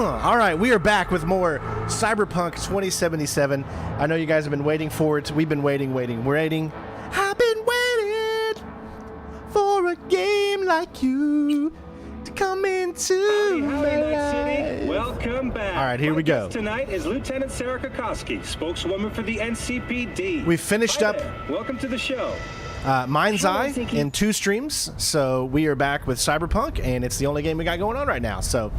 All right, we are back with more Cyberpunk 2077. I know you guys have been waiting for it. We've been waiting. I've been waiting for a game like you to come into my life. Welcome back. All right, here we go. Tonight is Lieutenant Sarah Kokoski, spokeswoman for the NCPD. We finished up. Welcome to the show. Mind's Eye in 2 streams. So we are back with Cyberpunk, and it's the only game we got going on right now. So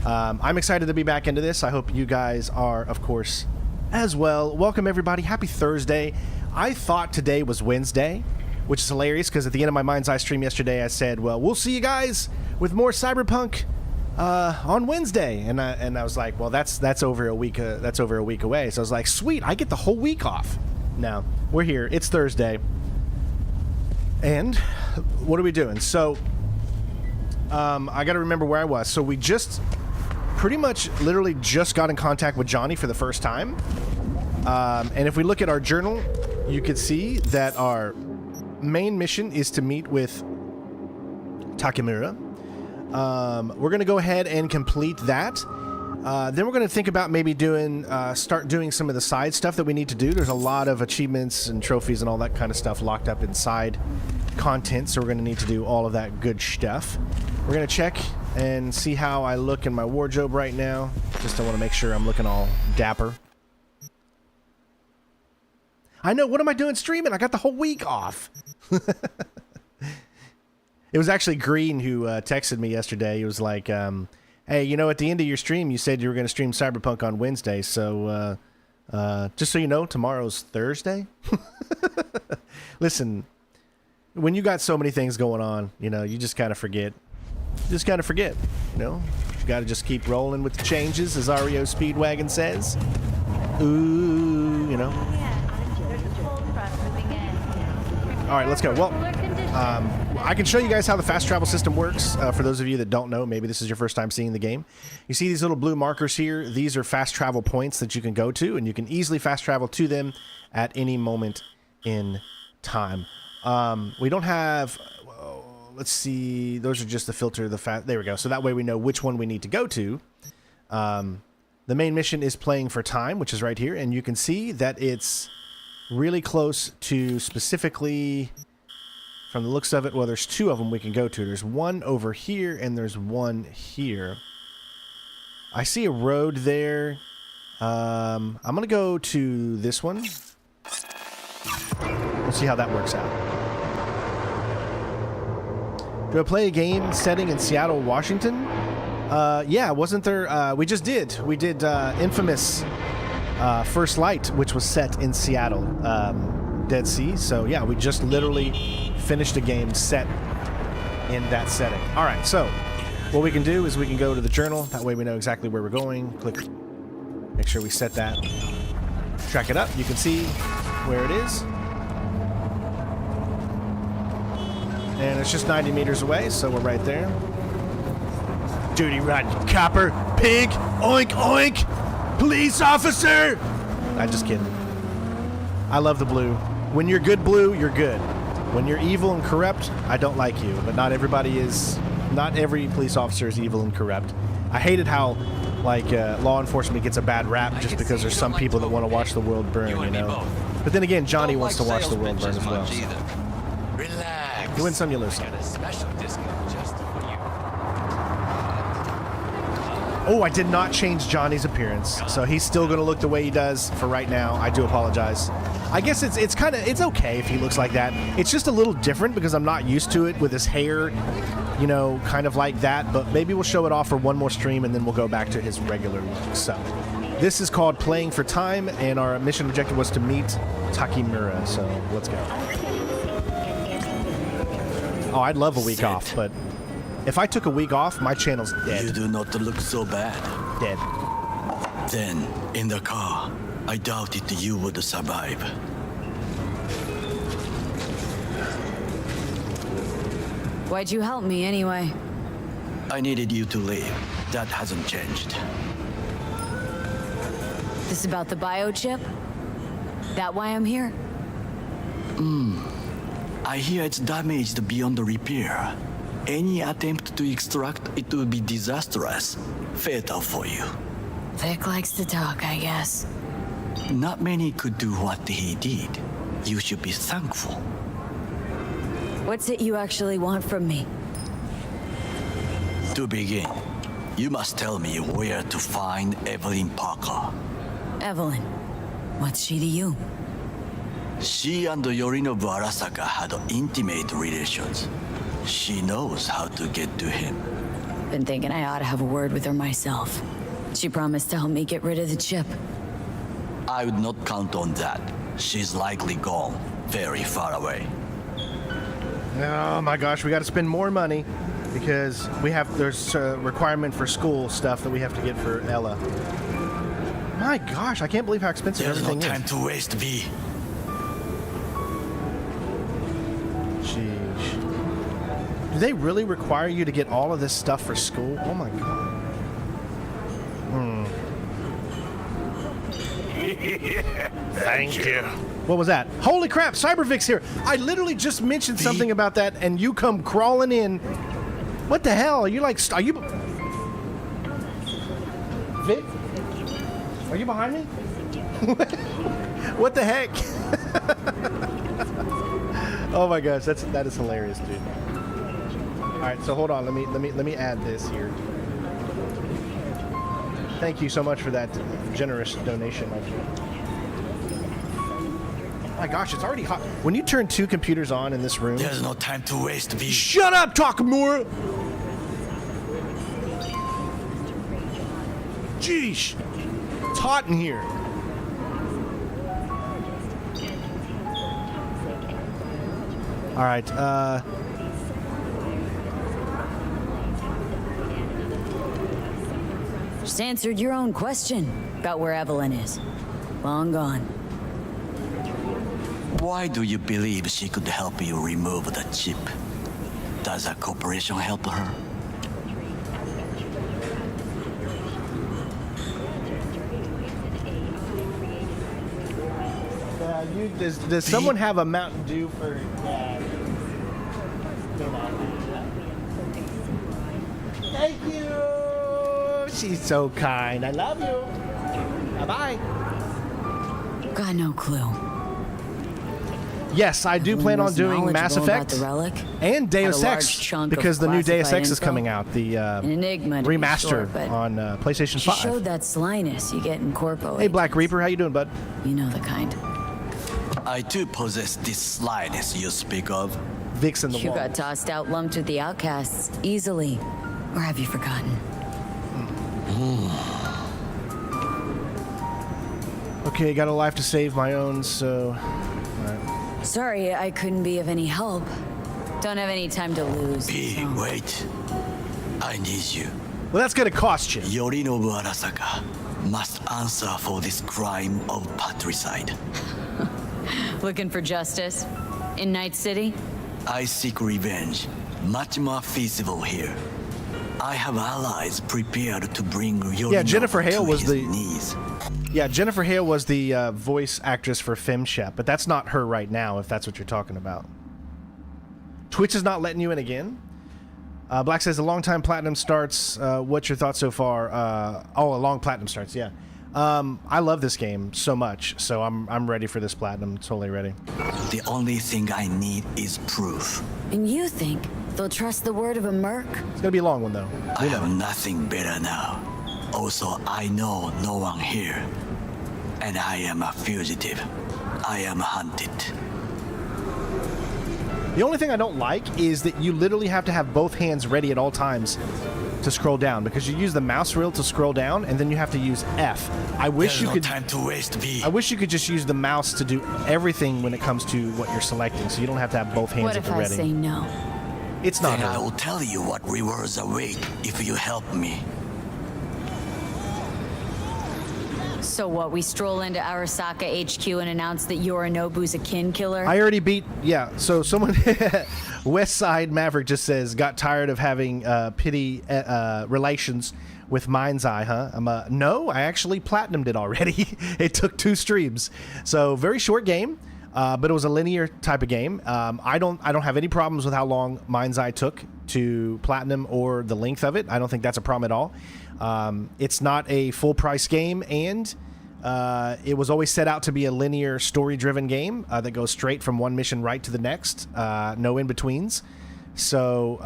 I'm excited to be back into this. I hope you guys are, of course, as well. Welcome, everybody. Happy Thursday. I thought today was Wednesday, which is hilarious because at the end of my Mind's Eye stream yesterday, I said, well, we'll see you guys with more Cyberpunk on Wednesday. And I was like, well, that's over a week. That's over a week away. So I was like, sweet, I get the whole week off. Now, we're here. It's Thursday. And what are we doing? So I got to remember where I was. So we just pretty much literally just got in contact with Johnny for the first time. And if we look at our journal, you can see that our main mission is to meet with Takemura. We're going to go ahead and complete that. Then we're going to think about maybe start doing some of the side stuff that we need to do. There's a lot of achievements and trophies and all that kind of stuff locked up inside content, so we're going to need to do all of that good stuff. We're going to check and see how I look in my wardrobe right now. Just want to make sure I'm looking all dapper. I know, what am I doing streaming? I got the whole week off. It was actually Green who texted me yesterday. He was like, hey, you know, at the end of your stream, you said you were going to stream Cyberpunk on Wednesday, so just so you know, tomorrow's Thursday. Listen, when you got so many things going on, you know, you just kind of forget. You know? You got to just keep rolling with the changes, as REO Speedwagon says. Ooh, you know. All right, let's go. Well, I can show you guys how the fast travel system works. For those of you that don't know, maybe this is your first time seeing the game. You see these little blue markers here? These are fast travel points that you can go to, and you can easily fast travel to them at any moment in time. We don't have... let's see. Those are just the filter. There we go. So that way we know which one we need to go to. The main mission is playing for time, which is right here, and you can see that it's really close to specifically... From the looks of it, well, there's 2 of them we can go to. There's one over here, and there's one here. I see a road there. I'm going to go to this one. We'll see how that works out. Do I play a game setting in Seattle, Washington? Yeah, wasn't there... we just did. We did Infamous First Light, which was set in Seattle. Dead Sea. So, yeah, we just literally... finished a game set in that setting. All right, so what we can do is we can go to the journal. That way we know exactly where we're going. Click, make sure we set that. Track it up. You can see where it is. And it's just 90 meters away, so we're right there. Duty riding copper, pig, oink, oink, police officer. I'm just kidding. I love the blue. When you're good blue, you're good. When you're evil and corrupt, I don't like you. But not everybody is... Not every police officer is evil and corrupt. I hated how, like, law enforcement gets a bad rap just because there's some people that want to watch the world burn, you know? But then again, Johnny wants to watch the world burn as well. So. Relax. You win some, you lose some. Got a special discount just for you. Oh, I did not change Johnny's appearance. So he's still going to look the way he does for right now. I do apologize. I guess it's okay if he looks like that. It's just a little different because I'm not used to it with his hair, you know, kind of like that. But maybe we'll show it off for one more stream and then we'll go back to his regular look. So this is called Playing for Time, and our mission objective was to meet Takemura. So let's go. Oh, I'd love a week off, but if I took a week off, my channel's dead. You do not look so bad. Dead. Then, in the car, I doubted you would survive. Why'd you help me anyway? I needed you to leave. That hasn't changed. This about the biochip? That why I'm here? I hear it's damaged beyond the repair. Any attempt to extract it would be disastrous, fatal for you. Vic likes to talk, I guess. Not many could do what he did. You should be thankful. What's it you actually want from me? To begin, you must tell me where to find Evelyn Parker. Evelyn. What's she to you? She and Yorinobu Arasaka had intimate relations. She knows how to get to him. Been thinking I ought to have a word with her myself. She promised to help me get rid of the chip. I would not count on that. She's likely gone, very far away. Oh my gosh, we got to spend more money because there's a requirement for school stuff that we have to get for Ella. My gosh, I can't believe how expensive There's no everything time is. to waste, V. Sheesh. Do they really require you to get all of this stuff for school? Oh my god. Thank you. What was that? Holy crap, Cybervic's here. I literally just mentioned something about that and you come crawling in. What the hell? Are you like, are you... Vic? Are you behind me? What the heck? Oh my gosh, that is hilarious, dude. All right, so hold on. Let me add this here. Thank you so much for that generous donation. My gosh, it's already hot. When you turn two computers on in this room... There's no time to waste, V. Shut up, Takamura! Jeesh. It's hot in here. All right, Just answered your own question about where Evelyn is. Long gone. Why do you believe she could help you remove the chip? Does a corporation help her? does someone have a Mountain Dew for Dad? Thank you. She's so kind. I love you. Bye-bye. Got no clue. Yes, I do Evelyn plan on was doing Mass knowledgeable about Effect the relic. and Deus Had a large Ex chunk of because the new Deus classified Ex is info. coming out, the An enigma to be remaster sure, but on PlayStation she 5. showed that slyness you get in corpo. Hey, Black Reaper, how you doing, bud? You know the kind. I too possess this slyness you speak of. Vic's in the You wall. got tossed out lumped with the outcasts easily. Or have you forgotten? Okay, got a life to save my own, so... Sorry, I couldn't be of any help. Don't have any time to lose. V, so- wait. I need you. Well, that's gonna cost you. Yorinobu Arasaka must answer for this crime of patricide. Looking for justice? In Night City? I seek revenge, much more feasible here. I have allies prepared to bring Yorinobu Jennifer Hale to was his the- knees. Yeah, Jennifer Hale was the voice actress for FemShep, but that's not her right now, if that's what you're talking about. Twitch is not letting you in again. Black says, a long time platinum starts. What's your thoughts so far? A long platinum starts, yeah. I love this game so much, so I'm ready for this platinum. Totally ready. The only thing I need is proof. And you think they'll trust the word of a merc? It's gonna be a long one, though. I have nothing better now. Also, I know no one here. And I am a fugitive. I am hunted. The only thing I don't like is that you literally have to have both hands ready at all times to scroll down, because you use the mouse wheel to scroll down and then you have to use F. I wish There's you no could time to waste, V. I wish you could just use the mouse to do everything when it comes to what you're selecting, so you don't have to have both hands What at if the I ready. say no? It's not Then I her. will tell you what rewards await if you help me. So what, we stroll into Arasaka HQ and announce that Yorinobu's a kin killer? I already beat, yeah, so someone, West Side Maverick just says, got tired of having pity relations with Mind's Eye, huh? No, I actually platinumed it already. It took 2 streams. So very short game. but it was a linear type of game. I don't have any problems with how long Mind's Eye took to platinum or the length of it. I don't think that's a problem at all. It's not a full price game, and it was always set out to be a linear story driven game that goes straight from one mission right to the next, no in betweens. So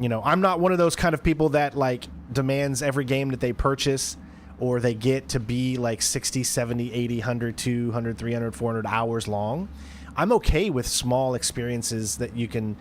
you know, I'm not one of those kind of people that like demands every game that they purchase or they get to be like 60, 70, 80, 100, 200, 300, 400 hours long. I'm okay with small experiences that you can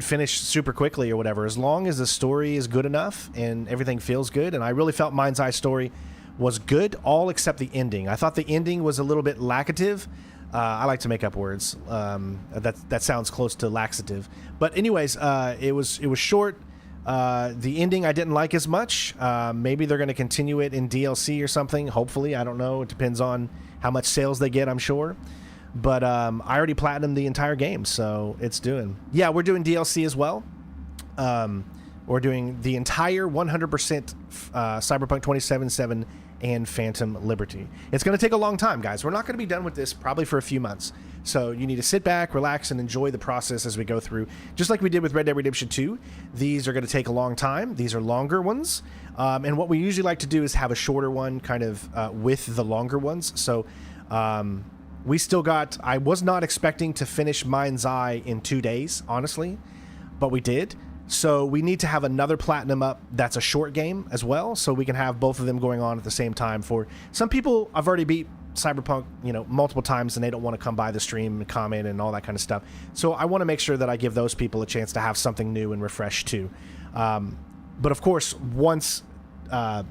finish super quickly or whatever, as long as the story is good enough and everything feels good. And I really felt Mind's Eye story was good, all except the ending. I thought the ending was a little bit laxative. I like to make up words. That sounds close to laxative. But anyways, it was short. The ending I didn't like as much. Maybe they're going to continue it in DLC or something. Hopefully, I don't know. It depends on how much sales they get, I'm sure. But I already platinumed the entire game, so it's doing. Yeah, we're doing DLC as well. We're doing the entire 100% Cyberpunk 2077 and Phantom Liberty. It's going to take a long time, guys. We're not going to be done with this probably for a few months. So you need to sit back, relax, and enjoy the process as we go through. Just like we did with Red Dead Redemption 2, these are going to take a long time. These are longer ones. And what we usually like to do is have a shorter one kind of with the longer ones. So we still got... I was not expecting to finish Mind's Eye in 2 days, honestly, but we did. So we need to have another platinum up that's a short game as well, so we can have both of them going on at the same time. For some people, I've already beat Cyberpunk, you know, multiple times, and they don't want to come by the stream and comment and all that kind of stuff. So I want to make sure that I give those people a chance to have something new and refreshed too. But of course, once Death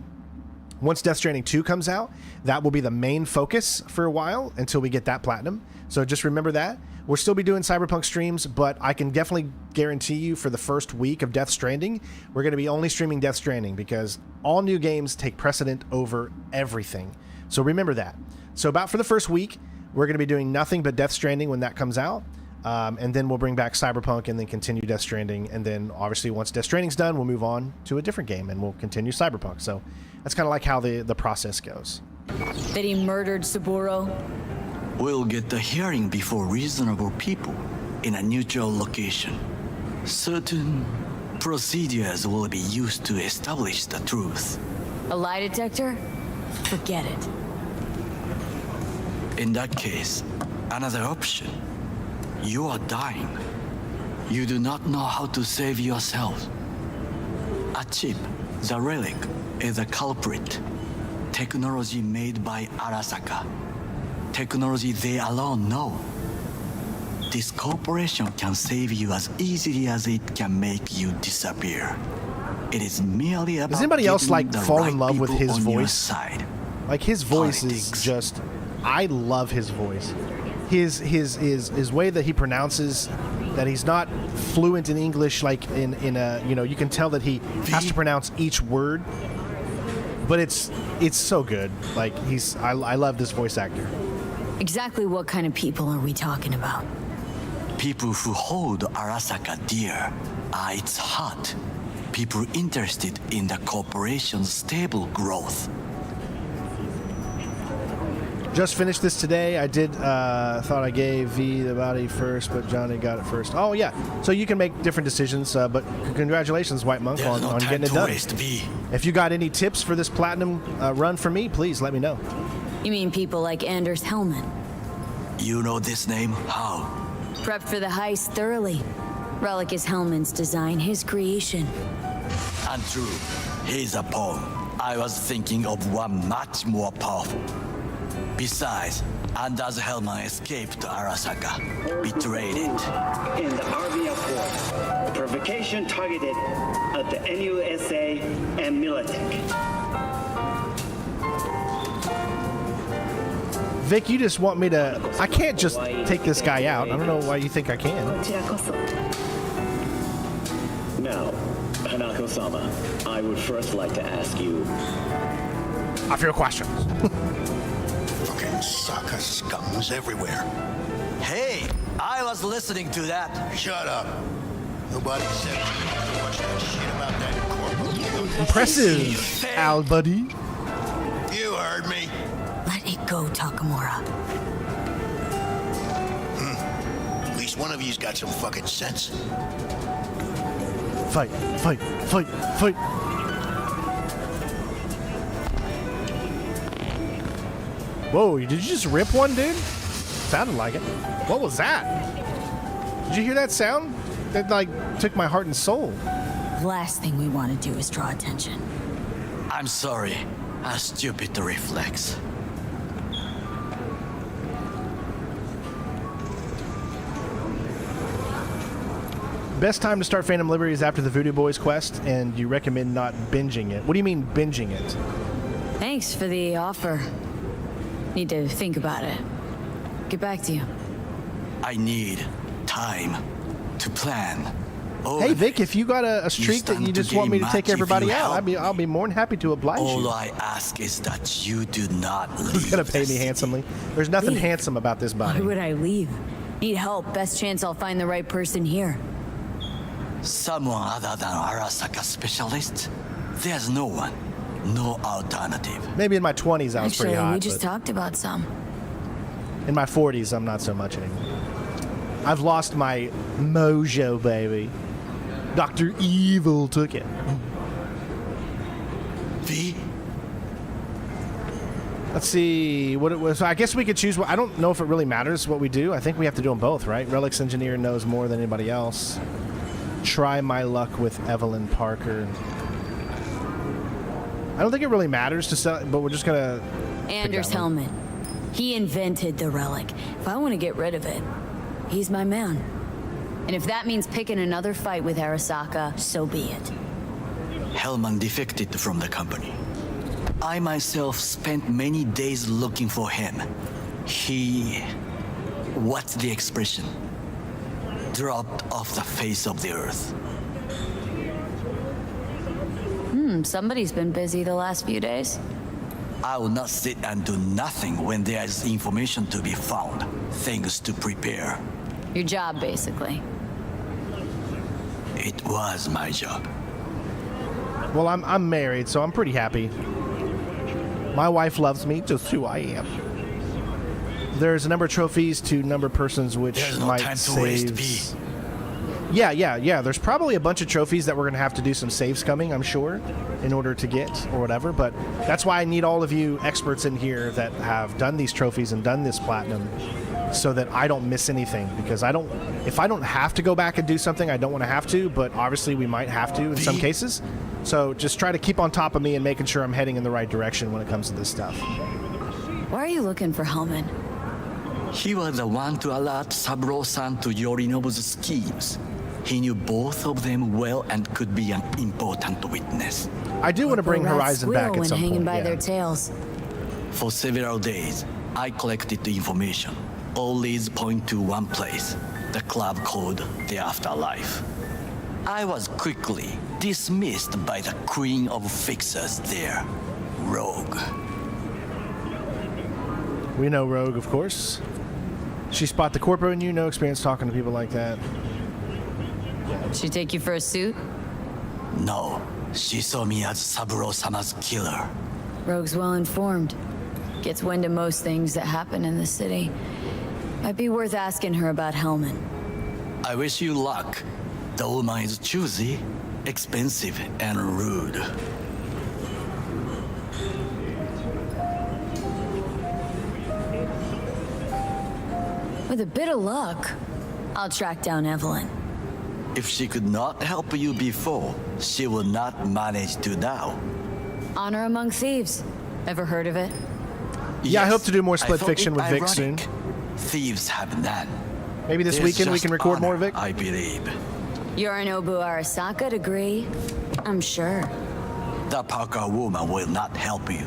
Stranding 2 comes out, that will be the main focus for a while until we get that platinum. So just remember that. We'll still be doing Cyberpunk streams, but I can definitely guarantee you for the first week of Death Stranding, we're going to be only streaming Death Stranding because all new games take precedent over everything. So remember that. So about for the first week, we're going to be doing nothing but Death Stranding when that comes out. And then we'll bring back Cyberpunk and then continue Death Stranding. And then obviously once Death Stranding's done, we'll move on to a different game and we'll continue Cyberpunk. So that's kind of like how the process goes. That he murdered Saburo? We'll get the hearing before reasonable people in a neutral location. Certain procedures will be used to establish the truth. A lie detector? Forget it. In that case, another option. You are dying. You do not know how to save yourself. A chip, the relic, is a culprit. Technology made by Arasaka. Technology they alone know. This corporation can save you as easily as it can make you disappear. It is merely about Does anybody else like the fall right in love with people his on your voice? side. Like his voice Politics. is just, I love his voice. His way that he pronounces, that he's not fluent in English, like in a, you know, you can tell that he has to pronounce each word, but it's so good. Like I love this voice actor. Exactly what kind of people are we talking about? People who hold Arasaka dear are its heart. People interested in the corporation's stable growth. Just finished this today. I did thought I gave V the body first, but Johnny got it first. Oh yeah, so you can make different decisions. But congratulations, White Monk, There's no on time getting it to done. waste, V. If you got any tips for this platinum run for me, please let me know. You mean people like Anders Hellman? You know this name? How? Prepped for the heist thoroughly. Relic is Hellman's design, his creation. And true, he's a pawn. I was thinking of one much more powerful. Besides, Anders Hellman escaped Arasaka, betrayed it. In the RBF war, provocation targeted at the NUSA and Militech. Vic, you just want me to... I can't just take this guy out. I don't know why you think I can. Now, Hanako-sama, I would first like to ask you... A few questions. Fucking Saka scums everywhere. Hey, I was listening to that. Shut up. Nobody said so much that shit about that corporal. Impressive, Al buddy. You heard me. Let it go, Takamura. least one of you's got some fucking sense. Fight, fight, fight, fight. Whoa, did you just rip one, dude? Sounded like it. What was that? Did you hear that sound? That, like, took my heart and soul. Last thing we want to do is draw attention. I'm sorry. A stupid reflex. Best time to start Phantom Liberty is after the Voodoo Boys quest, and you recommend not binging it. What do you mean binging it? Thanks for the offer. Need to think about it. Get back to you. I need time to plan. Oh, Hey Vic, if you got a streak that stand you to just want me gain to take much if everybody you out, help. I'll be more than happy to oblige all you. I ask is that you do not leave. Who's gonna pay the me city. handsomely? There's nothing Leave? handsome about this Why body. would I leave? Need help. Best chance I'll find the right person here. Someone other than Arasaka specialist? There's no one. No alternative. Maybe in my 20s I was Actually, pretty hot, we just but talked about some. in my 40s I'm not so much anymore. I've lost my mojo, baby. Dr. Evil took it. V? Let's see what it was. I guess we could choose. I don't know if it really matters what we do. I think we have to do them both, right? Relics Engineer knows more than anybody else. Try my luck with Evelyn Parker. I don't think it really matters to sell, but we're just gonna. Anders that one. Hellman. He invented the relic. If I want to get rid of it, he's my man. And if that means picking another fight with Arasaka, so be it. Hellman defected from the company. I myself spent many days looking for him. He... what's the expression? Dropped off the face of the earth. Somebody's been busy the last few days. I will not sit and do nothing when there is information to be found. Things to prepare. Your job, basically. It was my job. Well, I'm married, so I'm pretty happy. My wife loves me just who I am. There's a number of trophies to number of persons, which There's no might time to waste, save. Yeah. There's probably a bunch of trophies that we're gonna have to do some saves coming, I'm sure, in order to get or whatever. But that's why I need all of you experts in here that have done these trophies and done this platinum, so that I don't miss anything. Because if I don't have to go back and do something, I don't want to have to. But obviously, we might have to in some cases. So just try to keep on top of me and making sure I'm heading in the right direction when it comes to this stuff. Why are you looking for Hellman? He was the one to alert Saburo-san to Yorinobu's schemes. He knew both of them well and could be an important witness. I do want to bring The rats Horizon back squeal at some when hanging point. by yeah. their tails. For several days, I collected the information. All leads point to one place, the club called the Afterlife. I was quickly dismissed by the queen of fixers there, Rogue. We know Rogue, of course. She spot the corpo in you, no experience talking to people like that. She take you for a suit? No, she saw me as Saburo-sama's killer. Rogue's well informed. Gets wind of most things that happen in the city. Might be worth asking her about Hellman. I wish you luck. The woman is choosy, expensive, and rude. With a bit of luck, I'll track down Evelyn. If she could not help you before, she will not manage to now. Honor Among Thieves. Ever heard of it? Yeah, I hope to do more I split thought fiction it with Vic ironic. soon. Thieves have none. Maybe this There's weekend we just can record more, honor, Vic. I believe. Yorinobu Arasaka degree? I'm sure. The Parker woman will not help you.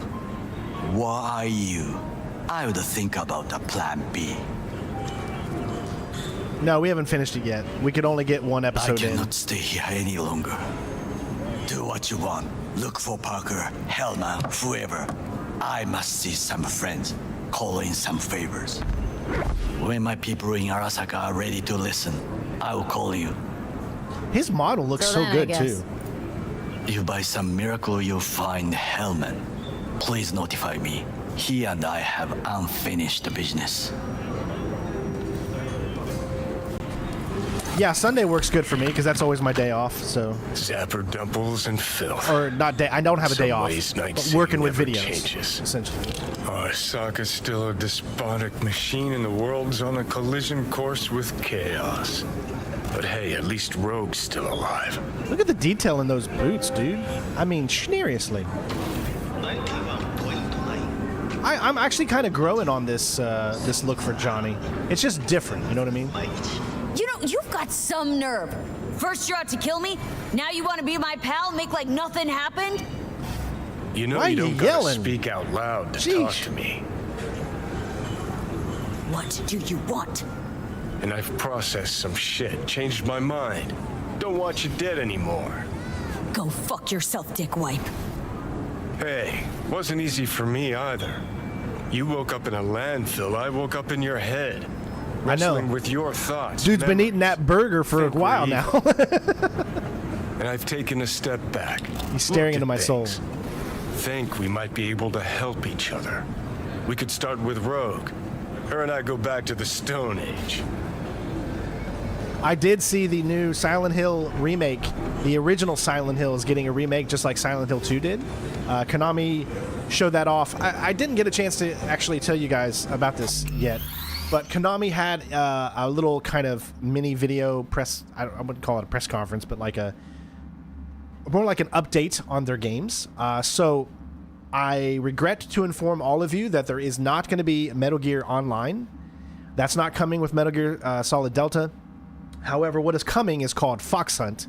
Why are you? I would think about a plan B. No, we haven't finished it yet. We could only get one I episode in. cannot stay here any longer. Do what you want. Look for Parker, Hellman, whoever. I must see some friends. Call in some favors. When my people in Arasaka are ready to listen, I will call you. His model looks So so then, I good guess. too. If by some miracle you find Hellman, please notify me. He and I have unfinished business. Yeah, Sunday works good for me because that's always my day off. So Zapper dumples and filth. or not day. I don't have a day Some off. ways night But city working with never videos, changes. essentially. Arasaka's still a despotic machine and the world's on a collision course with chaos. But hey, at least Rogue's still alive. Look at the detail in those boots, dude. I mean, seriously. I'm actually kind of growing on this this look for Johnny. It's just different, you know what I mean? You know, you've got some nerve. First you're out to kill me, now you want to be my pal, make like nothing happened? You know Why you are don't you gotta yelling? speak out loud to Sheesh. talk to me. What do you want? And I've processed some shit, changed my mind. Don't want you dead anymore. Go fuck yourself, dickwipe. Hey, wasn't easy for me either. You woke up in a landfill, I woke up in your head. I know. Wrestling with your thoughts. Dude's been eating memories. that burger for a Think we're while now. And I've taken a step back. He's staring Looked into at my soul. things. Think we might be able to help each other. We could start with Rogue. Her and I go back to the Stone Age. I did see the new Silent Hill remake. The original Silent Hill is getting a remake just like Silent Hill 2 did. Konami showed that off. I didn't get a chance to actually tell you guys about this yet, but Konami had a little kind of mini video press, I wouldn't call it a press conference, but like more like an update on their games. So I regret to inform all of you that there is not going to be Metal Gear Online. That's not coming with Metal Gear Solid Delta. However, what is coming is called Fox Hunt,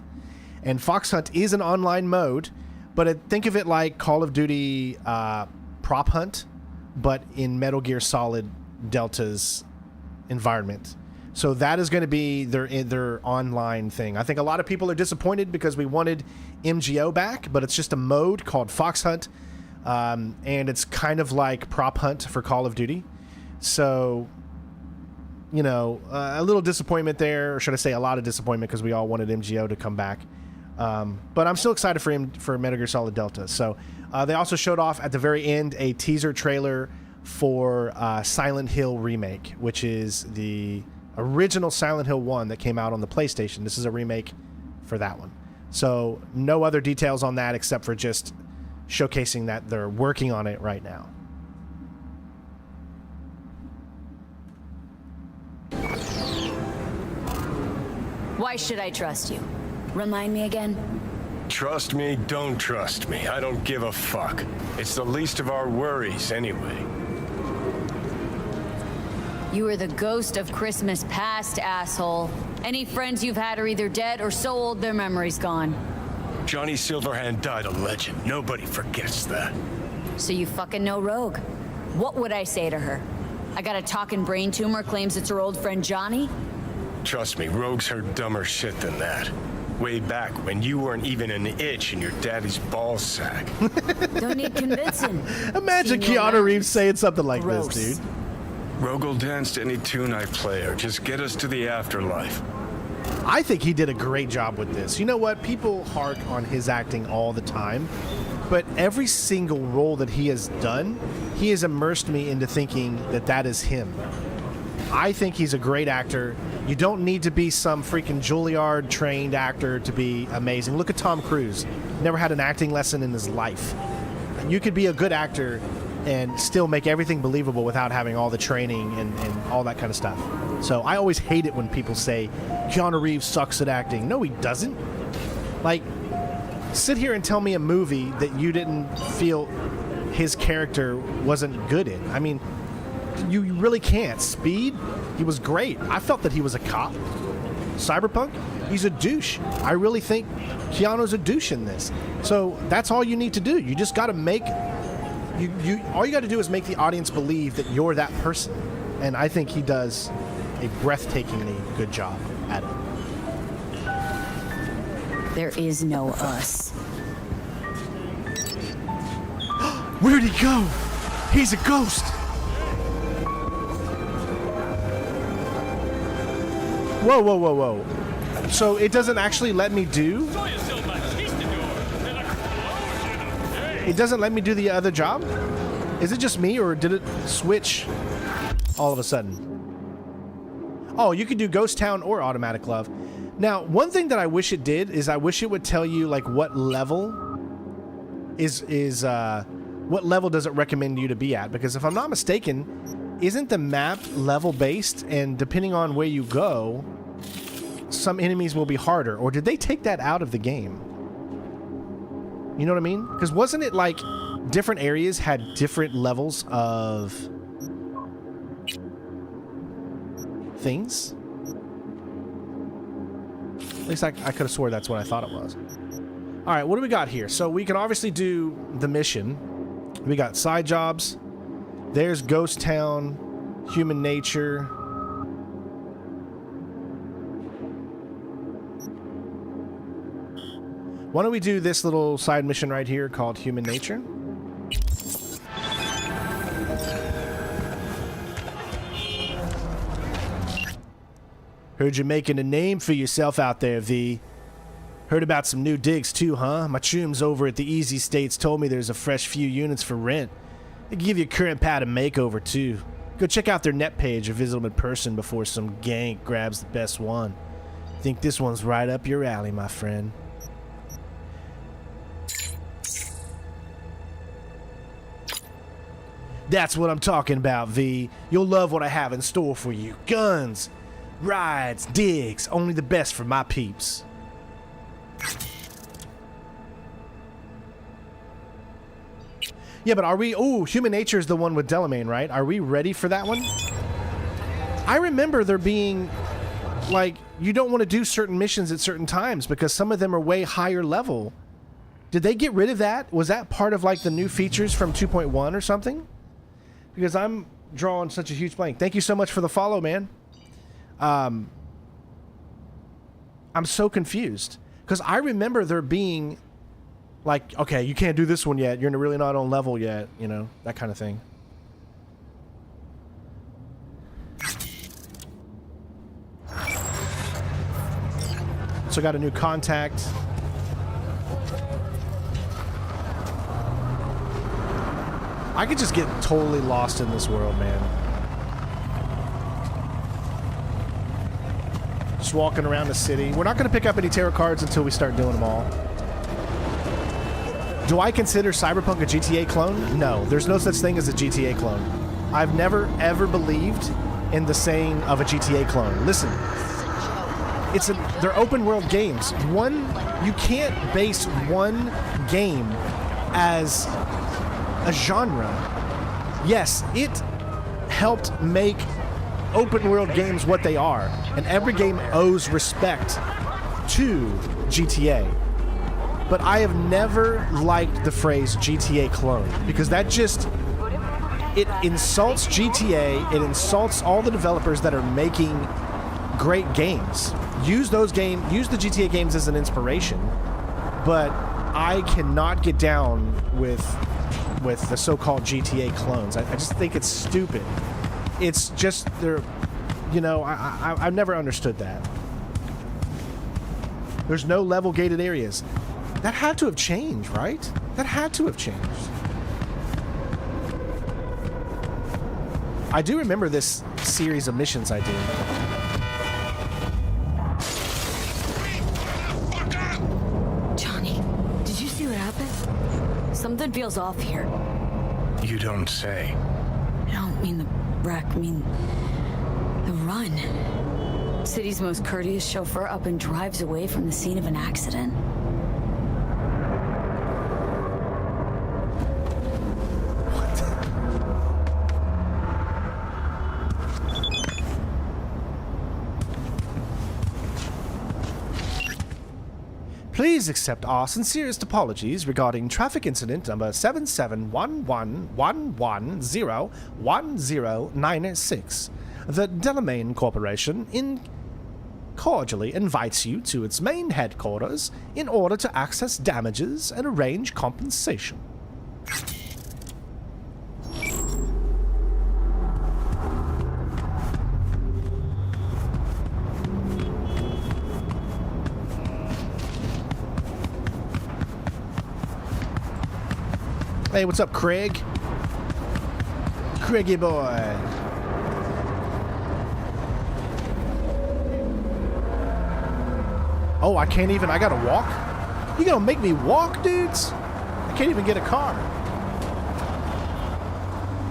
and Fox Hunt is an online mode, but think of it like Call of Duty Prop Hunt, but in Metal Gear Solid Delta's environment. So that is going to be their online thing. I think a lot of people are disappointed because we wanted MGO back, but it's just a mode called Fox Hunt, and it's kind of like Prop Hunt for Call of Duty. So, you know, a little disappointment there, or should I say a lot of disappointment because we all wanted MGO to come back. But I'm still excited for Metal Gear Solid Delta. So they also showed off at the very end a teaser trailer for Silent Hill Remake, which is the original Silent Hill 1 that came out on the PlayStation. This is a remake for that one. So no other details on that except for just showcasing that they're working on it right now. Why should I trust you? Remind me again? Trust me, don't trust me. I don't give a fuck. It's the least of our worries anyway. You are the ghost of Christmas past, asshole. Any friends you've had are either dead or so old their memory's gone. Johnny Silverhand died a legend. Nobody forgets that. So you fucking know Rogue. What would I say to her? I got a talking brain tumor, claims it's her old friend Johnny? Trust me, Rogue's heard dumber shit than that. Way back when you weren't even an itch in your daddy's ballsack. Don't need convincing. Imagine Seen your Keanu rounds. Reeves saying something like Gross. this, dude. Rogue will dance to any tune I play or just get us to the afterlife. I think he did a great job with this. You know what? People hark on his acting all the time, but every single role that he has done, he has immersed me into thinking that that is him. I think he's a great actor. You don't need to be some freaking Juilliard trained actor to be amazing. Look at Tom Cruise. Never had an acting lesson in his life. You could be a good actor and still make everything believable without having all the training and all that kind of stuff. So I always hate it when people say, Keanu Reeves sucks at acting. No, he doesn't. Like, sit here and tell me a movie that you didn't feel his character wasn't good in. I mean, you really can't. Speed, he was great. I felt that he was a cop. Cyberpunk, he's a douche. I really think Keanu's a douche in this. So that's all you need to do. You just got to make... all you got to do is make the audience believe that you're that person. And I think he does a breathtakingly good job at it. There is no us. Where'd he go? He's a ghost. Whoa, whoa, whoa, whoa. So it doesn't actually let me do... It doesn't let me do the other job? Is it just me, or did it switch all of a sudden? Oh, you could do Ghost Town or Automatic Love. Now, one thing that I wish it did is I wish it would tell you like what level what level does it recommend you to be at? Because if I'm not mistaken, isn't the map level based, and depending on where you go, some enemies will be harder? Or did they take that out of the game? You know what I mean? Because wasn't it like different areas had different levels of things? At least I could have swore that's what I thought it was. All right, what do we got here? So we can obviously do the mission. We got side jobs. There's Ghost Town, Human Nature. Why don't we do this little side mission right here called Human Nature? Heard you're making a name for yourself out there, V. Heard about some new digs too, huh? My chums over at the Easy States told me there's a fresh few units for rent. They can give you a current pad a makeover too. Go check out their net page or visit them in person before some gank grabs the best one. Think this one's right up your alley, my friend. That's what I'm talking about, V. You'll love what I have in store for you. Guns, rides, digs, only the best for my peeps. Yeah, but are we... Ooh, Human Nature is the one with Delamain, right? Are we ready for that one? I remember there being, like, you don't want to do certain missions at certain times because some of them are way higher level. Did they get rid of that? Was that part of, like, the new features from 2.1 or something? Because I'm drawing such a huge blank. Thank you so much for the follow, man. I'm so confused. Because I remember there being... like, okay, you can't do this one yet. You're really not on level yet. You know, that kind of thing. So got a new contact. I could just get totally lost in this world, man. Just walking around the city. We're not going to pick up any tarot cards until we start doing them all. Do I consider Cyberpunk a GTA clone? No, there's no such thing as a GTA clone. I've never, ever believed in the saying of a GTA clone. Listen, they're open world games. You can't base one game as a genre. Yes, it helped make open world games what they are, and every game owes respect to GTA. But I have never liked the phrase GTA clone because that just, it insults GTA, it insults all the developers that are making great games. Use the GTA games as an inspiration, but I cannot get down with the so-called GTA clones. I just think it's stupid. It's just, I've never understood that. There's no level gated areas. That had to have changed, right? That had to have changed. I do remember this series of missions I did. Johnny, did you see what happened? Something feels off here. You don't say. I don't mean the wreck, I mean the run. City's most courteous chauffeur up and drives away from the scene of an accident. Please accept our sincerest apologies regarding traffic incident number 771111101096. The Delamain Corporation cordially invites you to its main headquarters in order to access damages and arrange compensation. Hey, what's up, Craig? Craigie boy. Oh, I can't even. I gotta walk? You gonna make me walk, dudes? I can't even get a car.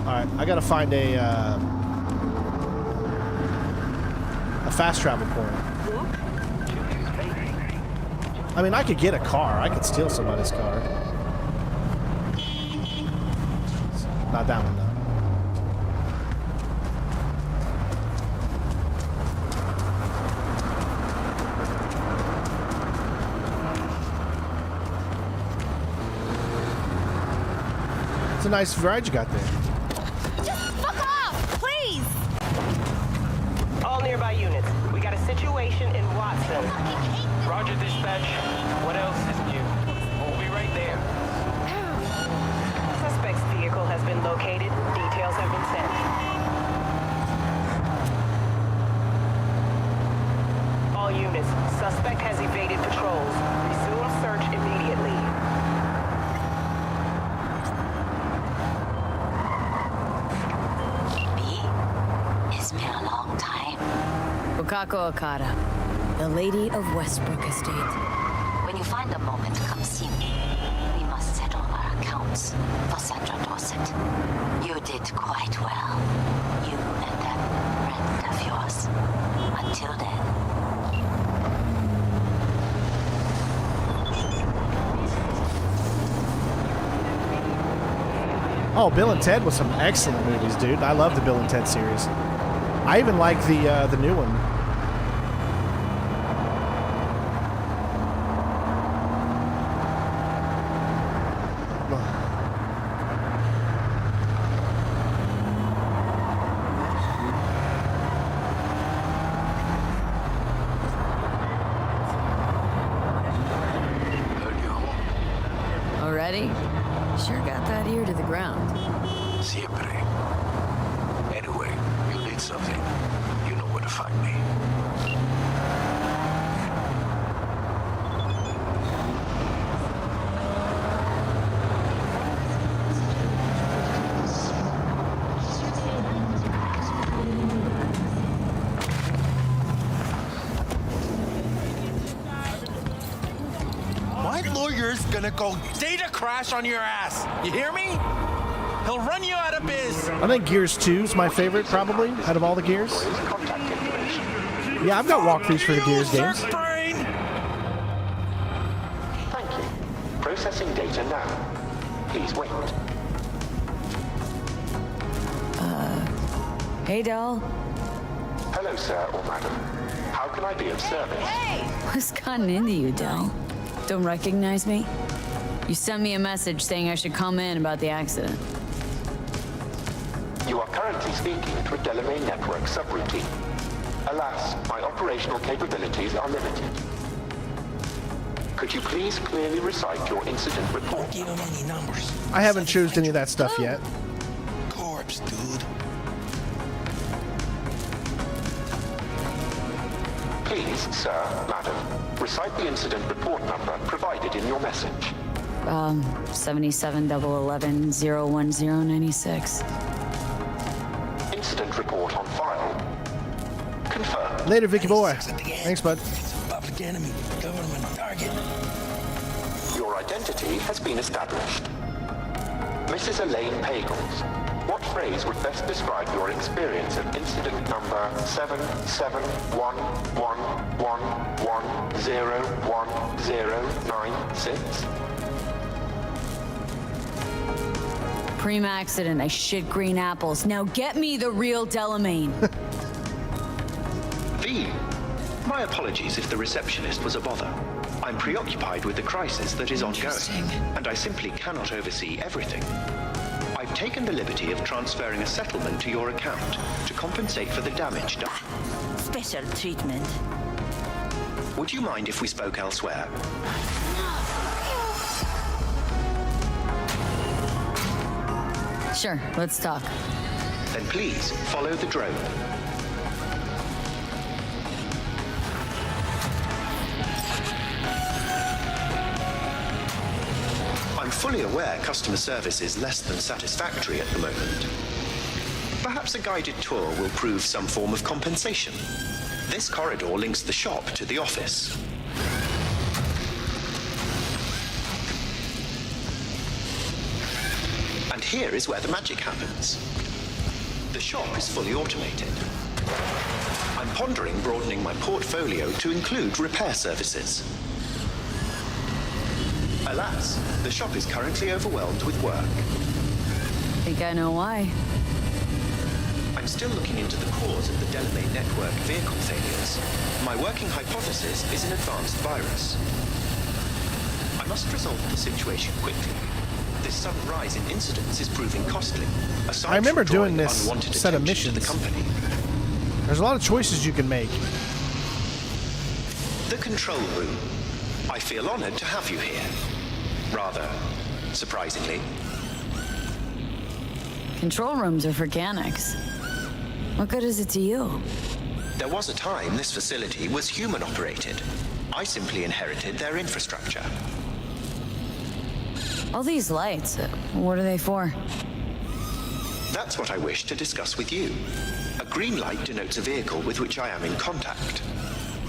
Alright, I gotta find a fast travel point. I mean, I could get a car. I could steal somebody's car. Not that one, though. It's a nice ride you got there. Just fuck off, please! All nearby units. We got a situation in Watson. Roger, dispatch. What else is new? We'll be right there. Suspect's vehicle has been located. Details have been sent. All units. Suspect has evaded patrols. Resume search immediately. It's been a long time. Bukako Okada, the Lady of Westbrook Estate. When you find a moment, come see me. We must settle our accounts for Sandra Dorset. You did quite well. You and that friend of yours. Until then. Oh, Bill and Ted was some excellent movies, dude. I love the Bill and Ted series. I even like the new one. Already? Sure got that ear to the ground. Siempre. Anyway, you need something. You know where to find me. My lawyer's gonna go data crash on your ass. You hear me? He'll run you out of biz. I think Gears 2 is my favorite, probably, out of all the Gears. Yeah, I've got walkthroughs for the Gears games. Thank you. Processing data now. Please wait. Hey, doll. Hello, sir or madam. How can I be of service? What's gotten into you, doll? Don't recognize me? You sent me a message saying I should come in about the accident. You are currently speaking to a Delamay network subroutine. Alas, my operational capabilities are limited. Could you please clearly recite your incident report? Don't give him any numbers. I haven't chosen any of that stuff yet. Corpse, dude. Please, sir, madam, recite the incident report number provided in your message. 77-11-010-96. Incident report on file. Confirmed. Later, Vicky boy. Thanks, bud. Public enemy, government target. Your identity has been established. Mrs. Elaine Pagels, what phrase would best describe your experience of incident number 771111101096? Pre-accident, I shit green apples. Now get me the real Delamain. V. My apologies if the receptionist was a bother. I'm preoccupied with the crisis that is ongoing, and I simply cannot oversee everything. I've taken the liberty of transferring a settlement to your account to compensate for the damage done. Special treatment. Would you mind if we spoke elsewhere? Sure, let's talk. Then please follow the drone. I'm fully aware customer service is less than satisfactory at the moment. Perhaps a guided tour will prove some form of compensation. This corridor links the shop to the office. And here is where the magic happens. The shop is fully automated. I'm pondering broadening my portfolio to include repair services. Alas, the shop is currently overwhelmed with work. Think I know why. I'm still looking into the cause of the Delamain network vehicle failures. My working hypothesis is an advanced virus. I must resolve the situation quickly. This sudden rise in incidents is proving costly. I remember doing this set of missions. To the company. There's a lot of choices you can make. The control room. I feel honored to have you here. Rather surprisingly. Control rooms are for Ganix. What good is it to you? There was a time this facility was human-operated. I simply inherited their infrastructure. All these lights, what are they for? That's what I wish to discuss with you. A green light denotes a vehicle with which I am in contact.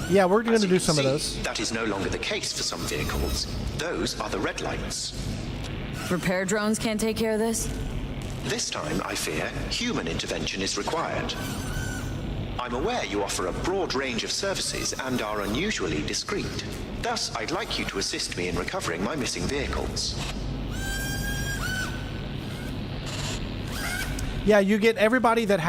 Yeah, we're going to do some of those. That is no longer the case for some vehicles. Those are the red lights. Repair drones can't take care of this? This time, I fear, human intervention is required. I'm aware you offer a broad range of services and are unusually discreet. Thus, I'd like you to assist me in recovering my missing vehicles. Yeah, you get everybody that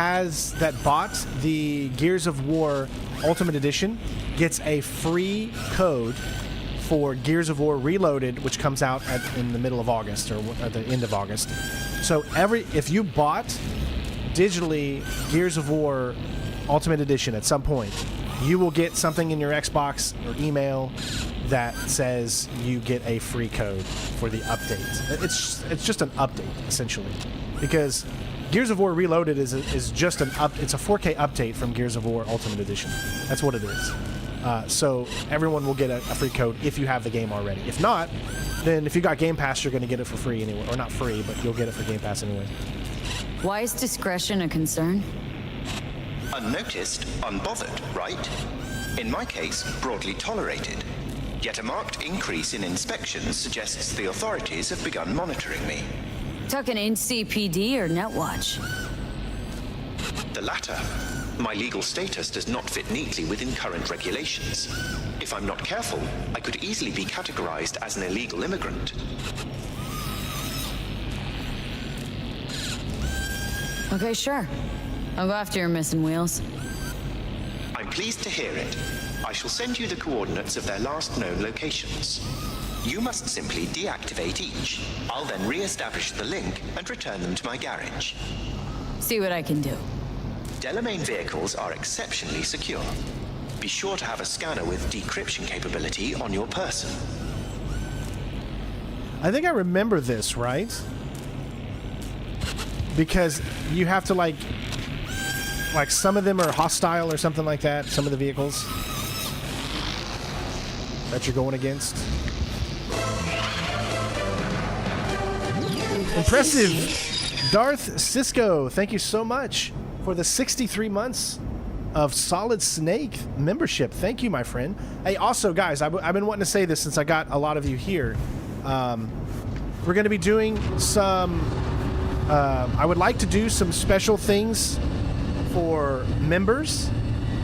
bought the Gears of War Ultimate Edition gets a free code for Gears of War Reloaded, which comes out in the middle of August or at the end of August. So if you bought digitally Gears of War Ultimate Edition at some point, you will get something in your Xbox or email that says you get a free code for the update. It's just an update essentially, because Gears of War Reloaded is just it's a 4K update from Gears of War Ultimate Edition. That's what it is. So everyone will get a free code if you have the game already. If not, then if you got Game Pass, you're going to get it for free anyway. Or not free, but you'll get it for Game Pass anyway. Why is discretion a concern? Unnoticed, unbothered, right? In my case, broadly tolerated. Yet a marked increase in inspections suggests the authorities have begun monitoring me. Talking NCPD or Netwatch? The latter. My legal status does not fit neatly within current regulations. If I'm not careful, I could easily be categorized as an illegal immigrant. Okay, sure. I'll go after your missing wheels. I'm pleased to hear it. I shall send you the coordinates of their last known locations. You must simply deactivate each. I'll then re-establish the link and return them to my garage. See what I can do. Delamain vehicles are exceptionally secure. Be sure to have a scanner with decryption capability on your person. I think I remember this, right? Because you have to like some of them are hostile or something like that, some of the vehicles that you're going against. Impressive. Darth Cisco, thank you so much for the 63 months of Solid Snake membership. Thank you, my friend. Hey, also, guys, I've been wanting to say this since I got a lot of you here. We're going to be doing some... I would like to do some special things for members,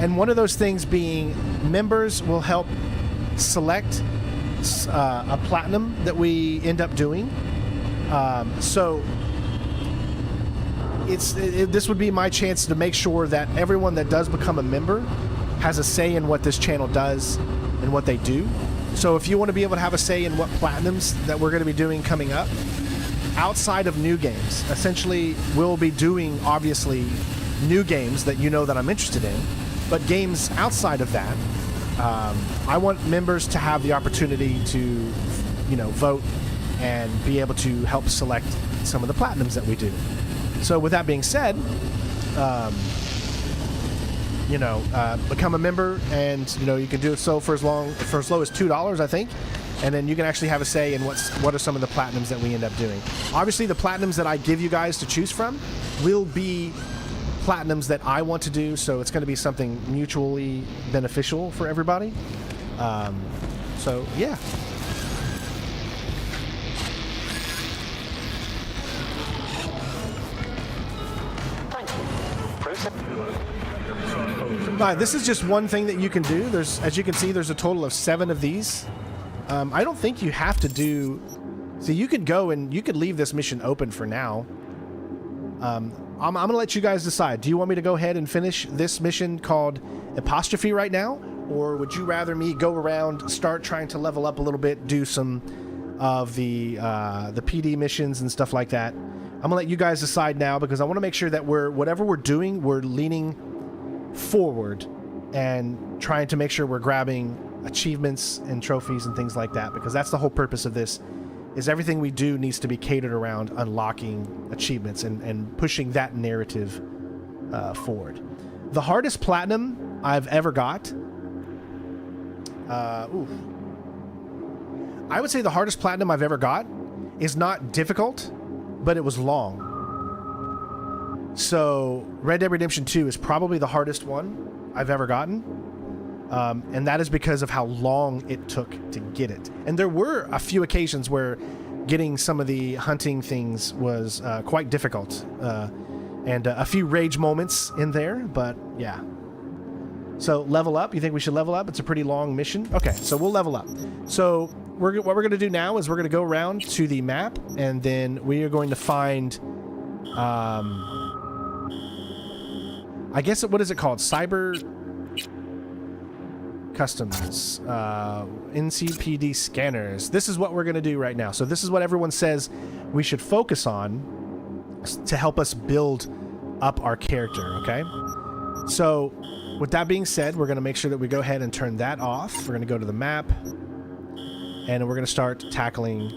and one of those things being members will help select a platinum that we end up doing. So this would be my chance to make sure that everyone that does become a member has a say in what this channel does and what they do. So if you want to be able to have a say in what platinums that we're going to be doing coming up, outside of new games, essentially we'll be doing, obviously, new games that you know that I'm interested in, but games outside of that, I want members to have the opportunity to, vote and be able to help select some of the platinums that we do. So with that being said, become a member, and you can do it for as low as $2, I think, and then you can actually have a say in what are some of the platinums that we end up doing. Obviously, the platinums that I give you guys to choose from will be platinums that I want to do, so it's going to be something mutually beneficial for everybody. So yeah. This is just one thing that you can do. There's, as you can see, there's a total of 7 of these. I don't think you have to do... So you could go and you could leave this mission open for now. I'm going to let you guys decide. Do you want me to go ahead and finish this mission called Apostrophe right now? Or would you rather me go around, start trying to level up a little bit, do some of the PD missions and stuff like that? I'm going to let you guys decide now because I want to make sure that whatever we're doing, we're leaning forward and trying to make sure we're grabbing achievements and trophies and things like that, because that's the whole purpose of this, is everything we do needs to be catered around unlocking achievements and pushing that narrative forward. The hardest platinum I've ever got, I would say the hardest platinum I've ever got is not difficult, but it was long. So Red Dead Redemption 2 is probably the hardest one I've ever gotten. And that is because of how long it took to get it. And there were a few occasions where getting some of the hunting things was quite difficult. And a few rage moments in there, but yeah. So level up. You think we should level up? It's a pretty long mission. Okay, so we'll level up. So what we're going to do now is we're going to go around to the map, and then we are going to find... I guess, what is it called? Cyber Customs. NCPD scanners. This is what we're going to do right now. So this is what everyone says we should focus on to help us build up our character, okay? So with that being said, we're going to make sure that we go ahead and turn that off. We're going to go to the map, and we're going to start tackling...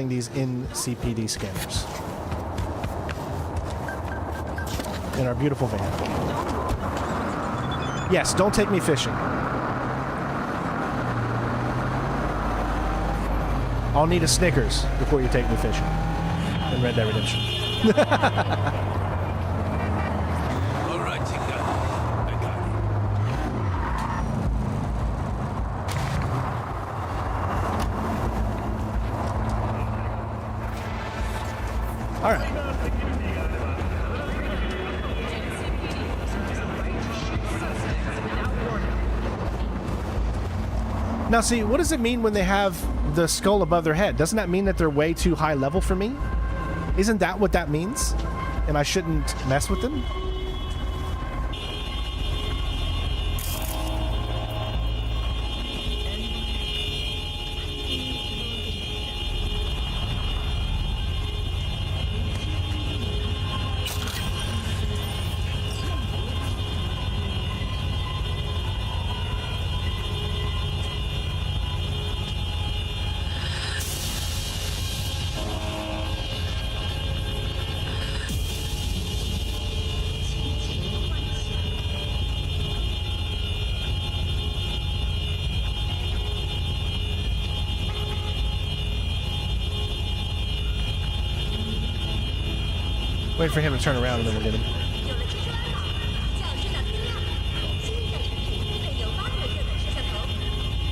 these NCPD scanners in our beautiful van. Yes, don't take me fishing. I'll need a Snickers before you take me fishing in Red Dead Redemption. All right, Tinka. I got it. All right. Now, see, what does it mean when they have the skull above their head? Doesn't that mean that they're way too high level for me? Isn't that what that means? And I shouldn't mess with them? Wait for him to turn around and then we'll get him.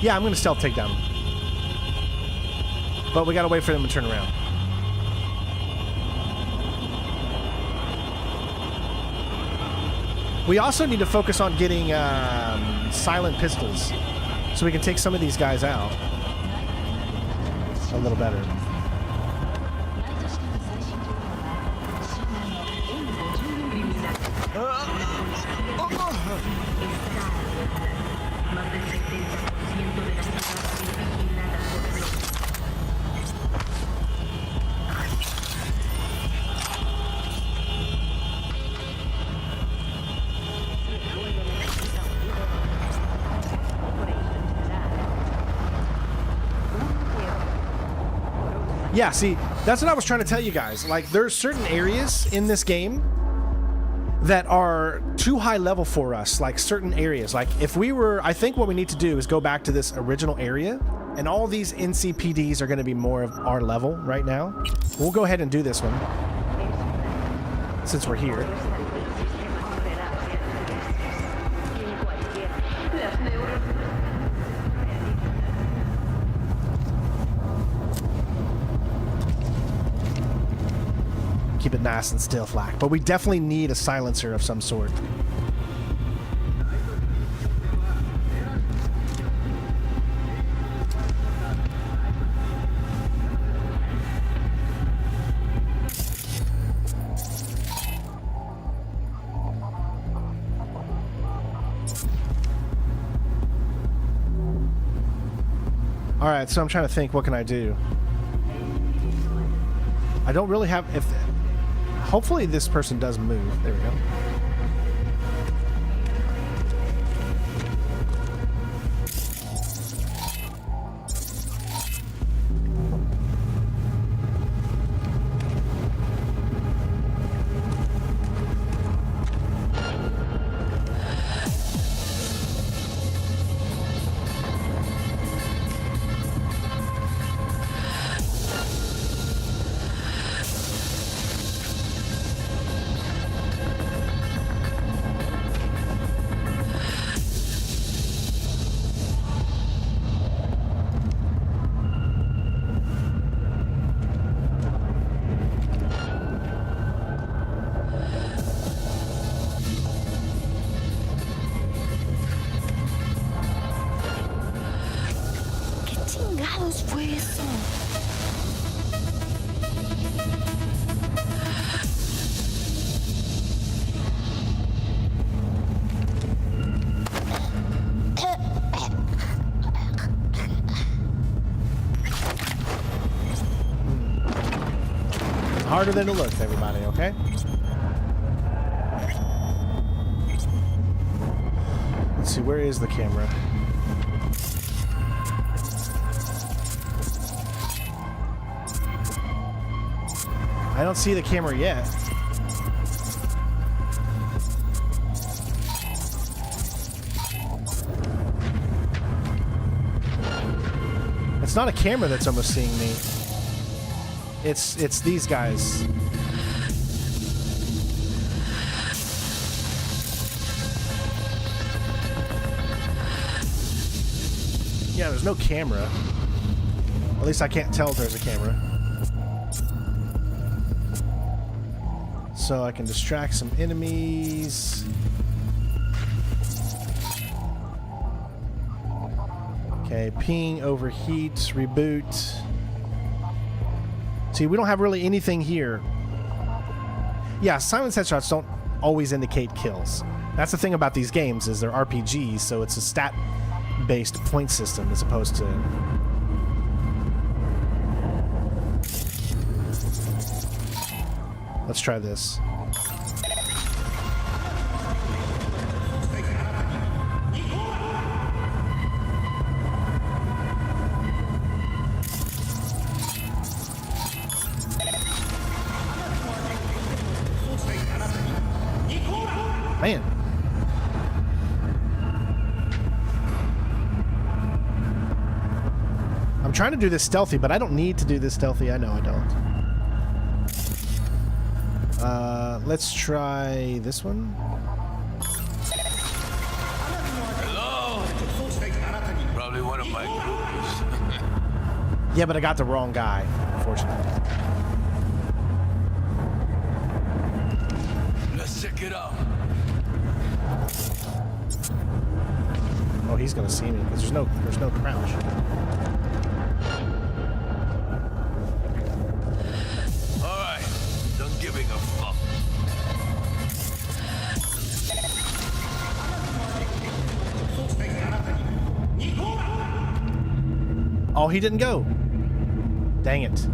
Yeah, I'm going to stealth take down him. But we got to wait for them to turn around. We also need to focus on getting silent pistols so we can take some of these guys out a little better. Yeah, see, that's what I was trying to tell you guys. Like, there's certain areas in this game that are too high level for us. Like, certain areas. Like, if we were... I think what we need to do is go back to this original area, and all these NCPDs are going to be more of our level right now. We'll go ahead and do this one, since we're here. Keep it nice and stealth-like. But we definitely need a silencer of some sort. All right, so I'm trying to think, what can I do? I don't really have... Hopefully this person does move. There we go. Harder than it looks, everybody, okay? Let's see, where is the camera? I don't see the camera yet. It's not a camera that's almost seeing me. It's these guys. Yeah, there's no camera. At least I can't tell if there's a camera. So I can distract some enemies. Okay, ping, overheat, reboot. See, we don't have really anything here. Yeah, silence headshots don't always indicate kills. That's the thing about these games, is they're RPGs, so it's a stat-based point system as opposed to... Let's try this. Man. I'm trying to do this stealthy, but I don't need to do this stealthy. I know I don't. Let's try this one. Hello? Probably one of my groupies. Yeah, but I got the wrong guy, unfortunately. Let's check it out. Oh, he's gonna see me because there's no crouch. All right, done giving a fuck. Oh, he didn't go. Dang it.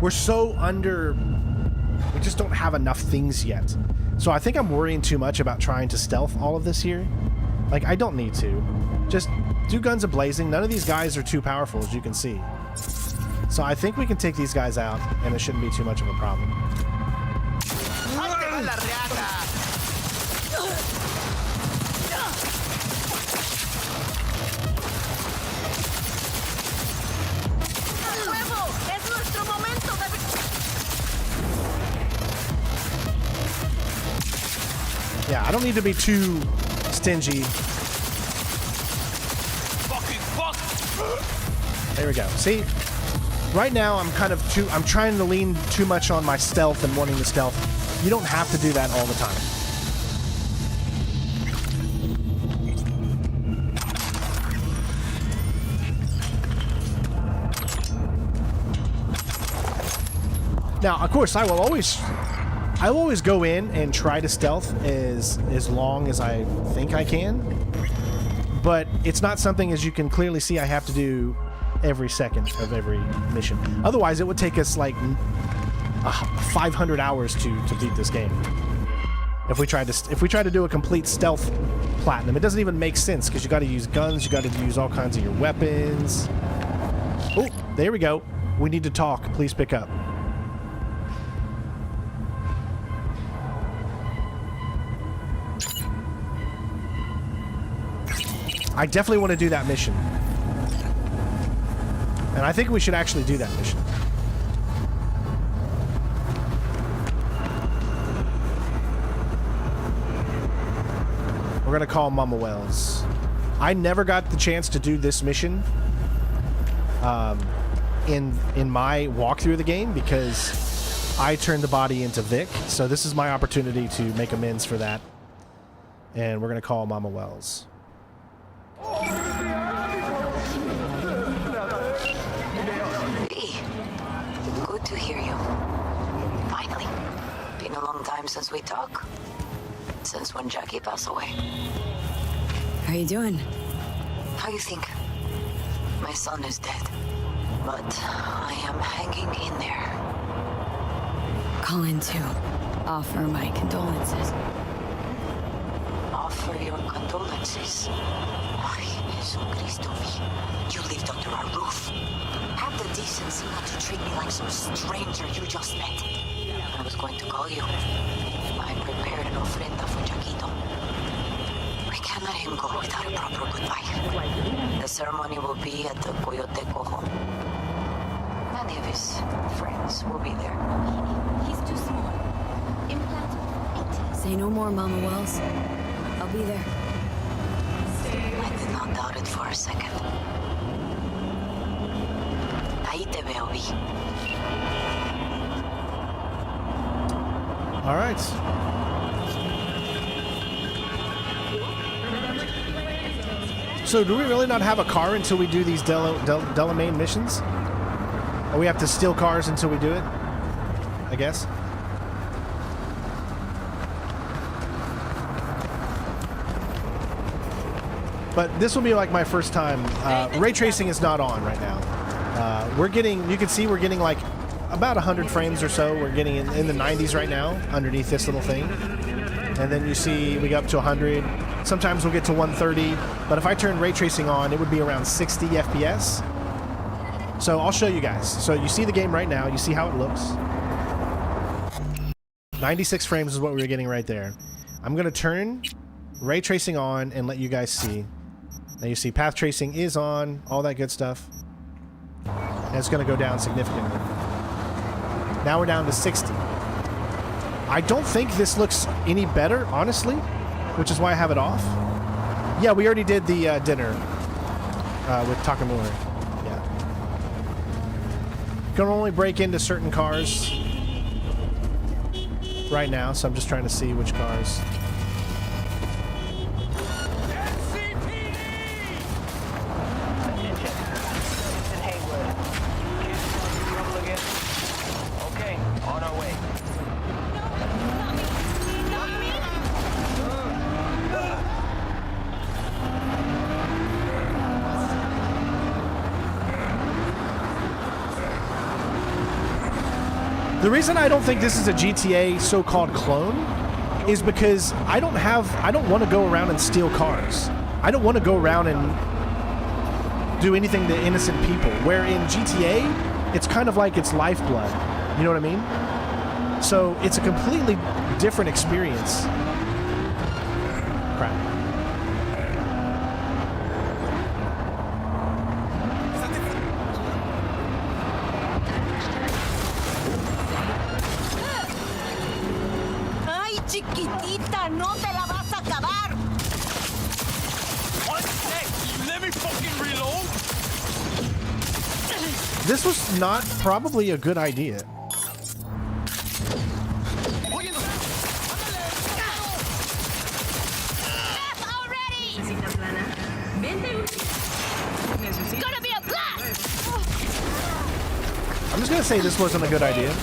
We're so under... We just don't have enough things yet. So I think I'm worrying too much about trying to stealth all of this here. Like, I don't need to. Just do guns a-blazing. None of these guys are too powerful, as you can see. So I think we can take these guys out, and it shouldn't be too much of a problem. Yeah, I don't need to be too stingy. Fucking fuck! There we go. See? Right now, I'm trying to lean too much on my stealth and wanting the stealth. You don't have to do that all the time. Now, of course, I will always go in and try to stealth as long as I think I can. But it's not something, as you can clearly see, I have to do every second of every mission. Otherwise, it would take us like 500 hours to beat this game. If we try to do a complete stealth platinum, it doesn't even make sense because you got to use guns, you got to use all kinds of your weapons. Oh, there we go. We need to talk. Please pick up. I definitely want to do that mission. And I think we should actually do that mission. We're going to call Mama Wells. I never got the chance to do this mission in my walkthrough of the game because I turned the body into Vic. So this is my opportunity to make amends for that. And we're going to call Mama Wells. Hey, good to hear you. Finally. Been a long time since we talked. Since when Jackie passed away. How you doing? How you think? My son is dead. But I am hanging in there. Call in to offer my condolences. Offer your condolences. Ay, Jesucristo mío. You lived under our roof. Have the decency not to treat me like some stranger you just met. I was going to call you. I prepared an ofrenda for Jaquito. We can't let him go without a proper goodbye. The ceremony will be at the Coyote Cojo. Many of his friends will be there. He's too small. Implant. Say no more, Mama Wells. I'll be there. I did not doubt it for a second. Ahí te veo, Vi. All right. So do we really not have a car until we do these Delamain missions? Or we have to steal cars until we do it? I guess. But this will be like my first time. Ray tracing is not on right now. We're getting, you can see we're getting like about 100 frames or so. We're getting in the 90s right now underneath this little thing. And then you see we go up to 100. Sometimes we'll get to 130. But if I turn ray tracing on, it would be around 60 FPS. So I'll show you guys. So you see the game right now. You see how it looks. 96 frames is what we were getting right there. I'm going to turn ray tracing on and let you guys see. Now you see path tracing is on, all that good stuff. And it's going to go down significantly. Now we're down to 60. I don't think this looks any better, honestly, which is why I have it off. Yeah, we already did the dinner with Takamura. Yeah. Can only break into certain cars right now, so I'm just trying to see which cars. The reason I don't think this is a GTA so-called clone is because I don't want to go around and steal cars. I don't want to go around and do anything to innocent people. Where in GTA, it's kind of like it's lifeblood. You know what I mean? So it's a completely different experience. Crap. Chiquitita, no te la vas a acabar. One sec, let me fucking reload. This was not probably a good idea. Gonna be a blast! I'm just gonna say this wasn't a good idea.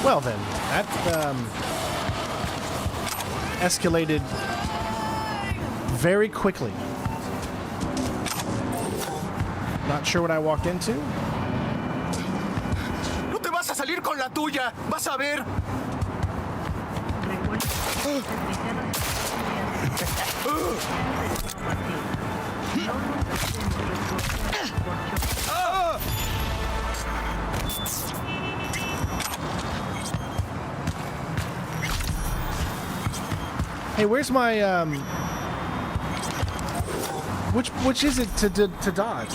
Well then, that escalated very quickly. Not sure what I walked into. No te vas a salir con la tuya. Vas a ver. Hey, where's my which is it to dodge?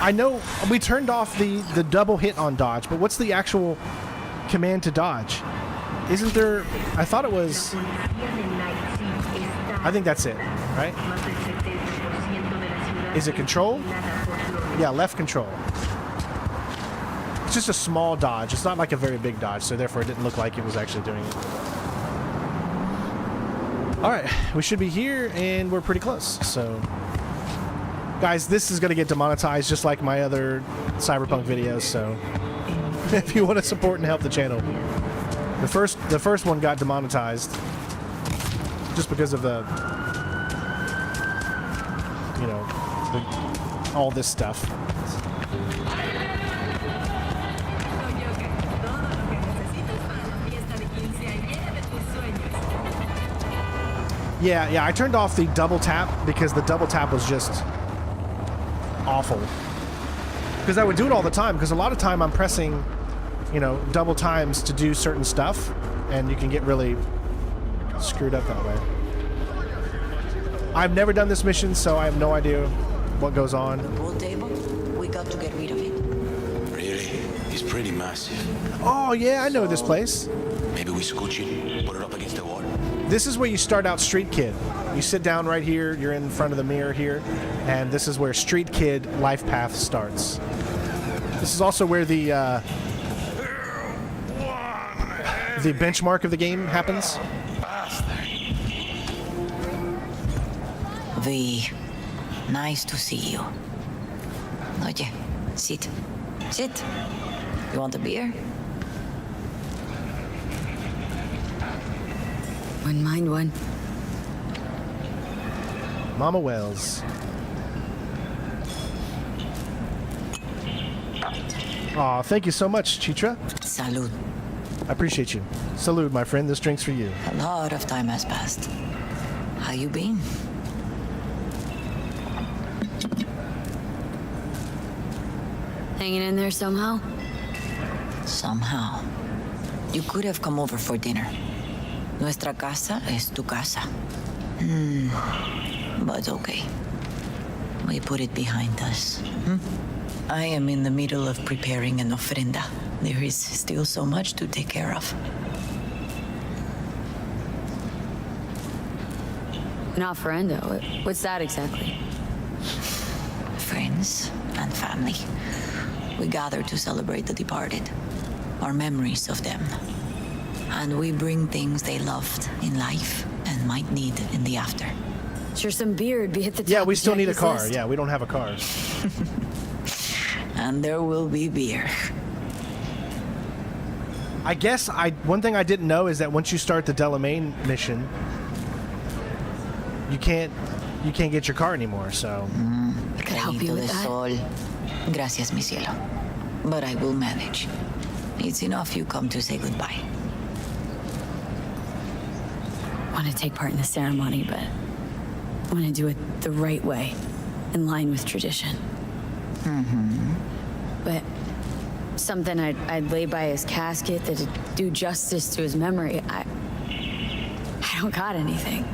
I know we turned off the double hit on dodge, but what's the actual command to dodge? Isn't there? I thought it was. I think that's it, right? Is it control? Yeah, left control. It's just a small dodge. It's not like a very big dodge, so therefore it didn't look like it was actually doing it. Alright, we should be here, and we're pretty close, so... Guys, this is going to get demonetized just like my other Cyberpunk videos, so... if you want to support and help the channel. The first one got demonetized just because of the... you know, all this stuff. Yeah, I turned off the double tap because the double tap was just awful. Because I would do it all the time, because a lot of time I'm pressing, you know, double times to do certain stuff, and you can get really screwed up that way. I've never done this mission, so I have no idea what goes on. The pool table, we got to get rid of it. Really? It's pretty massive. Oh, yeah, I know this place. Maybe we scooch it, put it up against the wall. This is where you start out Street Kid. You sit down right here, you're in front of the mirror here, and this is where Street Kid life path starts. This is also where the benchmark of the game happens. V, nice to see you. Oye, sit. Sit. You want a beer? Wouldn't mind one. Mama Wells. Aw, thank you so much, Chitra. Salud. I appreciate you. Salud, my friend. This drink's for you. A lot of time has passed. How you been? Hanging in there somehow? Somehow. You could have come over for dinner. Nuestra casa es tu casa. But okay. We put it behind us. I am in the middle of preparing an ofrenda. There is still so much to take care of. An ofrenda? What's that exactly? Friends and family. We gather to celebrate the departed. Our memories of them. And we bring things they loved in life and might need in the after. Sure, some beer would be at the top. Yeah, we still need a car. list. Yeah, we don't have a car. And there will be beer. I guess one thing I didn't know is that once you start the Delamain mission, you can't get your car anymore. So I could help you with that. Sol. Gracias, mi cielo. But I will manage. It's enough you come to say goodbye. I want to take part in the ceremony, but I want to do it the right way, in line with tradition. But something I'd lay by his casket that'd do justice to his memory. I don't got anything.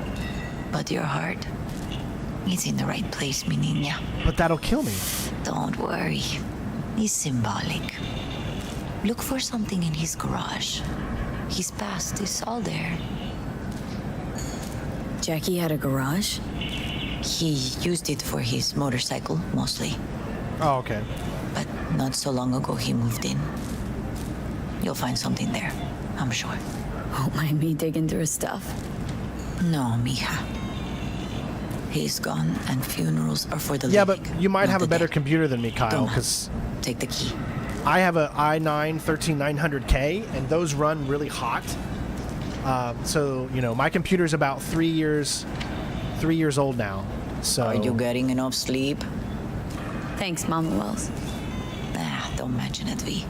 But your heart, It's in the right place, mi niña. But that'll kill me. Don't worry. It's symbolic. Look for something in his garage. His past is all there. Jackie had a garage? He used it for his motorcycle, mostly. Oh, okay. But not so long ago, he moved in. You'll find something there, I'm sure. Won't mind me digging through his stuff. No, mija. He's gone, and funerals are for the Yeah, living, but you might have a better computer than me, Kyle, Toma. because Take the key. I have a i9 13900K, and those run really hot. So, you know, my computer's about 3 years old now. So Are you getting enough sleep? Thanks, Mama Wells. Don't mention it, V.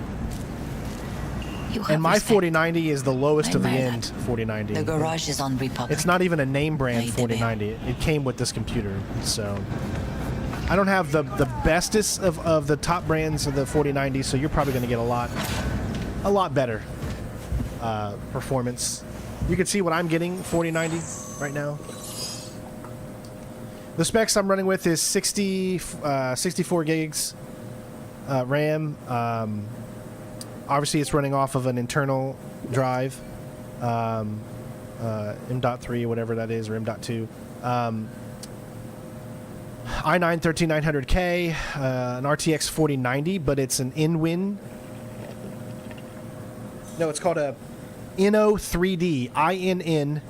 And my 4090 is the lowest of the Admire end 4090. The garage is on Republic. It's not even a name brand Ahí te 4090. It came with this computer, so I don't have the bestest of the top brands of the 4090. So you're probably going to get a lot better performance. You can see what I'm getting 4090 right now. The specs I'm running with is 64 gigs RAM. Obviously, it's running off of an internal drive, M.3 or whatever that is, or M.2. i9 13900K, an RTX 4090, but it's an InWin. No, it's called a Inno 3D, INNO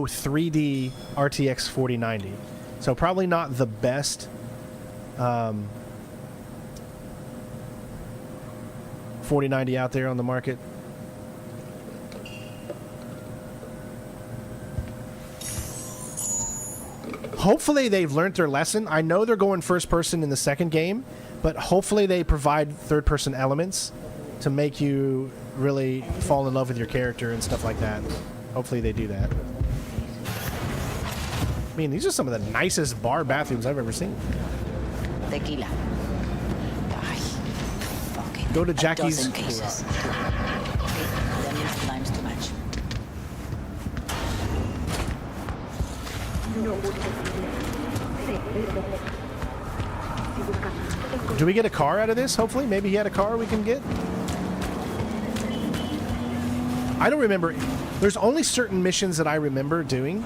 3D RTX 4090. So probably not the best 4090 out there on the market. Hopefully they've learned their lesson. I know they're going first person in the second game, but hopefully they provide third person elements to make you really fall in love with your character and stuff like that. Hopefully they do that. I mean, these are some of the nicest bar bathrooms I've ever seen. Tequila. Go to Jackie's. A dozen cases. That means lime's too much. Do we get a car out of this? Hopefully, maybe he had a car we can get. I don't remember. There's only certain missions that I remember doing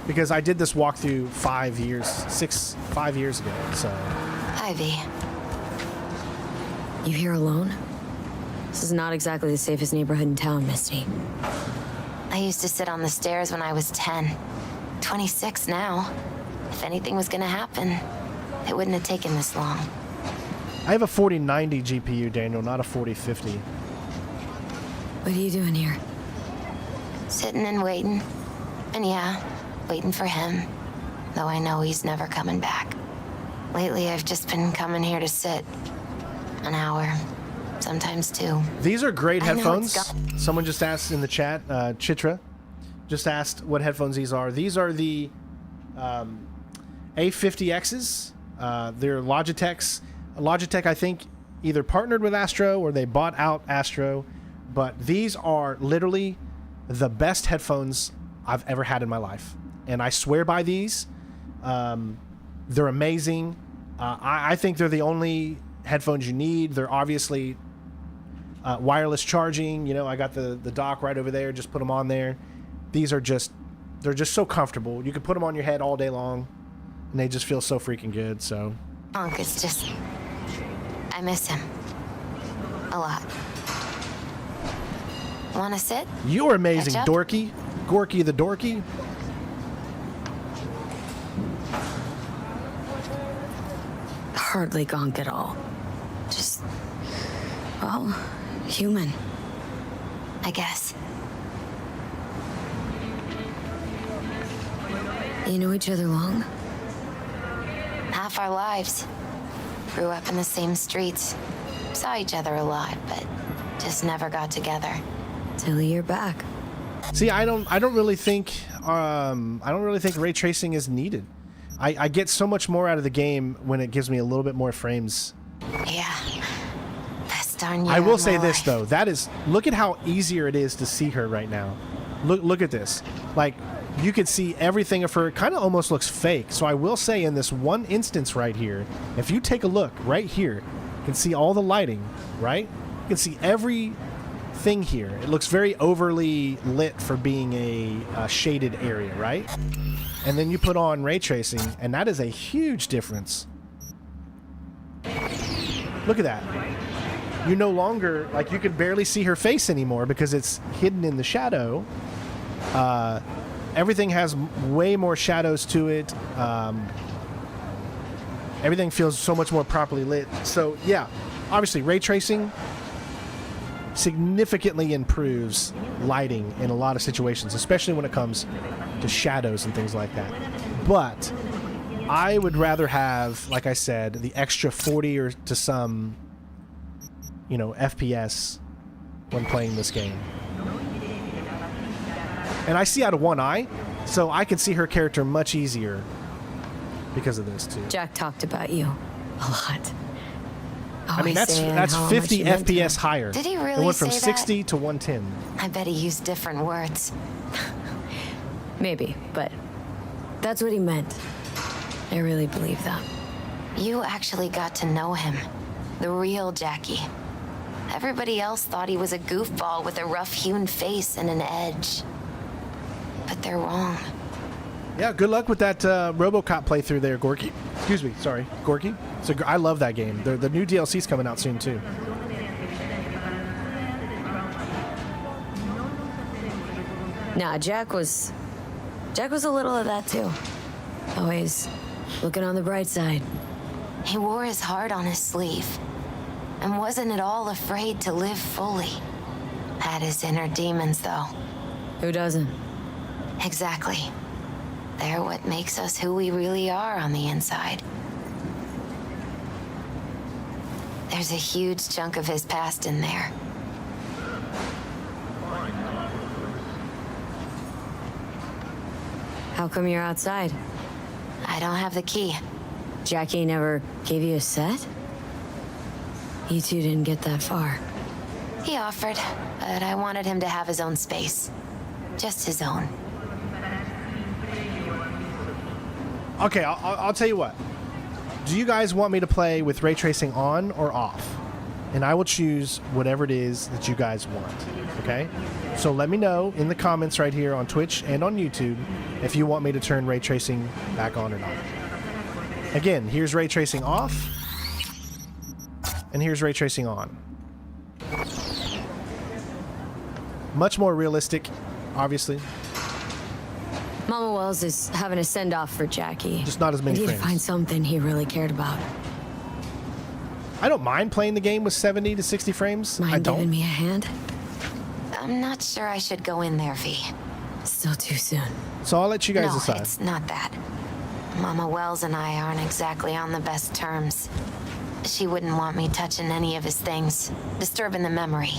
because I did this walkthrough 5 years ago. So. Ivy. You here alone? This is not exactly the safest neighborhood in town, Misty. I used to sit on the stairs when I was 10. 26 now. If anything was gonna happen, it wouldn't have taken this long. I have a 4090 GPU, Daniel, not a 4050. What are you doing here? Sitting and waiting. And yeah, waiting for him. Though I know he's never coming back. Lately, I've just been coming here to sit. An hour. Sometimes two. These are great I know headphones. it's Someone just asked in the chat, Chitra, just asked what headphones these are. These are the A50Xs. They're Logitech's. Logitech, I think, either partnered with Astro or they bought out Astro. But these are literally the best headphones I've ever had in my life. And I swear by these. They're amazing. I think they're the only headphones you need. They're obviously wireless charging. You know, I got the dock right over there. Just put them on there. These are they're just so comfortable. You can put them on your head all day long, and they just feel so freaking good. So, It's just, I miss him a lot. Want to sit? You're amazing, Catch up? Dorky. Gorky the Dorky. Hardly gonk at all. Just, well, human. I guess. You know each other long? Half our lives. Grew up in the same streets. Saw each other a lot, but just never got together. Till you're back. See, I don't really think ray tracing is needed. I get so much more out of the game when it gives me a little bit more frames. Yeah. Best darn year I will of say my this life. though, look at how easier it is to see her right now. Look at this. Like you could see everything of her. It kind of almost looks fake. So I will say in this one instance right here, if you take a look right here, you can see all the lighting, right? You can see everything here. It looks very overly lit for being a shaded area, right? And then you put on ray tracing, and that is a huge difference. Look at that. You no longer, like, you can barely see her face anymore because it's hidden in the shadow. Everything has way more shadows to it. Everything feels so much more properly lit. So, yeah, obviously, ray tracing significantly improves lighting in a lot of situations, especially when it comes to shadows and things like that. But I would rather have, like I said, the extra 40 or to some, you know, FPS when playing this game. And I see out of one eye, so I can see her character much easier because of this too. Jack talked about you a lot. I mean, that's 50 FPS higher. Did he really It went from say 60 to 110. I bet he used different words. Maybe, but that's what he meant. I really believe that. You actually got to know him. The real Jackie. Everybody else thought he was a goofball with a rough-hewn face and an edge. But they're wrong. Yeah, good luck with that RoboCop playthrough there, Gorky. Excuse me, sorry, Gorky. So I love that game. The new DLC's coming out soon too. Nah, Jack was a little of that too. Always looking on the bright side. He wore his heart on his sleeve. And wasn't at all afraid to live fully. Had his inner demons, though. Who doesn't? Exactly. They're what makes us who we really are on the inside. There's a huge chunk of his past in there. How come you're outside? I don't have the key. Jackie never gave you a set? You two didn't get that far. He offered, but I wanted him to have his own space. Just his own. Okay, I'll tell you what. Do you guys want me to play with ray tracing on or off? And I will choose whatever it is that you guys want, okay? So let me know in the comments right here on Twitch and on YouTube if you want me to turn ray tracing back on or not. Again, here's ray tracing off, and here's ray tracing on. Much more realistic, obviously. Mama Wells is having a send-off for Jackie. Just not as many frames. I need frames. to find something he really cared about. I don't mind playing the game with 70 to 60 frames. Mind I don't. giving me a hand? I'm not sure I should go in there, V. Still too soon. So I'll let you guys No, decide. it's not that. Mama Wells and I aren't exactly on the best terms. She wouldn't want me touching any of his things, disturbing the memory.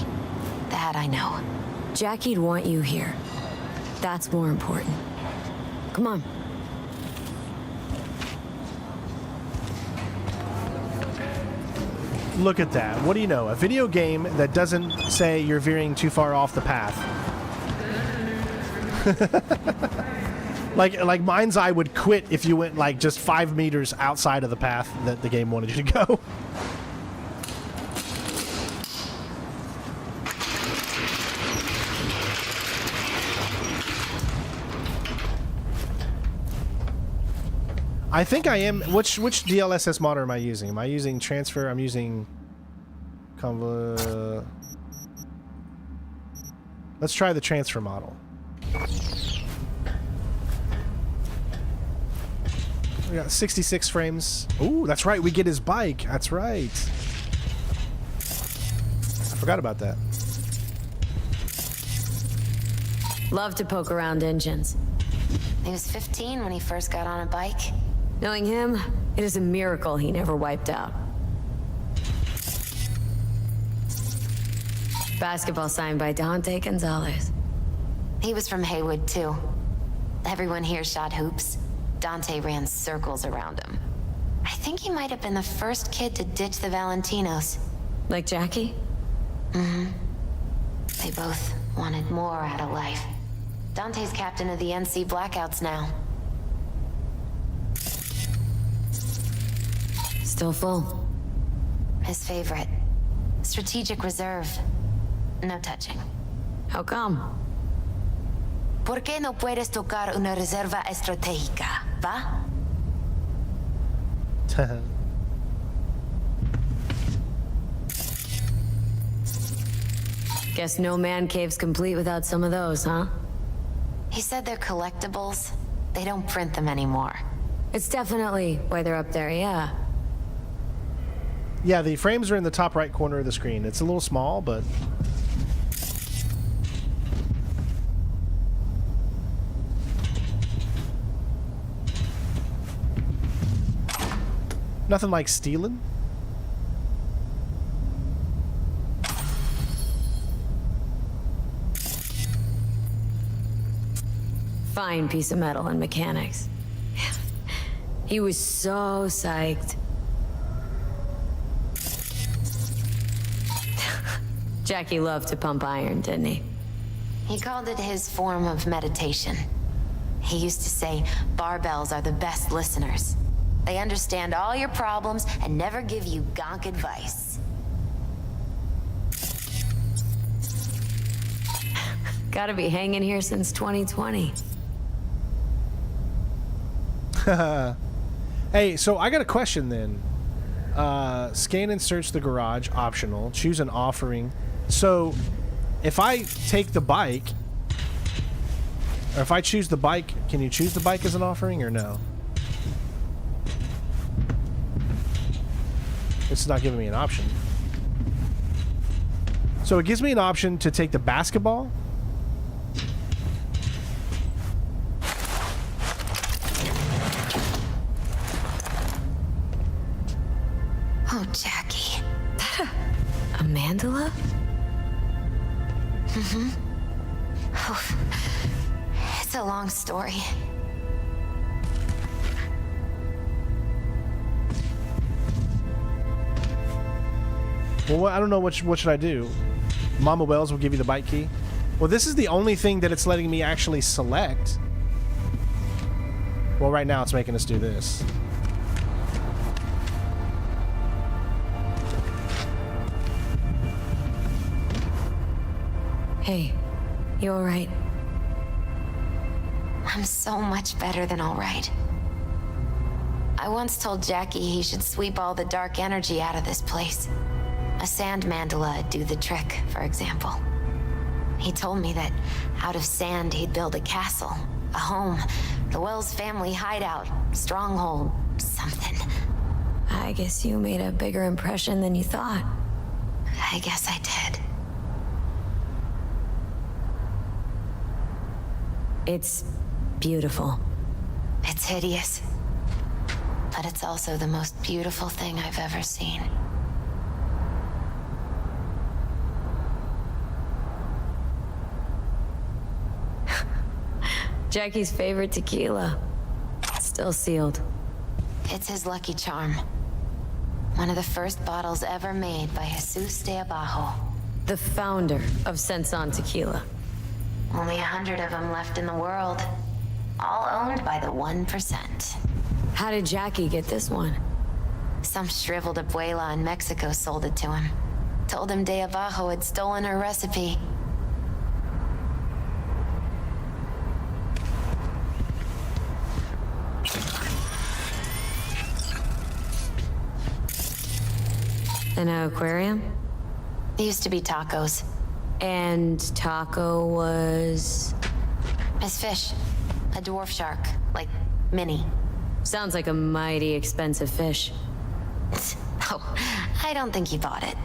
That I know. Jackie'd want you here. That's more important. Come on. Look at that. What do you know? A video game that doesn't say you're veering too far off the path. like Mind's Eye would quit if you went like just 5 meters outside of the path that the game wanted you to go. I think I am. Which DLSS modder am I using? Am I using transfer? I'm using let's try the transfer model. We got 66 frames. Ooh, that's right. We get his bike. That's right. I forgot about that. Love to poke around engines. He was 15 when he first got on a bike. Knowing him, it is a miracle he never wiped out. Basketball signed by Dante Gonzalez. He was from Haywood, too. Everyone here shot hoops. Dante ran circles around him. I think he might have been the first kid to ditch the Valentinos. Like Jackie? Mm-hmm. They both wanted more out of life. Dante's captain of the NC Blackouts now. Still full. His favorite. Strategic reserve. No touching. How come? ¿Por qué no puedes tocar una reserva estratégica, va? Guess no man cave's complete without some of those, huh? He said they're collectibles. They don't print them anymore. It's definitely why they're up there, yeah. Yeah, the frames are in the top right corner of the screen. It's a little small, but... nothing like stealing. Fine piece of metal and mechanics. He was so psyched. Jackie loved to pump iron, didn't he? He called it his form of meditation. He used to say barbells are the best listeners. They understand all your problems and never give you gonk advice. Gotta be hanging here since 2020. Hey, so I got a question then. Scan and search the garage, optional. Choose an offering. So, if I take the bike, or if I choose the bike, can you choose the bike as an offering or no? It's not giving me an option. So it gives me an option to take the basketball. Oh, Jackie. A mandala? Mm-hmm. Oh, it's a long story. Well, I don't know what should I do. Mama Wells will give you the bike key. Well, this is the only thing that it's letting me actually select. Well, right now it's making us do this. Hey, you alright? I'm so much better than alright. I once told Jackie he should sweep all the dark energy out of this place. A sand mandala'd do the trick, for example. He told me that out of sand he'd build a castle, a home, the Wells family hideout, stronghold, something. I guess you made a bigger impression than you thought. I guess I did. It's beautiful. It's hideous. But it's also the most beautiful thing I've ever seen. Jackie's favorite tequila. Still sealed. It's his lucky charm. One of the first bottles ever made by Jesus de Abajo. The founder of Senson Tequila. Only 100 of them left in the world. All owned by the 1%. How did Jackie get this one? Some shriveled abuela in Mexico sold it to him. Told him de Abajo had stolen her recipe. An aquarium? It used to be Taco's. And Taco was... His fish. A dwarf shark. Like, mini. Sounds like a mighty expensive fish. Oh, I don't think he bought it.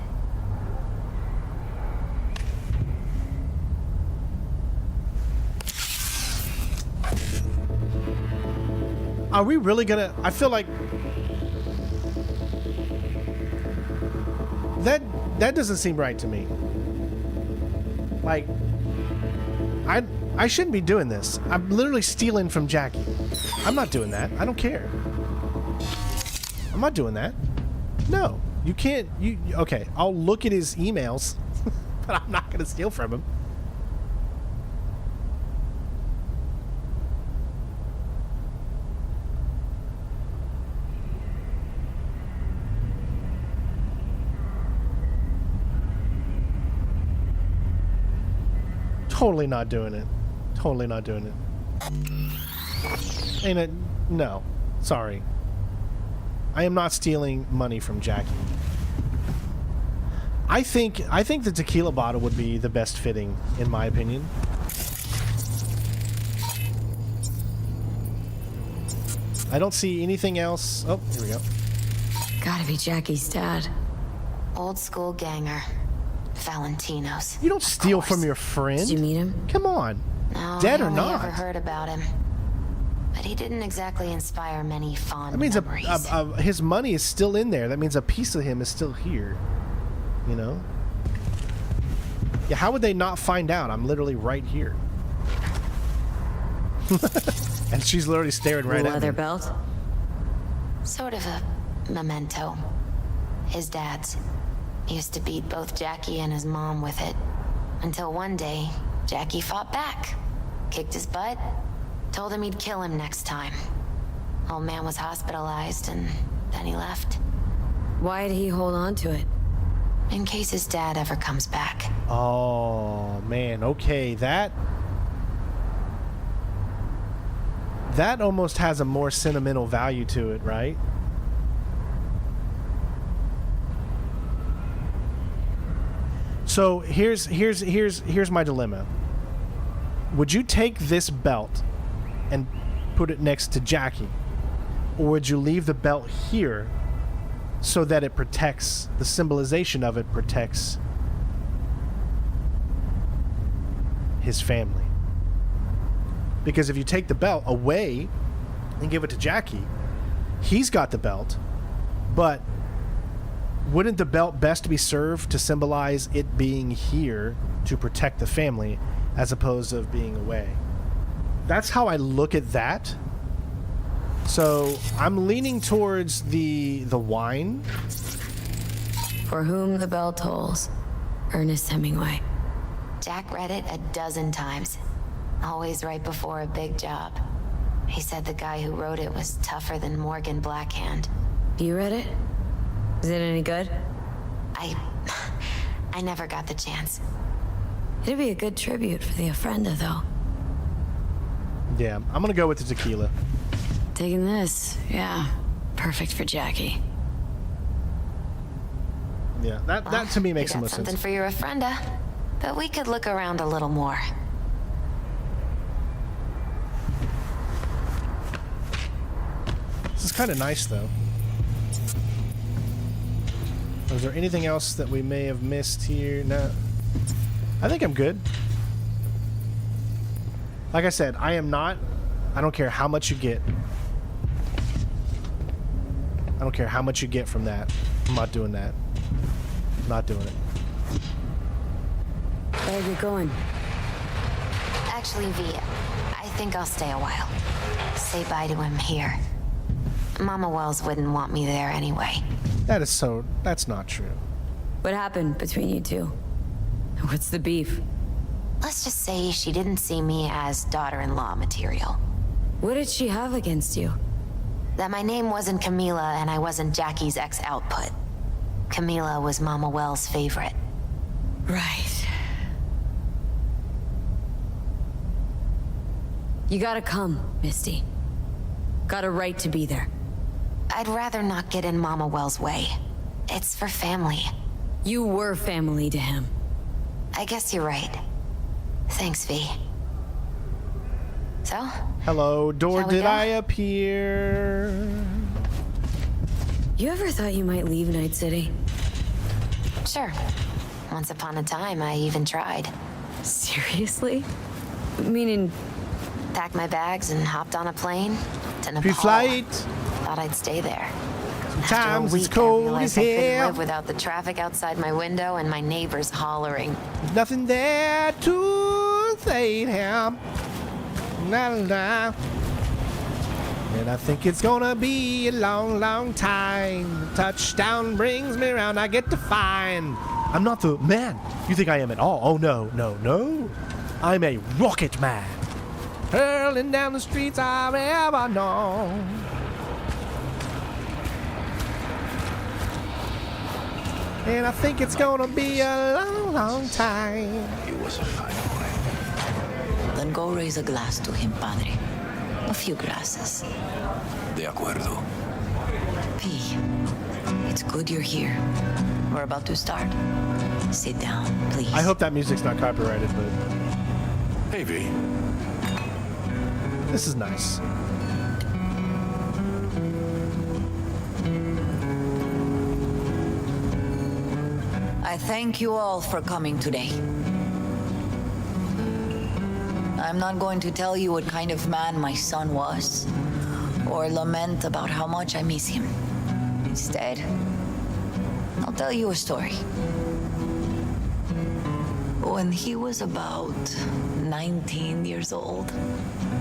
Are we really gonna... I feel like... That doesn't seem right to me. Like... I shouldn't be doing this. I'm literally stealing from Jackie. I'm not doing that. I don't care. I'm not doing that. No. You can't... Okay, I'll look at his emails, but I'm not gonna steal from him. Totally not doing it. Totally not doing it. Ain't it? No. Sorry. I am not stealing money from Jackie. I think the tequila bottle would be the best fitting, in my opinion. I don't see anything else. Oh, here we go. Gotta be Jackie's dad. Old school ganger. Valentino's. You don't steal from your friend. Did you meet him? Come on. No, Dead I or only not. ever heard about him. But he didn't exactly inspire many fond That means memories. his money is still in there. That means a piece of him is still here. You know? Yeah, how would they not find out? I'm literally right here. And she's literally staring right at me. Leather belt? Sort of a memento. His dad's. He used to beat both Jackie and his mom with it. Until one day, Jackie fought back. Kicked his butt. Told him he'd kill him next time. Old man was hospitalized and then he left. Why did he hold on to it? In case his dad ever comes back. Oh, man. Okay, that almost has a more sentimental value to it, right? So here's my dilemma. Would you take this belt and put it next to Jackie, or would you leave the belt here so that it protects, the symbolization of it protects his family? Because if you take the belt away and give it to Jackie, he's got the belt, but wouldn't the belt best be served to symbolize it being here to protect the family as opposed to being away? That's how I look at that. So I'm leaning towards the wine. For whom the bell tolls. Ernest Hemingway. Jack read it a dozen times. Always right before a big job. He said the guy who wrote it was tougher than Morgan Blackhand. You read it? Is it any good? I never got the chance. It'd be a good tribute for the ofrenda, though. Yeah, I'm gonna go with the tequila. Taking this, yeah. Perfect for Jackie. Yeah, that to me makes the most something sense. for your ofrenda, but we could look around a little more. This is kind of nice, though. Is there anything else that we may have missed here? No. I think I'm good. Like I said, I don't care how much you get. I don't care how much you get from that. I'm not doing that. Not doing it. Where are you going? Actually, V, I think I'll stay a while. Say bye to him here. Mama Wells wouldn't want me there anyway. That's not true. What happened between you two? What's the beef? Let's just say she didn't see me as daughter-in-law material. What did she have against you? That my name wasn't Camila and I wasn't Jackie's ex-output. Camila was Mama Wells' favorite. Right. You gotta come, Misty. Got a right to be there. I'd rather not get in Mama Wells' way. It's for family. You were family to him. I guess you're right. Thanks, V. So? Hello, door, did I appear? You ever thought you might leave Night City? Sure. Once upon a time, I even tried. Seriously? Meaning... Packed my bags and hopped on a plane to Nepal. Pre-flight. Thought I'd stay there. Sometimes it's cold as I couldn't hell. live without the traffic outside my window and my neighbors hollering. There's nothing there to say him. And I think it's gonna be a long, long time. The touchdown brings me around. I get to find. I'm not the man you think I am at all. Oh no, no, no. I'm a rocket man. Hurling down the streets I've ever known. And I think it's gonna be a long, long time. He was a fine boy. then go raise a glass to him, padre. A few glasses. De acuerdo. P, it's good you're here. We're about to start. Sit down, please. I hope that music's not copyrighted, but... Hey, V. This is nice. I thank you all for coming today. I'm not going to tell you what kind of man my son was, or lament about how much I miss him. Instead, I'll tell you a story. When he was about 19 years old,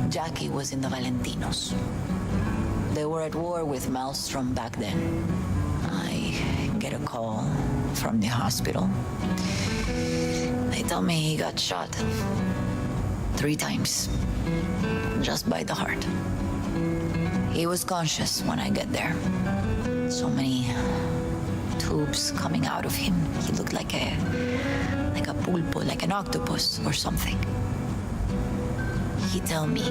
Jackie was in the Valentinos. They were at war with Maelstrom back then. I get a call from the hospital. They tell me he got shot 3 times, just by the heart. He was conscious when I get there. So many tubes coming out of him. He looked like a pulpo, like an octopus or something. He told me,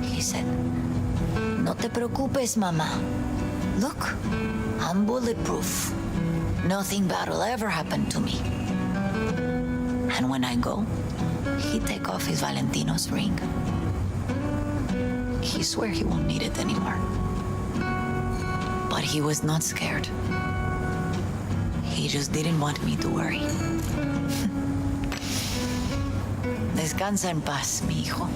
he said, "No te preocupes, mama. Look, I'm bulletproof. Nothing bad will ever happen to me." And when I go, he take off his Valentino's ring. He swear he won't need it anymore. But he was not scared. He just didn't want me to worry. Descansa en paz, mi hijo.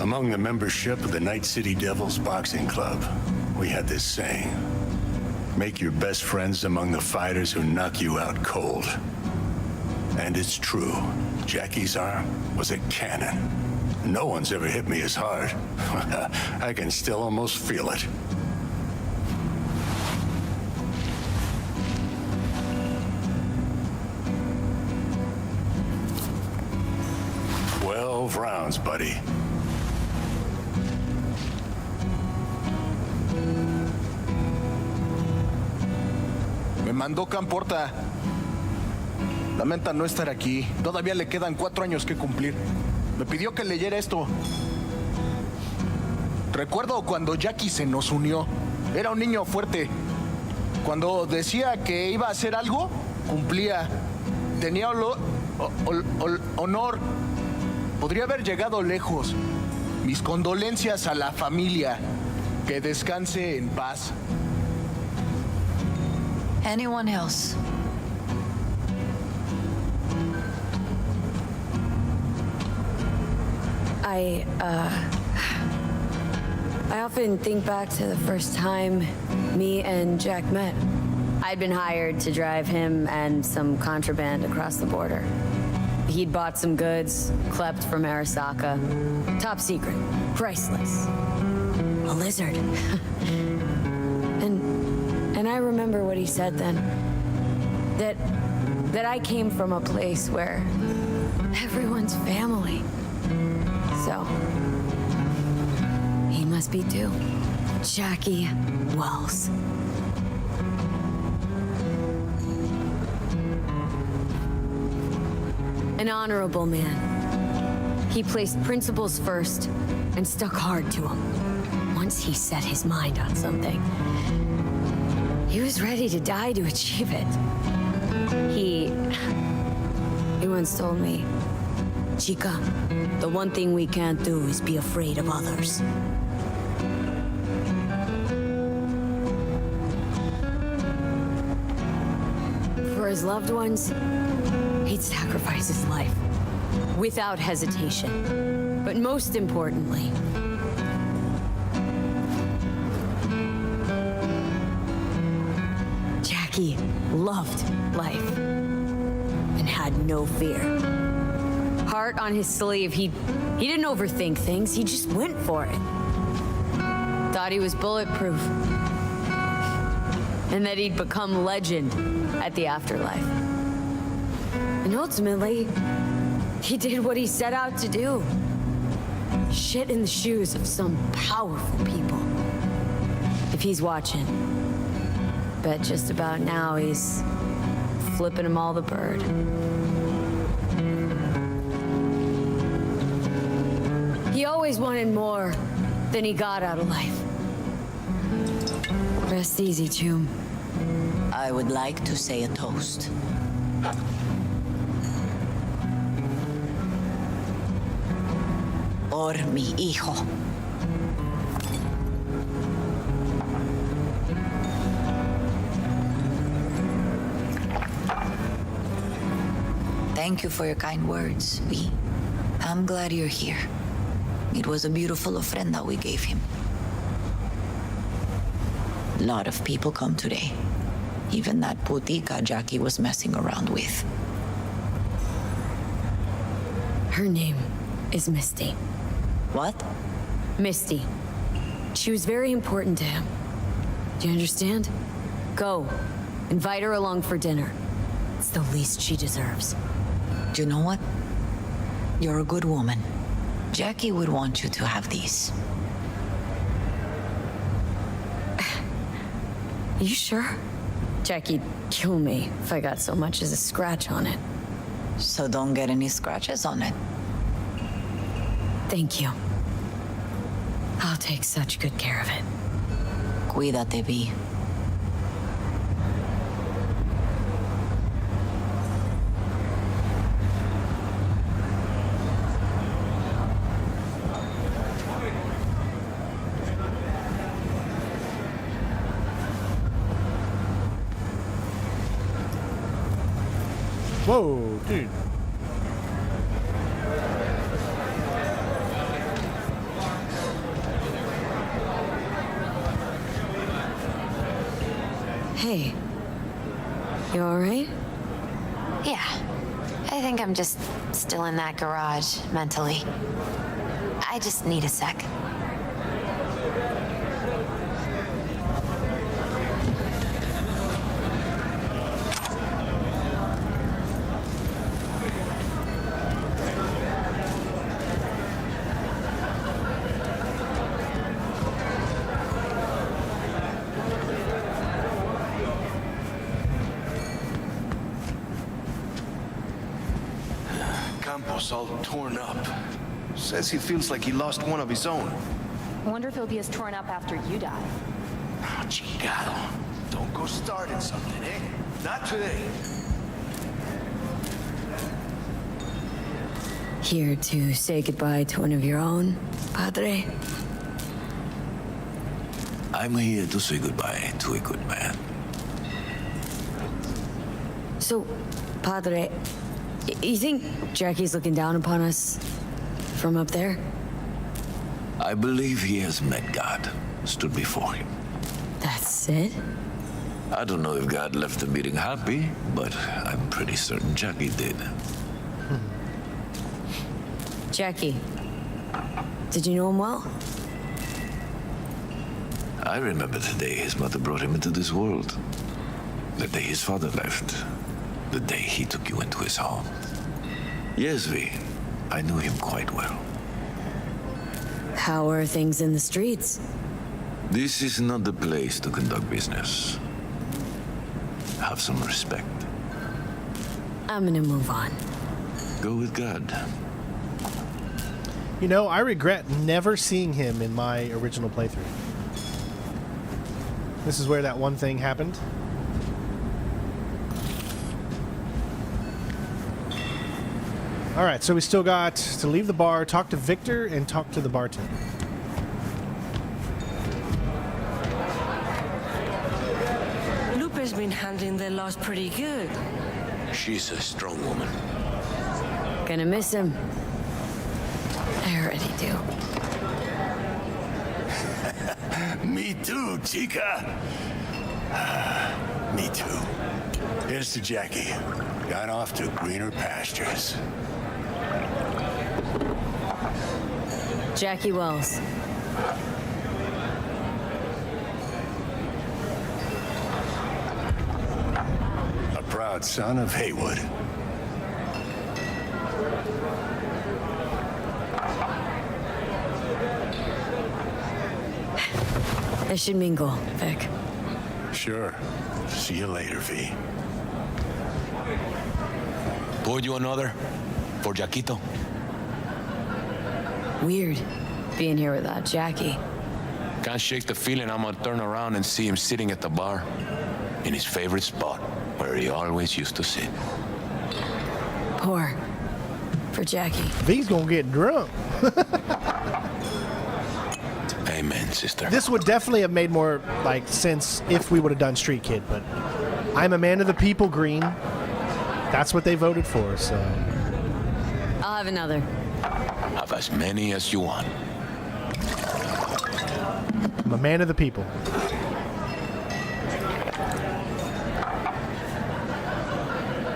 Among the membership of the Night City Devils Boxing Club, we had this saying: make your best friends among the fighters who knock you out cold. And it's true. Jackie's arm was a cannon. No one's ever hit me as hard. I can still almost feel it. Rounds, buddy. Me mandó Camporta. Lamenta no estar aquí. Todavía le quedan 4 años que cumplir. Me pidió que leyera esto. Recuerdo cuando Jackie se nos unió. Era un niño fuerte. Cuando decía que iba a hacer algo, cumplía. Tenía honor. Podría haber llegado lejos. Mis condolencias a la familia. Que descanse en paz. Anyone else? I often think back to the first time me and Jack met. I'd been hired to drive him and some contraband across the border. He'd bought some goods, klept from Arasaka. Top secret, priceless. A lizard. And I remember what he said then. That I came from a place where everyone's family. So, he must be too. Jackie Wells. An honorable man. He placed principles first and stuck hard to them. Once he set his mind on something, he was ready to die to achieve it. He once told me, "Chica, the one thing we can't do is be afraid of others." For his loved ones, he'd sacrifice his life without hesitation. But most importantly, Jackie loved life and had no fear. Heart on his sleeve, he didn't overthink things, he just went for it. Thought he was bulletproof. And that he'd become legend at the afterlife. And ultimately, he did what he set out to do. shit in the shoes of some powerful people. If he's watching, bet just about now he's flipping them all the bird. He always wanted more than he got out of life. Rest easy, Choom. I would like to say a toast. Por mi hijo. Thank you for your kind words, V. I'm glad you're here. It was a beautiful ofrenda we gave him. A lot of people come today. Even that putica Jackie was messing around with. Her name is Misty. What? Misty. She was very important to him. Do you understand? Go. Invite her along for dinner. It's the least she deserves. Do you know what? You're a good woman. Jackie would want you to have these. You sure? Jackie'd kill me if I got so much as a scratch on it. So don't get any scratches on it. Thank you. I'll take such good care of it. Cuídate, V. Whoa, dude. Hey. You alright? Yeah. I think I'm just still in that garage, mentally. I just need a sec. Campos all torn up. Says he feels like he lost one of his own. I wonder if he'll be as torn up after you die. Oh, chingado. Don't go starting something, eh? Not today. Here to say goodbye to one of your own, Padre? I'm here to say goodbye to a good man. So, Padre, you think Jackie's looking down upon us from up there? I believe he has met God, stood before him. That's it? I don't know if God left the meeting happy, but I'm pretty certain Jackie did. Jackie, did you know him well? I remember the day his mother brought him into this world. The day his father left. The day he took you into his home. Yes, V. I knew him quite well. How are things in the streets? This is not the place to conduct business. Have some respect. I'm gonna move on. Go with God. You know, I regret never seeing him in my original playthrough. This is where that one thing happened. Alright, so we still got to leave the bar, talk to Victor, and talk to the bartender. Lupe's been handling the loss pretty good. She's a strong woman. Gonna miss him. I already do. Me too, chica. Me too. Here's to Jackie. Gone off to greener pastures. Jackie Wells. A proud son of Haywood. I should mingle, Vic. Sure. See you later, V. Pour you another? For Jaquito? Weird, being here without Jackie. Can't shake the feeling I'm gonna turn around and see him sitting at the bar. In his favorite spot, where he always used to sit. Pour. For Jackie. V's gonna get drunk. Amen, sister. This would definitely have made more like sense if we would have done Street Kid, but I'm a man of the people, Green. That's what they voted for, so. I'll have another. Have as many as you want. I'm a man of the people.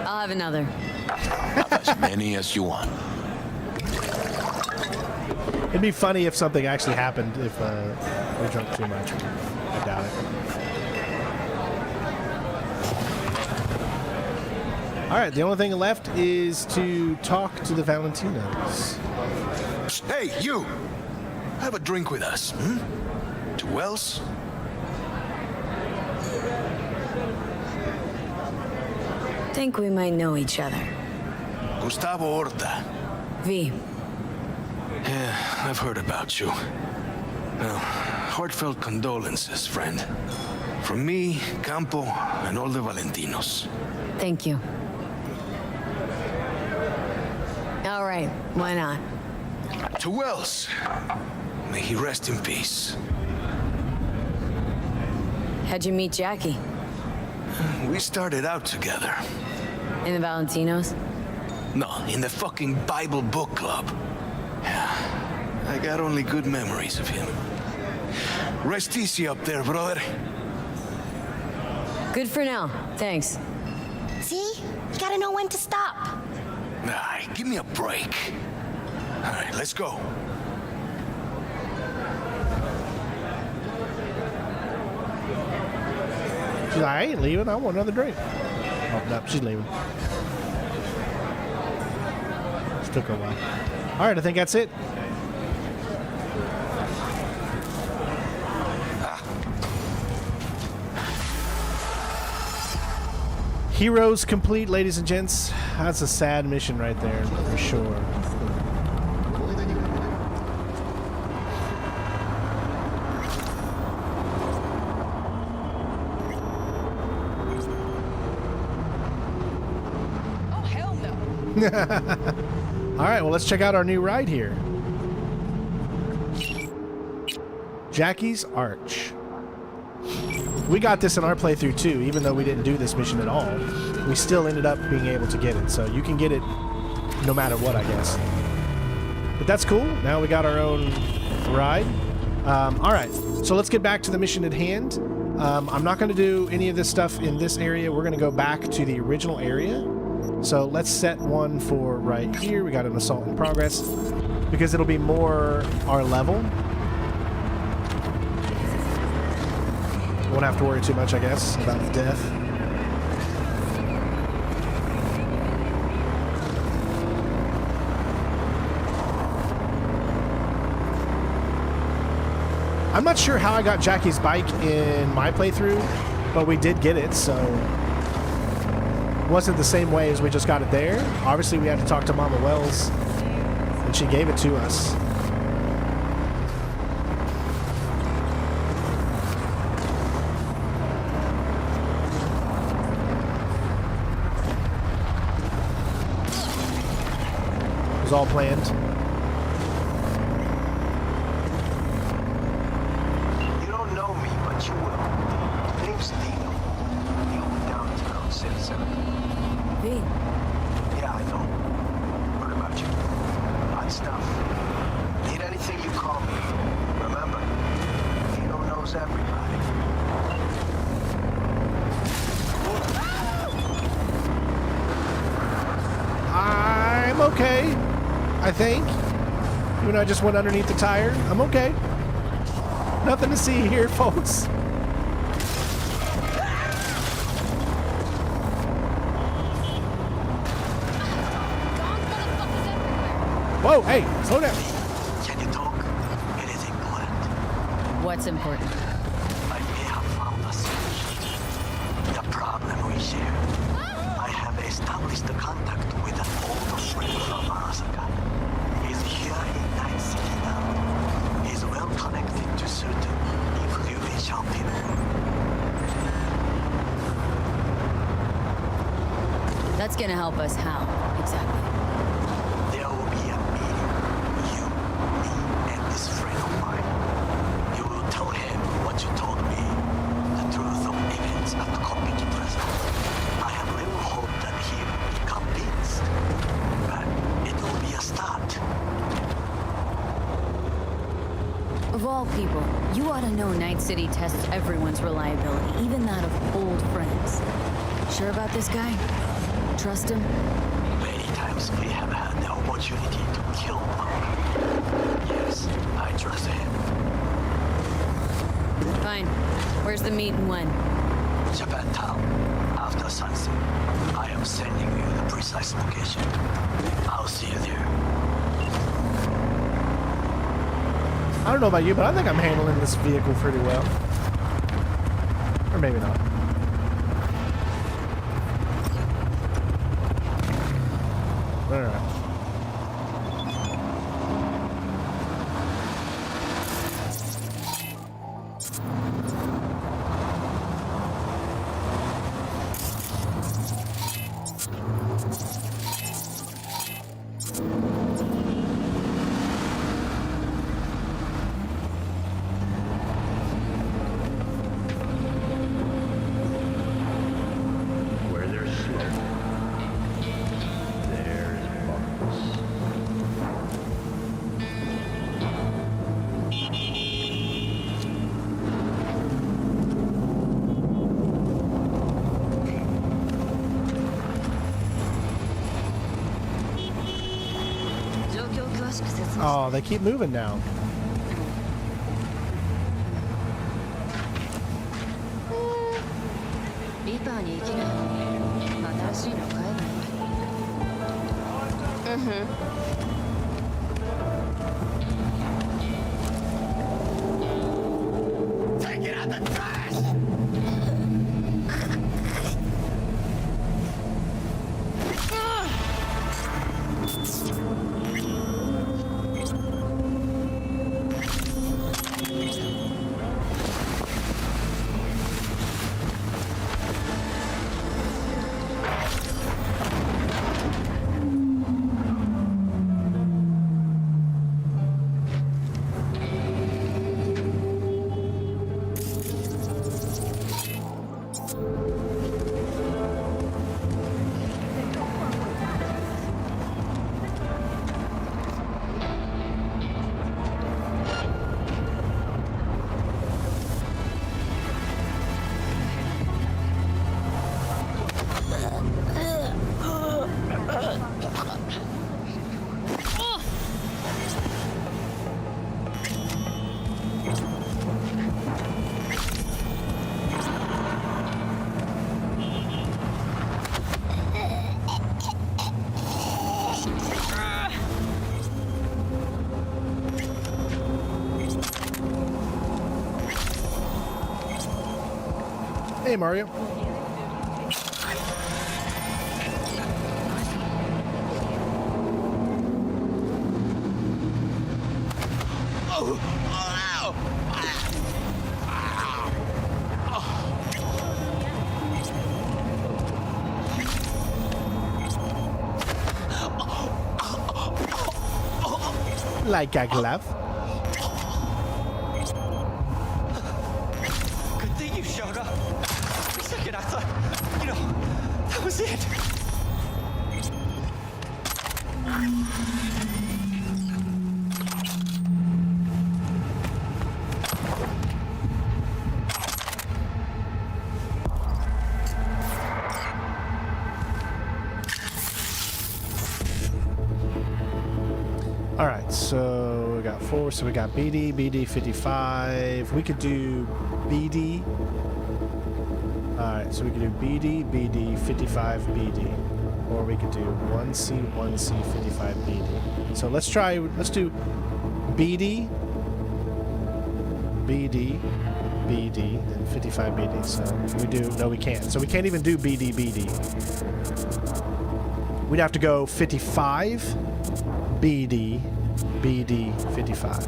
I'll have another. Have as many as you want. It'd be funny if something actually happened if we drank too much. I doubt it. All right, the only thing left is to talk to the Valentinos. Hey, you! Have a drink with us, hmm? To Wells? Think we might know each other. Gustavo Horta. V. Yeah, I've heard about you. Well, heartfelt condolences, friend. From me, Campo, and all the Valentinos. Thank you. All right, why not? To Wells. May he rest in peace. How'd you meet Jackie? We started out together. In the Valentinos? No, in the fucking Bible book club. Yeah, I got only good memories of him. Rest easy up there, brother. Good for now, thanks. See? You gotta know when to stop. Nah, give me a break. All right, let's go. She's like, I ain't leaving. I want another drink. Oh, no, she's leaving. It took her a while. All right, I think that's it. Heroes complete, ladies and gents. That's a sad mission right there, for sure. All right, well, let's check out our new ride here. Jackie's Arch. We got this in our playthrough too, even though we didn't do this mission at all. We still ended up being able to get it, so you can get it no matter what, I guess. But that's cool. Now we got our own ride. All right, so let's get back to the mission at hand. I'm not going to do any of this stuff in this area. We're going to go back to the original area. So let's set one for right here. We got an assault in progress because it'll be more our level. Won't have to worry too much, I guess, about death. I'm not sure how I got Jackie's bike in my playthrough, but we did get it, so it wasn't the same way as we just got it there. Obviously, we had to talk to Mama Wells, and she gave it to us. It was all planned. You don't know me, but you will. Name's Dino. The only downtown citizen. V. Yeah, I know. What about you? Hot stuff. Need anything, you call me. Remember, Dino knows everybody. I'm okay, I think. Even though I just went underneath the tire, I'm okay. Nothing to see here, folks. Whoa, hey, slow down. Can you talk? It is important. What's important? established contact with an old friend from Arasaka. He's here in Night City now. He's well connected to certain influential people. That's gonna help us how, exactly? There will be a meeting. You, me, and this friend of mine. You will tell him what you told me. The truth of events at the Completed Walkthroughs. I have little hope that he will be convinced. But it will be a start. Of all people, you ought to know Night City tests everyone's reliability, even that of old friends. Sure about this guy? Trust him? Many times we have had the opportunity to kill Punk. Yes, I trust him. Fine. Where's the meet and when? Japantown. After sunset. I am sending you the precise location. I'll see you there. I don't know about you, but I think I'm handling this vehicle pretty well. Or maybe not. All right. Where there's smoke, there's bubbles. Oh, they keep moving now. Take it out the trash! Hey, Mario. Like a glove. Good thing you showed up. For a second, I thought, that was it. All right, so we got 4. So we got BD, BD 55. We could do BD. All right, so we could do BD, BD 55, BD, or we could do 1C, 1C 55, BD. So let's do BD, BD, BD, and 55 BD. So we can't. So we can't even do BD, BD. we'd have to go 55, BD, BD, 55.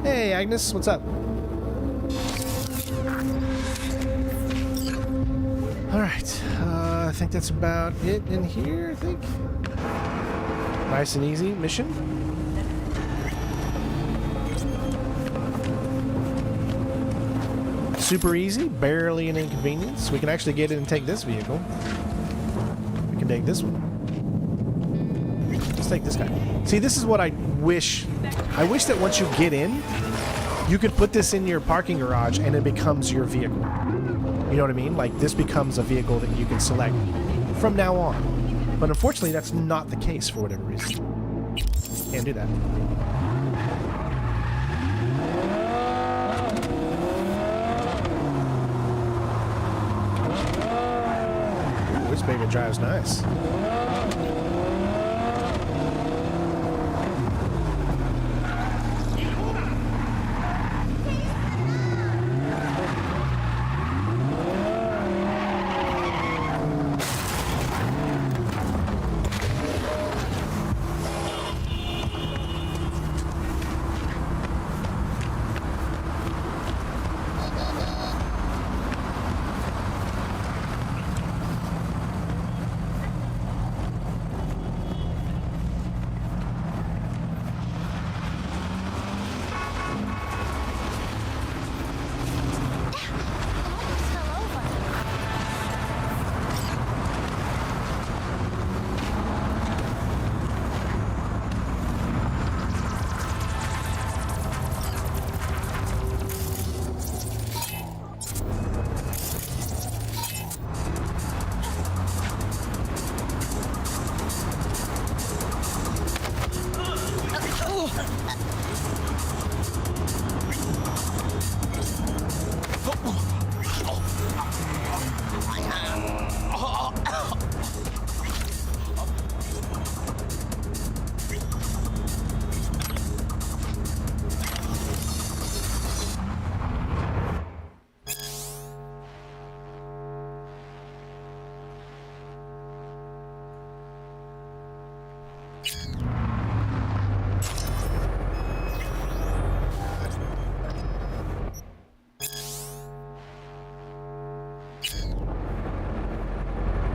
Hey, Agnes, what's up? All right, I think that's about it in here, I think. Nice and easy mission. Super easy, barely an inconvenience. We can actually get in and take this vehicle. We can take this one. Let's take this guy. See, this is what I wish. I wish that once you get in, you could put this in your parking garage and it becomes your vehicle. You know what I mean? Like, this becomes a vehicle that you can select from now on. But unfortunately, that's not the case for whatever reason. Can't do that. Ooh, this baby drives nice.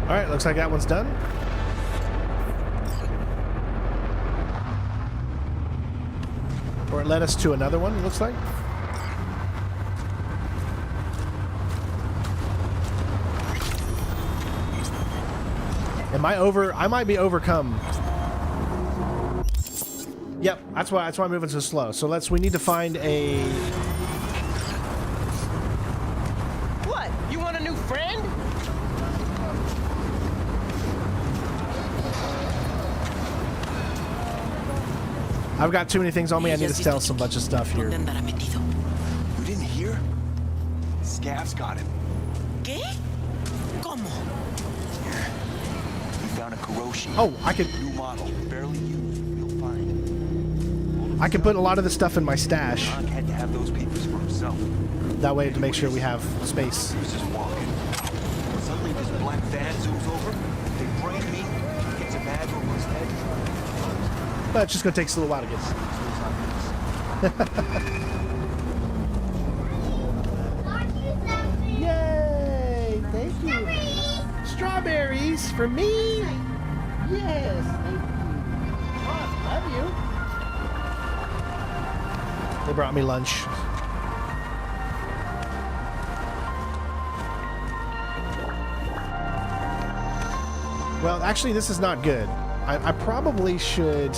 Alright, looks like that one's done. Or it led us to another one, it looks like. Am I over? I might be overcome. Yep, that's why I'm moving so slow. So we need to find a... What? You want a new friend? I've got too many things on me. I need to sell some bunch of stuff here. You didn't hear? Scav's got him. ¿Qué? ¿Cómo? We found a Kuroshi. Oh, I could... New model, barely used. You'll find. I can put a lot of this stuff in my stash. Doc had to have those papers for himself. That way to make sure we have space. He was just walking. Suddenly this black van zooms over. They brain me. Gets a bag over his head. But it's just going to take us a little while to get. Yay! Thank you. Strawberries for me? Yes, thank you. Oh, love you. They brought me lunch. Well, actually, this is not good. I probably should...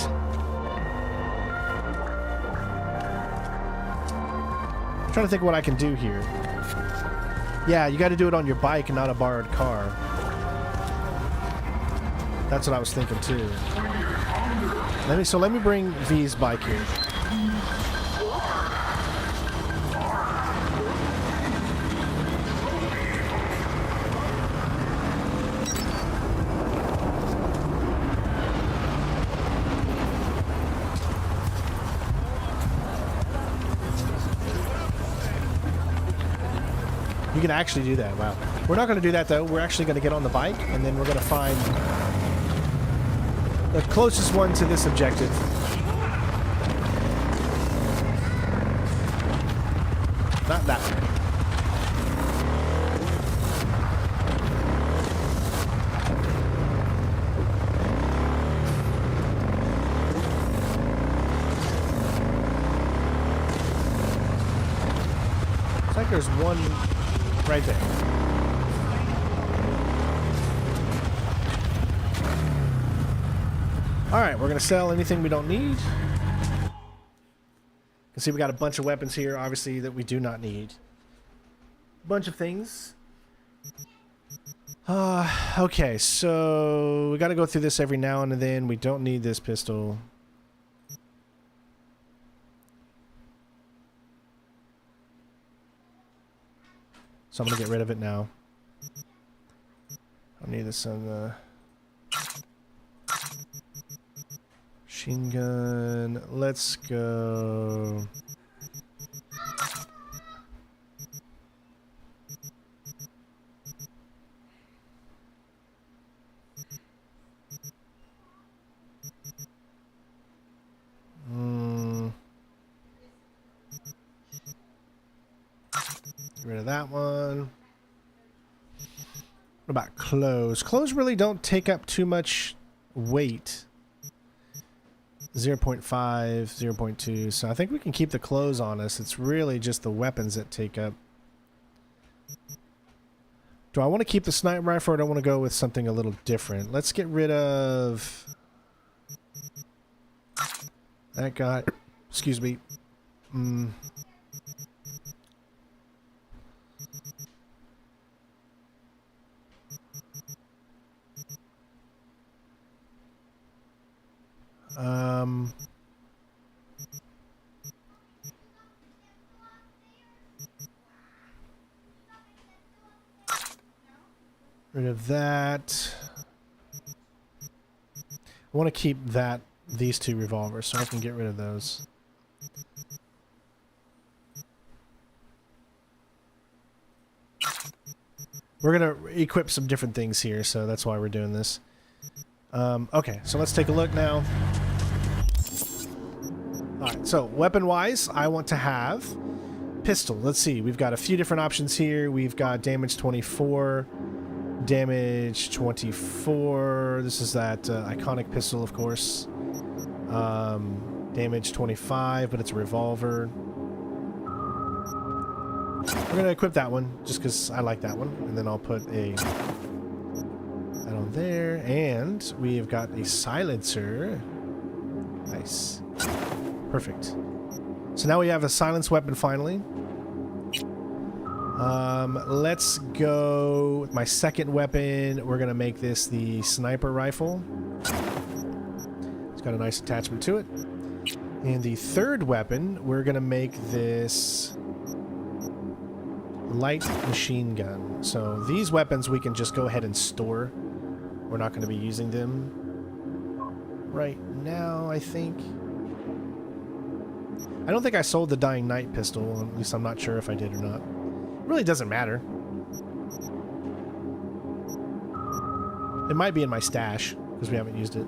I'm trying to think what I can do here. Yeah, you got to do it on your bike and not a borrowed car. That's what I was thinking too. Let me bring V's bike here. You can actually do that. Wow. We're not going to do that, though. We're actually going to get on the bike, and then we're going to find the closest one to this objective. Not that one. Looks like there's one right there. Alright, we're going to sell anything we don't need. You can see we got a bunch of weapons here, obviously, that we do not need. A bunch of things. Okay, so we got to go through this every now and then. We don't need this pistol. So I'm going to get rid of it now. I need this on the machine gun. Let's go. Get rid of that one. What about clothes? Clothes really don't take up too much weight. 0.5, 0.2. So I think we can keep the clothes on us. It's really just the weapons that take up. Do I want to keep the sniper rifle or do I want to go with something a little different? Let's get rid of that guy. Excuse me. Rid of that. I want to keep these two revolvers so I can get rid of those. We're going to equip some different things here, so that's why we're doing this. Okay, so let's take a look now. Alright, so weapon-wise, I want to have pistol. Let's see, we've got a few different options here. We've got damage 24, damage 24. This is that iconic pistol, of course. Damage 25, but it's a revolver. We're going to equip that one, just because I like that one. And then I'll put that on there. And we've got a silencer. Nice. Perfect. So now we have a silenced weapon finally. Let's go with my second weapon. We're going to make this the sniper rifle. It's got a nice attachment to it. And the third weapon, we're going to make this light machine gun. So these weapons we can just go ahead and store. We're not going to be using them right now, I think. I don't think I sold the Dying Knight pistol. At least I'm not sure if I did or not. It really doesn't matter. It might be in my stash because we haven't used it.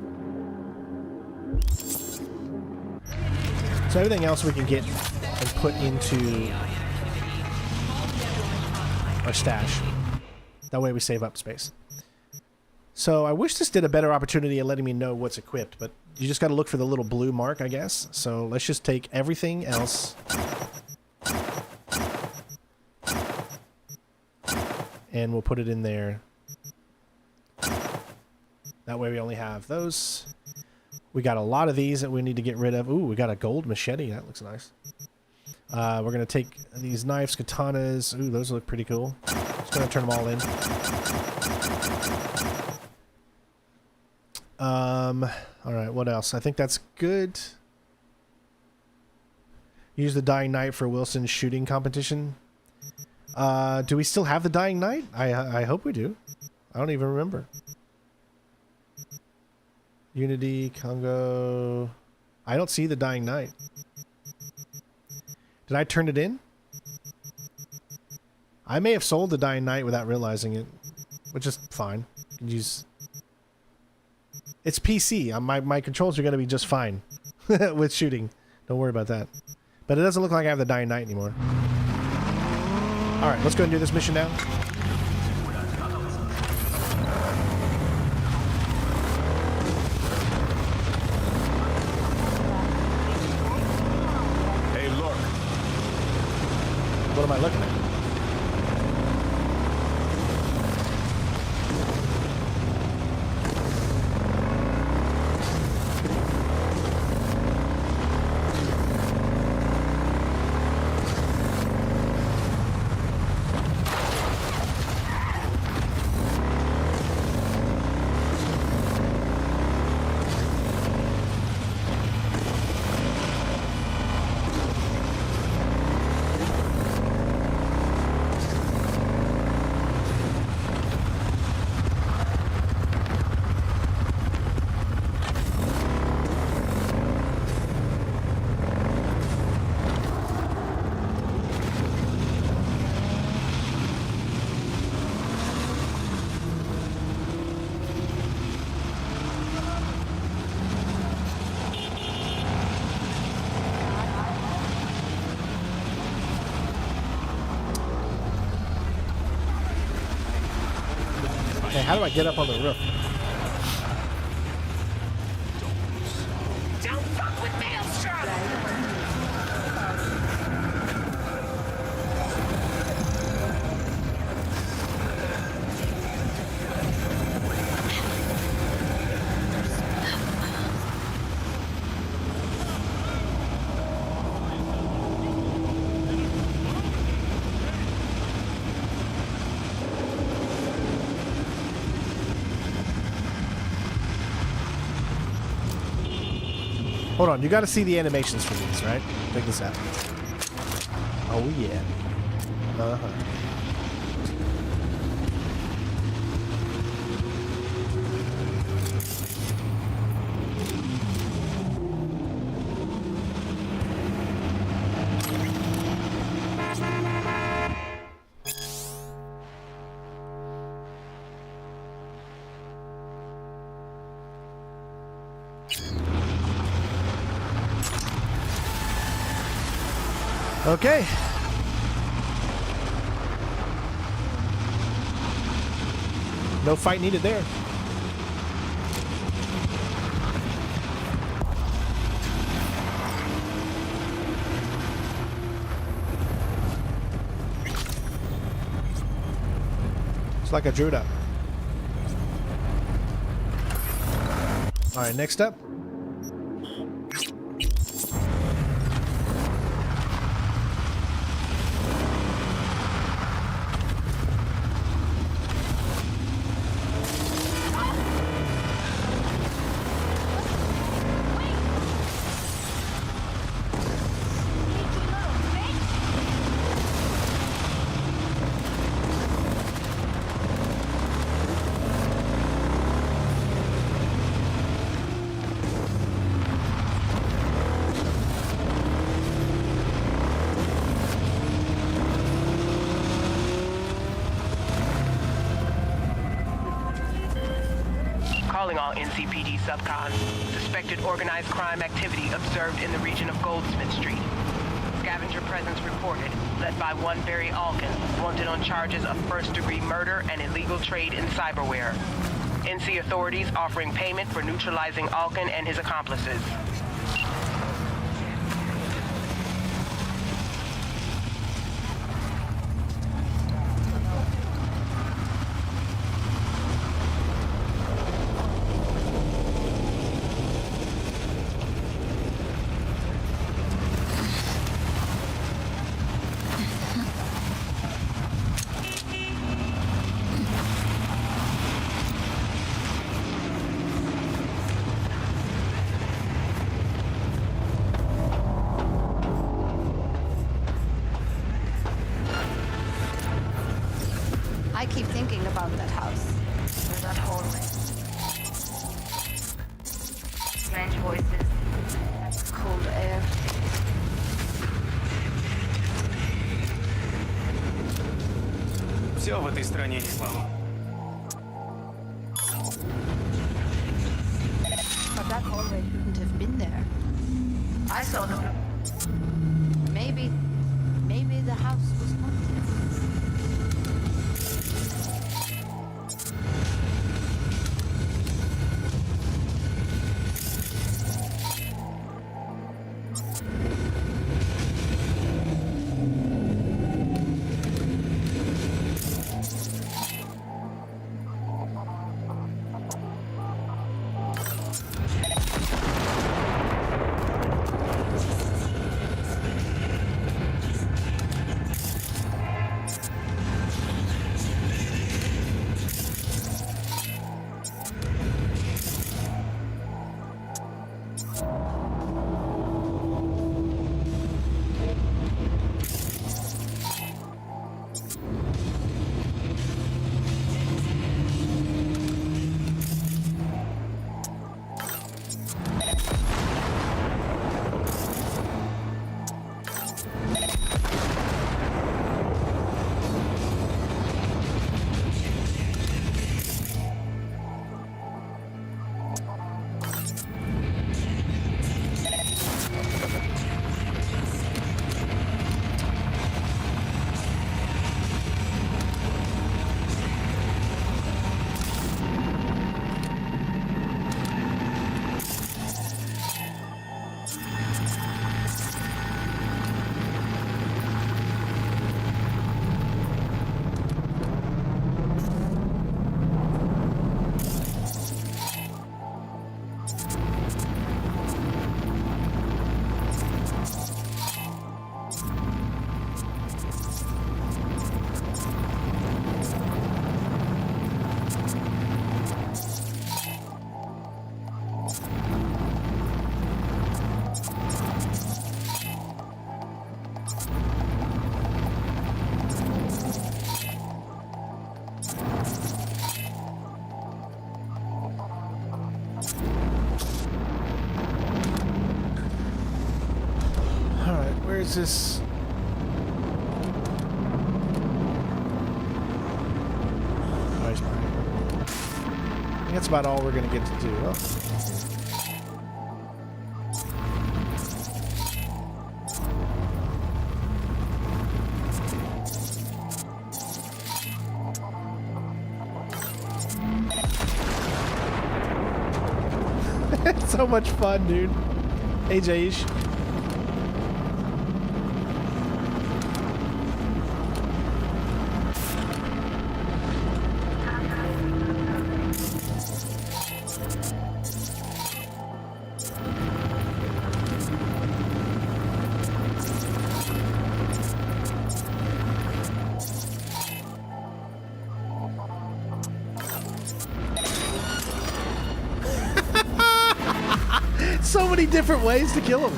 So everything else we can get and put into our stash. That way we save up space. So I wish this did a better opportunity of letting me know what's equipped, but you just got to look for the little blue mark, I guess. So let's just take everything else and we'll put it in there. That way we only have those. We got a lot of these that we need to get rid of. Ooh, we got a gold machete. That looks nice. We're going to take these knives, katanas. Ooh, those look pretty cool. Just going to turn them all in. Alright, what else? I think that's good. Use the Dying Knight for Wilson's shooting competition. Do we still have the Dying Knight? I hope we do. I don't even remember. Unity, Congo. I don't see the Dying Knight. Did I turn it in? I may have sold the Dying Knight without realizing it, which is fine. You can use... It's PC. My controls are going to be just fine with shooting. Don't worry about that. But it doesn't look like I have the Dying Knight anymore. Alright, let's go and do this mission now. Hey, look. What am I looking at? Okay, how do I get up on the roof? Don't fuck with Maelstrom! Hold on, you gotta see the animations for these, right? Check this out. Oh yeah. Uh-huh. Okay. No fight needed there. It's like I drew it up. All right, next up. Calling all NCPD subcons. Suspected organized crime activity observed in the region of Goldsmith Street. Scavenger presence reported, led by one Barry Alkin, wanted on charges of first-degree murder and illegal trade in cyberware. NC authorities offering payment for neutralizing Alkin and his accomplices. I keep thinking about that house. Or that hallway. Strange voices. Cold air. Все в этой стране не слава. But that hallway couldn't have been there. I saw them. Maybe the house was haunted. Where's this? Where's mine? I think that's about all we're gonna get to do. Oh. It's so much fun, dude. Hey, Jaish. So many different ways to kill him.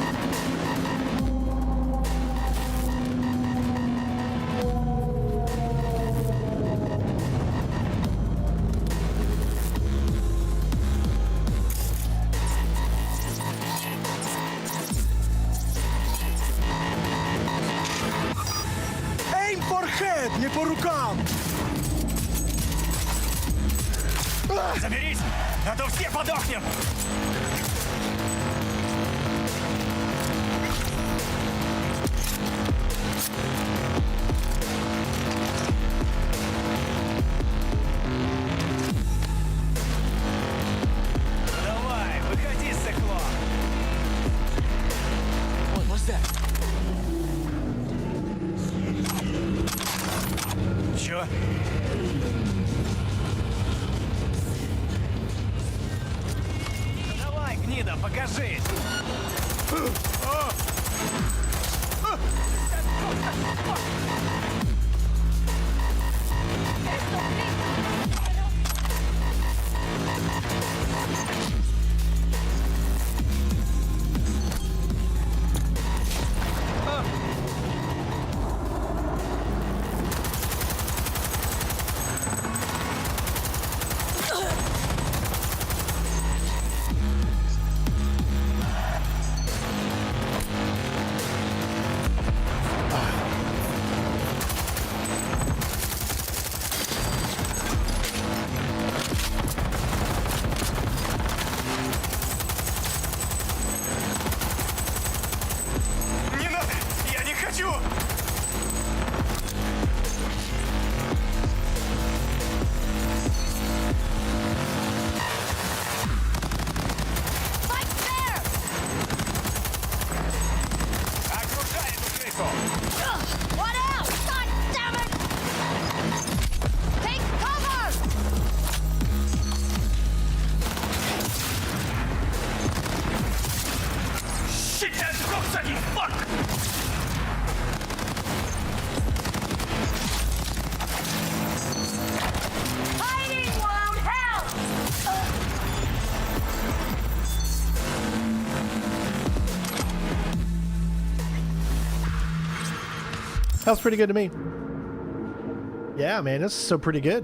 Aim for head, не по рукам! Заберись, а то все подохнем! Давай, выходи, сыкло! What's that? Чё? Давай, гнида, покажи! Sounds pretty good to me. Yeah, man, this is so pretty good.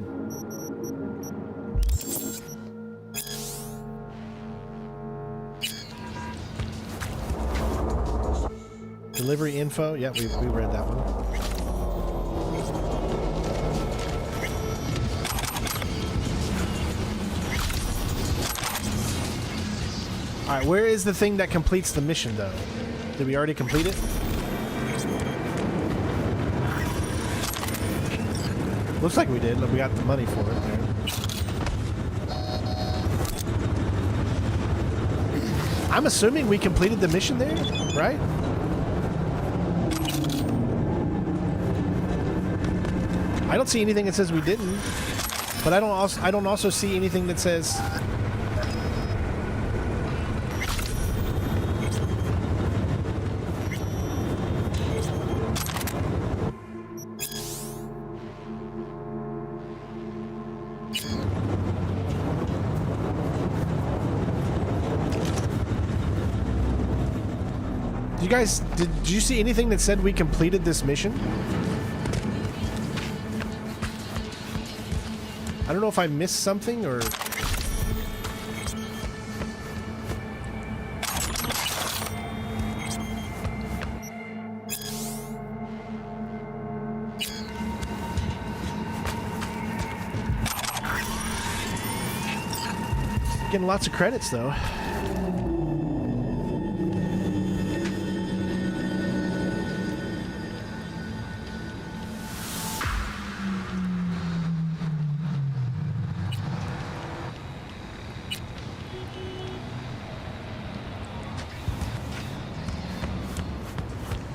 Delivery info. Yeah, we read that one. All right, where is the thing that completes the mission, though? Did we already complete it? Looks like we did. Look, we got the money for it there. I'm assuming we completed the mission there, right? I don't see anything that says we didn't, but I don't also see anything that says. You guys, did you see anything that said we completed this mission? I don't know if I missed something or... Getting lots of credits though.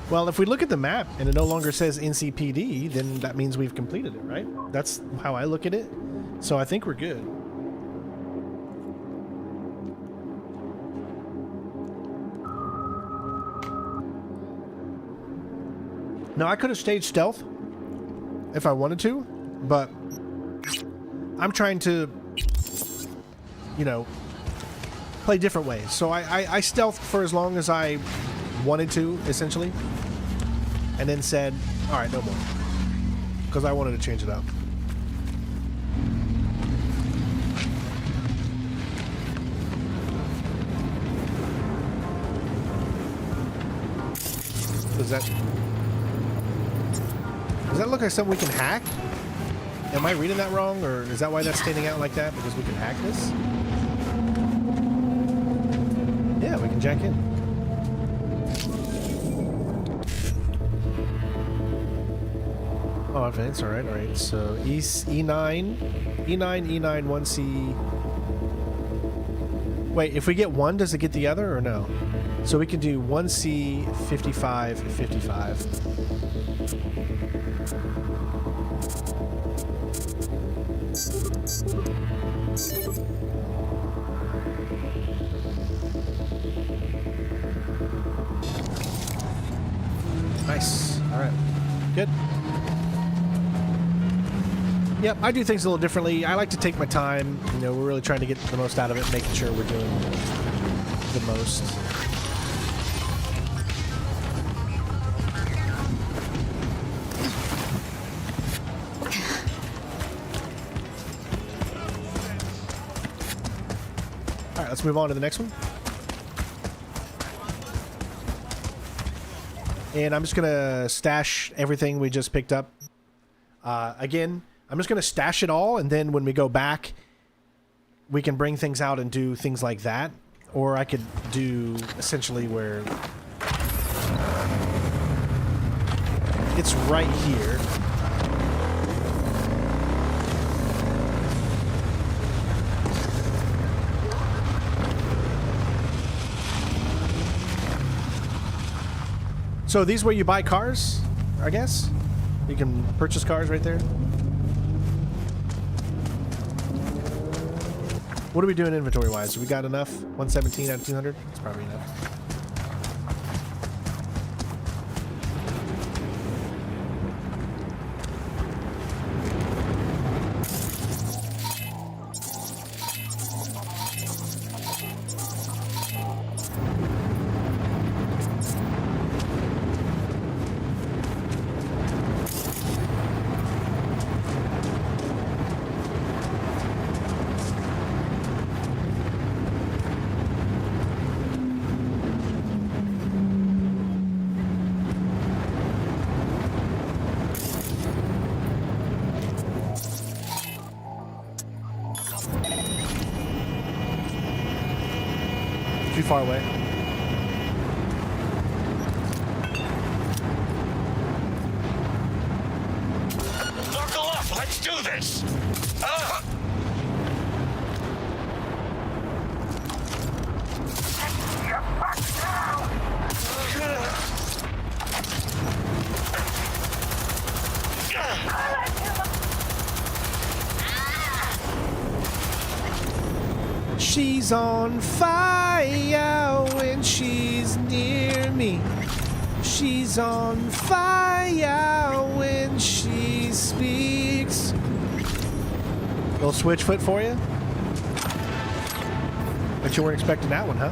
Well, if we look at the map and it no longer says NCPD, then that means we've completed it, right? That's how I look at it. So I think we're good. Now, I could have stayed stealth if I wanted to, but I'm trying to, you know, play different ways. So I stealthed for as long as I wanted to, essentially, and then said, all right, no more, because I wanted to change it up. Does that look like something we can hack? Am I reading that wrong, or is that why that's standing out like that, because we can hack this? Yeah, we can jack in. Oh, advance, alright, alright. So E9, 1C. Wait, if we get one, does it get the other or no? So we can do 1C, 55, 55. Nice. Alright. Good. Yep, I do things a little differently. I like to take my time. You know, we're really trying to get the most out of it, making sure we're doing the most. All right, let's move on to the next one. And I'm just going to stash everything we just picked up. Again, I'm just going to stash it all, and then when we go back, we can bring things out and do things like that. Or I could do essentially where it's right here. So these where you buy cars, I guess? You can purchase cars right there. What are we doing inventory-wise? We got enough? 117 out of 200? That's probably enough. Too far away. Buckle up! Let's do this! She's on fire when she's near me. She's on fire when she speaks. Little switch foot for you? Bet you weren't expecting that one, huh?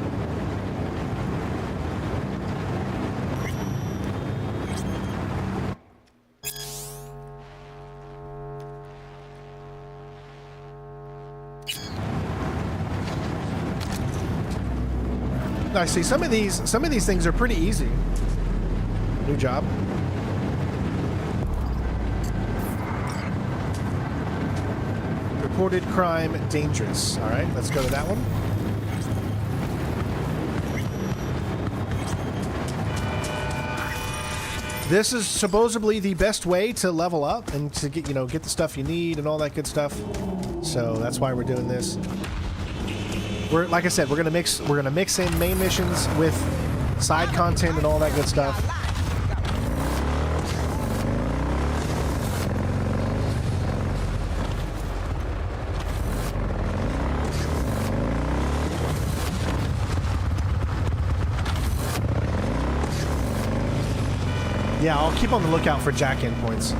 I see some of these things are pretty easy. New job. Reported crime dangerous. All right, let's go to that one. This is supposedly the best way to level up and to get, get the stuff you need and all that good stuff. So that's why we're doing this. Like I said, we're gonna mix in main missions with side content and all that good stuff. Yeah, I'll keep on the lookout for jack endpoints.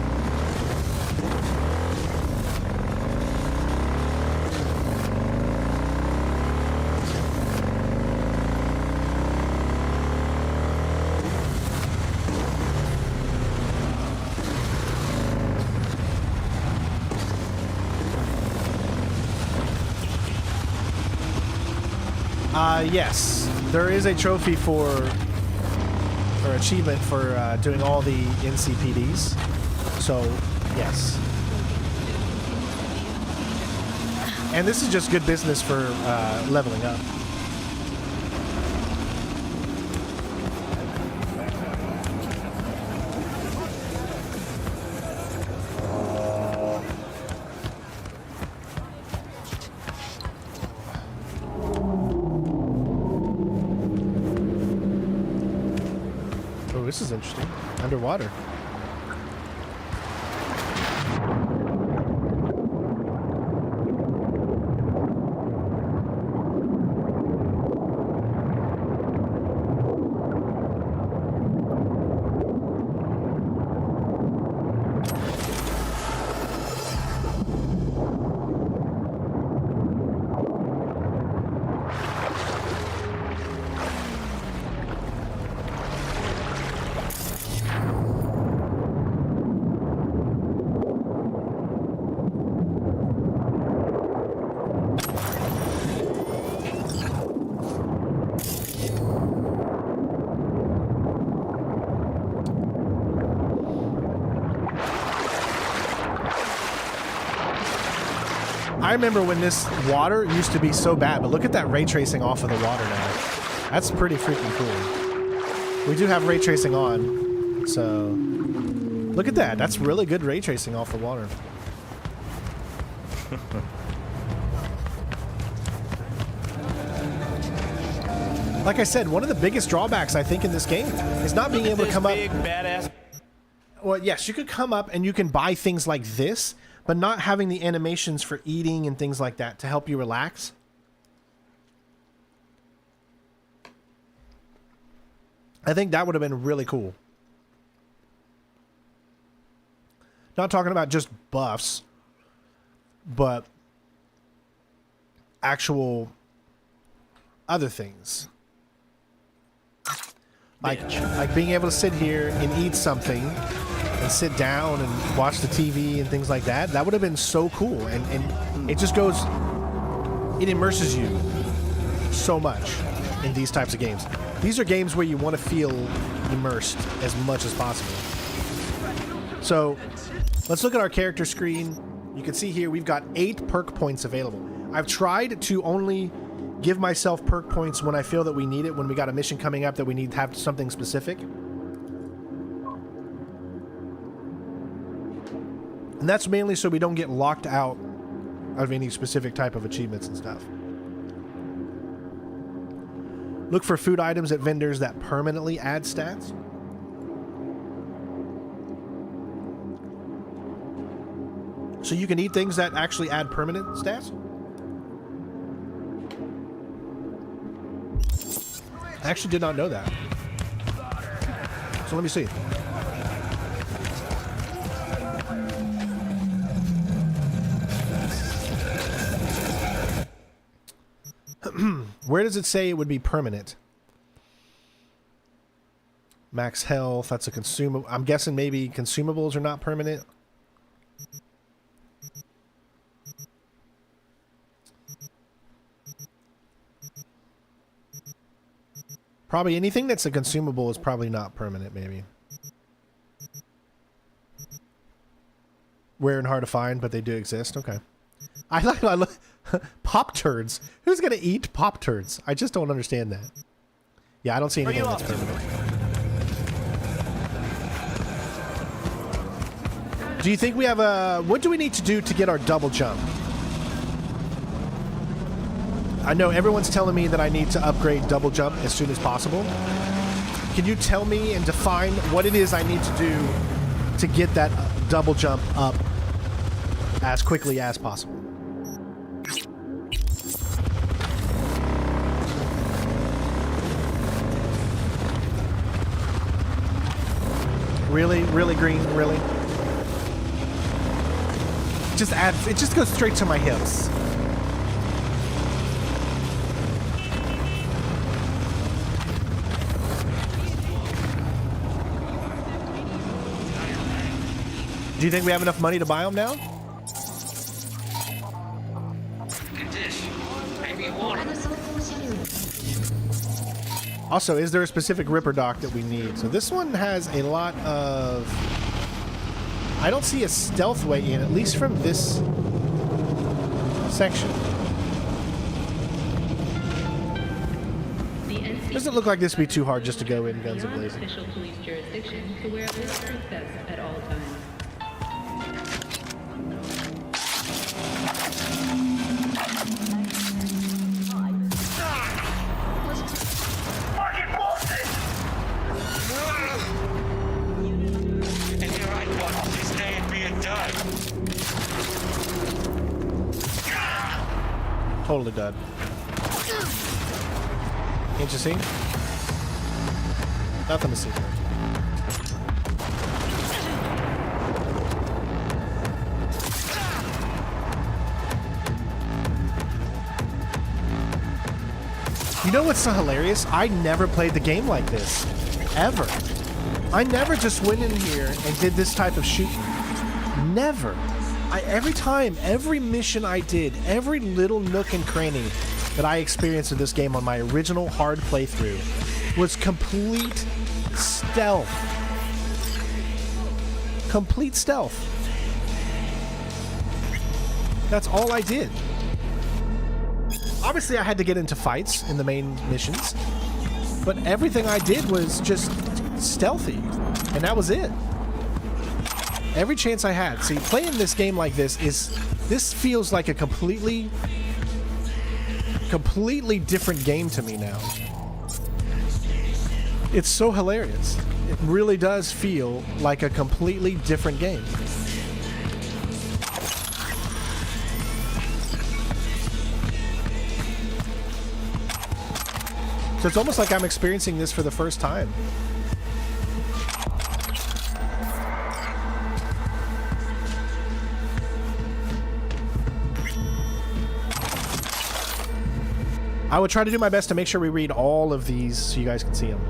Yes, there is a trophy or achievement for doing all the NCPDs. So, yes. And this is just good business for leveling up. This is interesting. Underwater. I remember when this water used to be so bad, but look at that ray tracing off of the water now. That's pretty freaking cool. We do have ray tracing on, so look at that. That's really good ray tracing off the water. Like I said, one of the biggest drawbacks I think in this game is not being able to come up. Badass. Well, yes, you could come up and you can buy things like this, but not having the animations for eating and things like that to help you relax. I think that would have been really cool. Not talking about just buffs, but actual other things. Like being able to sit here and eat something and sit down and watch the TV and things like that. That would have been so cool. And it just goes, it immerses you so much in these types of games. These are games where you want to feel immersed as much as possible. So let's look at our character screen. You can see here we've got 8 perk points available. I've tried to only give myself perk points when I feel that we need it, when we got a mission coming up that we need to have something specific. And that's mainly so we don't get locked out of any specific type of achievements and stuff. Look for food items at vendors that permanently add stats. So you can eat things that actually add permanent stats? I actually did not know that. So let me see. Where does it say it would be permanent? Max health, that's a consumable. I'm guessing maybe consumables are not permanent. Probably anything that's a consumable is probably not permanent, maybe. Rare and hard to find, but they do exist. Okay. I look Pop turds. Who's gonna eat Pop turds? I just don't understand that. Yeah, I don't see anything that's permanent. Do you think we have a... What do we need to do to get our double jump? I know everyone's telling me that I need to upgrade double jump as soon as possible. Can you tell me and define what it is I need to do to get that double jump up as quickly as possible? Really? Really, Green? Really? Just add... It just goes straight to my hips. Do you think we have enough money to buy them now? Also, is there a specific Ripper dock that we need? So this one has a lot of... I don't see a stealth way in, at least from this section. Doesn't look like this would be too hard just to go in guns a-blazing. Official police jurisdiction to wear a bulletproof vest at all times. Totally dead. Can't you see? Nothing to see there. You know what's so hilarious? I never played the game like this. Ever. I never just went in here and did this type of shooting. Never. Every time, every mission I did, every little nook and cranny that I experienced in this game on my original hard playthrough was complete stealth. Complete stealth. That's all I did. Obviously, I had to get into fights in the main missions, but everything I did was just stealthy, and that was it. Every chance I had. See, playing this game like this feels like a completely different game to me now. It's so hilarious. It really does feel like a completely different game. So it's almost like I'm experiencing this for the first time. I would try to do my best to make sure we read all of these so you guys can see them.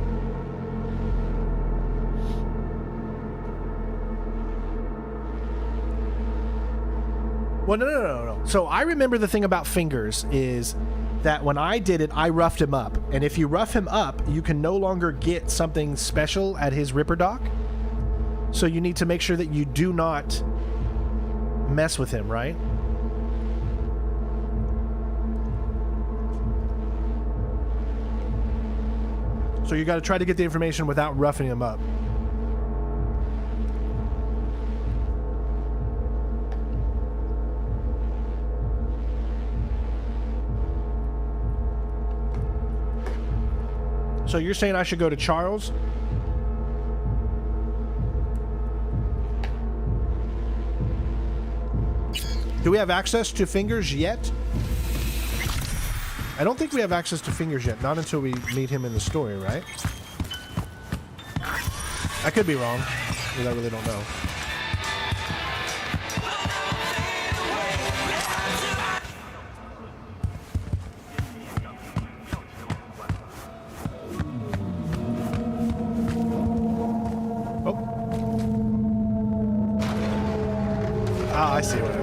Well, no. So I remember the thing about fingers is that when I did it, I roughed him up. And if you rough him up, you can no longer get something special at his Ripper dock. So you need to make sure that you do not mess with him, right? So you got to try to get the information without roughing him up. So you're saying I should go to Charles? Do we have access to fingers yet? I don't think we have access to fingers yet. Not until we meet him in the story, right? I could be wrong, because I really don't know. I see what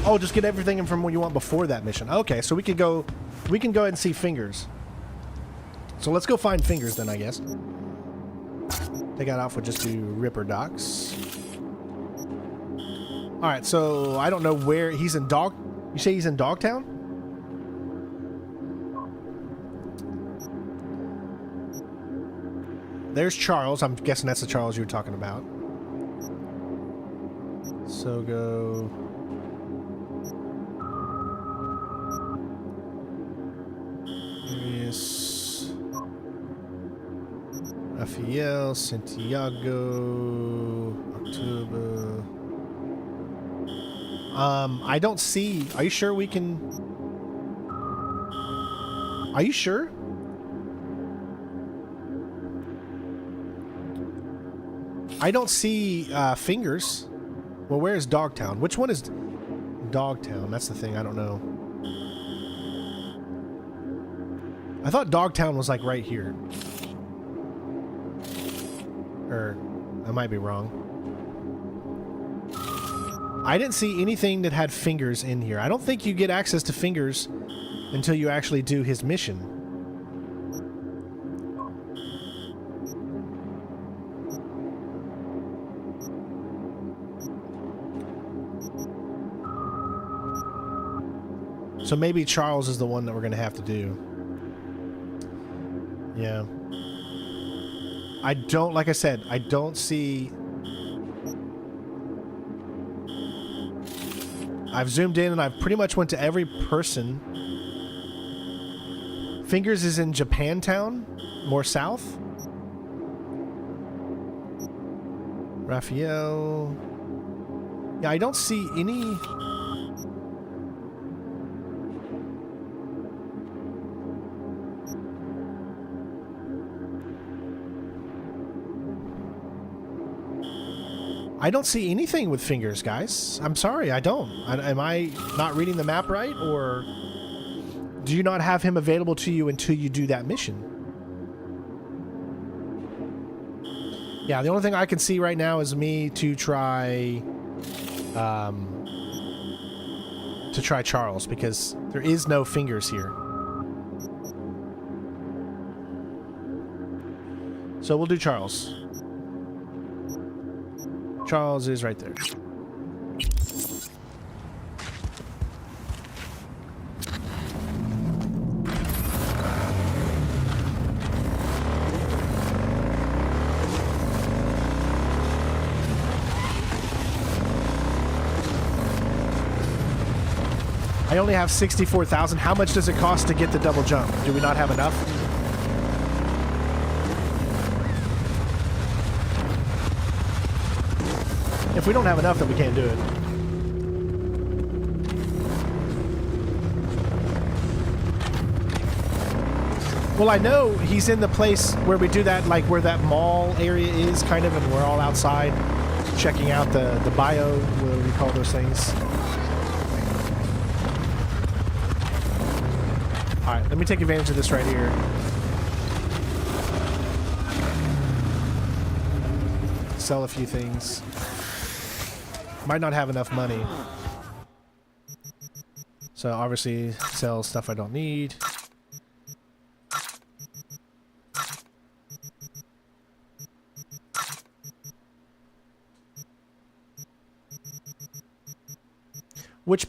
Oh, just get everything from what you want before that mission. Okay, so we can go ahead and see fingers. So let's go find fingers then, I guess. Take out Alpha, just do Ripper Docks. Alright, so I don't know where he's in you say he's in Dogtown? There's Charles. I'm guessing that's the Charles you were talking about. So go... Marius... Rafael, Santiago... October... I don't see... Are you sure we can... Are you sure? I don't see fingers. Well, where is Dogtown? Which one is Dogtown? That's the thing. I don't know. I thought Dogtown was like right here. Or I might be wrong. I didn't see anything that had fingers in here. I don't think you get access to fingers until you actually do his mission. So maybe Charles is the one that we're going to have to do. Yeah. I don't, like I said, I don't see... I've zoomed in and I've pretty much went to every person. Fingers is in Japantown, more south. Raphael. Yeah, I don't see any... I don't see anything with fingers, guys. I'm sorry, I don't. Am I not reading the map right, or do you not have him available to you until you do that mission? Yeah, the only thing I can see right now is me to try Charles, because there is no fingers here. So we'll do Charles. Charles is right there. I only have 64,000. How much does it cost to get the double jump? Do we not have enough? If we don't have enough, then we can't do it. Well, I know he's in the place where we do that, like where that mall area is, kind of, and we're all outside checking out the bio, what do we call those things? Alright, let me take advantage of this right here. Sell a few things. Might not have enough money. So obviously sell stuff I don't need. Which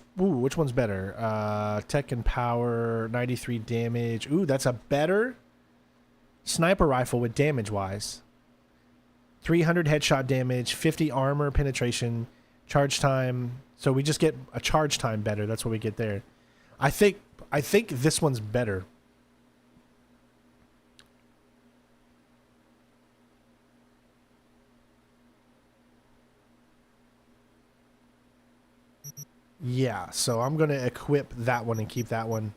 one's better? Tech and power, 93 damage. Ooh, that's a better sniper rifle with damage-wise. 300 headshot damage, 50 armor penetration, charge time. So we just get a charge time better. That's what we get there. I think this one's better. Yeah, so I'm going to equip that one and keep that one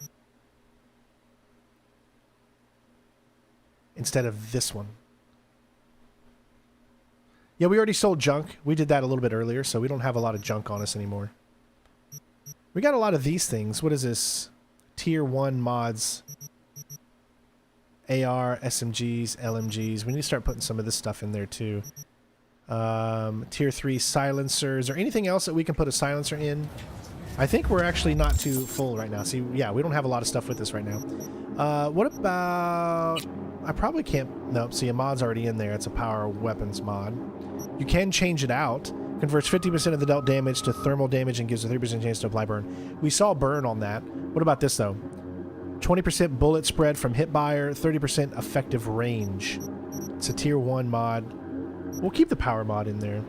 instead of this one. Yeah, we already sold junk. We did that a little bit earlier, so we don't have a lot of junk on us anymore. We got a lot of these things. What is this? Tier 1 mods. AR, SMGs, LMGs. We need to start putting some of this stuff in there too. Tier 3 silencers. Or anything else that we can put a silencer in? I think we're actually not too full right now. See, yeah, we don't have a lot of stuff with us right now. What about... I probably can't... Nope, see, a mod's already in there. It's a power weapons mod. You can change it out. Converts 50% of the dealt damage to thermal damage and gives a 3% chance to apply burn. We saw burn on that. What about this, though? 20% bullet spread from hit buyer, 30% effective range. It's a tier 1 mod. We'll keep the power mod in there.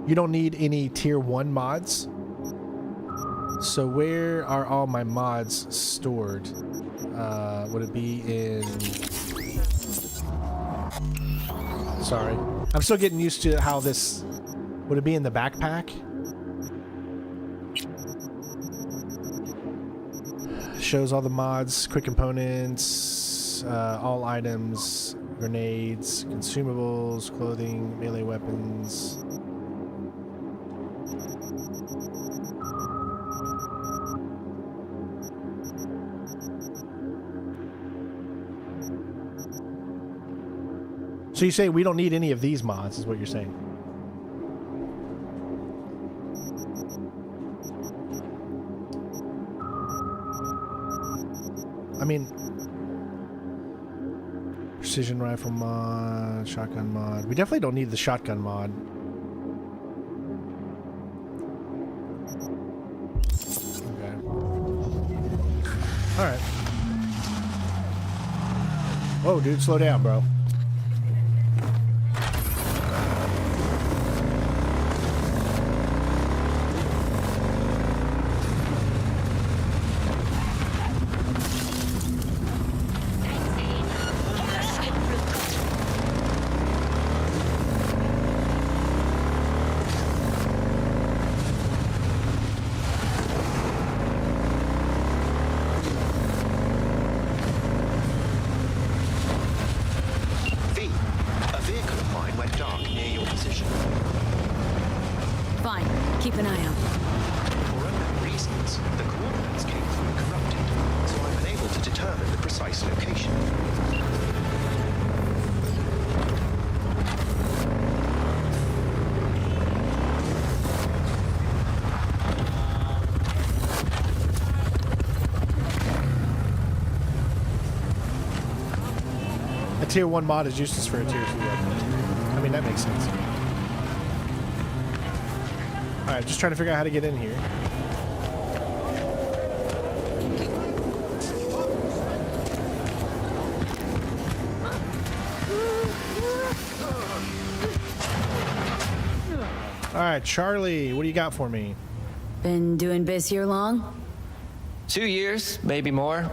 You don't need any tier 1 mods. So where are all my mods stored? Would it be in... Sorry. I'm still getting used to how this... Would it be in the backpack? Shows all the mods, quick components, all items, grenades, consumables, clothing, melee weapons. So you say we don't need any of these mods, is what you're saying? I mean, precision rifle mod, shotgun mod. We definitely don't need the shotgun mod. Okay. All right. Whoa, dude, slow down, bro. Tier 1 mod is useless for a tier 2 weapon. I mean, that makes sense. Alright, just trying to figure out how to get in here. Alright, Charlie, what do you got for me? Been doing biz here long? 2 years, maybe more.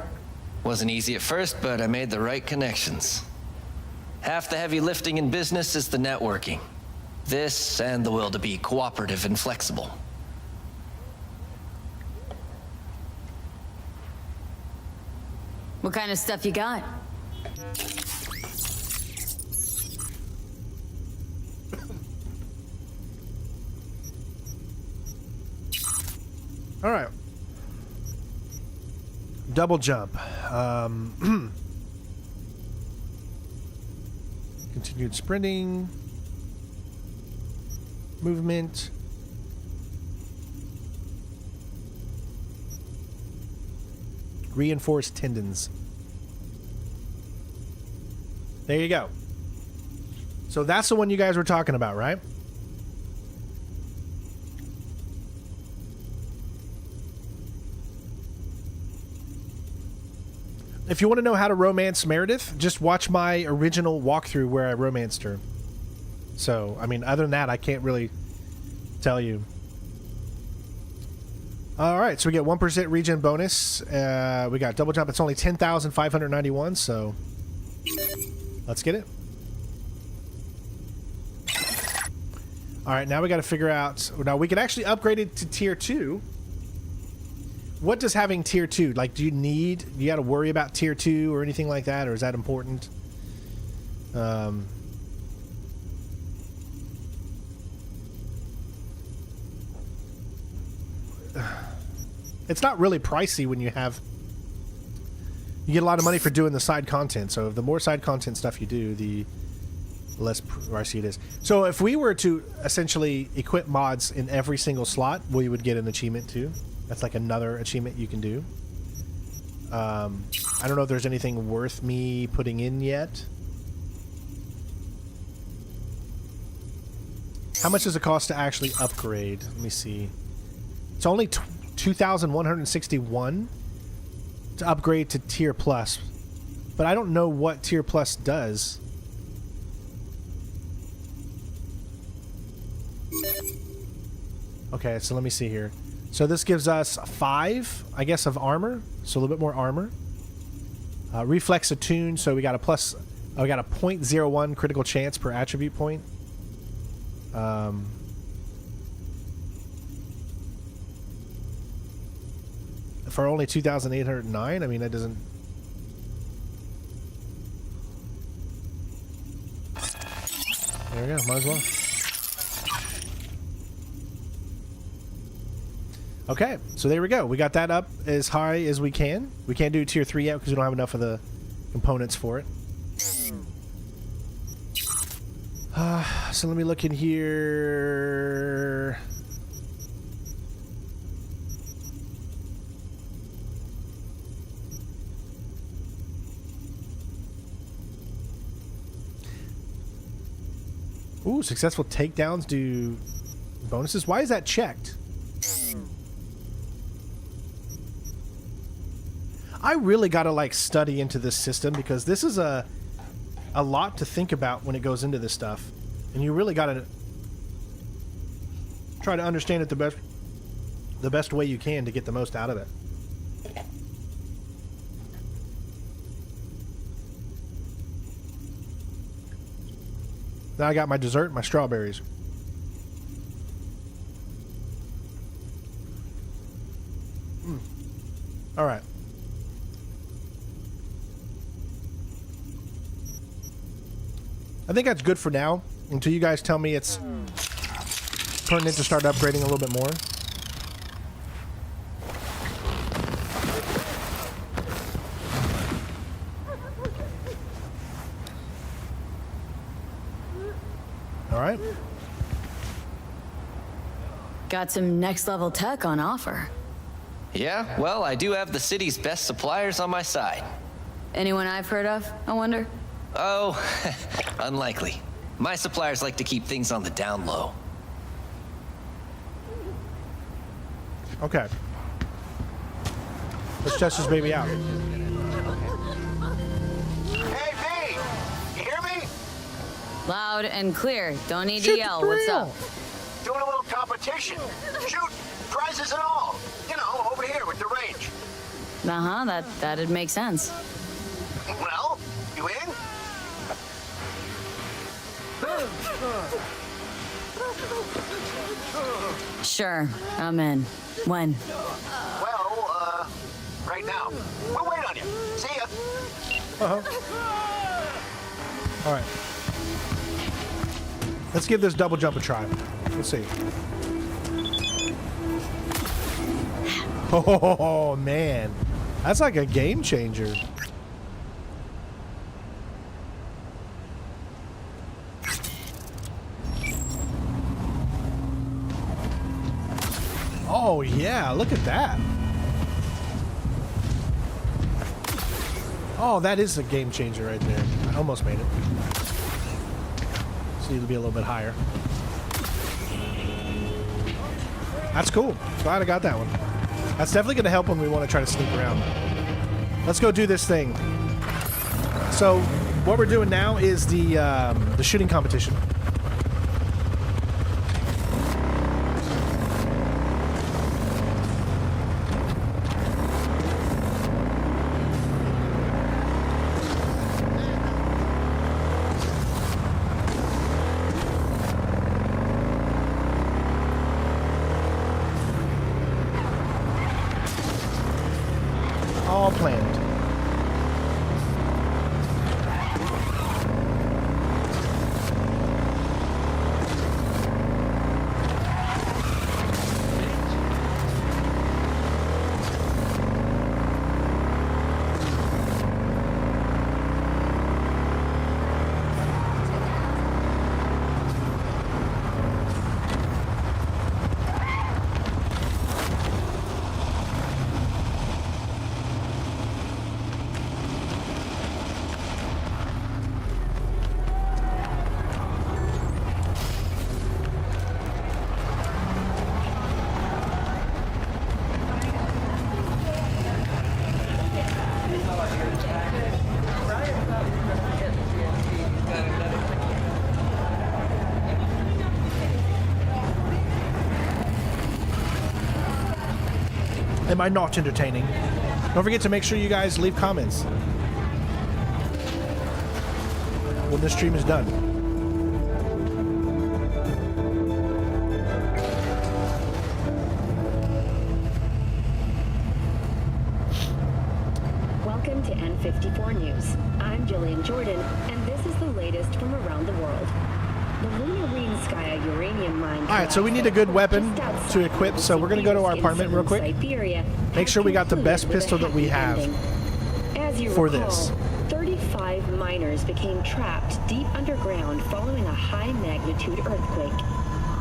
Wasn't easy at first, but I made the right connections. Half the heavy lifting in business is the networking. This and the will to be cooperative and flexible. What kind of stuff you got? All right. Double jump. Continued sprinting. Movement. Reinforced tendons. There you go. So that's the one you guys were talking about, right? if you want to know how to romance Meredith, just watch my original walkthrough where I romanced her. So, I mean, other than that, I can't really tell you. All right, so we get 1% regen bonus. We got double jump. It's only 10,591, so let's get it. All right, now we got to figure out. Now we can actually upgrade it to tier 2. What does having tier 2 like? Do you got to worry about tier 2 or anything like that, or is that important? It's not really pricey when you get a lot of money for doing the side content. So the more side content stuff you do, the less pricey it is. So if we were to essentially equip mods in every single slot, we would get an achievement too. That's like another achievement you can do. I don't know if there's anything worth me putting in yet. How much does it cost to actually upgrade? Let me see. It's only 2,161 to upgrade to tier plus, but I don't know what tier plus does. Okay, so let me see here. So this gives us 5, I guess, of armor, so a little bit more armor. Reflex attune, so we got a plus. We got a 0.01 critical chance per attribute point. For only 2,809, I mean, that doesn't. There we go. Might as well. Okay, so there we go. We got that up as high as we can. We can't do tier 3 yet because we don't have enough of the components for it. So let me look in here. Ooh, successful takedowns do bonuses. Why is that checked? I really got to like study into this system because this is a lot to think about when it goes into this stuff, and you really got to try to understand it the best way you can to get the most out of it. Now I got my dessert, my strawberries. All right. I think that's good for now until you guys tell me it's pertinent to start upgrading a little bit more. All right. Got some next level tech on offer. Yeah, well, I do have the city's best suppliers on my side. Anyone I've heard of, I wonder? Oh, unlikely. My suppliers like to keep things on the down low. Okay. Let's test this baby out. Hey, V! You hear me? Loud and clear. Don't need to yell. What's up? Doing a little competition. Shoot, prizes and all. You know, over here with the range. Uh-huh, that'd make sense. Well, you in? Sure, I'm in. When? Well, right now. We'll wait on you. See ya. All right. Let's give this double jump a try. Let's see. Oh, man. That's like a game changer. Oh, yeah. Look at that. Oh, that is a game changer right there. I almost made it. So it'll be a little bit higher. That's cool. Glad I got that one. That's definitely going to help when we want to try to sneak around. Let's go do this thing. So what we're doing now is the shooting competition. All planned. Am I not entertaining? Don't forget to make sure you guys leave comments when the stream is done. Welcome to N54 News. I'm Jillian Jordan, and this is the latest from around the world. The Lunarine Sky uranium mine. All right, so we need a good weapon to equip, so we're going to go to our apartment real quick. Make sure we got the best pistol that we have for this. 35 miners became trapped deep underground following a high-magnitude earthquake.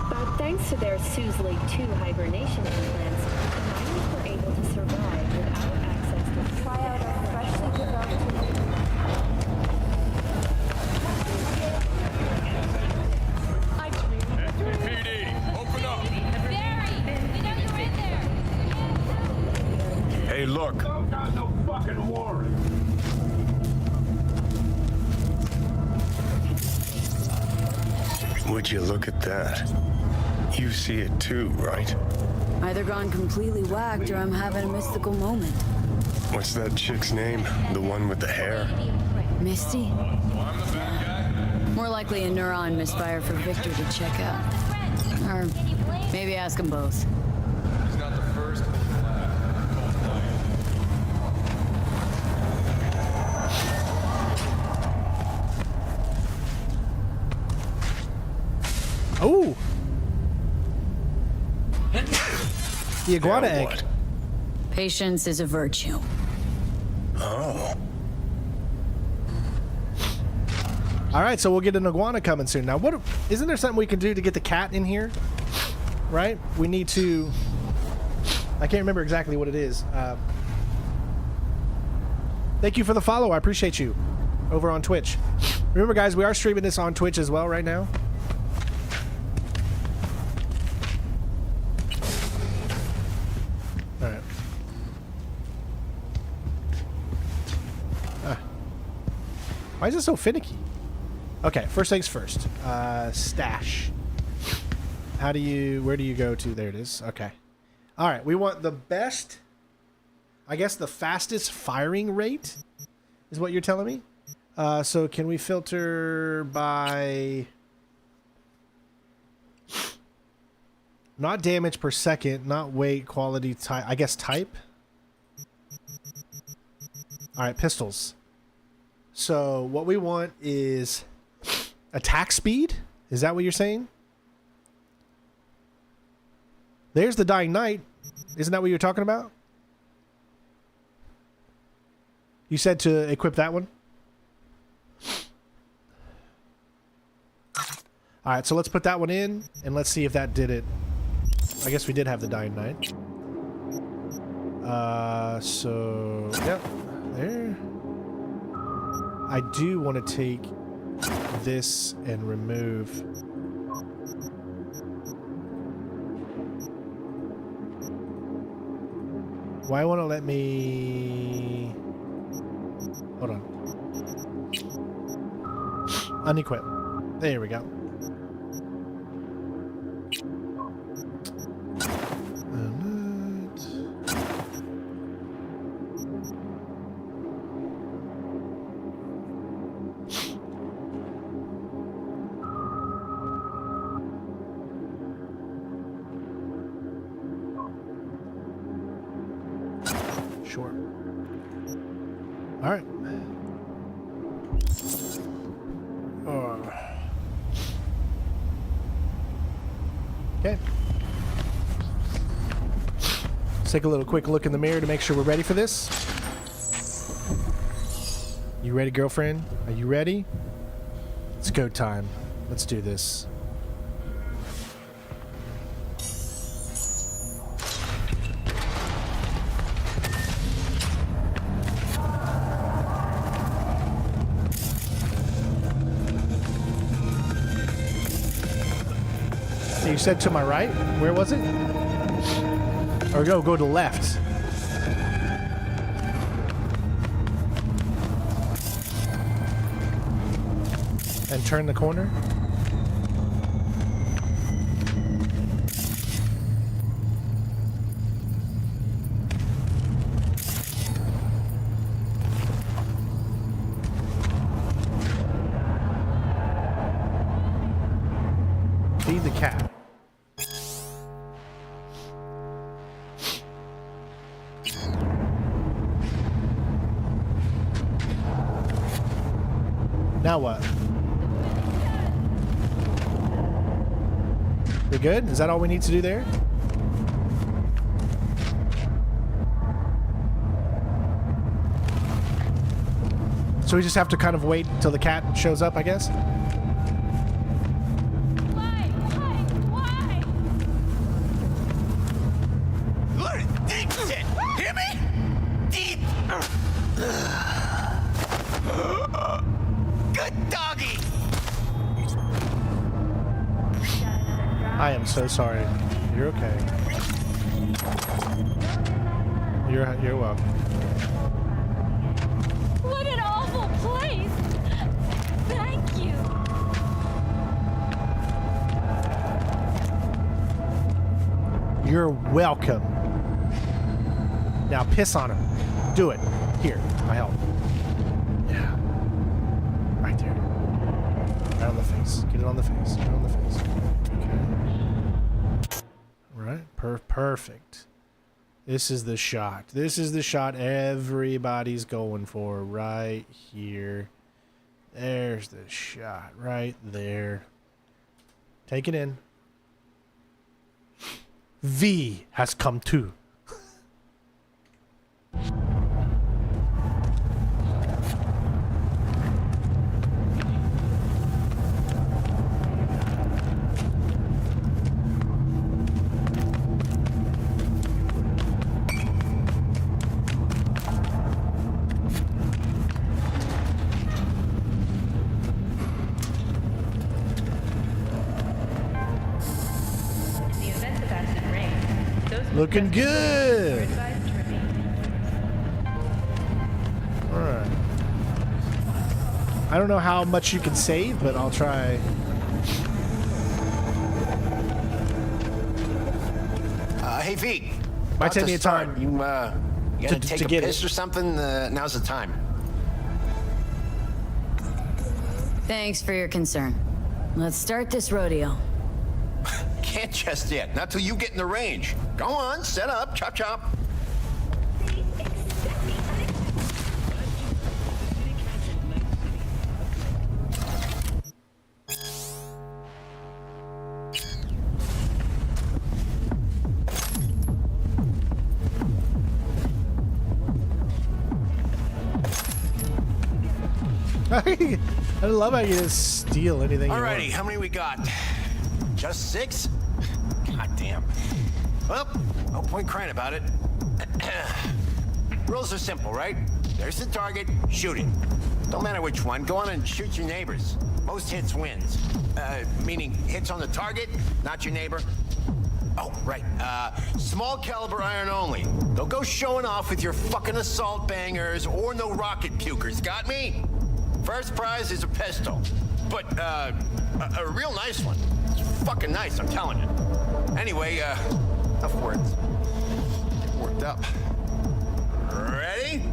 But thanks to their Suzley 2 hibernation implants, the miners were able to survive without access to try out a freshly developed. Hey, look. Don't got no fucking warrant. Would you look at that? You see it too, right? Either gone completely whacked or I'm having a mystical moment. What's that chick's name? The one with the hair? Misty? More likely a neuron misfire for Victor to check out. Or maybe ask them both. Oh! The iguana egg. What? Patience is a virtue. Oh. All right, so we'll get an iguana coming soon. Now, what? Isn't there something we can do to get the cat in here? Right? We need to. I can't remember exactly what it is. Thank you for the follow. I appreciate you. Over on Twitch. Remember, guys, we are streaming this on Twitch as well right now. All right. Why is it so finicky? Okay, first things first. Stash. Where do you go to? There it is. Okay. All right, we want the best, I guess the fastest firing rate is what you're telling me. So can we filter by not damage per second, not weight, quality, type, I guess type? All right, pistols. So what we want is attack speed. Is that what you're saying? There's the Dying Knight. Isn't that what you're talking about? You said to equip that one? All right, so let's put that one in and let's see if that did it. I guess we did have the Dying Knight. So, yep, there. I do want to take this and remove. Why won't it let me? Hold on. Unequip. There we go. Sure. All right. Okay. Let's take a little quick look in the mirror to make sure we're ready for this. You ready, girlfriend? Are you ready? It's go time. Let's do this. You said to my right? Where was it? Or go to the left. And turn the corner. Feed the cat. Now what? We good? Is that all we need to do there? So we just have to kind of wait till the cat shows up, I guess? Hear me? Deep. Good doggy. I am so sorry. You're okay. You're welcome. What an awful place. Thank you. You're welcome. Now piss on him. Do it. Here, my help. Yeah. Right there. Right on the face. Get it on the face. Get it on the face. Okay. Right. Perfect. This is the shot. This is the shot everybody's going for right here. There's the shot right there. Take it in. V has come too. Looking good. All right. I don't know how much you can save, but I'll try. Hey, V. Might take me a time. You gonna take a piss or something? Now's the time. Thanks for your concern. Let's start this rodeo. Can't just yet. Not till you get in the range. Go on, set up, chop chop. I love how you just steal anything. Alrighty, how many we got? Just 6? God damn. Well, no point crying about it. Rules are simple, right? There's the target, shoot it. Don't matter which one, go on and shoot your neighbors. Most hits wins. Meaning hits on the target, not your neighbor. Oh, right. Small caliber iron only. Don't go showing off with your fucking assault bangers or no rocket pukers, got me? First prize is a pistol. But, a real nice one. It's fucking nice, I'm telling you. Anyway, enough words. Get worked up. Ready?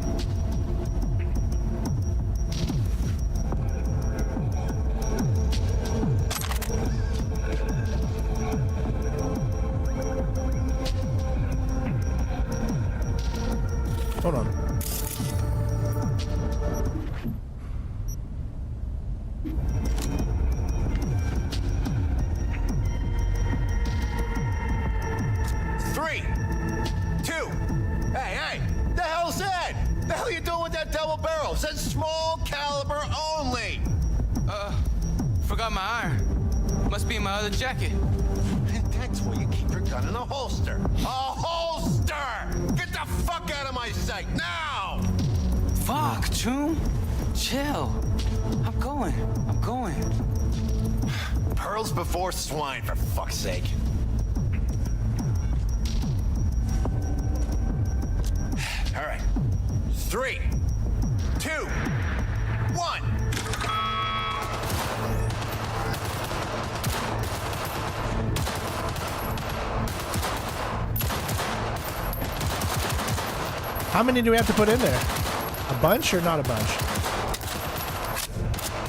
Hold on. Three, two. Hey, the hell's that? The hell you doing with that double barrel? It says small caliber only. Forgot my iron. Must be in my other jacket. That's where you keep your gun in a holster. A holster! Get the fuck out of my sight now! Fuck, Choom. Chill. I'm going. Pearls before swine, for fuck's sake. All right. 3, 2, 1. How many do we have to put in there? A bunch or not a bunch?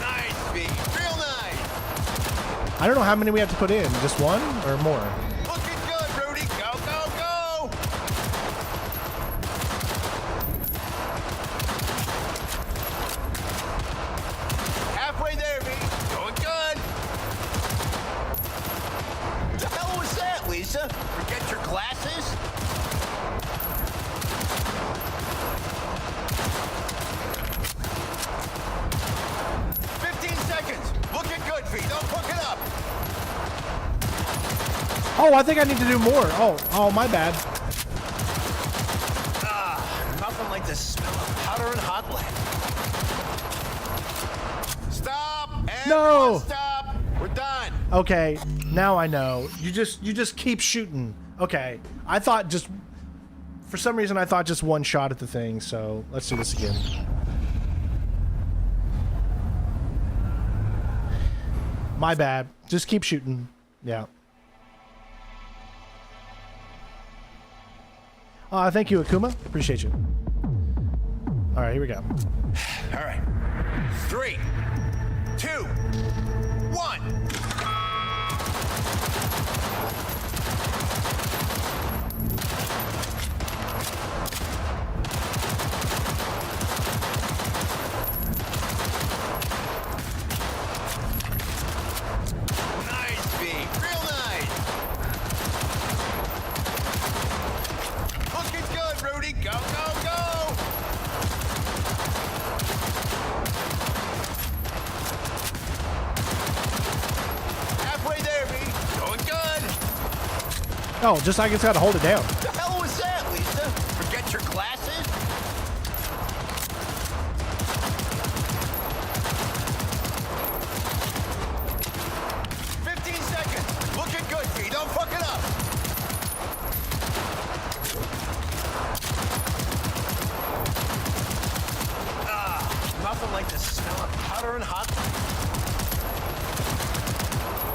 Nice, B. Real nice. I don't know how many we have to put in. Just one or more? Looking good, Rudy. Go, go, go. Halfway there, B. Going good. What the hell was that, Lisa? Forget your glasses? Don't fuck it up. Oh, I think I need to do more. Oh, my bad. Nothing like the smell of powder and hot lead. Stop! No! Stop! We're done. Okay, now I know. You just keep shooting. Okay, I thought just for some reason I thought just one shot at the thing. So let's do this again. My bad. Just keep shooting. Yeah. Thank you, Akuma. Appreciate you. All right, here we go. All right. 3, 2, 1. Go, go, go! Halfway there, B. Going good. Oh, just I just gotta hold it down. What the hell was that, Lisa? Forget your glasses? Seconds. Looking good, B. Don't fuck it up. Nothing like the smell of powder and hot.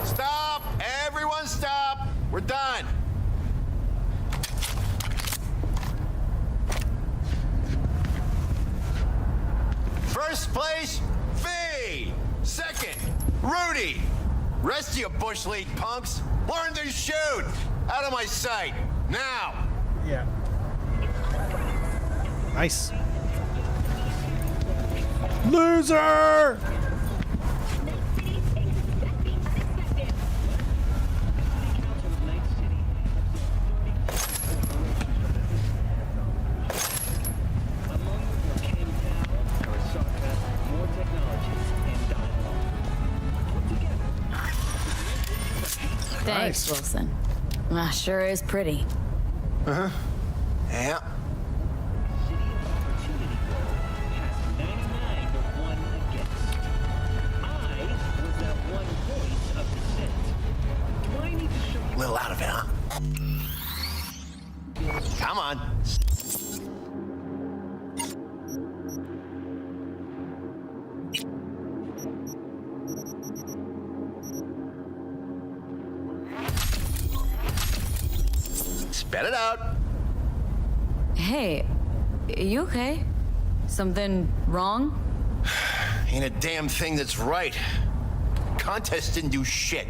Stop! Everyone stop! We're done. First place, V. Second, Rudy. Rest of you Bush League punks, learn to shoot. Out of my sight. Now. Yeah. Nice. Loser! Thanks, Wilson. Sure is pretty. Uh-huh. Yeah. Little out of it, huh? on. Spit it out. Hey, you okay? Something wrong? Ain't a damn thing that's right. Contest didn't do shit.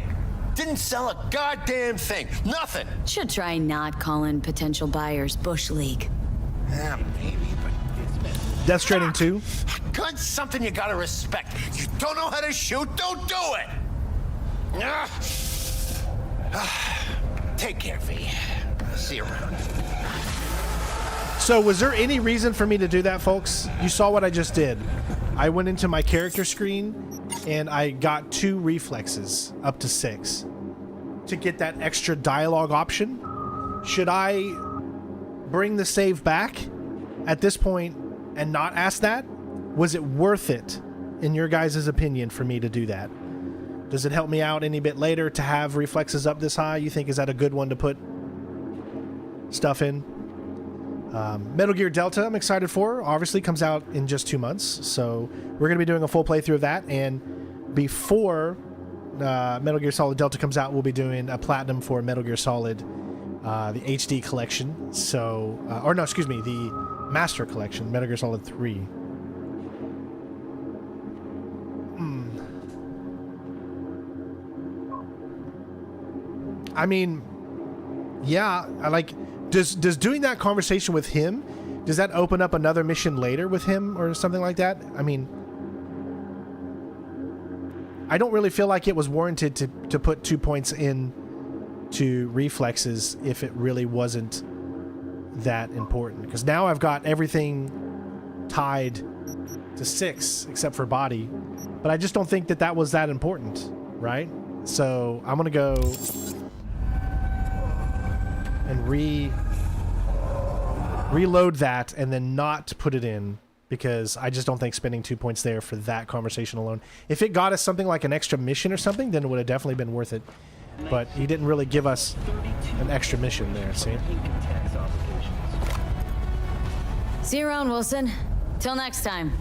Didn't sell a goddamn thing. Nothing. Should try not calling potential buyers Bush League. Yeah, maybe, but Death Stranding 2. gun's something you gotta respect. You don't know how to shoot, don't do it. Take care, V. See you around. So was there any reason for me to do that, folks? You saw what I just did. I went into my character screen and I got 2 reflexes up to 6 to get that extra dialogue option. Should I bring the save back at this point and not ask that? Was it worth it, in your guys' opinion, for me to do that? Does it help me out any bit later to have reflexes up this high? You think, is that a good one to put stuff in? Metal Gear Delta, I'm excited for. Obviously comes out in just 2 months, so we're going to be doing a full playthrough of that. And before Metal Gear Solid Delta comes out, we'll be doing a platinum for Metal Gear Solid, the HD collection. So, or no, excuse me, the Master Collection, Metal Gear Solid 3. I mean, yeah, I like. Does doing that conversation with him, does that open up another mission later with him or something like that? I mean, I don't really feel like it was warranted to put 2 points in to reflexes if it really wasn't that important. Because now I've got everything tied to 6 except for body, but I just don't think that was that important, right? So I'm gonna go and reload that and then not put it in, because I just don't think spending 2 points there for that conversation alone. If it got us something like an extra mission or something, then it would have definitely been worth it. But he didn't really give us an extra mission there, see? See you around, Wilson. Till next time.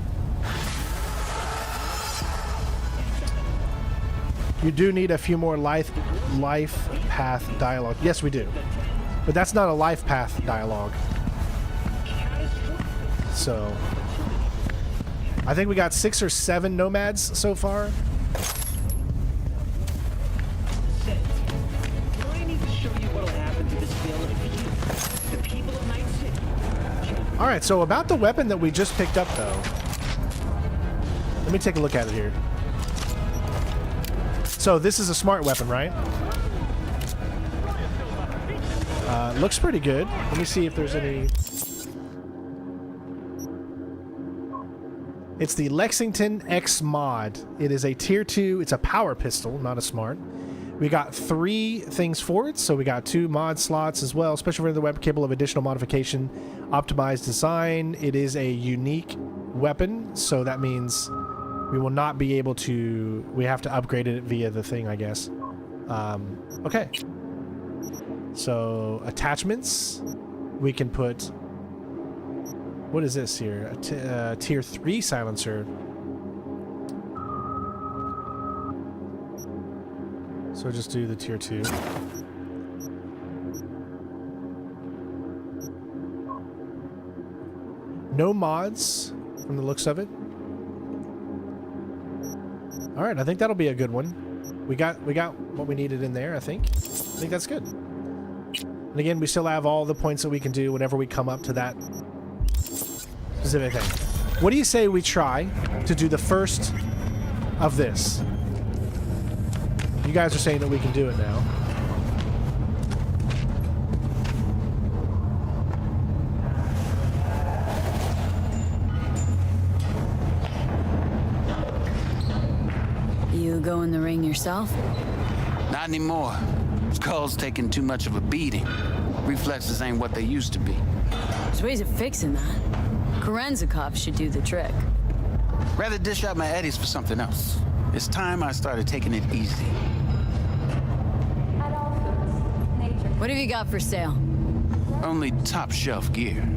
You do need a few more life path dialogue. Yes, we do. But that's not a life path dialogue. So I think we got 6 or 7 nomads so far. All right, so about the weapon that we just picked up, though. Let me take a look at it here. So this is a smart weapon, right? Looks pretty good. Let me see if there's any... It's the Lexington X Mod. It is a tier 2. It's a power pistol, not a smart. We got 3 things for it, so we got 2 mod slots as well. Special for the weapon capable of additional modification, optimized design. It is a unique weapon, so that means we will not be able to... We have to upgrade it via the thing, I guess. Okay. So, attachments. We can put... What is this here? A tier 3 silencer. So just do the tier 2. No mods from the looks of it. All right, I think that'll be a good one. We got what we needed in there, I think. I think that's good. And again, we still have all the points that we can do whenever we come up to that specific thing. What do you say we try to do the first of this? You guys are saying that we can do it now. You go in the ring yourself? Not anymore. Skull's taking too much of a beating. Reflexes ain't what they used to be. There's ways of fixing that. Korenzikov should do the trick. Rather dish out my eddies for something else. It's time I started taking it easy. What have you got for sale? Only top shelf gear.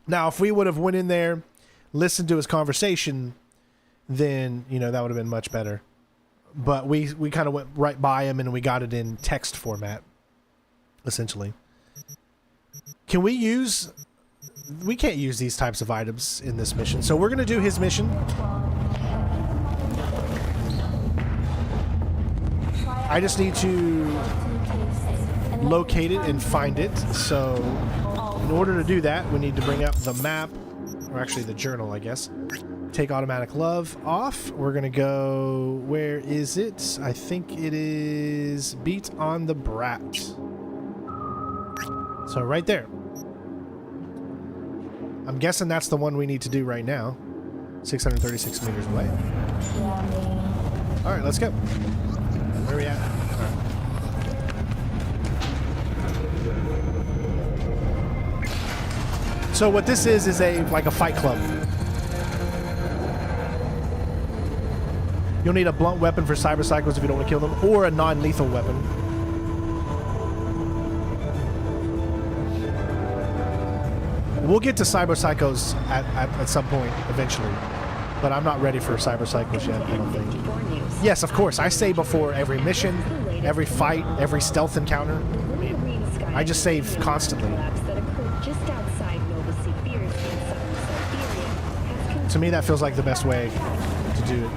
Now, if we would have went in there, listened to his conversation, then, you know, that would have been much better. But we kind of went right by him and we got it in text format, essentially. Can we use... We can't use these types of items in this mission. So we're going to do his mission. I just need to locate it and find it. So in order to do that, we need to bring up the map, or actually the journal, I guess. Take automatic love off. We're going to go... Where is it? I think it is Beat on the Brat. So right there. I'm guessing that's the one we need to do right now. 636 meters away. All right, let's go. Where are we at? All right. So what this is like a fight club. You'll need a blunt weapon for cyber psychos if you don't want to kill them, or a non-lethal weapon. We'll get to cyber psychos at some point eventually, but I'm not ready for cyber psychos yet, I don't think. Yes, of course. I say before every mission, every fight, every stealth encounter. I mean, I just save constantly. To me, that feels like the best way to do it.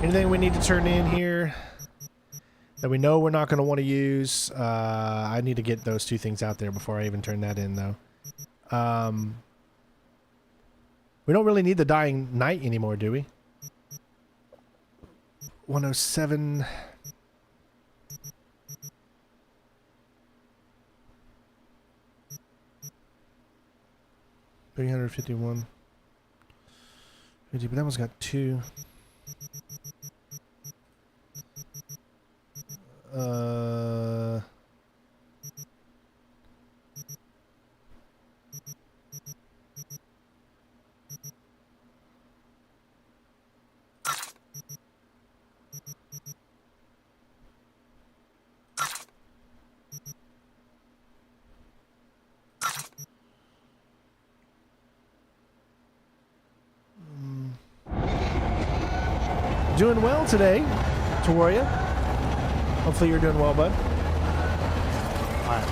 Anything we need to turn in here that we know we're not going to want to use? I need to get those two things out there before I even turn that in, though. We don't really need the Dying Night anymore, do we? 107... 351. 50, but that one's got 2. Doing well today, Toria. Hopefully you're doing well, bud. All right.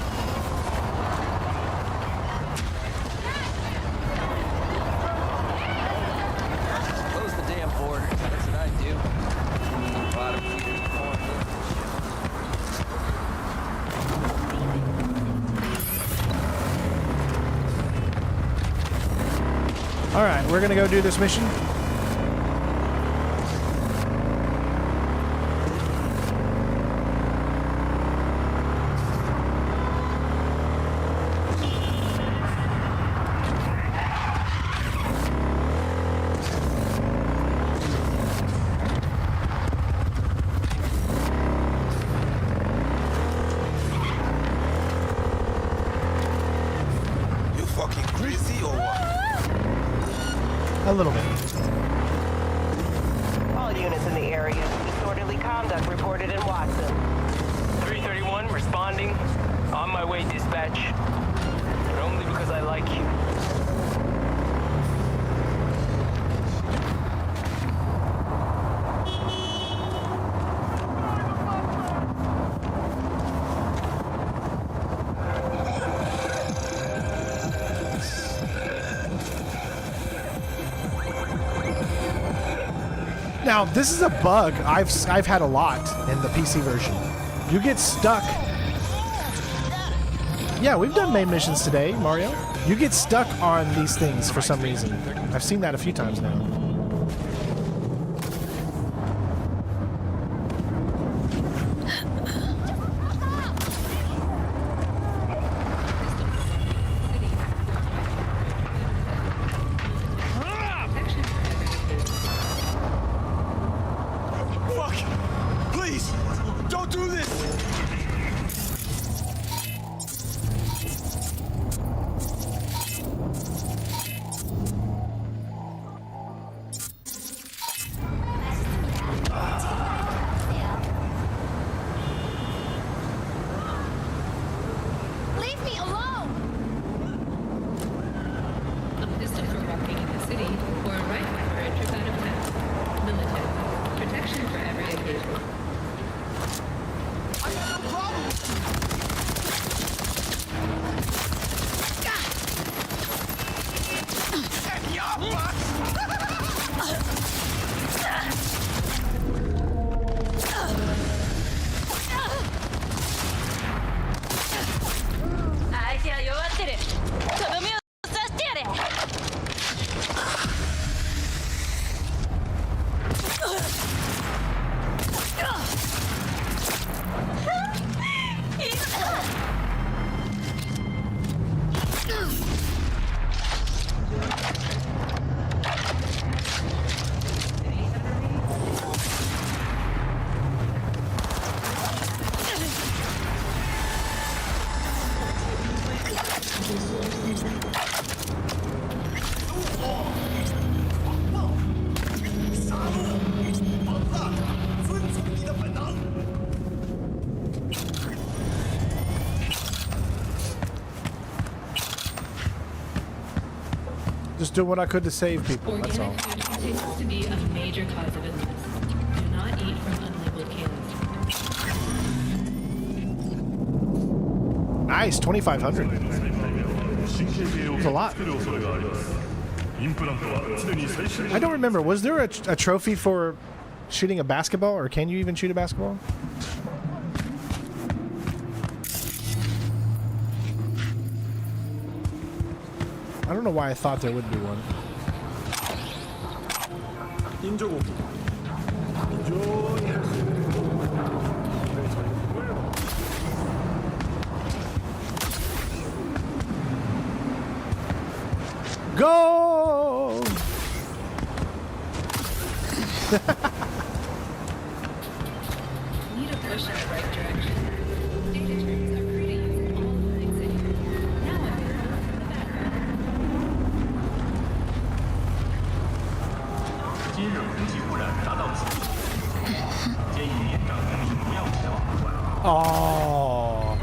Close the damn border. That's what I do. Bottom feeders, All right, we're gonna go do this mission. A little bit. All units in the area. Disorderly conduct reported in Watson. 331, responding. On my way, dispatch. But only because I like you. Now, this is a bug I've had a lot in the PC version. You get stuck. Yeah, we've done main missions today, Mario. You get stuck on these things for some reason. I've seen that a few times now. Just doing what I could to save people, that's all. Organic food continues to be a major cause of illness. Do not eat from unlabeled cans. Nice, 2,500. It's a lot. I don't remember. Was there a trophy for shooting a basketball, or can you even shoot a basketball? I don't know why I thought there would be one. Go! Need a push in the right direction. Data turns are free to use in all of Night City. Now I'm visible from the background. Oh!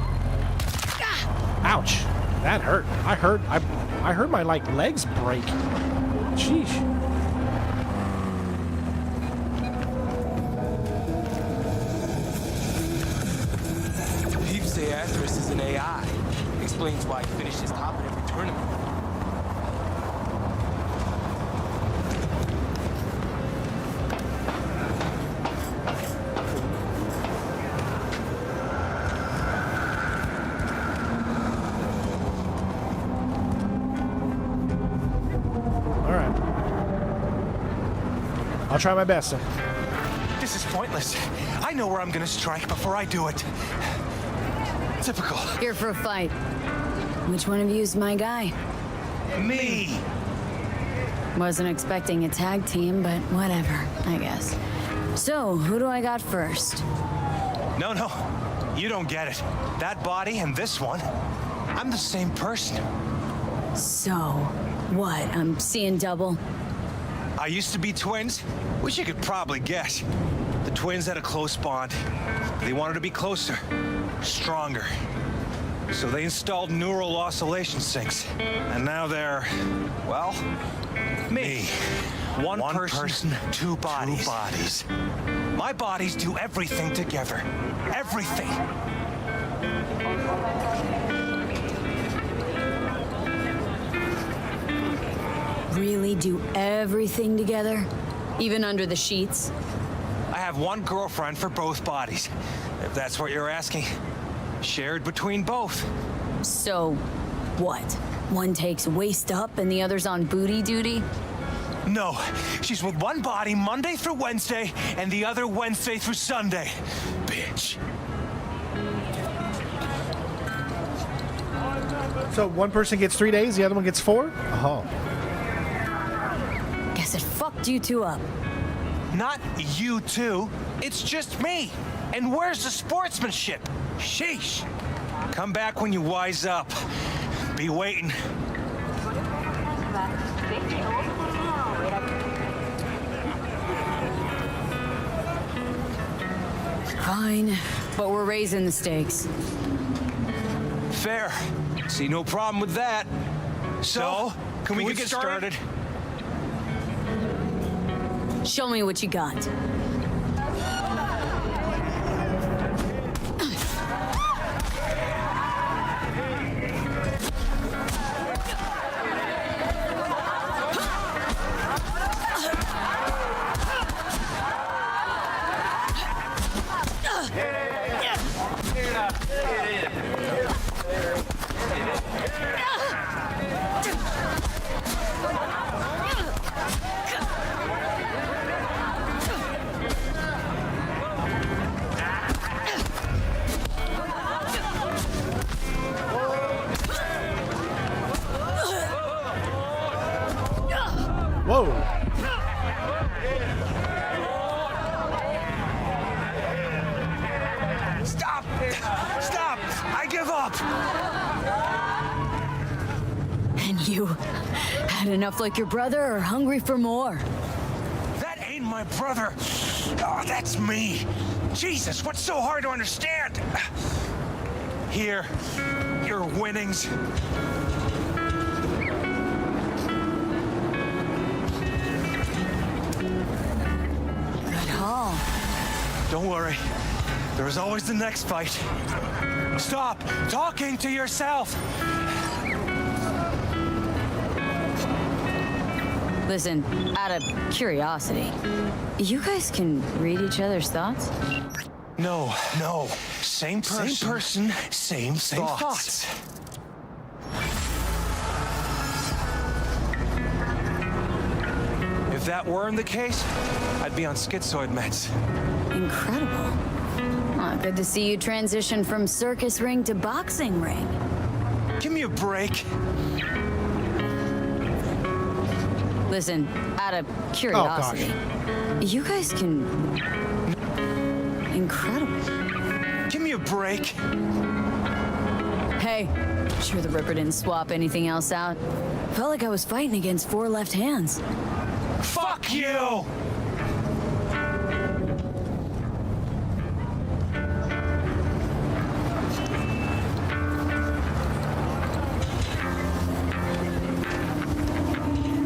Ouch! That hurt. I heard my like legs break. Sheesh. People say Atheris is an AI. Explains why he finishes top in every tournament. I'll try my best. This is pointless. I know where I'm gonna strike before I do it. Typical. Here for a fight. Which one of you is my guy? Me! Wasn't expecting a tag team, but whatever, I guess. So, who do I got first? No, you don't get it. That body and this one, I'm the same person. So, what? I'm seeing double? I used to be twins, which you could probably guess. The twins had a close bond. They wanted to be closer, stronger. So they installed neural oscillation syncs. And now they're, well, me. One person, two bodies. My bodies do everything together. Everything. Really do everything together? Even under the sheets? I have one girlfriend for both bodies, if that's what you're asking. Shared between both. So, what? One takes waist up and the other's on booty duty? No, she's with one body Monday through Wednesday and the other Wednesday through Sunday. Bitch. So one person gets 3 days, the other one gets 4? Oh. Guess it fucked you two up. Not you two. It's just me. And where's the sportsmanship? Sheesh. Come back when you wise up. Be waiting. Fine, but we're raising the stakes. Fair. See no problem with that. So, can we get started? Show me what you got. Whoa. Stop! Stop! I give up! And you had enough like your brother or hungry for more? That ain't my brother. Oh, that's me. Jesus, what's so hard to understand? Here, your winnings. Don't worry. There is always the next fight. Stop talking to yourself! Listen, out of curiosity, you guys can read each other's thoughts? No. Same person, same thoughts. If that weren't the case, I'd be on schizoid meds. Incredible. Well, good to see you transition from circus ring to boxing ring. Give me a break. Listen, out of curiosity, you guys can... Incredible. Give me a break. Hey, sure the Ripper didn't swap anything else out. Felt like I was fighting against 4 left hands. Fuck you!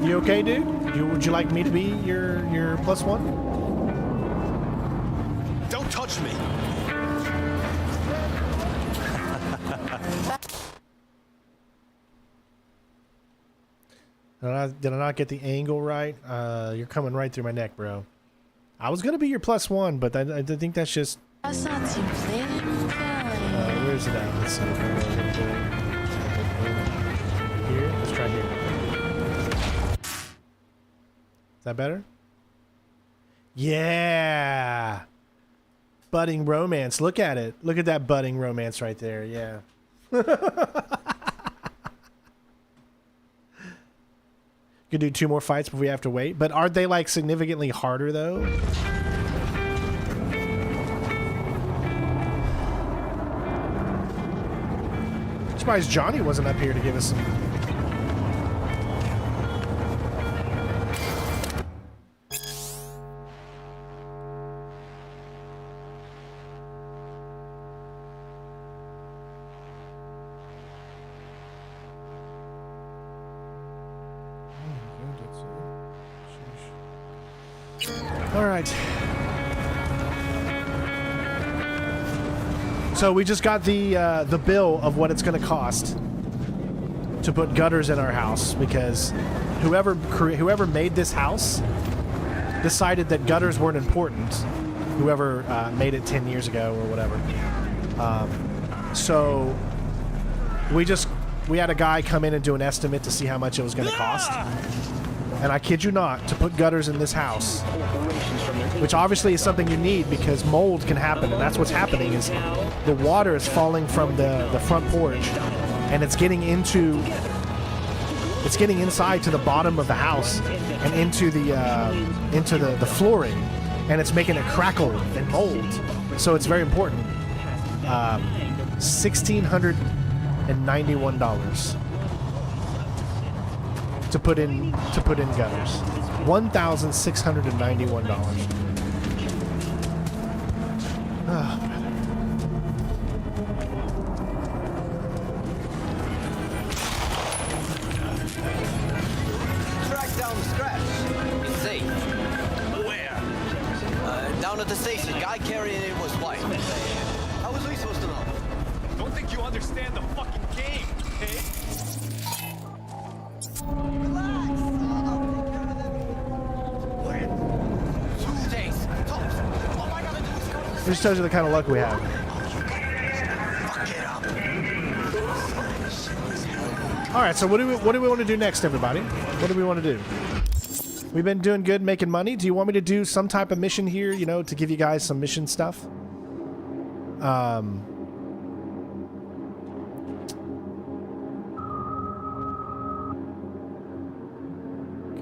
You okay, dude? Would you like me to be your +1? Don't touch me. Did I not get the angle right? You're coming right through my neck, bro. I was gonna be your +1, but I think that's just. Where's it at? Let's see. Here. Let's try here. Is that better? Yeah. Budding romance. Look at it. Look at that budding romance right there. Yeah. Could do 2 more fights before we have to wait. But aren't they like significantly harder though? Surprised Johnny wasn't up here to give us some. All right. So we just got the bill of what it's going to cost to put gutters in our house because whoever made this house decided that gutters weren't important. Whoever made it 10 years ago or whatever. So we had a guy come in and do an estimate to see how much it was going to cost. And I kid you not, to put gutters in this house, which obviously is something you need because mold can happen, and that's what's happening is the water is falling from the front porch, and it's getting inside to the bottom of the house and into the flooring, and it's making it crackle and mold. So it's very important. $1,691. To put in gutters, $1,691. Oh, Track down the scratch. It's safe. Where? Down at the station. Guy carrying it was white. How was we supposed to know? Don't think you understand the fucking game, okay? It just tells you the kind of luck we have. All right, so what do we want to do next, everybody? What do we want to do? We've been doing good, making money. Do you want me to do some type of mission here, you know, to give you guys some mission stuff?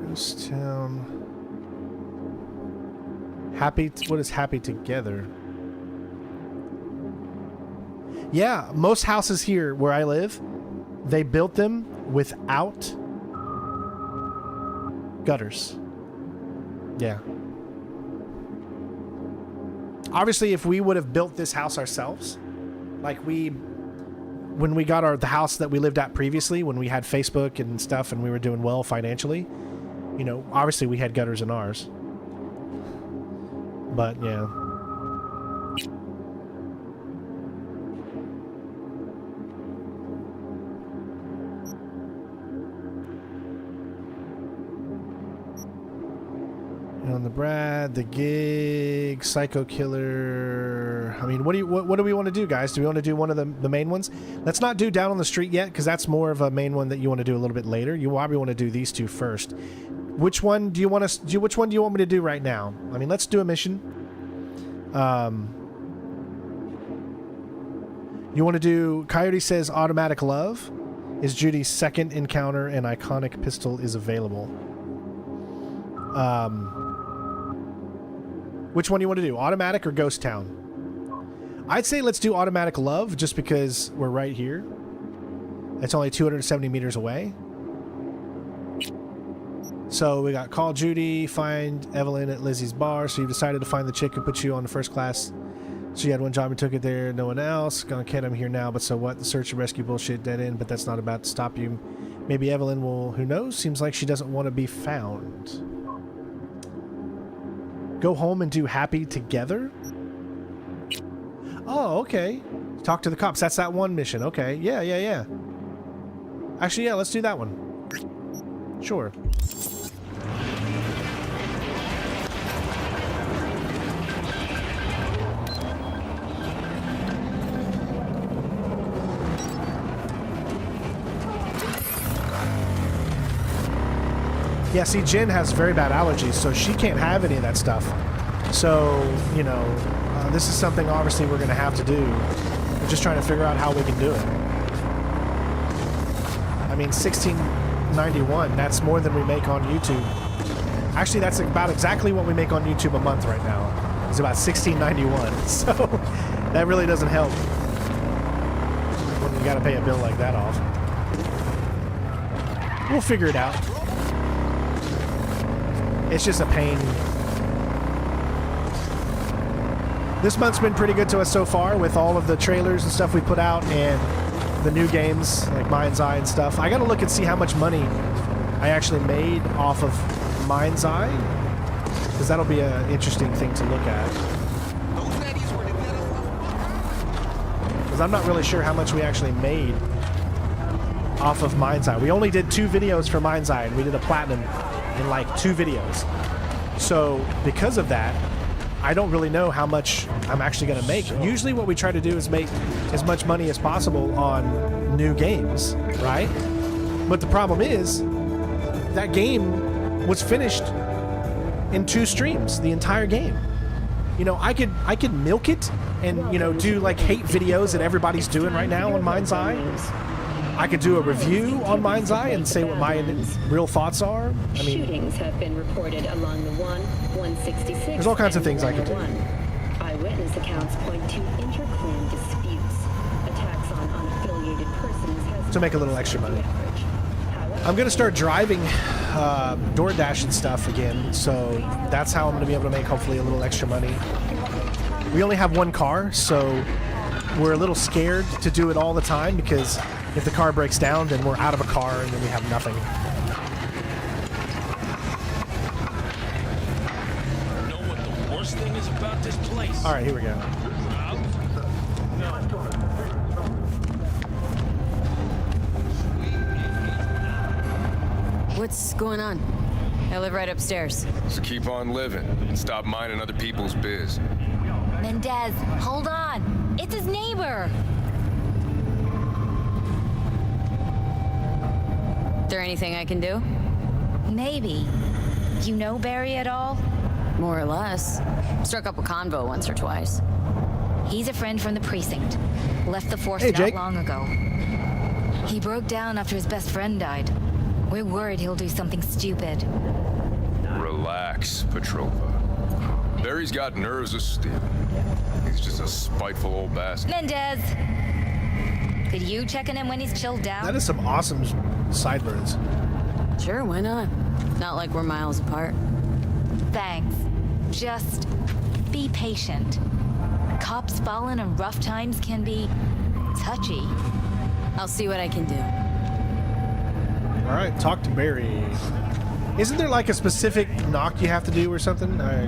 Ghost Town. What is happy together? Yeah, most houses here where I live, they built them without gutters. Yeah. Obviously, if we would have built this house ourselves, like when we got the house that we lived at previously, when we had Facebook and stuff and we were doing well financially, you know, obviously we had gutters in ours. But yeah. that. The Gig, Psycho Killer. I mean, what do we want to do, guys? Do we want to do one of the main ones? Let's not do Down on the Street yet, because that's more of a main one that you want to do a little bit later. You probably want to do these two first. Which one do you want us? Which one do you want me to do right now? I mean, let's do a mission. You want to do? Coyote says Automatic Love is Judy's second encounter, and iconic pistol is available. Which one do you want to do? Automatic or Ghost Town? I'd say let's do Automatic Love, just because we're right here. It's only 270 meters away. So we got Call Judy, find Evelyn at Lizzie's bar. So you've decided to find the chick who put you on the first class. So you had one job and took it there, no one else. Gonna kid, I'm here now, but so what? The search and rescue bullshit dead end, but that's not about to stop you. Maybe Evelyn will, who knows? Seems like she doesn't want to be found. Go home and do Happy Together? Oh, okay. Talk to the cops. That's that one mission. Okay, yeah. Actually, yeah, let's do that one. Sure. Yeah, see, Jen has very bad allergies, so she can't have any of that stuff. So, you know, this is something obviously we're going to have to do. We're just trying to figure out how we can do it. I mean, $16.91, that's more than we make on YouTube. Actually, that's about exactly what we make on YouTube a month right now. It's about $16.91, so that really doesn't help when you got to pay a bill like that off. We'll figure it out. It's just a pain. This month's been pretty good to us so far with all of the trailers and stuff we put out and the new games like Mind's Eye and stuff. I gotta look and see how much money I actually made off of Mind's Eye, because that'll be an interesting thing to look at. Because I'm not really sure how much we actually made off of Mind's Eye. We only did 2 videos for Mind's Eye, and we did a platinum in like 2 videos. So because of that, I don't really know how much I'm actually going to make. Usually what we try to do is make as much money as possible on new games, right? But the problem is that game was finished in 2 streams, the entire game. You know, I could milk it and, you know, do like hate videos that everybody's doing right now on Mind's Eye. I could do a review on Mind's Eye and say what my real thoughts are. I mean, shootings have been reported along the 166. There's all kinds of things I could do. Eyewitness accounts point to inter-clan disputes. Attacks on unaffiliated persons has to make a little extra money. I'm going to start driving DoorDash and stuff again, so that's how I'm going to be able to make hopefully a little extra money. We only have 1 car, so we're a little scared to do it all the time, because if the car breaks down, then we're out of a car and then we have nothing. Know what the worst thing is about this place? All right, here we go. What's going on? I live right upstairs. So keep on living and stop minding other people's biz. Mendez, hold on. It's his neighbor. Is there anything I can do? Maybe. You know Barry at all? More or less. Struck up a convo once or twice. He's a friend from the precinct. Left the force Hey, not Jake. long ago. He broke down after his best friend died. We're worried he'll do something stupid. Relax, Petrova. Barry's got nerves of steel. He's just a spiteful old bastard. Mendez! Could you check on him when he's chilled down? That is some awesome sideburns. Sure, why not? Not like we're miles apart. Thanks. Just be patient. Cops falling in rough times can be touchy. I'll see what I can do. All right, talk to Barry. Isn't there like a specific knock you have to do or something? I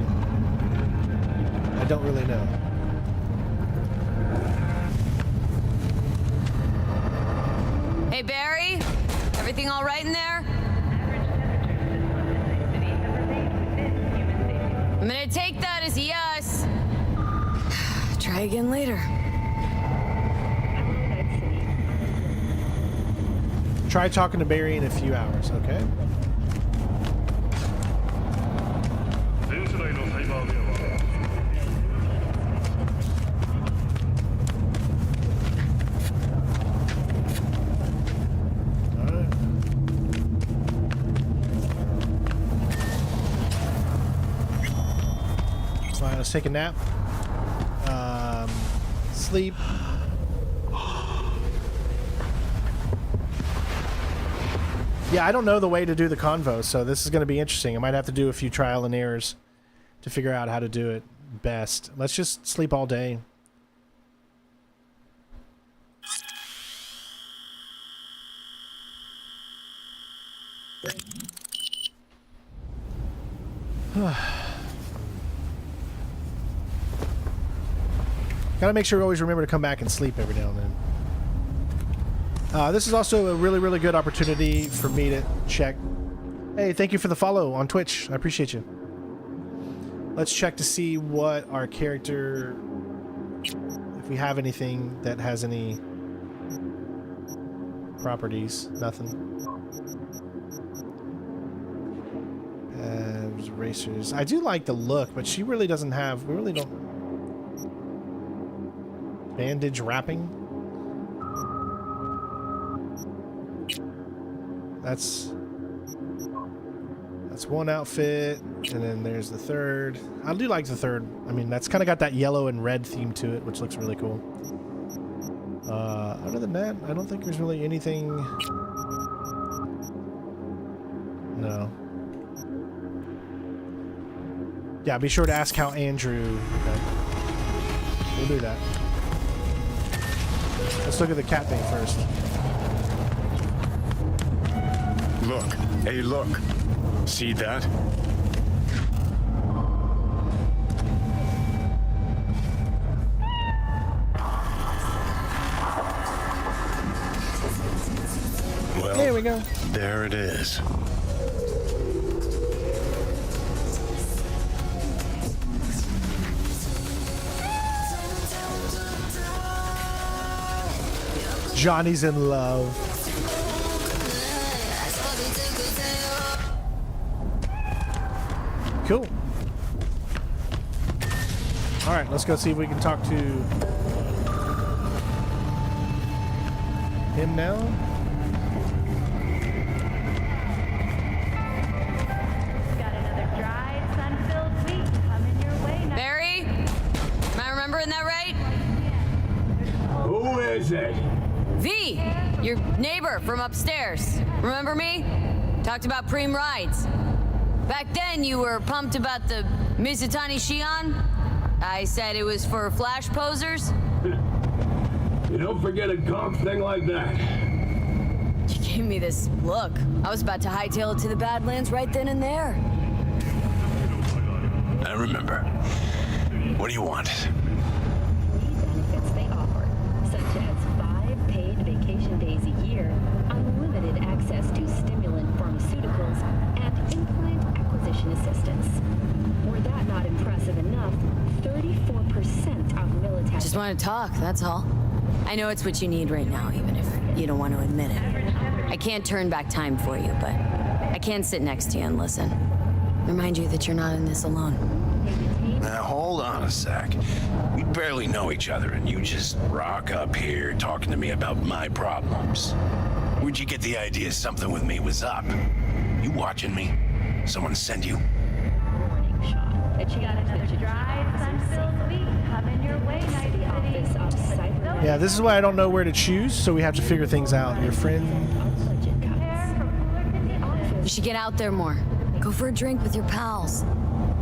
don't really know. Hey, Barry? Everything all right in there? I'm gonna take that as a yes. Try again later. Try talking to Barry in a few hours, okay? Fine, let's take a nap. Sleep. Yeah, I don't know the way to do the convo, so this is going to be interesting. I might have to do a few trial and errors to figure out how to do it best. Let's just sleep all day. Gotta make sure we always remember to come back and sleep every now and then. This is also a really, really good opportunity for me to check. Hey, thank you for the follow on Twitch. I appreciate you. Let's check to see what our character, if we have anything that has any properties. Nothing. Racers. I do like the look, but she really doesn't have. We really don't. Bandage wrapping. That's one outfit, and then there's the third. I do like the third. I mean, that's kind of got that yellow and red theme to it, which looks really cool. Other than that, I don't think there's really anything. No. Yeah, be sure to ask how Andrew. Okay. We'll do that. Let's look at the cat thing first. Look. Hey, look. See that? Well, there we go. There it is. Johnny's in love. Cool. All right, let's go see if we can talk to him now. Got another dry, sun-filled week coming your way now. Barry? Am I remembering that right? Who is it? V, your neighbor from upstairs. Remember me? Talked about preem rides. Back then, you were pumped about the Mizutani Shion. I said it was for flash posers. You don't forget a gaunt thing like that. You gave me this look. I was about to hightail it to the Badlands right then and there. I remember. What do you want? Benefits they offer, such as 5 paid vacation days a year, unlimited access to stimulant pharmaceuticals, and implant acquisition assistance. Were that not impressive enough, 34% of military... Just want to talk, that's all. I know it's what you need right now, even if you don't want to admit it. I can't turn back time for you, but I can sit next to you and listen. Remind you that you're not in this alone. Now, hold on a sec. We barely know each other, and you just rock up here talking to me about my problems. Where'd you get the idea something with me was up? You watching me? Someone send you? You got another dry, sun-filled week coming your way, Night City. Yeah, this is why I don't know where to choose, so we have to figure things out. Your friend... You should get out there more. Go for a drink with your pals.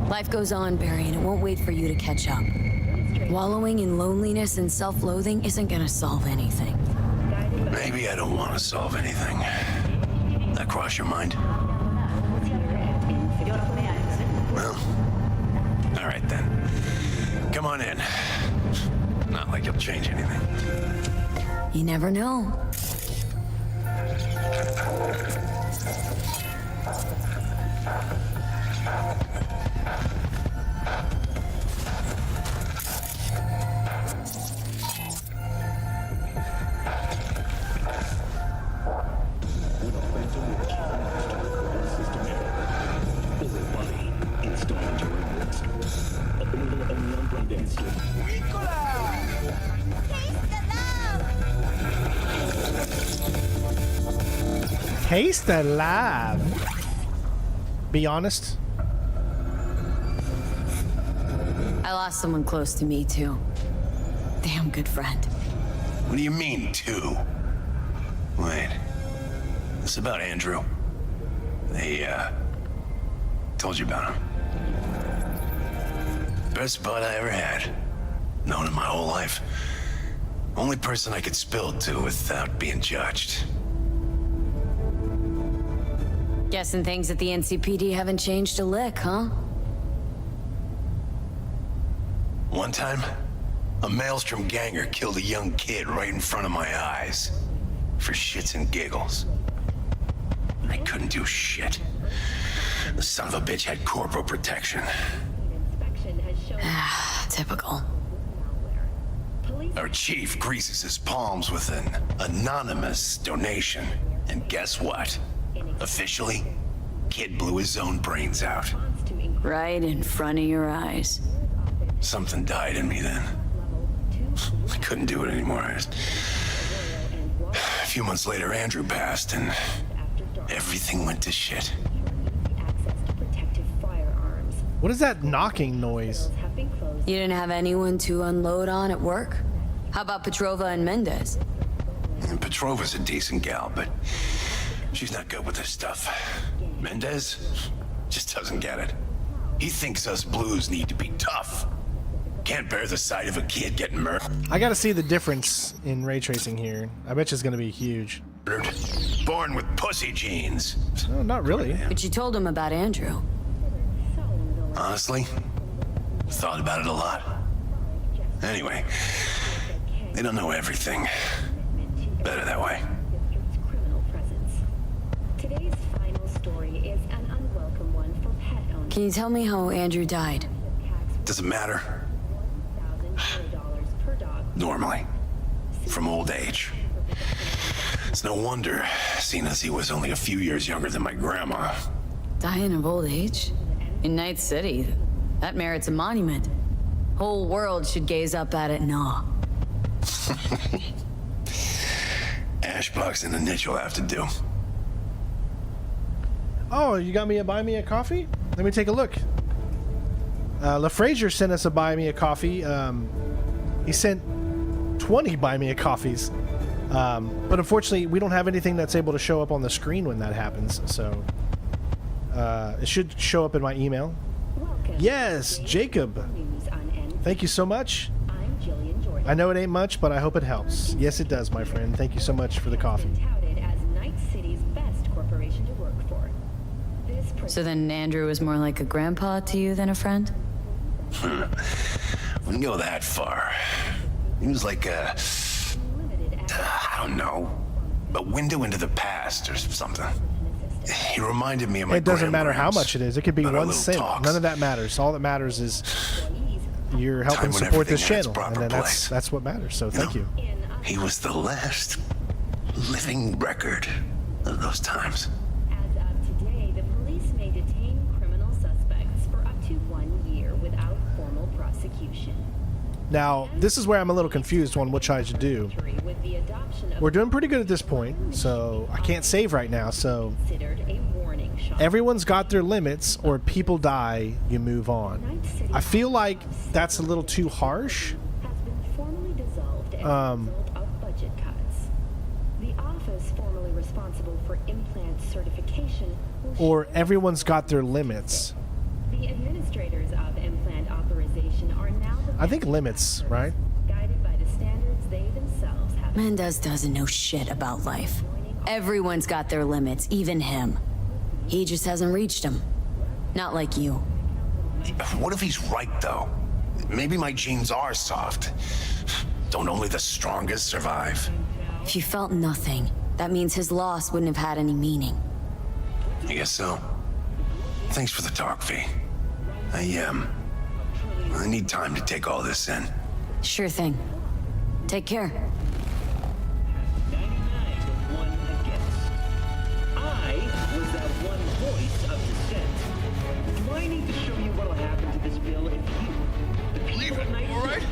Life goes on, Barry, and it won't wait for you to catch up. Wallowing in loneliness and self-loathing isn't gonna solve anything. Maybe I don't want to solve anything. That cross your mind? Well, all right then. Come on in. Not like you'll change anything. You never know. against you. Taste the love. Be honest. I lost someone close to me, too. Damn good friend. What do you mean, too? Wait. This about Andrew? They, told you about him. Best bud I ever had. Known him my whole life. Only person I could spill it to without being judged. Guessing things at the NCPD haven't changed a lick, huh? One time, a Maelstrom ganger killed a young kid right in front of my eyes. For shits and giggles. I couldn't do shit. The son of a bitch had corporal protection. Typical. Our chief greases his palms with an anonymous donation. And guess what? Officially, kid blew his own brains out. Right in front of your eyes. Something died in me then. I couldn't do it anymore. A few months later, Andrew passed, and everything went to shit. What is that knocking noise? You didn't have anyone to unload on at work? How about Petrova and Mendez? And Petrova's a decent gal, but she's not good with this stuff. Mendez just doesn't get it. He thinks us blues need to be tough. Can't bear the sight of a kid getting murdered. I gotta see the difference in ray tracing here. I bet you it's gonna be huge. Born with pussy genes. No, not really. But you told him about Andrew. Honestly, thought about it a lot. Anyway, they don't know everything. Better that way. Today's final story is an unwelcome one for pet owners. Can you tell me how Andrew died? Doesn't matter. Normally. From old age. It's no wonder, seeing as he was only a few years younger than my grandma. Dying of old age? In Night City? That merits a monument. Whole world should gaze up at it in awe. Ashbox and the niche will have to do. Oh, you got me a buy me a coffee? Let me take a look. LaFrazier sent us a buy me a coffee. He sent 20 buy me a coffees. But unfortunately, we don't have anything that's able to show up on the screen when that happens. So it should show up in my email. Yes, Jacob. Thank you so much. I know it ain't much, but I hope it helps. Yes, it does, my friend. Thank you so much for the coffee. So then Andrew was more like a grandpa to you than a friend? Wouldn't go that far. He was like a, I don't know, a window into the past or something. He reminded me of my It doesn't matter how grandparents. much it is. It could be About our one little cent. talks. None of that matters. All that matters is you're helping Time when support this everything had its channel, and proper then place. that's what matters. So thank you. He was the last living record of those times. As of today, the police may detain criminal suspects for up to 1 year without formal prosecution. Now, this is where I'm a little confused on which I should do. With the adoption of We're doing pretty good at this point, so I can't save right now. So considered a warning shot. everyone's got their limits, or people die, you move on. I feel like that's a little too harsh. Has been formally dissolved as a result of budget cuts. The office formerly responsible for implant certification will Or everyone's got their limits. the administrators of implant authorization are now the I think limits, right? guided by the standards they themselves have. Mendez doesn't know shit about life. Everyone's got their limits, even him. He just hasn't reached them. Not like you. What if he's right, though? Maybe my genes are soft. Don't only the strongest survive? If you felt nothing, that means his loss wouldn't have had any meaning. I guess so. Thanks for the talk, V. I need time to take all this in. Sure thing. Take care. I was that one voice of dissent. Do I need to show you what'll happen to this bill if you, the Leave it, all right?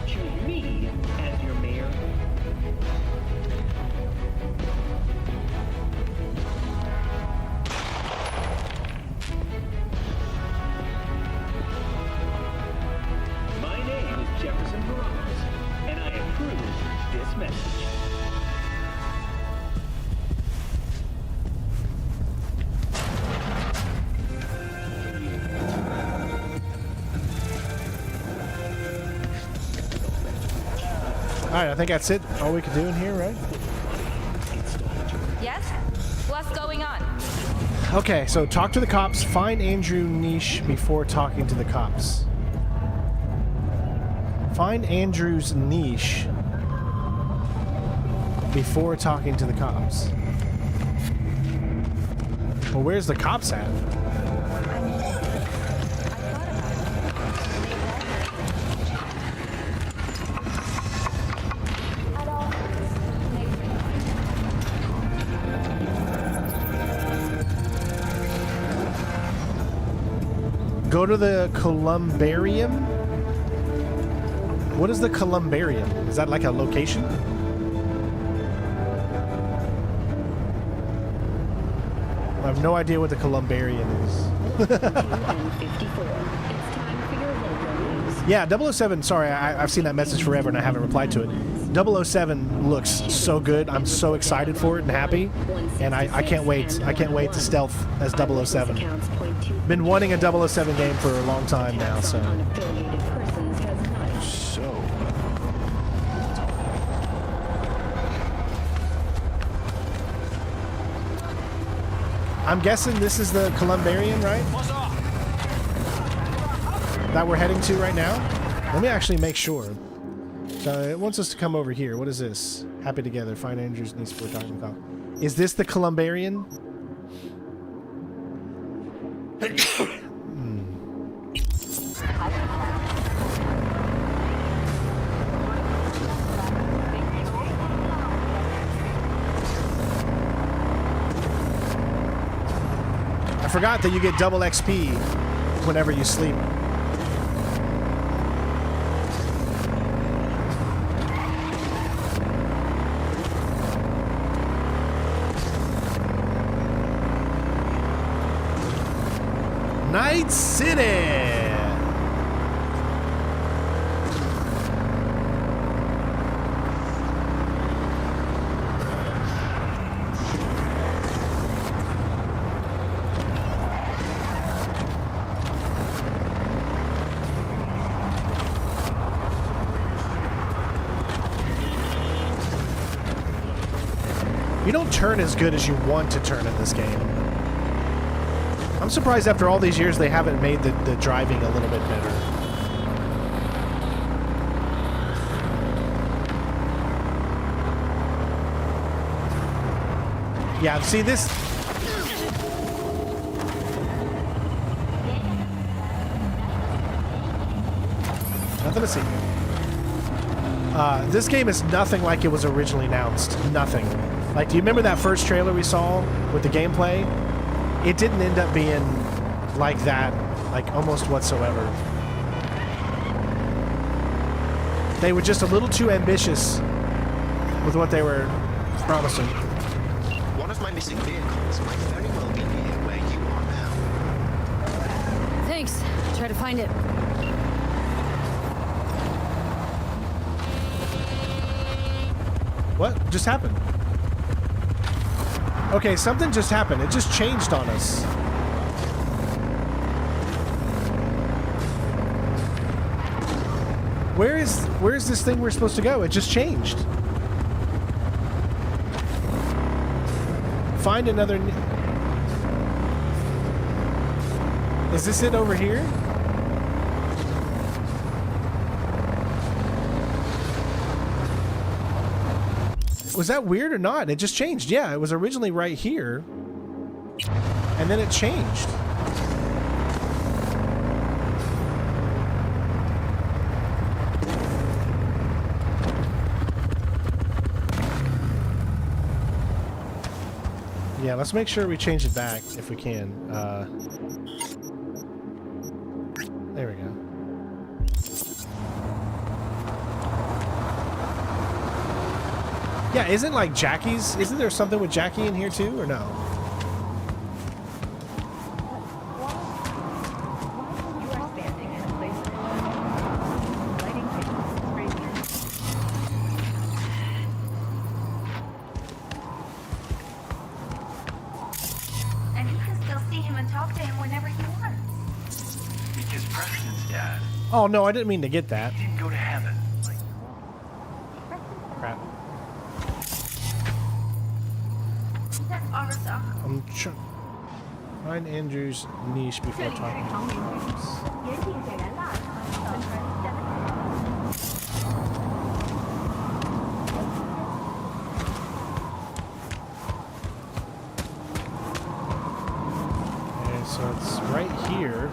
Choose me as your mayor. My name is Jefferson Barras, and I approve this message. Alright, I think that's it. All we can do in here, right? Yes? What's going on? Okay, so talk to the cops. Find Andrew niche before talking to the cops. Find Andrew's niche before talking to the cops. Well, where's the cops at? Go to the Columbarium? What is the Columbarium? Is that like a location? I have no idea what the Columbarium is. Yeah, 007, sorry, I've seen that message forever and I haven't replied to it. 007 looks so good. I'm so excited for it and happy. And I can't wait. I can't wait to stealth as 007. Been wanting a 007 game for a long time now, so. I'm guessing this is the Columbarium, right? That we're heading to right now? Let me actually make sure. So it wants us to come over here. What is this? Happy together. Find Andrew's niece for talking about. Is this the Columbarium? I forgot that you get double XP whenever you sleep. Night City! You don't turn as good as you want to turn in this game. I'm surprised after all these years they haven't made the driving a little bit better. Yeah, see this... Nothing to see here. This game is nothing like it was originally announced. Nothing. Like, do you remember that first trailer we saw with the gameplay? It didn't end up being like that, like, almost whatsoever. They were just a little too ambitious with what they were promising. One of my missing vehicles might very well be near where you are now. Thanks. Try to find it. What just happened? Okay, something just happened. It just changed on us. Where is this thing we're supposed to go? It just changed. Find another... Is this it over here? Was that weird or not? It just changed. Yeah, it was originally right here. And then it changed. Yeah, let's make sure we change it back if we can. There we go. Yeah, isn't like Jackie's? Isn't there something with Jackie in here too, or no? And you can still see him and talk to him whenever he wants. Because Preston's dad Oh no, I didn't mean to get that. didn't go to heaven. Crap. That's Arasaka. I'm trying. Find Andrew's niche before talking. Okay, so it's right here.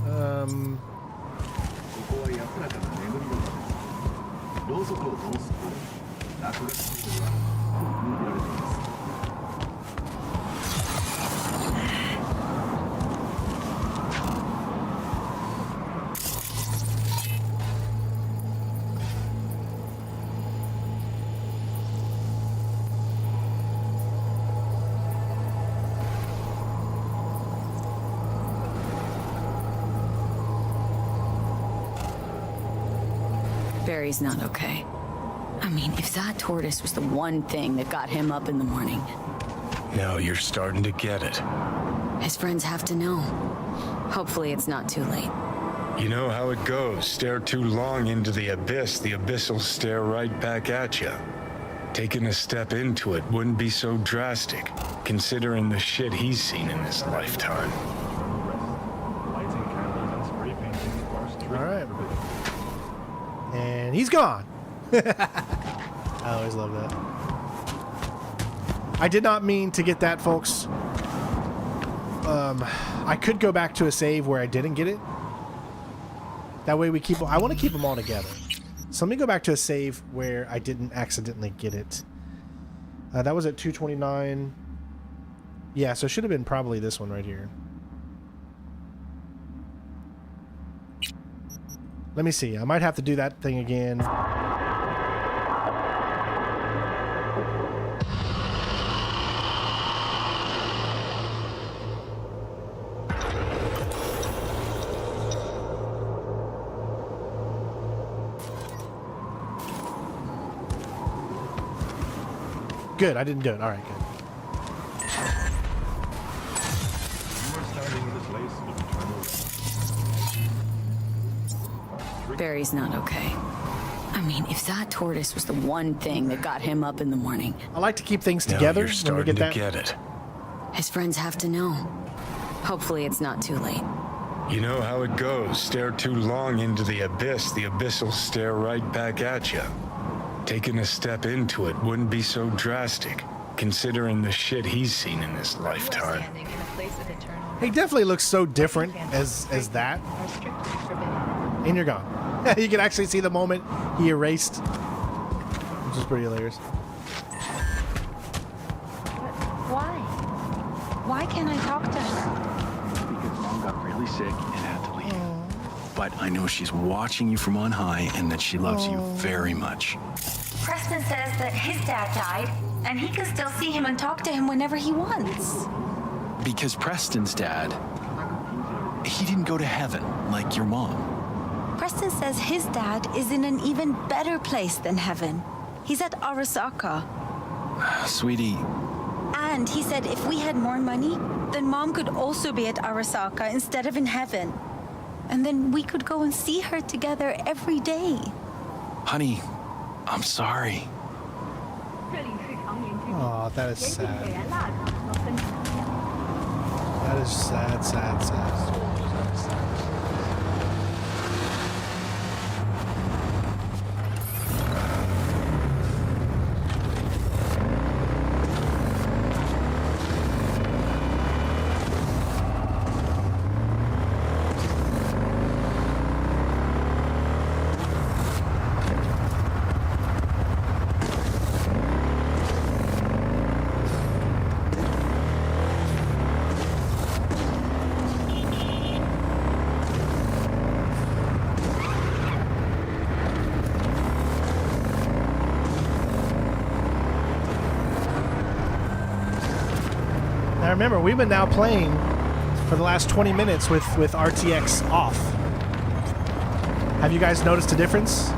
Um. ここは安らかな眠りの場です。ろうそくを灯すと落書きするのは見られています。 Barry's not okay. I mean, if that tortoise was the one thing that got him up in the morning. Now you're starting to get it. His friends have to know. Hopefully it's not too late. You know how it goes. Stare too long into the abyss will stare right back at you. Taking a step into it wouldn't be so drastic, considering the shit he's seen in his lifetime. All right. And he's gone. I always love that. I did not mean to get that, folks. I could go back to a save where I didn't get it. That way we keep... I want to keep them all together. So let me go back to a save where I didn't accidentally get it. That was at 229. Yeah, so it should have been probably this one right here. Let me see. I might have to do that thing again. Good. I didn't do it. All right, good. Barry's not okay. I mean, if that tortoise was the one thing that got him up in the morning. I like to keep things Now together you're when we starting get that. to get it. His friends have to know. Hopefully it's not too late. You know how it goes. Stare too long into the abyss will stare right back at you. Taking a step into it wouldn't be so drastic, considering the shit he's seen in his lifetime. He definitely looks so different as that. And you're gone. You can actually see the moment he erased, which is pretty hilarious. Why? Why can't I talk to her? Because Mom got really sick and had to leave. But I know she's watching you from on high and that she loves you very much. Preston says that his dad died, and he can still see him and talk to him whenever he wants. Because Preston's dad, he didn't go to heaven like your mom. Preston says his dad is in an even better place than heaven. He's at Arasaka. Sweetie. And he said if we had more money, then Mom could also be at Arasaka instead of in heaven. And then we could go and see her together every day. Honey, I'm sorry. Oh, that is sad. That is sad, sad, sad. remember, we've been now playing for the last 20 minutes with RTX off. Have you guys noticed a difference?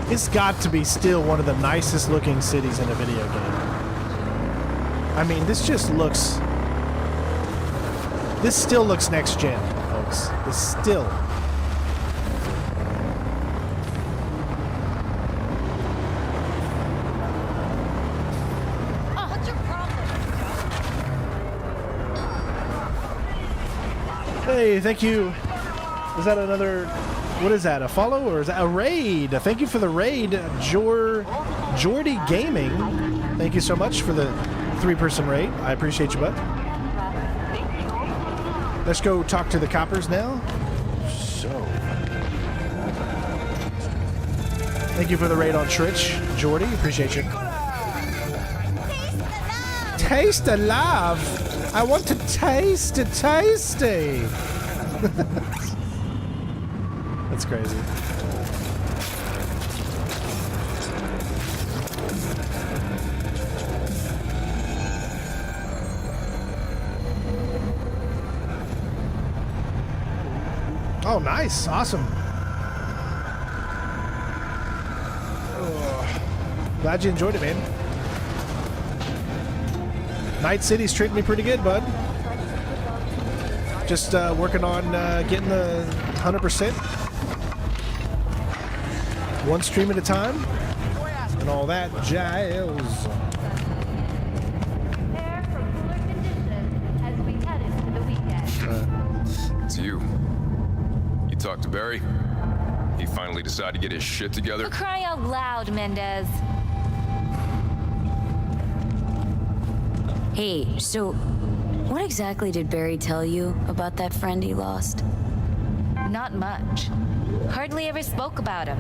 It's got to be still one of the nicest looking cities in a video game. I mean, this just looks... This still looks next gen, folks. This still... Hey, thank you. Is that another... What is that? A follow or is that a raid? Thank you for the raid, Jordy Gaming. Thank you so much for the 3-person raid. I appreciate you, bud. Let's go talk to the coppers now. So, thank you for the raid on Twitch, Jordy. Appreciate you. Taste the love. I want to taste it tasty. That's crazy. Oh, nice. Awesome. Oh, glad you enjoyed it, man. Night City's treating me pretty good, bud. Just working on getting the 100%. One stream at a time, and all that jazz. It's you. You talked to Barry? He finally decided to get his shit together? For crying out loud, Mendez. Hey, so what exactly did Barry tell you about that friend he lost? Not much. Hardly ever spoke about him.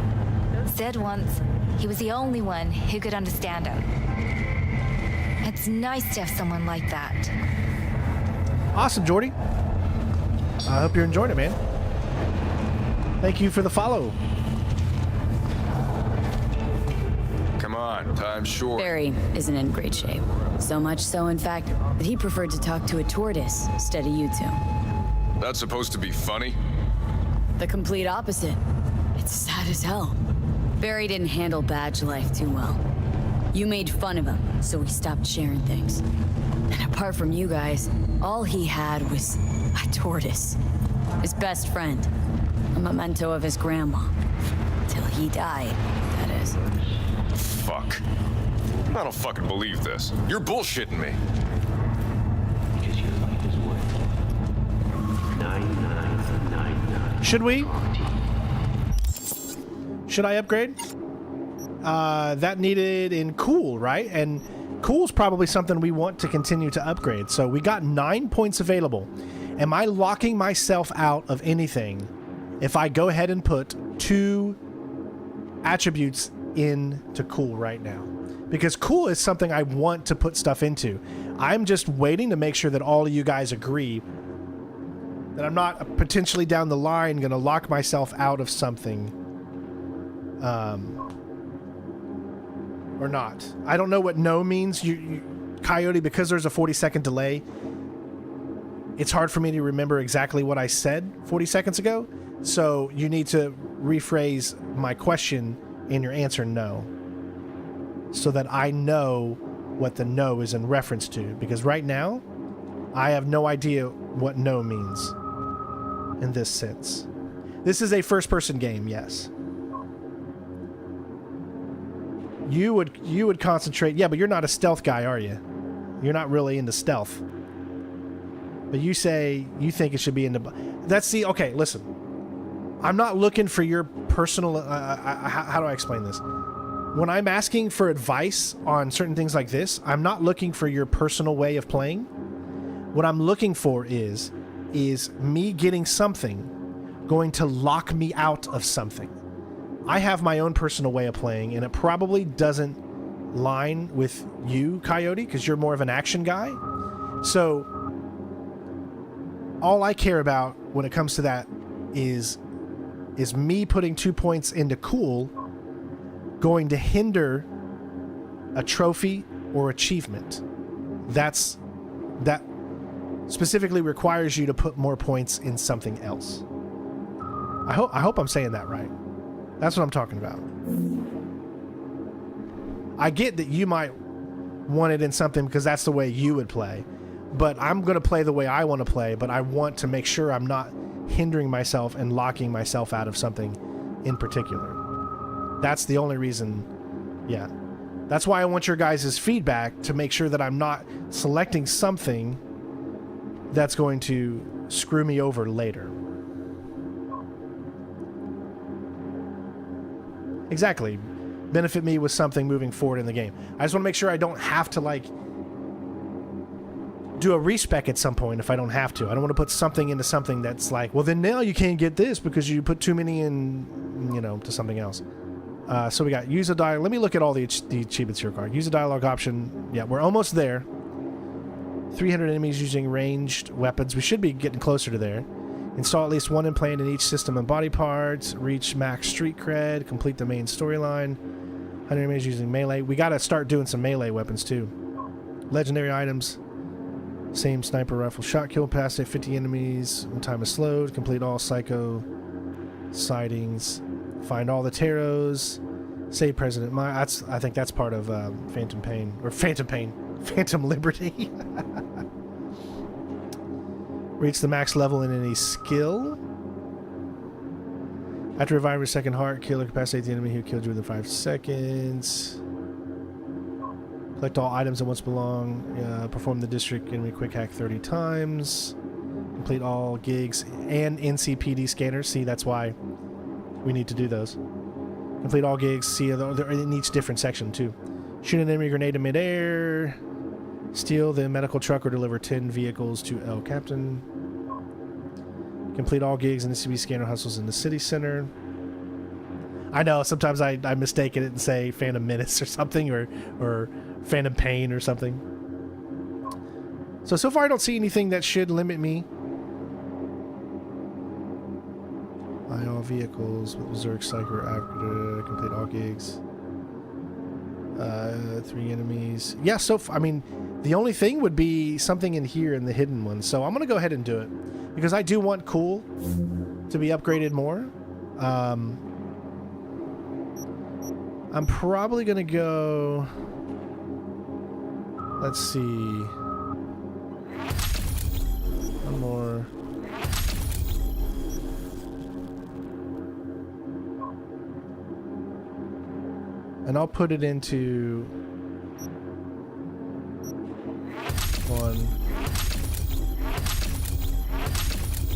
Said once he was the only one who could understand him. It's nice to have someone like that. Awesome, Jordy. I hope you're enjoying it, man. Thank you for the follow. Come on, time's short. Barry isn't in great shape. So much so, in fact, that he preferred to talk to a tortoise instead of you two. That's supposed to be funny? The complete opposite. It's sad as hell. Barry didn't handle badge life too well. You made fun of him, so he stopped sharing things. And apart from you guys, all he had was a tortoise. His best friend. A memento of his grandma. Till he died, that is. Fuck. I don't fucking believe this. You're bullshitting me. Because your life is worth 9999. Should we? Should I upgrade? That needed in cool, right? And cool's probably something we want to continue to upgrade. So we got 9 points available. Am I locking myself out of anything if I go ahead and put 2 attributes into cool right now? Because cool is something I want to put stuff into. I'm just waiting to make sure that all of you guys agree that I'm not potentially down the line going to lock myself out of something. Or not. I don't know what no means. Coyote, because there's a 40-second delay, it's hard for me to remember exactly what I said 40 seconds ago. So you need to rephrase my question and your answer no, so that I know what the no is in reference to. Because right now, I have no idea what no means in this sense. This is a first-person game, yes. You would concentrate. Yeah, but you're not a stealth guy, are you? You're not really into stealth. But you say you think it should be into... That's the... Okay, listen. I'm not looking for your personal... how do I explain this? When I'm asking for advice on certain things like this, I'm not looking for your personal way of playing. What I'm looking for is me getting something going to lock me out of something. I have my own personal way of playing, and it probably doesn't line with you, Coyote, because you're more of an action guy. So all I care about when it comes to that is me putting 2 points into cool going to hinder a trophy or achievement. That specifically requires you to put more points in something else. I hope I'm saying that right. That's what I'm talking about. I get that you might want it in something because that's the way you would play, but I'm going to play the way I want to play, but I want to make sure I'm not hindering myself and locking myself out of something in particular. That's the only reason. Yeah. That's why I want your guys' feedback, to make sure that I'm not selecting something that's going to screw me over later. Exactly. Benefit me with something moving forward in the game. I just want to make sure I don't have to, like, do a respec at some point if I don't have to. I don't want to put something into something that's like, well, then now you can't get this because you put too many in, you know, to something else. So we got use a dialogue. Let me look at all the achievements here, Card. Use a dialogue option. Yeah, we're almost there. 300 enemies using ranged weapons. We should be getting closer to there. Install at least one implant in each system and body parts. Reach max street cred. Complete the main storyline. 100 enemies using melee. We got to start doing some melee weapons too. Legendary items. Same sniper rifle shot kill capacity. 50 enemies when time is slowed. Complete all psycho sightings. Find all the taros. Save President I think that's part of Phantom Liberty. Reach the max level in any skill. After reviving your second heart, kill or capacitate the enemy who killed you within 5 seconds. Collect all items that once belong. Perform the district enemy quick hack 30 times. Complete all gigs and NCPD scanners. See, that's why we need to do those. Complete all gigs. See, they're in each different section too. Shoot an enemy grenade in midair. Steal the medical truck or deliver 10 vehicles to El Captain. Complete all gigs and NCPD scanner hustles in the city center. I know, sometimes I mistake it and say Phantom Menace or something, or Phantom Pain or something. So far I don't see anything that should limit me. Buy all vehicles with Berserk Psyker after complete all gigs. 3 enemies. Yeah, I mean, the only thing would be something in here in the hidden one. So I'm going to go ahead and do it, because I do want cool to be upgraded more. I'm probably going to go... Let's see. One more. And I'll put it into one.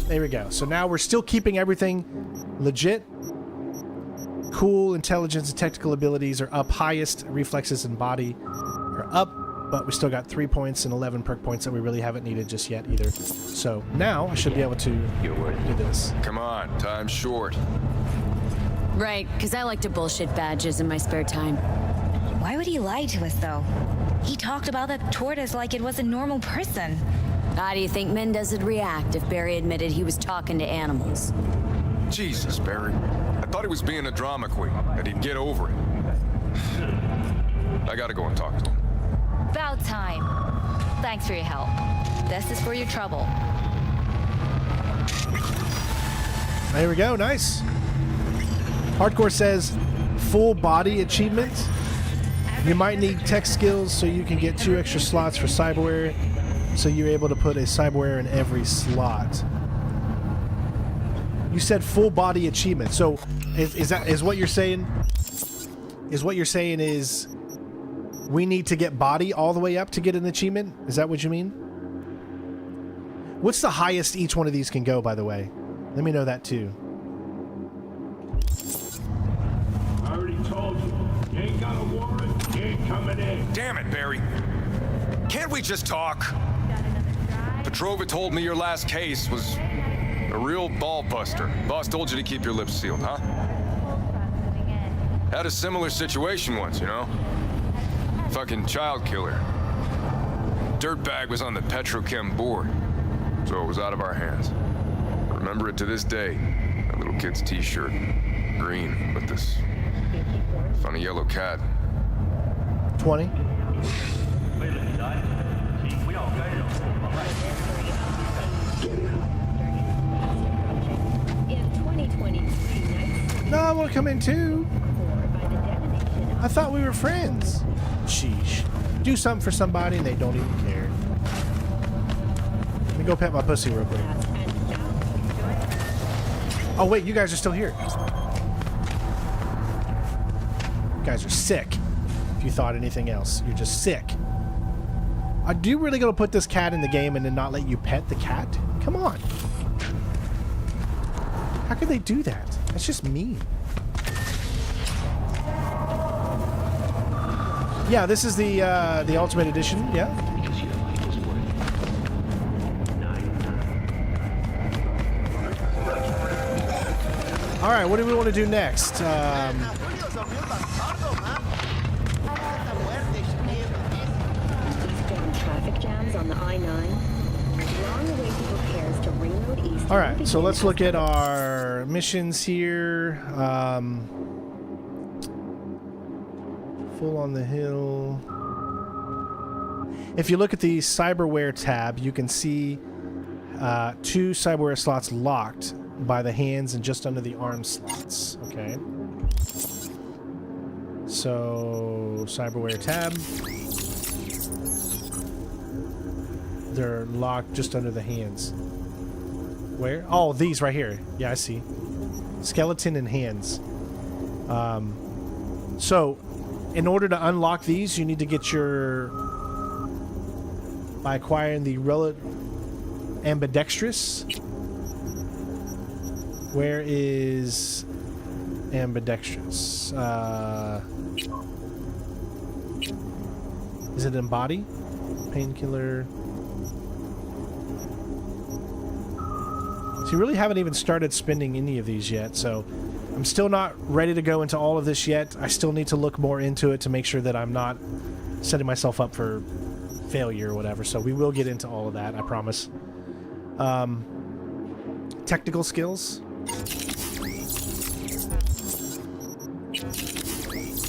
There we go. So now we're still keeping everything legit. Cool, intelligence, and technical abilities are up. Highest reflexes and body are up, but we still got 3 points and 11 perk points that we really haven't needed just yet either. So now I should be able to do this. Come on, time's short. Right, because I like to bullshit badges in my spare time. Why would he lie to us, though? He talked about that tortoise like it was a normal person. How do you think Mendez would react if Barry admitted he was talking to animals? Jesus, Barry. I thought he was being a drama queen, and he'd get over it. I gotta go and talk to him. About time. Thanks for your help. This is for your trouble. There we go. Nice. Hardcore says full body achievement. You might need tech skills so you can get 2 extra slots for cyberware. So you're able to put a cyberware in every slot. You said full body achievement. So is what you're saying? Is what you're saying is we need to get body all the way up to get an achievement? Is that what you mean? What's the highest each one of these can go, by the way? Let me know that too. I already told you. You ain't got a warrant. You ain't coming in. Damn it, Barry. Can't we just talk? Petrova told me your last case was a real ball buster. Boss told you to keep your lips sealed, huh? Had a similar situation once, you know? Fucking child killer. Dirtbag was on the petrochem board, so it was out of our hands. I remember it to this day. That little kid's t-shirt. Green, with this funny yellow cat. 20. No, I want to come in too. I thought we were friends. Sheesh. Do something for somebody and they don't even care. Let me go pet my pussy real quick. Oh wait, you guys are still here. You guys are sick. If you thought anything else, you're just sick. Are you really gonna put this cat in the game and then not let you pet the cat? Come on. How could they do that? That's just mean. Yeah, this is the Ultimate Edition. Yeah. All right, what do we want to do next? Traffic jams on the I-9. Long-awaited repairs to Ring Road East. All right, so let's look at our missions here. Full on the hill. If you look at the cyberware tab, you can see 2 cyberware slots locked by the hands and just under the arm slots. Okay. So cyberware tab. They're locked just under the hands. Where? Oh, these right here. Yeah, I see. Skeleton and hands. So in order to unlock these, you need to get by acquiring the relic ambidextrous. Where is ambidextrous? Is it in body? Painkiller. So you really haven't even started spending any of these yet, so I'm still not ready to go into all of this yet. I still need to look more into it to make sure that I'm not setting myself up for failure or whatever, so we will get into all of that, I promise. Technical skills.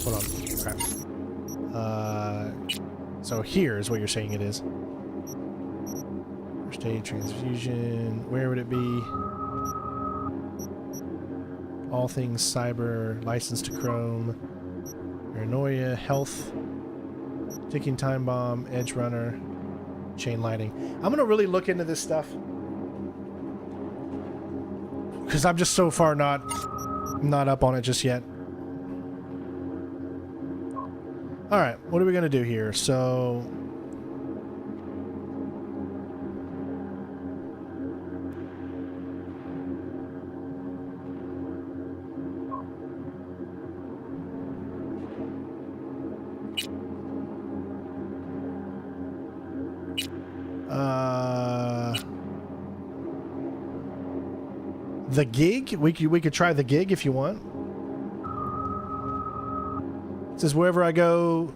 Hold on. Crap. So here is what you're saying it is. First aid, transfusion. Where would it be? All things cyber, license to Chrome, paranoia, health, ticking time bomb, edge runner, chain lighting. I'm gonna really look into this stuff because I'm just so far not up on it just yet. All right, what are we gonna do here? So. The gig? We could try the gig if you want. It says wherever I go,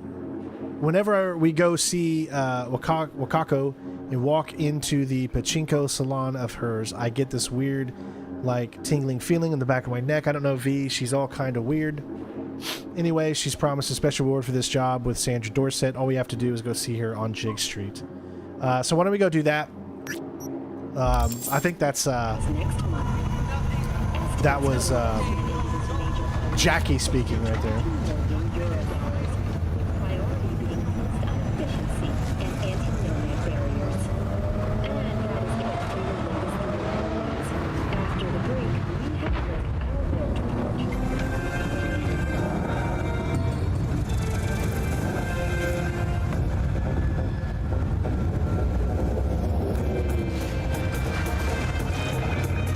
whenever we go see Wakako and walk into the pachinko salon of hers, I get this weird, like, tingling feeling in the back of my neck. I don't know V. She's all kind of weird. Anyway, she's promised a special reward for this job with Sandra Dorset. All we have to do is go see her on Jig Street. So why don't we go do that? I think that's That was Jackie speaking right there.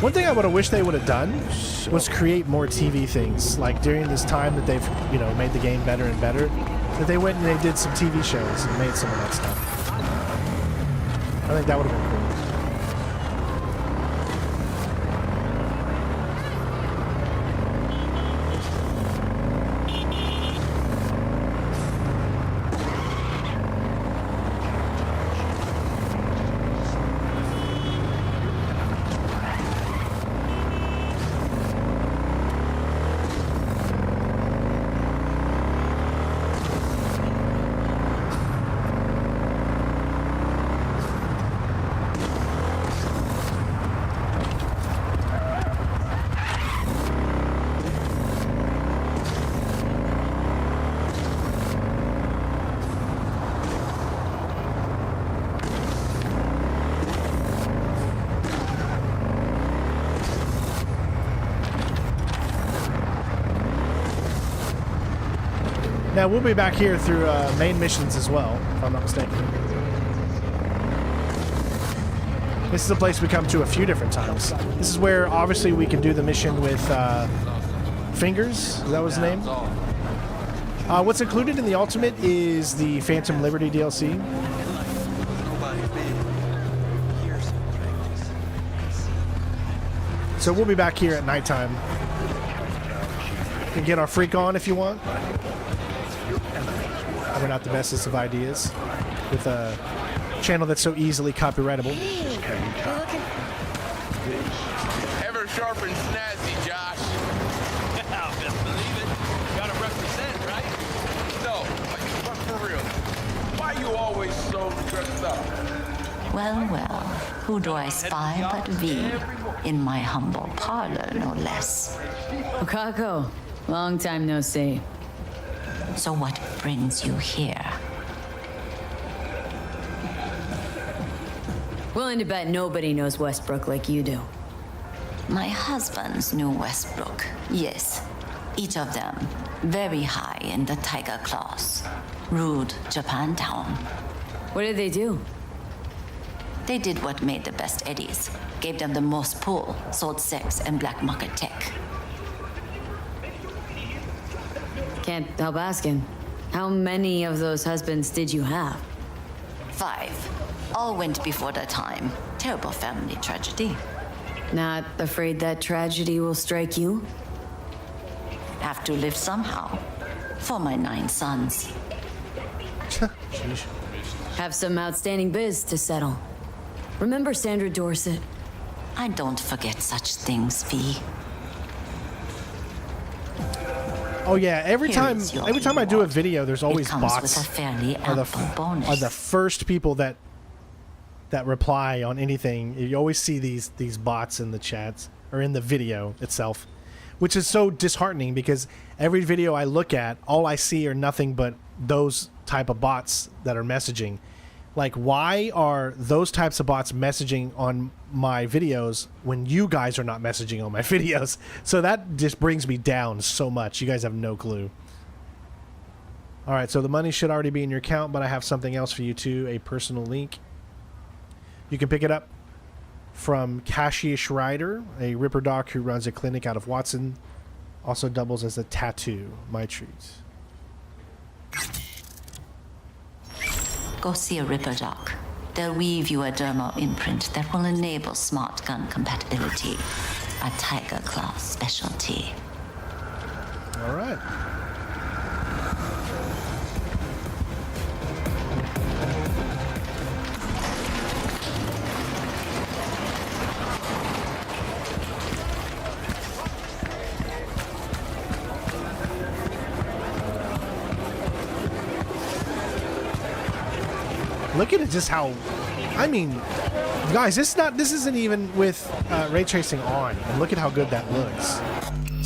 One thing I would have wished they would have done was create more TV things. Like during this time that they've, you know, made the game better and better, that they went and they did some TV shows and made some of that stuff. I think that would have been cool. Now, we'll be back here through main missions as well, if I'm not mistaken. This is a place we come to a few different times. This is where, obviously, we can do the mission with Fingers. That was the name. What's included in the Ultimate is the Phantom Liberty DLC. So we'll be back here at nighttime. You can get our freak on if you want. We're not the bestest of ideas with a channel that's so easily copyrightable. Ever sharp and snazzy, Josh. I'll best believe it. Gotta represent, right? No, but for real. Why you always so dressed up? Well, well, who do I spy but V? In my humble parlor, no less. Okako, long time no see. So what brings you here? Willing to bet nobody knows Westbrook like you do. My husbands knew Westbrook, yes. Each of them very high in the Tiger Claws. Ruled Japantown. What did they do? They did what made the best eddies. Gave them the most pull, sold sex and black market tech. Can't help asking. How many of those husbands did you have? 5. All went before their time. Terrible family tragedy. Not afraid that tragedy will strike you? Have to live somehow. For my 9 sons. Have some outstanding biz to settle. Remember Sandra Dorset? I don't forget such things, V. Oh yeah, every time I do a video, there's always comes bots. with a fairly ample bonus. Are the first people that reply on anything. You always see these bots in the chats or in the video itself, which is so disheartening because every video I look at, all I see are nothing but those type of bots that are messaging. Like, why are those types of bots messaging on my videos when you guys are not messaging on my videos? So that just brings me down so much. You guys have no clue. All right, so the money should already be in your account, but I have something else for you too, a personal link. You can pick it up from Cashish Ryder, a Ripper Doc who runs a clinic out of Watson. Also doubles as a tattoo. My treat. Go see a Ripper Doc. They'll weave you a dermal imprint that will enable smart gun compatibility. A Tiger Claw specialty. All right. Look at it, just how, I mean, Guys, this isn't even with ray tracing on, and look at how good that looks.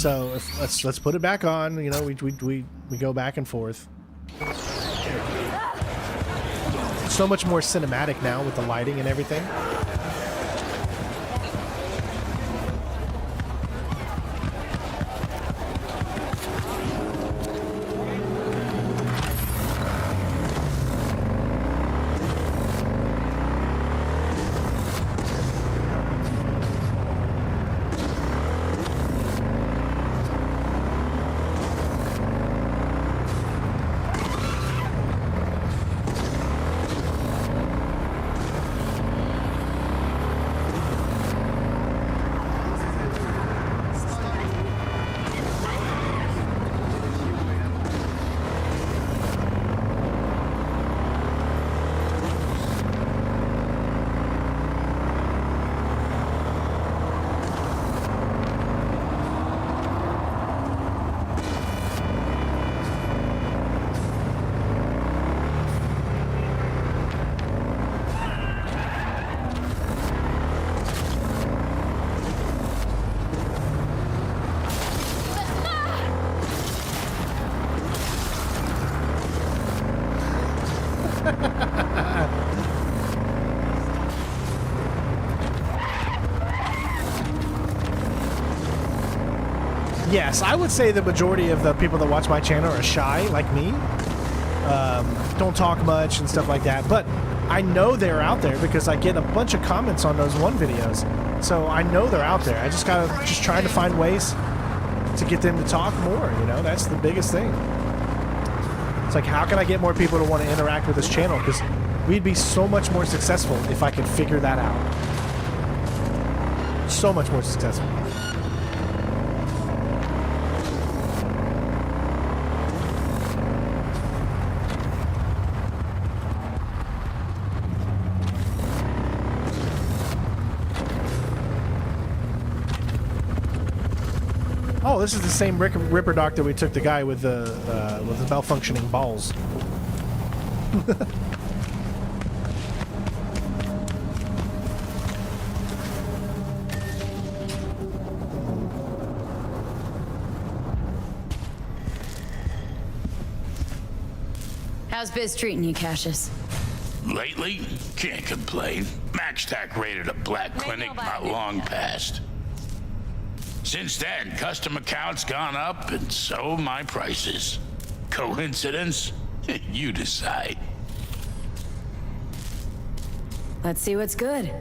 So let's put it back on. You know, we go back and forth. So much more cinematic now with the lighting and everything. Yes, I would say the majority of the people that watch my channel are shy, like me. Don't talk much and stuff like that. But I know they're out there because I get a bunch of comments on those one videos. So I know they're out there. I just gotta trying to find ways to get them to talk more. You know, that's the biggest thing. It's like, how can I get more people to want to interact with this channel? Because we'd be so much more successful if I could figure that out. So much more successful. Oh, this is the same Ripper Doc that we took the guy with the malfunctioning balls. How's biz treating you, Cassius? Lately, can't complain. MaxTac raided a black clinic not long past. Since then, custom accounts gone up, and so my prices. Coincidence? You decide. Let's see what's good.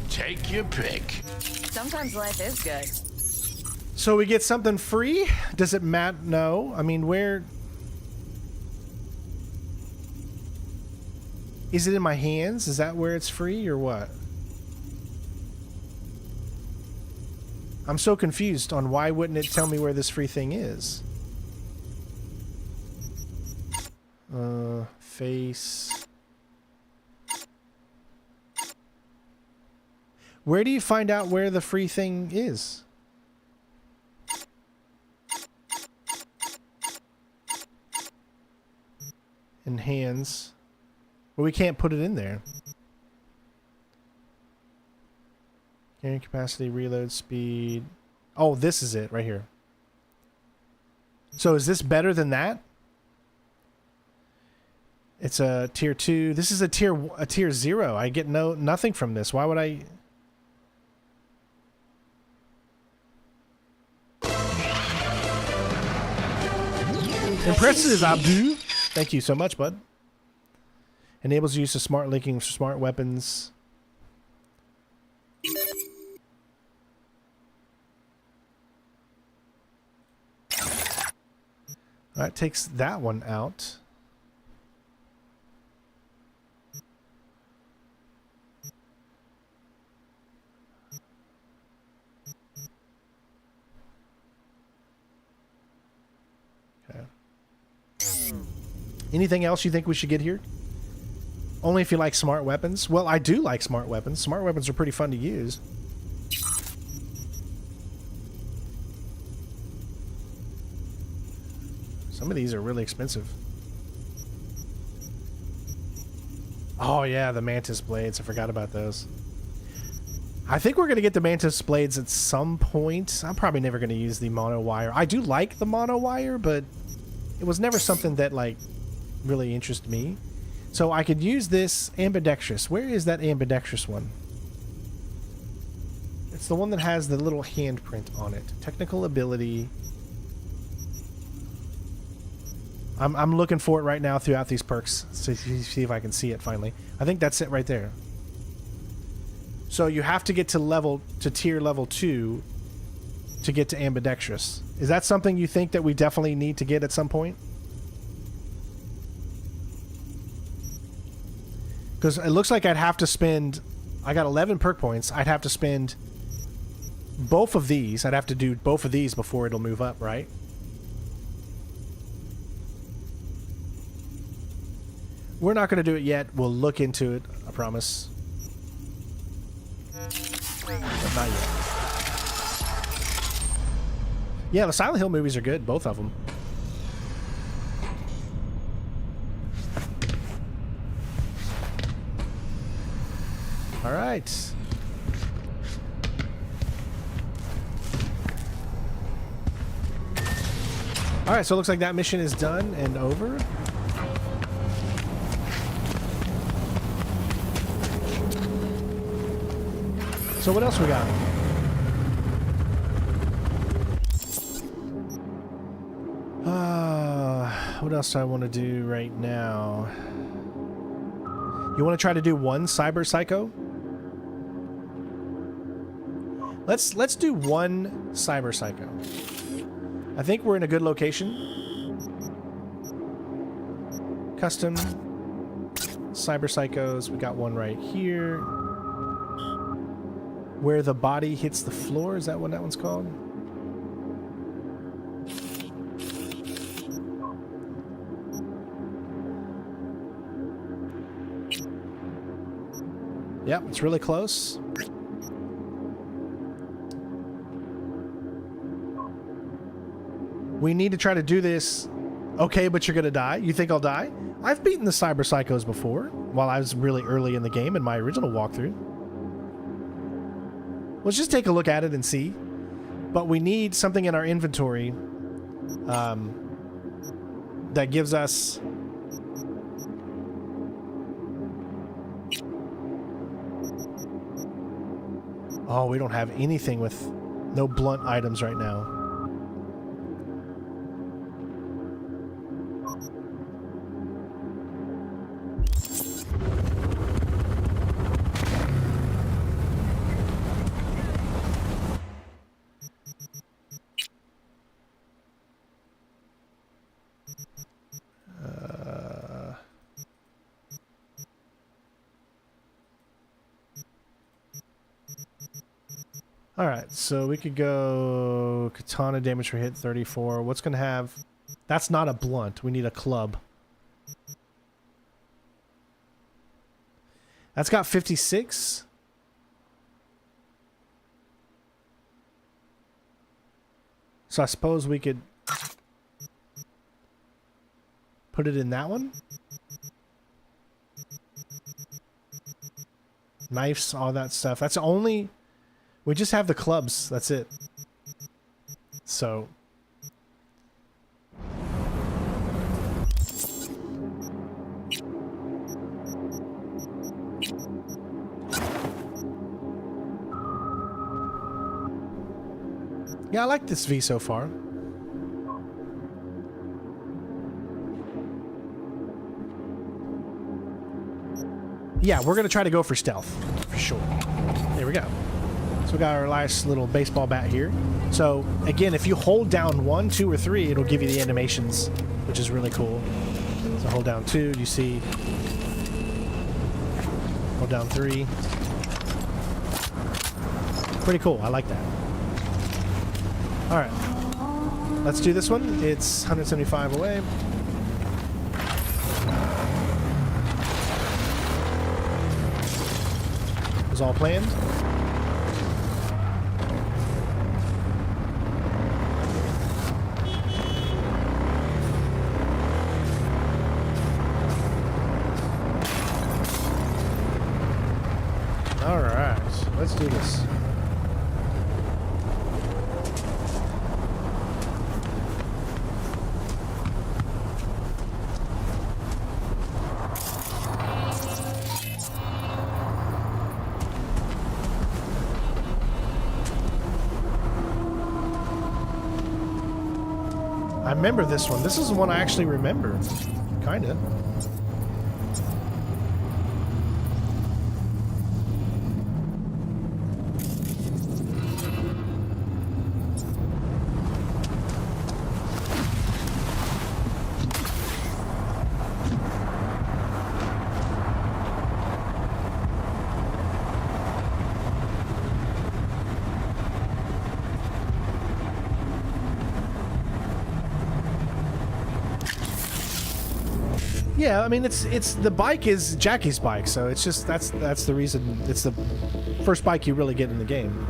Take your pick. Sometimes life is good. So we get something free? Does it matter? No. I mean, where... Is it in my hands? Is that where it's free or what? I'm so confused on why wouldn't it tell me where this free thing is? Face. Where do you find out where the free thing is? In hands. Well, we can't put it in there. Carrying capacity, reload speed. Oh, this is it right here. So is this better than that? It's a tier 2. This is a tier 0. I get nothing from this. Why would I? Impressive, Abdu. Thank you so much, bud. Enables use of smart linking for smart weapons. That takes that one out. Okay. Anything else you think we should get here? Only if you like smart weapons. Well, I do like smart weapons. Smart weapons are pretty fun to use. Some of these are really expensive. Oh yeah, the Mantis blades. I forgot about those. I think we're going to get the Mantis blades at some point. I'm probably never going to use the mono wire. I do like the mono wire, but it was never something that, like, really interested me. So I could use this ambidextrous. Where is that ambidextrous one? It's the one that has the little handprint on it. Technical ability. I'm looking for it right now throughout these perks. So see if I can see it finally. I think that's it right there. So you have to get to tier level 2 to get to ambidextrous. Is that something you think that we definitely need to get at some point? Because it looks like I'd have to spend... I got 11 perk points. I'd have to spend both of these. I'd have to do both of these before it'll move up, right? We're not going to do it yet. We'll look into it, I promise. But not yet. Yeah, the Silent Hill movies are good, both of them. All right. All right, so it looks like that mission is done and over. So what else we got? What else do I want to do right now? You want to try to do one Cyber Psycho? Let's do one Cyber Psycho. I think we're in a good location. Custom Cyber Psychos. We got one right here. Where the body hits the floor. Is that what that one's called? Yep, it's really close. We need to try to do this. Okay, but you're gonna die. You think I'll die? I've beaten the Cyber Psychos before, while I was really early in the game in my original walkthrough. Let's just take a look at it and see. But we need something in our inventory that gives us... Oh, we don't have anything with no blunt items right now. Alright, so we could go katana damage per hit 34. What's going to have... That's not a blunt. We need a club. That's got 56. So I suppose we could put it in that one. Knives, all that stuff. That's only... We just have the clubs. That's it. So... Yeah, I like this V so far. Yeah, we're going to try to go for stealth. For sure. There we go. So we got our last little baseball bat here. So, again, if you hold down 1, 2, or 3, it'll give you the animations, which is really cool. So hold down 2, you see. Hold down 3. Pretty cool. I like that. Alright. Let's do this one. It's 175 away. It was all planned. let's do this. I remember this one. This is the one I actually remember. Kinda. Yeah, I mean it's the bike is Jackie's bike, so it's just that's the reason. It's the first bike you really get in the game.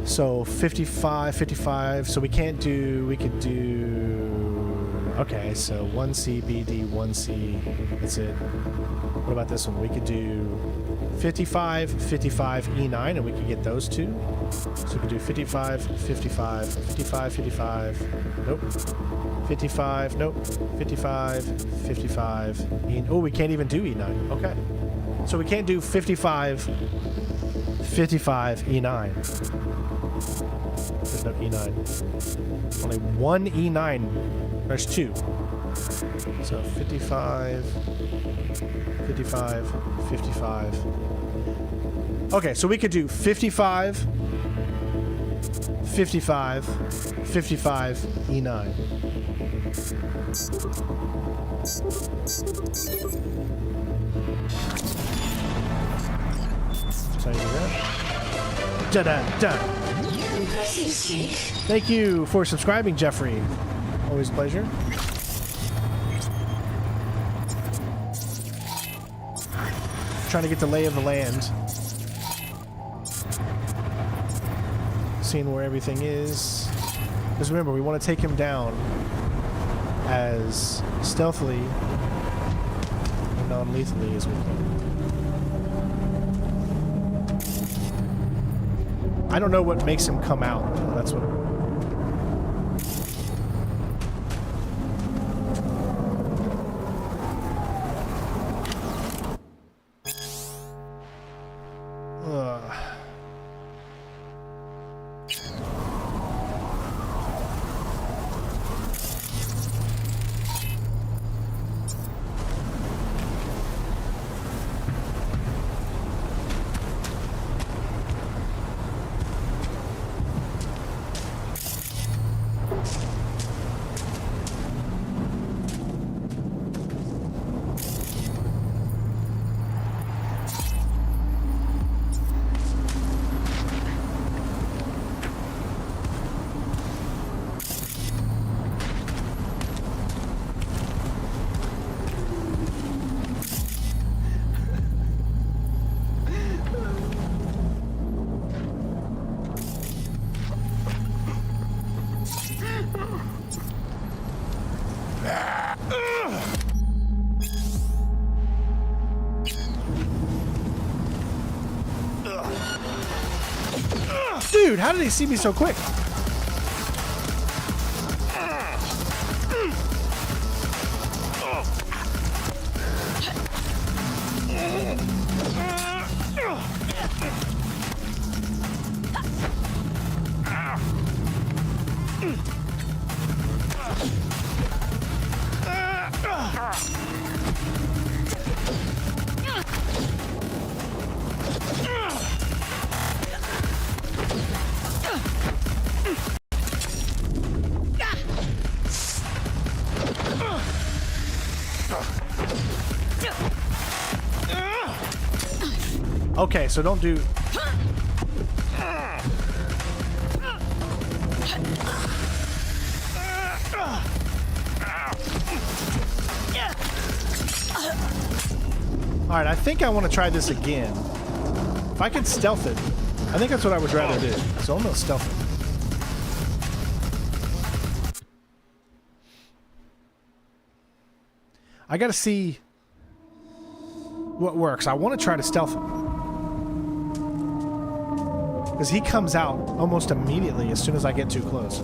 So 55, so we could do, okay, so 1C, BD, 1C, that's it. What about this one? We could do 55, E9, and we could get those two. So we could do 55, 55, 55, 55, nope. 55, nope. 55, 55, oh, we can't even do E9, okay. So we can't do 55, 55, E9. There's no E9. Only one E9. There's two. So 55, 55, 55. Okay, so we could do 55, 55, 55, E9. So you do that. Da-da-da. Thank you for subscribing, Jeffrey. Always a pleasure. Trying to get the lay of the land. Seeing where everything is. Because remember, we want to take him down as stealthily and non-lethally as we can. I don't know what makes him come out. That's what. Dude, how did he see me so quick? Okay, so don't do... Alright, I think I want to try this again. If I can stealth it, I think that's what I would rather do. So I'm going to stealth it. I got to see what works. I want to try to stealth it. Because he comes out almost immediately as soon as I get too close.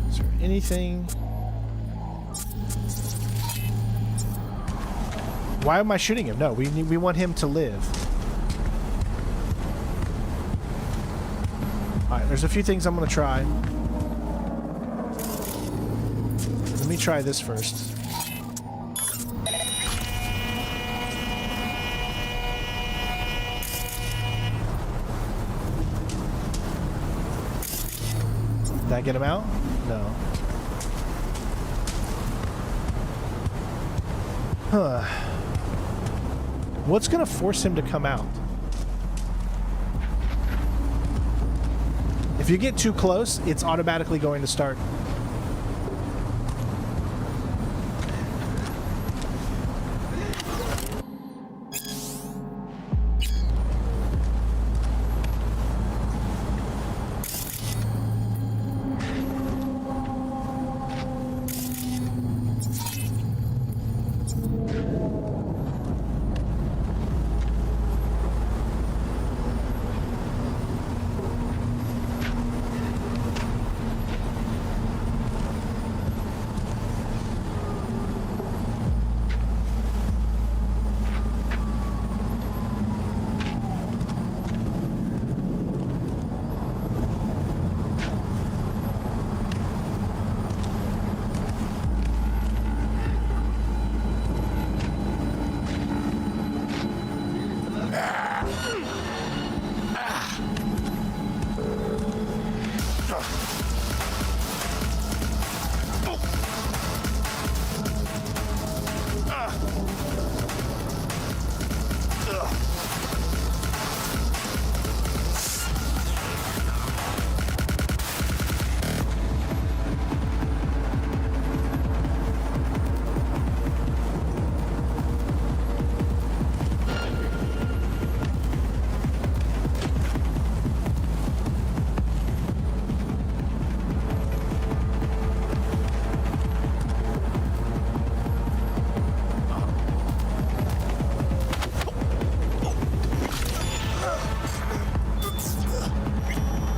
Is there anything? Why am I shooting him? No, we want him to live. Alright, there's a few things I'm gonna try. Let me try this first. Did that get him out? No. Huh. What's gonna force him to come out? If you get too close, it's automatically going to start.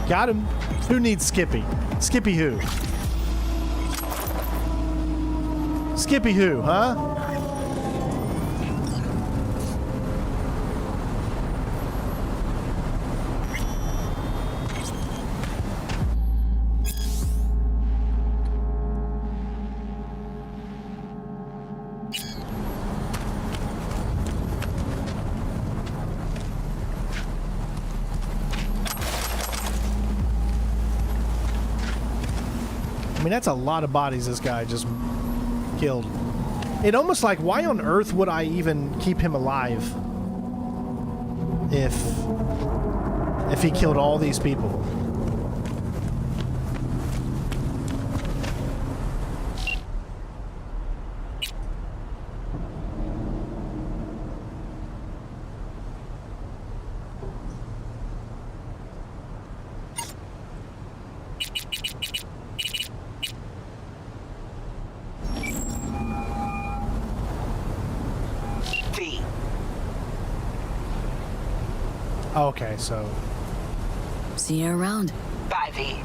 Got him. Who needs Skippy? Skippy who? Skippy who, huh? I mean, that's a lot of bodies this guy just killed. It almost like, why on earth would I even keep him alive if he killed all these people? Okay, so... See you around. Bye, V.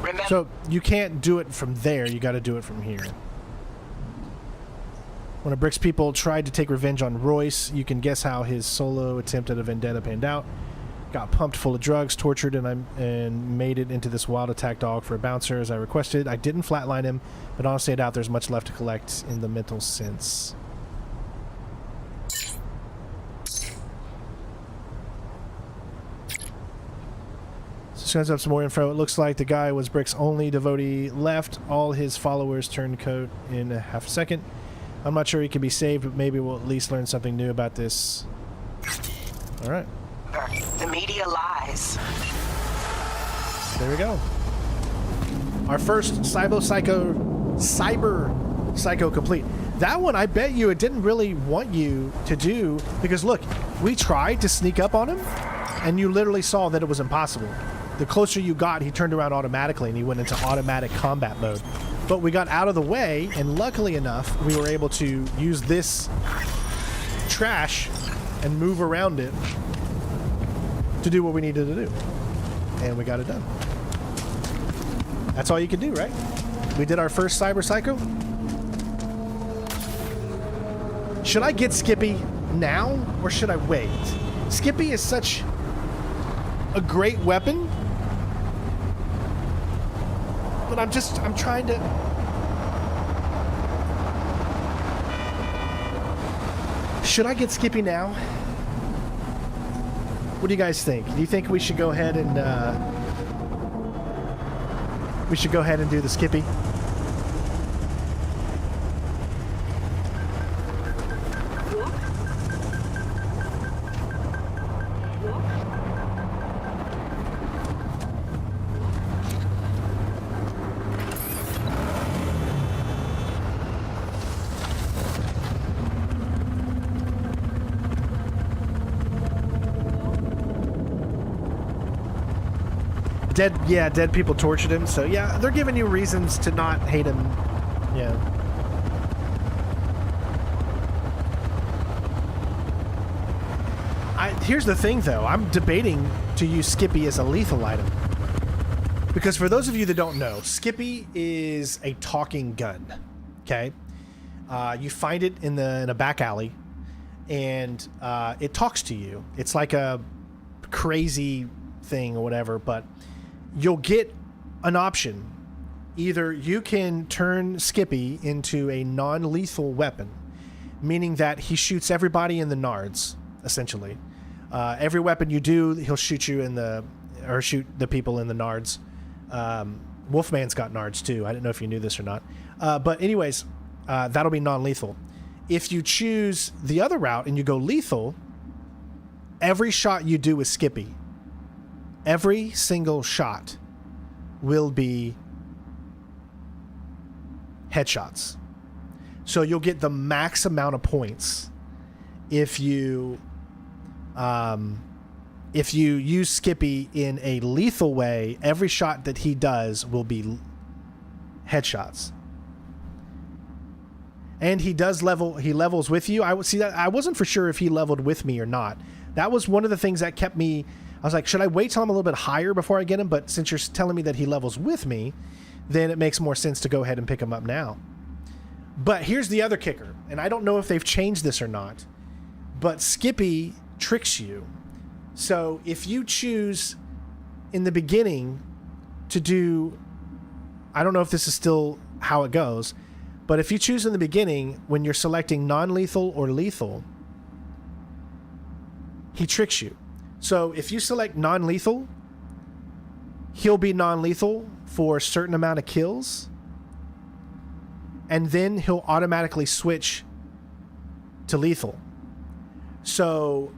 Remember... So, you can't do it from there, you gotta do it from here. When a Brick's people tried to take revenge on Royce, you can guess how his solo attempt at a vendetta panned out. Got pumped full of drugs, tortured, and made it into this wild attack dog for a bouncer as I requested. I didn't flatline him, but honestly I doubt there's much left to collect in the mental sense. Sends up some more info. It looks like the guy was Brick's only devotee left. All his followers turned coat in a half a second. I'm not sure he can be saved, but maybe we'll at least learn something new about this. Alright. The media lies. There we go. Our first Cyber Psycho complete. That one, I bet you it didn't really want you to do, because look, we tried to sneak up on him, and you literally saw that it was impossible. The closer you got, he turned around automatically, and he went into automatic combat mode. But we got out of the way, and luckily enough, we were able to use this trash and move around it to do what we needed to do. And we got it done. That's all you can do, right? We did our first Cyber Psycho. Should I get Skippy now, or should I wait? Skippy is such a great weapon, but I'm trying to... Should I get Skippy now? What do you guys think? Do you think we should go ahead and do the Skippy? Dead people tortured him, so yeah, they're giving you reasons to not hate him. Yeah. Here's the thing, though. I'm debating to use Skippy as a lethal item. Because for those of you that don't know, Skippy is a talking gun, okay? You find it in a back alley, and it talks to you. It's like a crazy thing or whatever, but you'll get an option. Either you can turn Skippy into a non-lethal weapon, meaning that he shoots everybody in the nards, essentially. Every weapon you do, he'll shoot you shoot the people in the nards. Wolfman's got nards too. I didn't know if you knew this or not. But anyways, that'll be non-lethal. If you choose the other route and you go lethal, every shot you do with Skippy, every single shot will be headshots. So you'll get the max amount of points if you use Skippy in a lethal way. Every shot that he does will be headshots. And he levels with you. I wasn't for sure if he leveled with me or not. That was one of the things that kept me... I was like, should I wait till I'm a little bit higher before I get him? But since you're telling me that he levels with me, then it makes more sense to go ahead and pick him up now. But here's the other kicker, and I don't know if they've changed this or not, but Skippy tricks you. So if you choose in the beginning to do... I don't know if this is still how it goes, but if you choose in the beginning when you're selecting non-lethal or lethal, he tricks you. So if you select non-lethal, he'll be non-lethal for a certain amount of kills, and then he'll automatically switch to lethal. So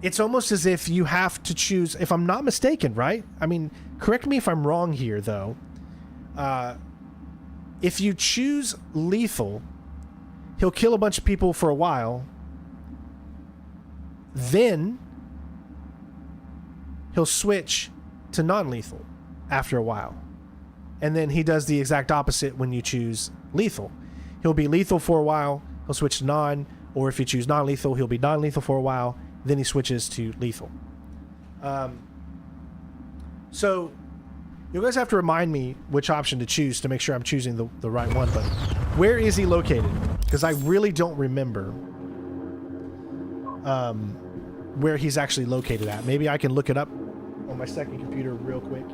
it's almost as if you have to choose, if I'm not mistaken, right? I mean, correct me if I'm wrong here, though. If you choose lethal, he'll kill a bunch of people for a while, then he'll switch to non-lethal after a while. And then he does the exact opposite when you choose lethal. He'll be lethal for a while, he'll switch to non, or if you choose non-lethal, he'll be non-lethal for a while, then he switches to lethal. So you guys have to remind me which option to choose to make sure I'm choosing the right one, but where is he located? Because I really don't remember where he's actually located at. Maybe I can look it up on my second computer real quick.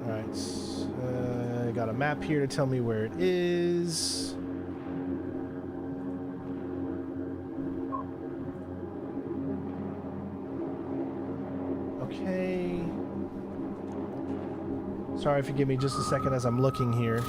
Alright, I got a map here to tell me where it is. Okay. Sorry if you give me just a second as I'm looking here.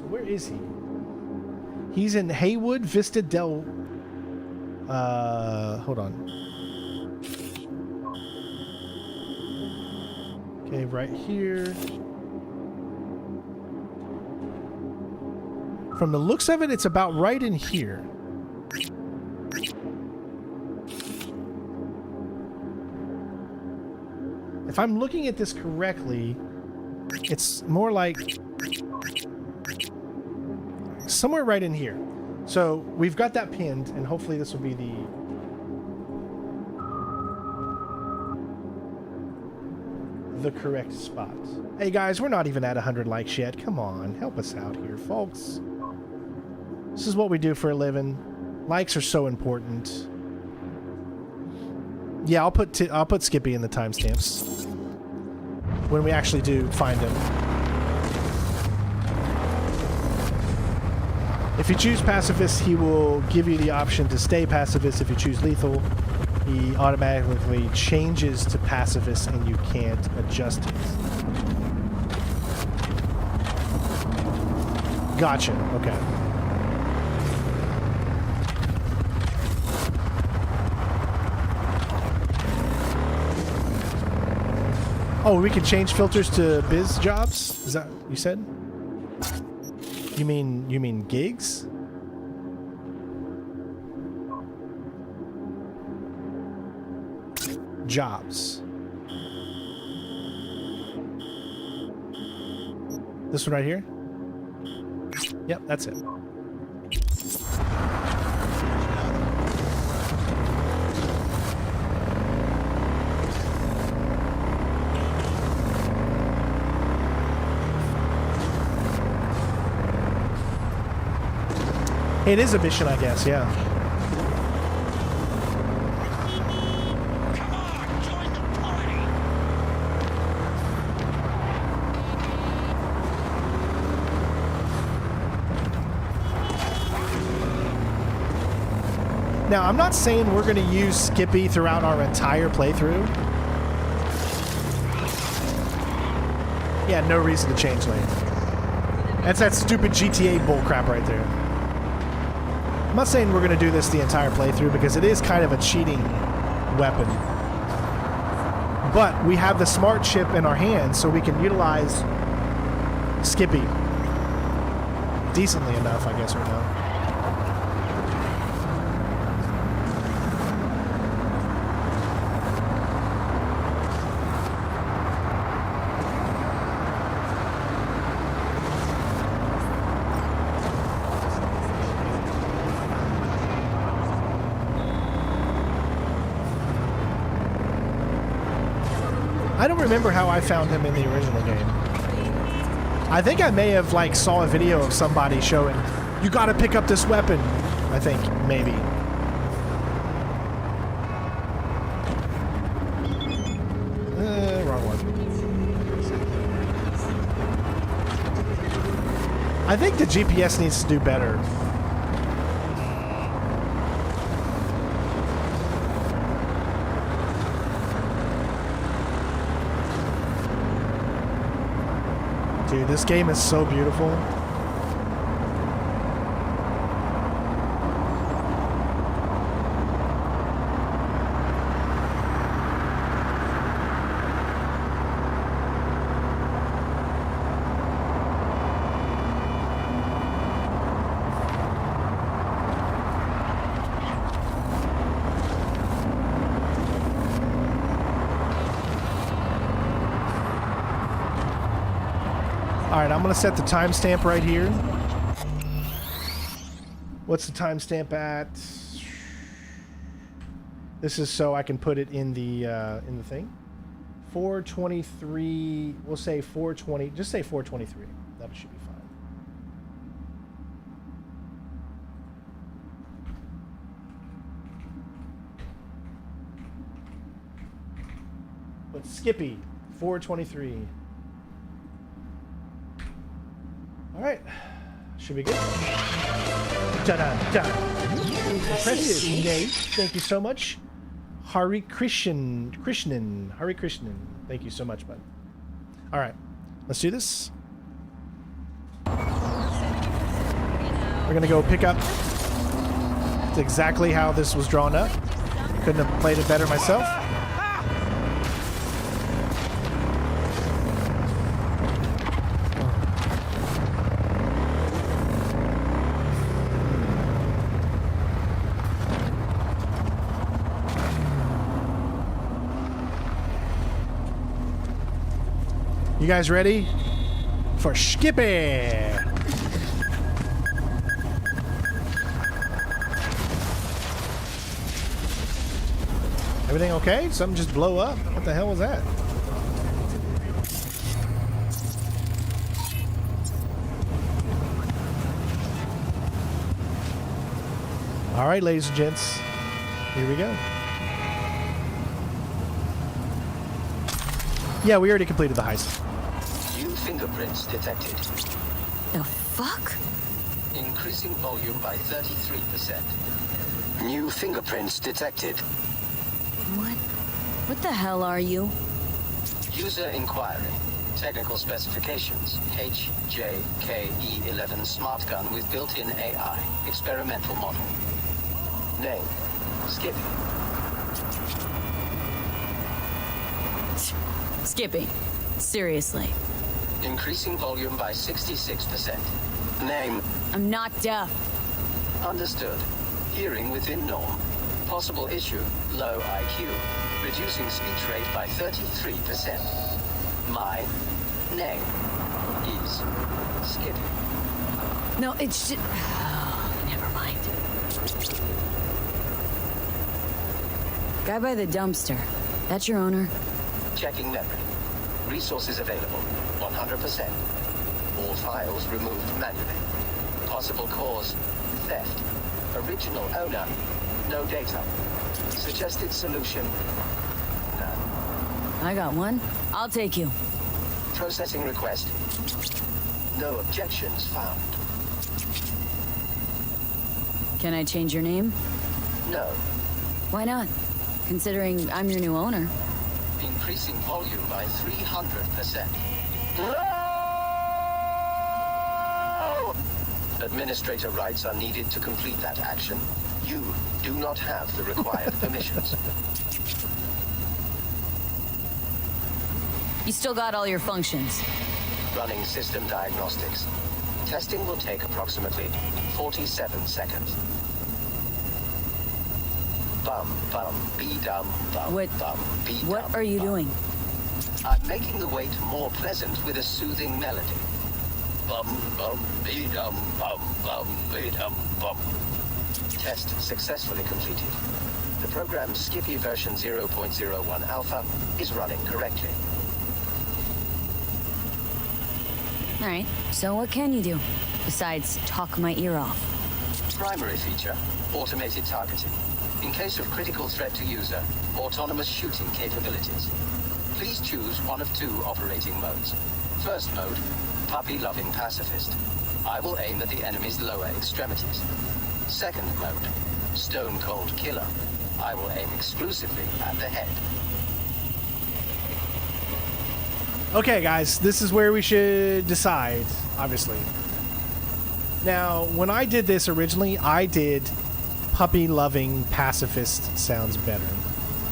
So where is he? He's in Haywood Vista del... hold on. Okay, right here. From the looks of it, it's about right in here. If I'm looking at this correctly, it's more like somewhere right in here. So we've got that pinned, and hopefully this will be the correct spot. Hey guys, we're not even at 100 likes yet. Come on, help us out here, folks. This is what we do for a living. Likes are so important. Yeah, I'll put Skippy in the timestamps when we actually do find him. If you choose pacifist, he will give you the option to stay pacifist. If you choose lethal, he automatically changes to pacifist and you can't adjust it. Gotcha. Okay. Oh, we can change filters to biz jobs? Is that what you said? You mean gigs? Jobs. This one right here? Yep, that's it. It is a mission, I guess, yeah. Now, I'm not saying we're going to use Skippy throughout our entire playthrough. Yeah, no reason to change lanes. That's that stupid GTA bullcrap right there. I'm not saying we're going to do this the entire playthrough because it is kind of a cheating weapon. But we have the smart chip in our hands so we can utilize Skippy decently enough, I guess, right now. I don't remember how I found him in the original game. I think I may have like saw a video of somebody showing, you gotta pick up this weapon. I think, maybe. Wrong one. I think the GPS needs to do better. Dude, this game is so beautiful. Alright, I'm going to set the timestamp right here. What's the timestamp at? This is so I can put it in the thing. 4:23. We'll say 4:20. Just say 4:23. That should be fine. But Skippy, 4:23. All right, should be good. Ta-da-da. Impressive, Nate. Thank you so much. Hari Krishnan. Hari Krishnan. Thank you so much, bud. All right, let's do this. We're gonna go pick up. It's exactly how this was drawn up. Couldn't have played it better myself. You guys ready for Skippy? Everything okay? Something just blow up? What the hell was that? All right, ladies and gents, here we go. Yeah, we already completed the heist. New fingerprints detected. The fuck? Increasing volume by 33%. New fingerprints detected. What the hell are you? User inquiry. Technical specifications. HJKE11 smart gun with built-in AI. Experimental model. Name. Skippy. Skippy. Seriously. Increasing volume by 66%. Name. I'm not deaf. Understood. Hearing within norm. Possible issue, low IQ. Reducing speech rate by 33%. My name is Skippy. No, it's just... Oh, never mind. Guy by the dumpster. That's your owner? Checking memory. Resources available. 100%. All files removed manually. Possible cause, theft. Original owner, no data. Suggested solution, none. I got one. I'll take you. Processing request. No objections found. Can I change your name? No. Why not? Considering I'm your new owner. Increasing volume by 300%. No! Administrator rights are needed to complete that action. You do not have the required permissions. You still got all your functions. Running system diagnostics. Testing will take approximately 47 seconds. Bum, bum, be-dum, bum, bum, be-dum. What are you doing? I'm making the wait more pleasant with a soothing melody. Bum, bum, be-dum, bum, bum, be-dum, bum. Test successfully completed. The program's Skippy version 0.01 alpha is running correctly. Alright, so what can you do? Besides talk my ear off? Primary feature, automated targeting. In case of critical threat to user, autonomous shooting capabilities. Please choose one of two operating modes. First mode, puppy-loving pacifist. I will aim at the enemy's lower extremities. Second mode, stone cold killer. I will aim exclusively at the head. Okay, guys, this is where we should decide, obviously. Now, when I did this originally, I did puppy-loving pacifist sounds better.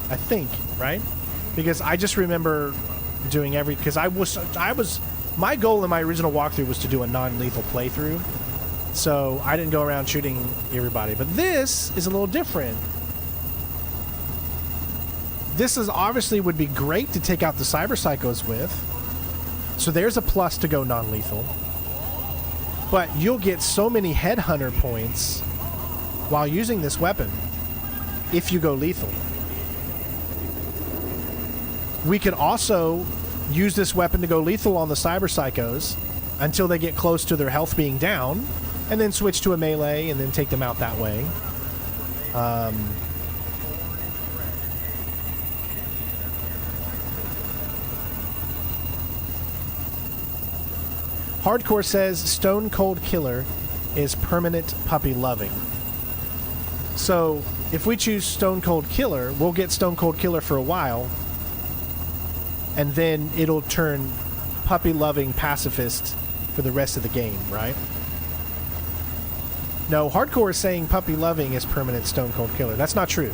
I think, right? Because I just remember doing because my goal in my original walkthrough was to do a non-lethal playthrough. So I didn't go around shooting everybody. But this is a little different. This is obviously would be great to take out the cyber psychos with. So there's a plus to go non-lethal. But you'll get so many headhunter points while using this weapon if you go lethal. We could also use this weapon to go lethal on the cyber psychos until they get close to their health being down, and then switch to a melee and then take them out that way. Hardcore says Stone Cold Killer is permanent puppy loving. So if we choose Stone Cold Killer, we'll get Stone Cold Killer for a while, and then it'll turn puppy loving pacifist for the rest of the game, right? No, Hardcore is saying puppy loving is permanent stone cold killer. That's not true.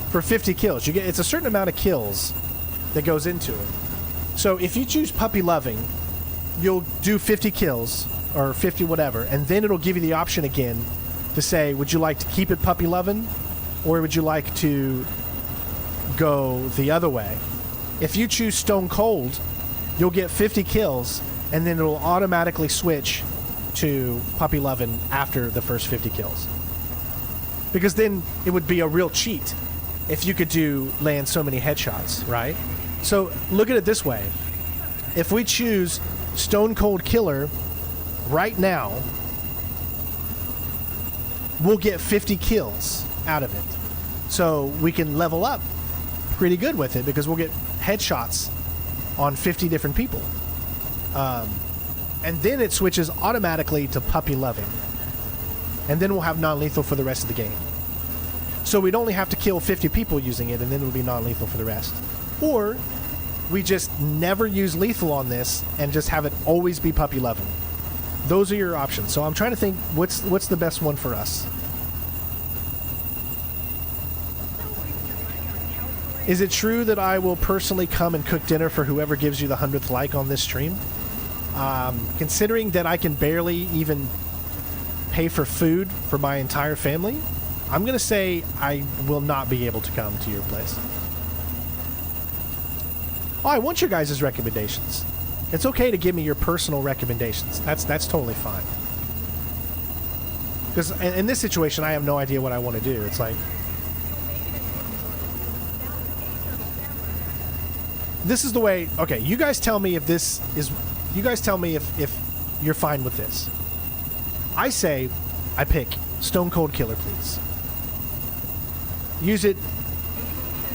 For 50 kills, you get it's a certain amount of kills that goes into it. So if you choose puppy loving, you'll do 50 kills or 50 whatever, and then it'll give you the option again to say, would you like to keep it puppy loving, or would you like to go the other way? If you choose stone cold, you'll get 50 kills, and then it'll automatically switch to puppy loving after the first 50 kills. Because then it would be a real cheat if you could land so many headshots, right? So look at it this way. If we choose stone cold killer right now, we'll get 50 kills out of it. So we can level up pretty good with it because we'll get headshots on 50 different people. And then it switches automatically to puppy loving. And then we'll have non-lethal for the rest of the game. So we'd only have to kill 50 people using it, and then it would be non-lethal for the rest. Or we just never use lethal on this and just have it always be puppy loving. Those are your options. So I'm trying to think what's the best one for us. Is it true that I will personally come and cook dinner for whoever gives you the 100th like on this stream? Considering that I can barely even pay for food for my entire family, I'm going to say I will not be able to come to your place. Oh, I want your guys' recommendations. It's okay to give me your personal recommendations. That's totally fine. Because in this situation, I have no idea what I want to do. It's like, this is the way. Okay, you guys tell me if this is. You guys tell me if you're fine with this. I say, I pick Stone Cold Killer, please. Use it.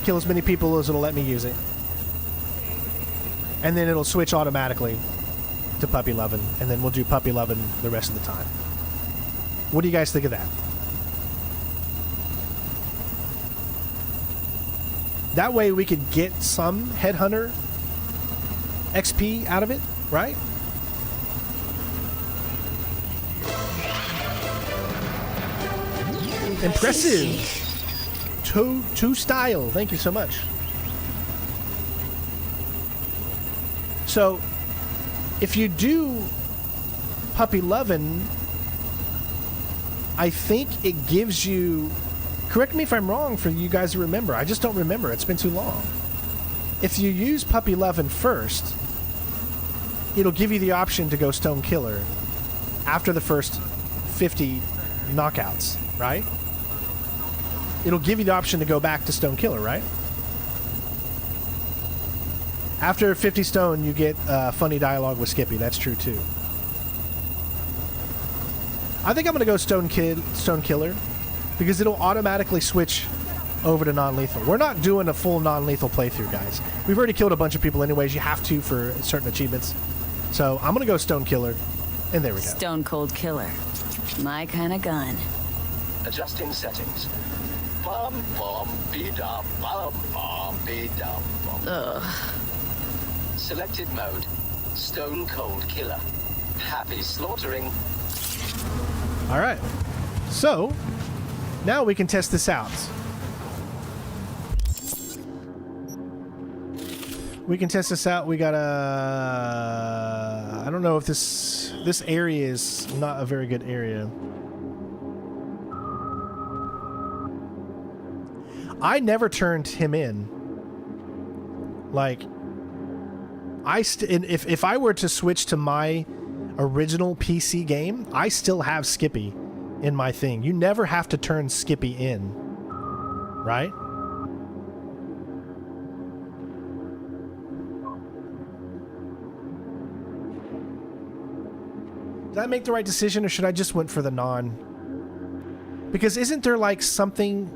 Kill as many people as it'll let me use it. And then it'll switch automatically to Puppy Lovin', and then we'll do Puppy Lovin' the rest of the time. What do you guys think of that? That way we could get some Headhunter XP out of it, right? Impressive. To style. Thank you so much. So, if you do Puppy Lovin', I think it gives you... Correct me if I'm wrong for you guys to remember. I just don't remember. It's been too long. If you use Puppy Lovin' first, it'll give you the option to go Stone Killer after the first 50 knockouts, right? It'll give you the option to go back to Stone Killer, right? After 50 stone, you get funny dialogue with Skippy. That's true, too. I think I'm going to go Stone Killer because it'll automatically switch over to non-lethal. We're not doing a full non-lethal playthrough, guys. We've already killed a bunch of people anyways. You have to for certain achievements. So I'm going to go Stone Killer, and there we go. Stone Cold Killer. My kind of gun. Adjusting settings. Bum, bum, be-dum, bum, bum, be-dum, bum. Ugh. Selected mode. Stone Cold Killer. Happy slaughtering. All right. So, now we can test this out. We can test this out. We got a... I don't know if this area is not a very good area. I never turned him in. Like... if I were to switch to my original PC game, I still have Skippy in my thing. You never have to turn Skippy in, right? Did I make the right decision, or should I just went for the non? Because isn't there like something...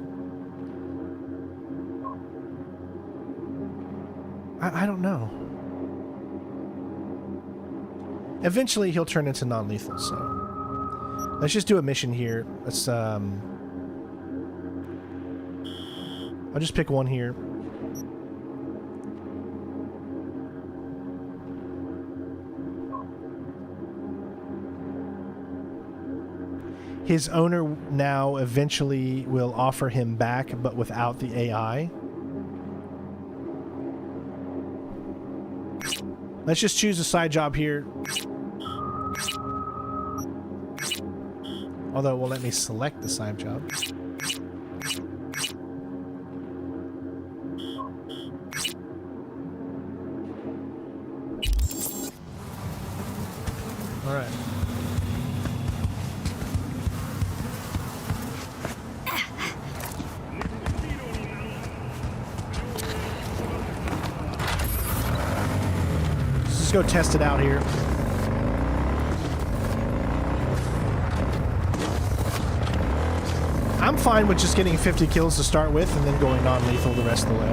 I don't know. Eventually, he'll turn into non-lethal, so... Let's just do a mission here. Let's, I'll just pick one here. his owner now eventually will offer him back, but without the AI. Let's just choose a side job here. Although it will let me select the side job. All right. Let's just go test it out here. I'm fine with just getting 50 kills to start with and then going non-lethal the rest of the way.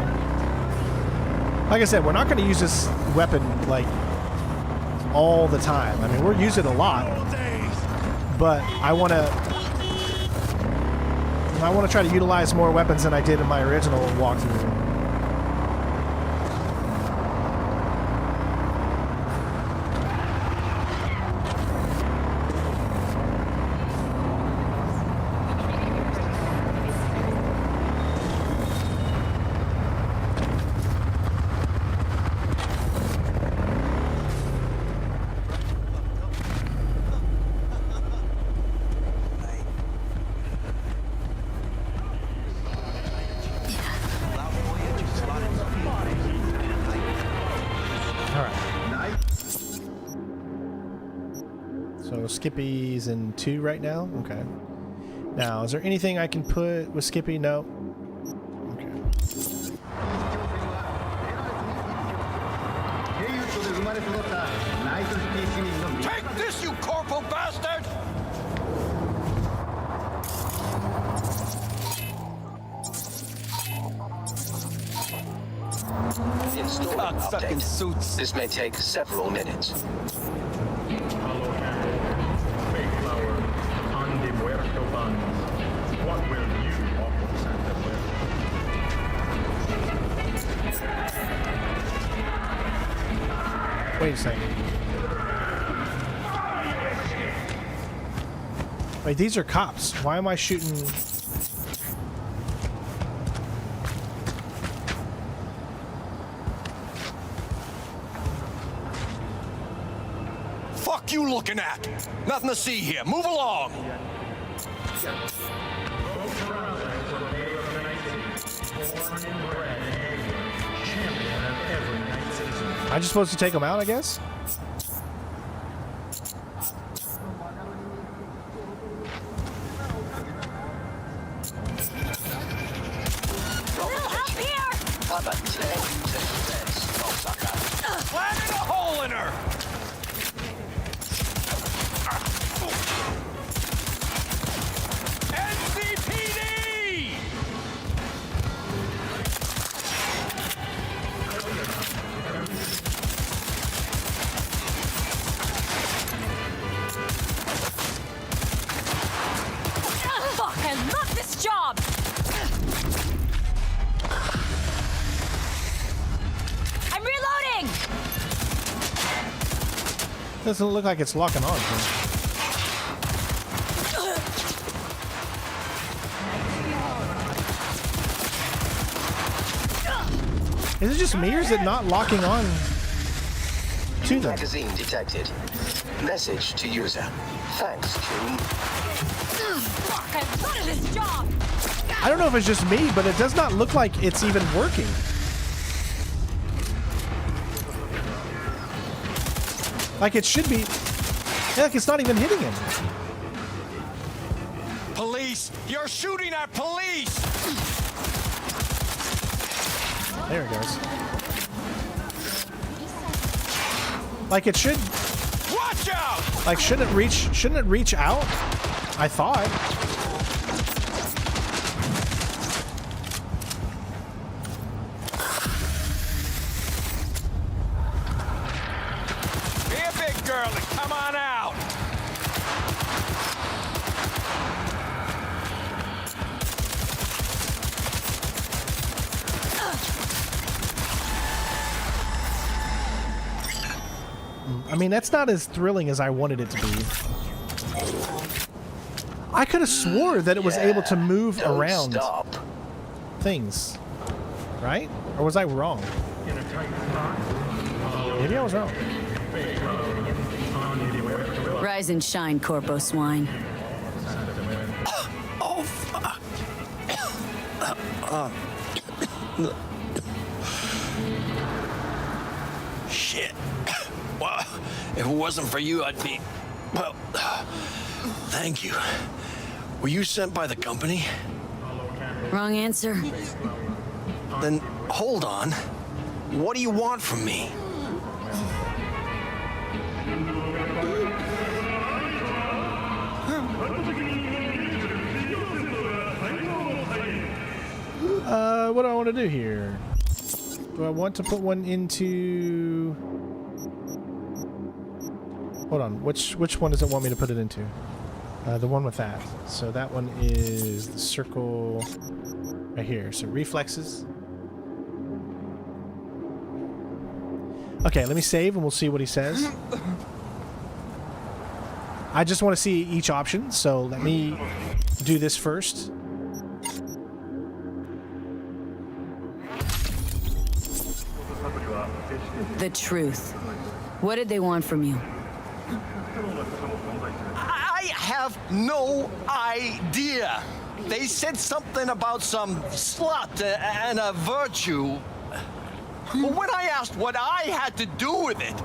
Like I said, we're not going to use this weapon, like, all the time. I mean, we're using it a lot, but I want to try to utilize more weapons than I did in my original walkthrough. Skippy's in 2 right now? Okay. Now, is there anything I can put with Skippy? No. Okay. Take this, you corporal bastard! Cocksucking suits. This may take several minutes. What will you offer Santa Fe? Wait a second. Wait, these are cops. Why am I shooting? Fuck you looking at? Nothing to see here. Move along. I just supposed to take them out, I guess? Slamming a hole in her! NCPD! Fuck, I love this job! I'm reloading! Doesn't look like it's locking on. Is it just me or is it not locking on to them? Magazine detected. Message to user. Thanks, June. Fuck, I love this job! I don't know if it's just me, but it does not look like it's even working. Like it should be. Yeah, like it's not even hitting him. Police! You're shooting at police! There it goes. Like it should. Watch out! Like shouldn't it reach out? I thought. Be a big girl and come on out! I mean, that's not as thrilling as I wanted it to be. I could have swore that it was able to move around things, right? Or was I wrong? Maybe I was wrong. Rise and shine, Corpo Swine. Oh, fuck. Shit. Well, if it wasn't for you, I'd be... Well, thank you. Were you sent by the company? Wrong answer. Then, hold on. What do you want from me? What do I want to do here? Do I want to put one into... Hold on, which one does it want me to put it into? The one with that. So that one is the circle right here. So reflexes. Okay, let me save and we'll see what he says. I just want to see each option, so let me do this first. The truth. What did they want from you? I have no idea. They said something about some slut and a virtue. But when I asked what I had to do with it,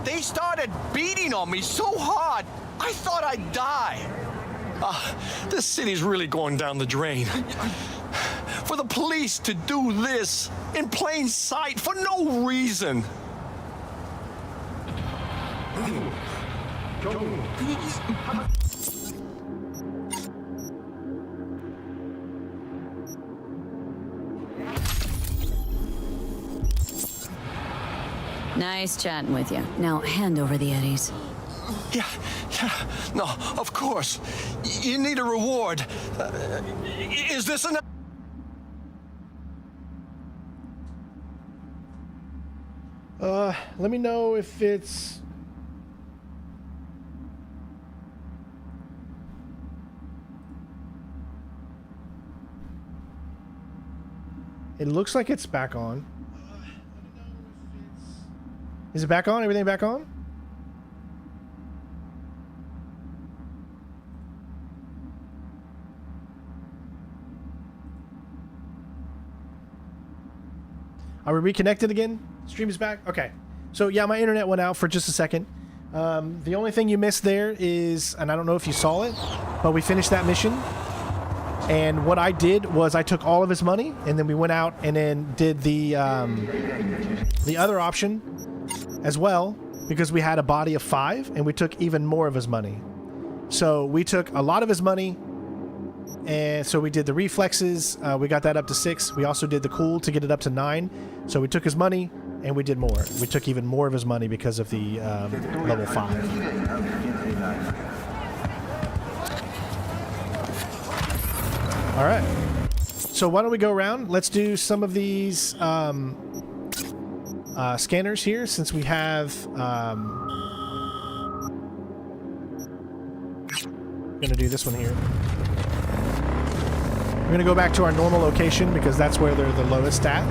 they started beating on me so hard, I thought I'd die. This city's really going down the drain. For the police to do this in plain sight for no reason. Nice chatting with you. Now hand over the eddies. Yeah, no, of course. You need a reward. Is this enough? Let me know if it's... It looks like it's back on. Is it back on? Everything back on? Are we reconnected again? Stream is back? Okay. So yeah, my internet went out for just a second. The only thing you missed there is, and I don't know if you saw it, but we finished that mission. And what I did was I took all of his money, and then we went out and then did the other option as well, because we had a body of 5, and we took even more of his money. So we took a lot of his money, and so we did the reflexes. We got that up to 6. We also did the cool to get it up to 9. So we took his money, and we did more. We took even more of his money because of the level 5. All right. So why don't we go around? Let's do some of these scanners here, since we have... I'm going to do this one here. We're going to go back to our normal location because that's where they're the lowest at.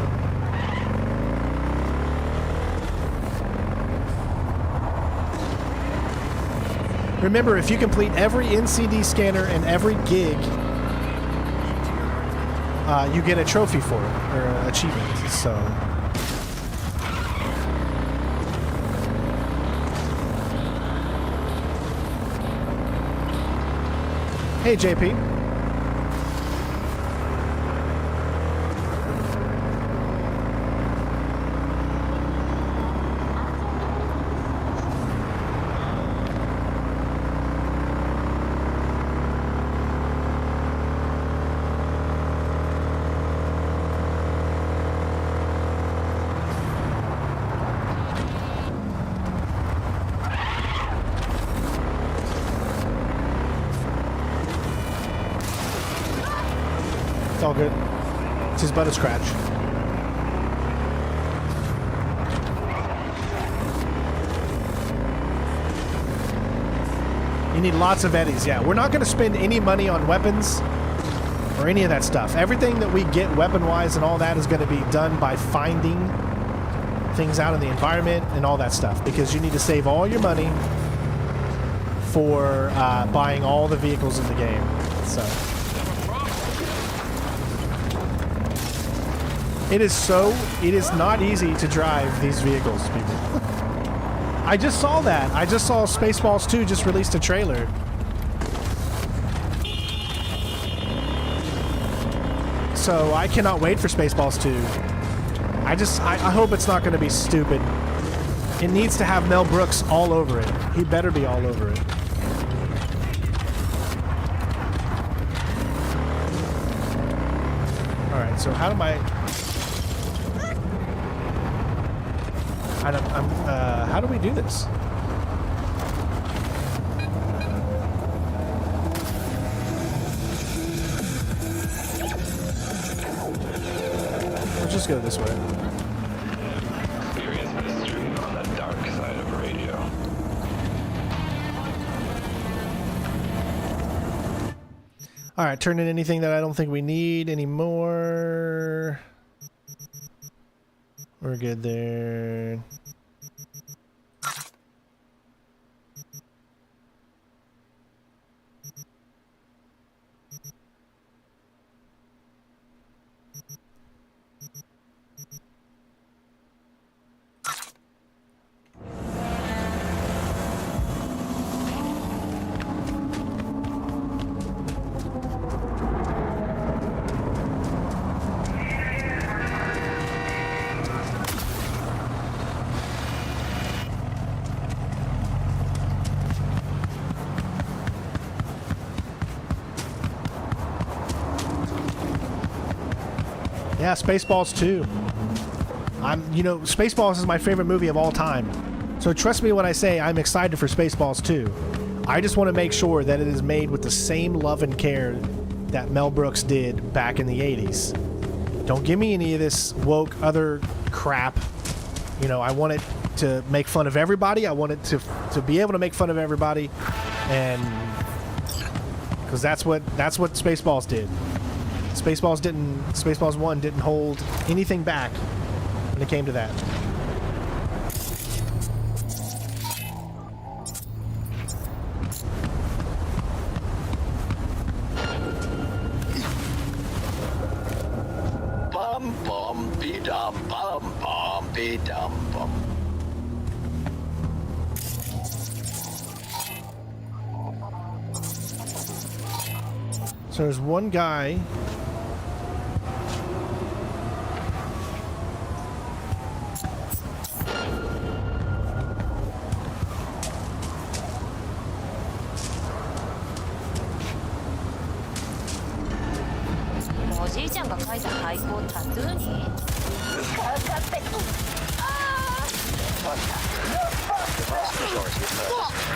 Remember, if you complete every NCD scanner and every gig, you get a trophy for it, or an achievement, so... Hey, JP. It's all good. It's his butt a scratch. You need lots of eddies, yeah. We're not going to spend any money on weapons or any of that stuff. Everything that we get weapon-wise and all that is going to be done by finding things out in the environment and all that stuff, because you need to save all your money for buying all the vehicles in the game. So it is not easy to drive these vehicles, people. I just saw that. I just saw Spaceballs 2 just released a trailer. So I cannot wait for Spaceballs 2. I hope it's not going to be stupid. It needs to have Mel Brooks all over it. He better be all over it. Alright, so how do how do we do this? Let's just go this way. On the dark side of radio. All right, turn in anything that I don't think we need anymore. We're good there. Yeah, Spaceballs 2. Spaceballs is my favorite movie of all time. So trust me when I say I'm excited for Spaceballs 2. I just want to make sure that it is made with the same love and care that Mel Brooks did back in the 80s. Don't give me any of this woke other crap. I want it to make fun of everybody. I want it to be able to make fun of everybody, and because that's what Spaceballs did. Spaceballs 1 didn't hold anything back when it came to that. Bum bum be dum bum bum be dum bum. So there's one guy.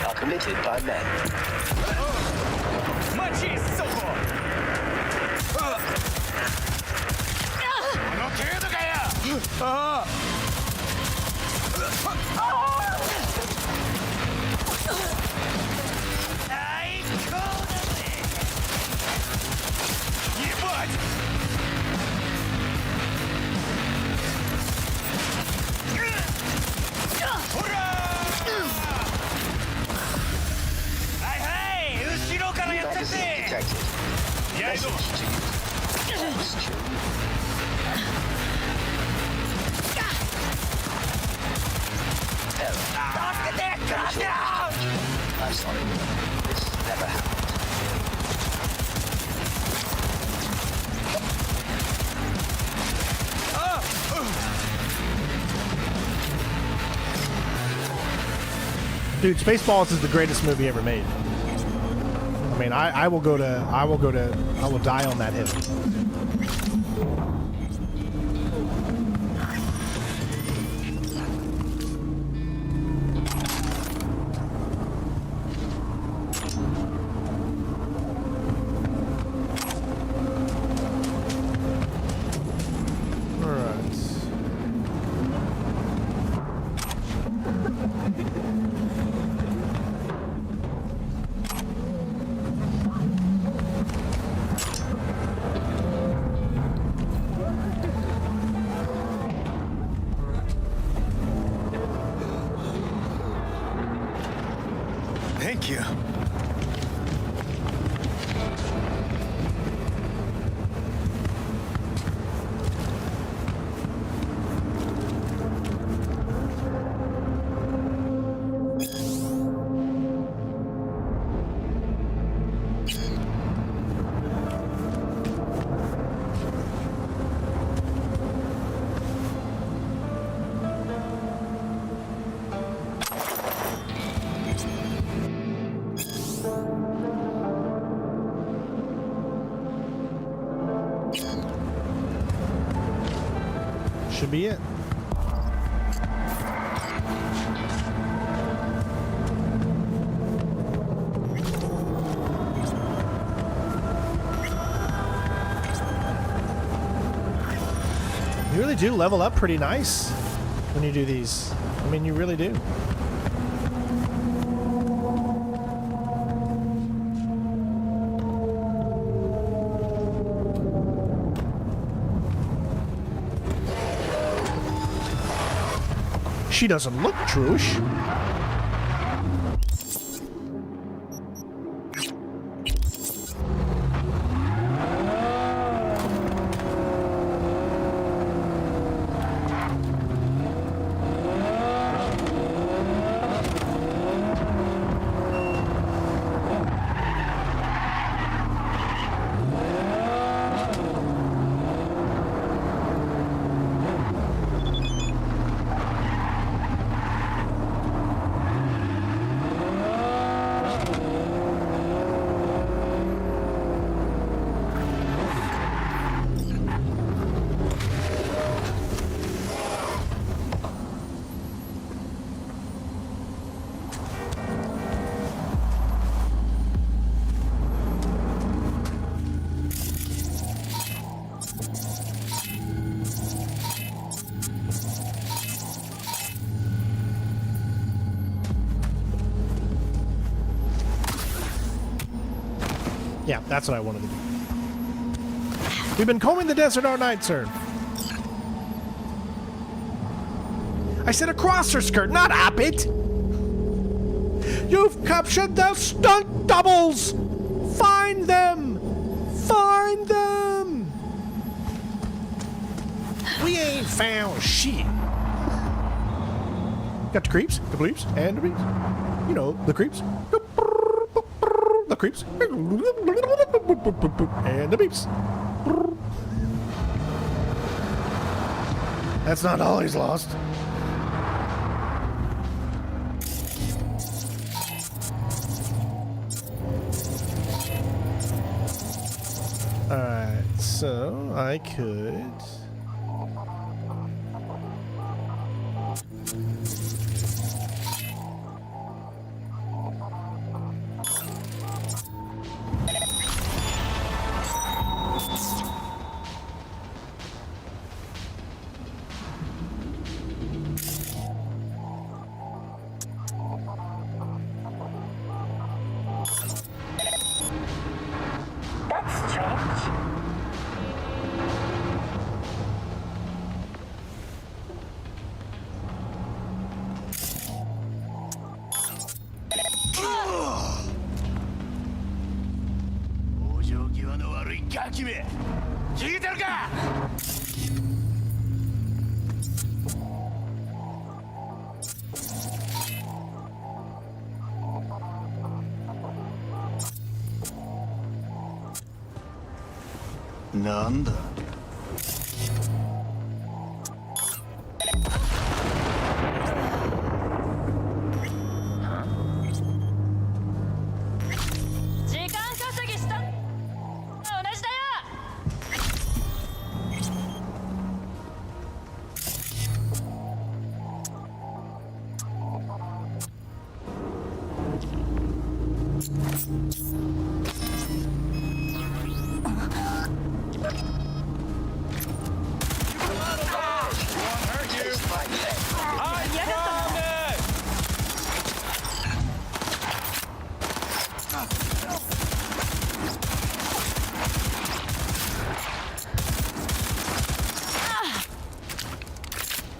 Are committed by men. I'm sorry. This never happened. Dude, Spaceballs is the greatest movie ever made. I mean, I will die on that hill. Thank you. Should be it. You really do level up pretty nice when you do these. I mean, you really do. She doesn't look Trush. Yeah, that's what I wanted to do. We've been combing the desert all night, sir. I said across her skirt, not up it. You've captured the stunt doubles. Find them. Find them. We ain't found shit. Got the creeps, the bleeps, and the beeps. You know, the creeps. The creeps. And the beeps. That's not all he's lost. Alright, so I could...なんだ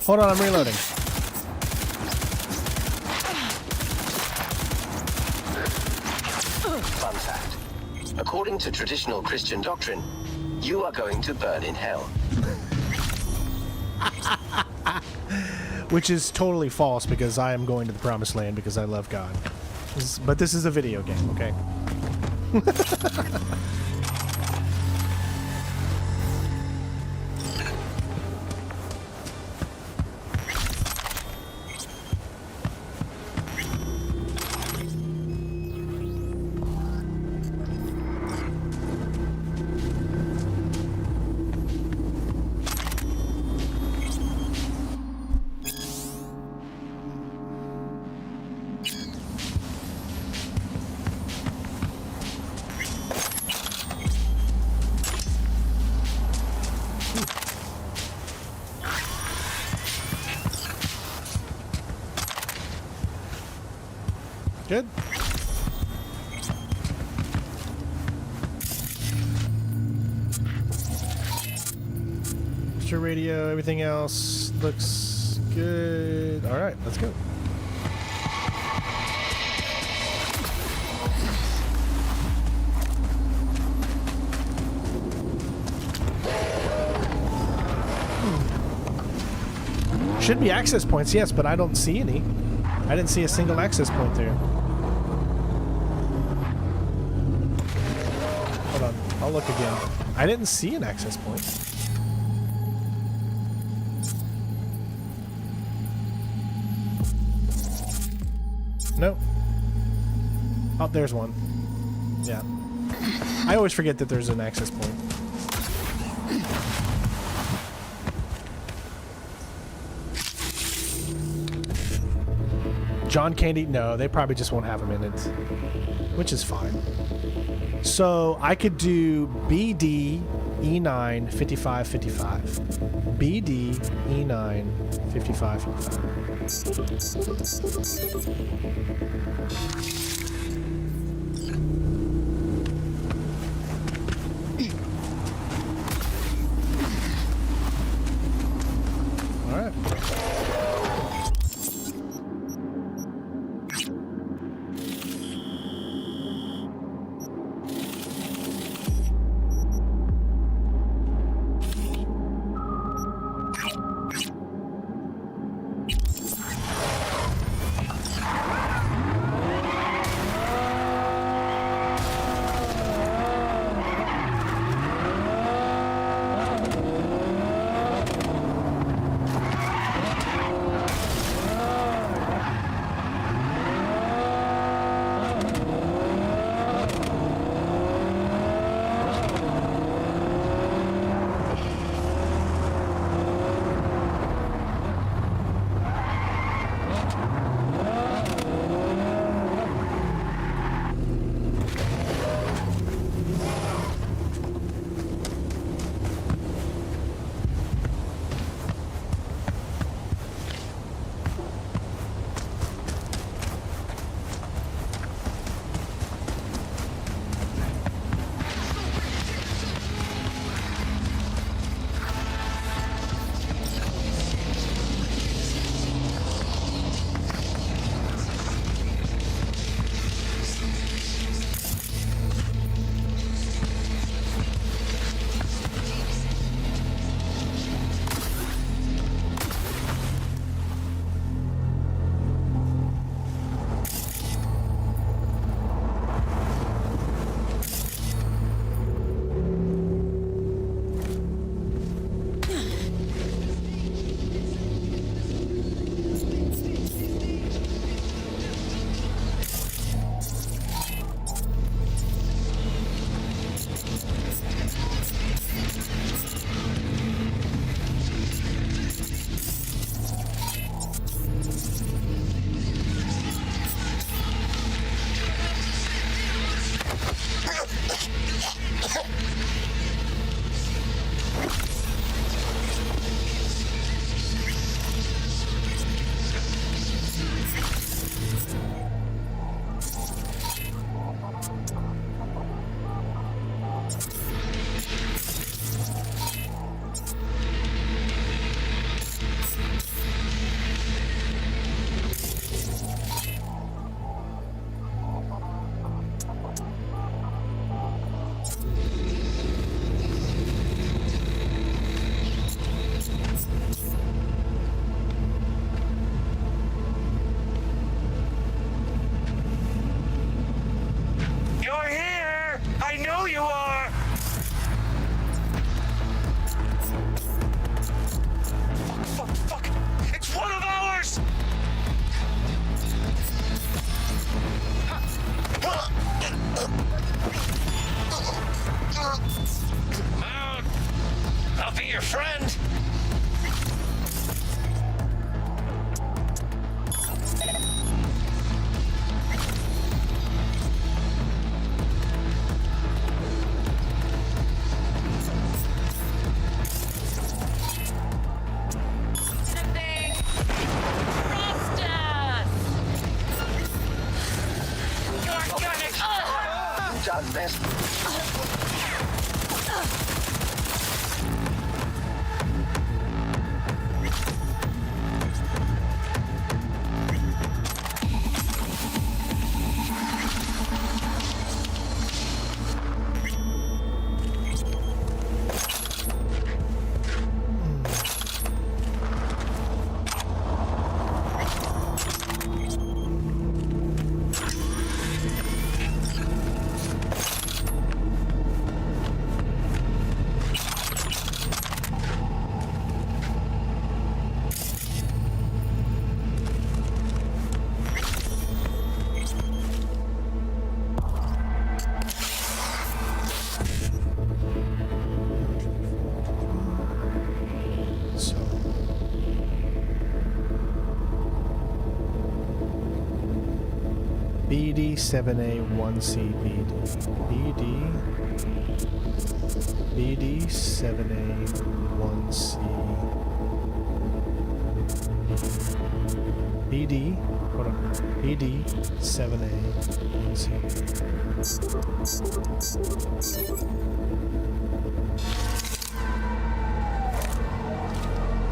Hold on, I'm reloading. Fun fact. According to traditional Christian doctrine, you are going to burn in hell. Which is totally false because I am going to the promised land because I love God. But this is a video game, okay? Good. Mr. Radio, everything else looks good. All right, let's go. Should be access points, yes, but I don't see any. I didn't see a single access point there. Hold on, I'll look again. I didn't see an access point. Nope. Oh, there's one. Yeah. I always forget that there's an access point. John Candy? No, they probably just won't have him in it, which is fine. So I could do BD E9 55 55. BD E9 55 55. All right. done this. BD7A1C BD7A1C hold on, BD7A1C.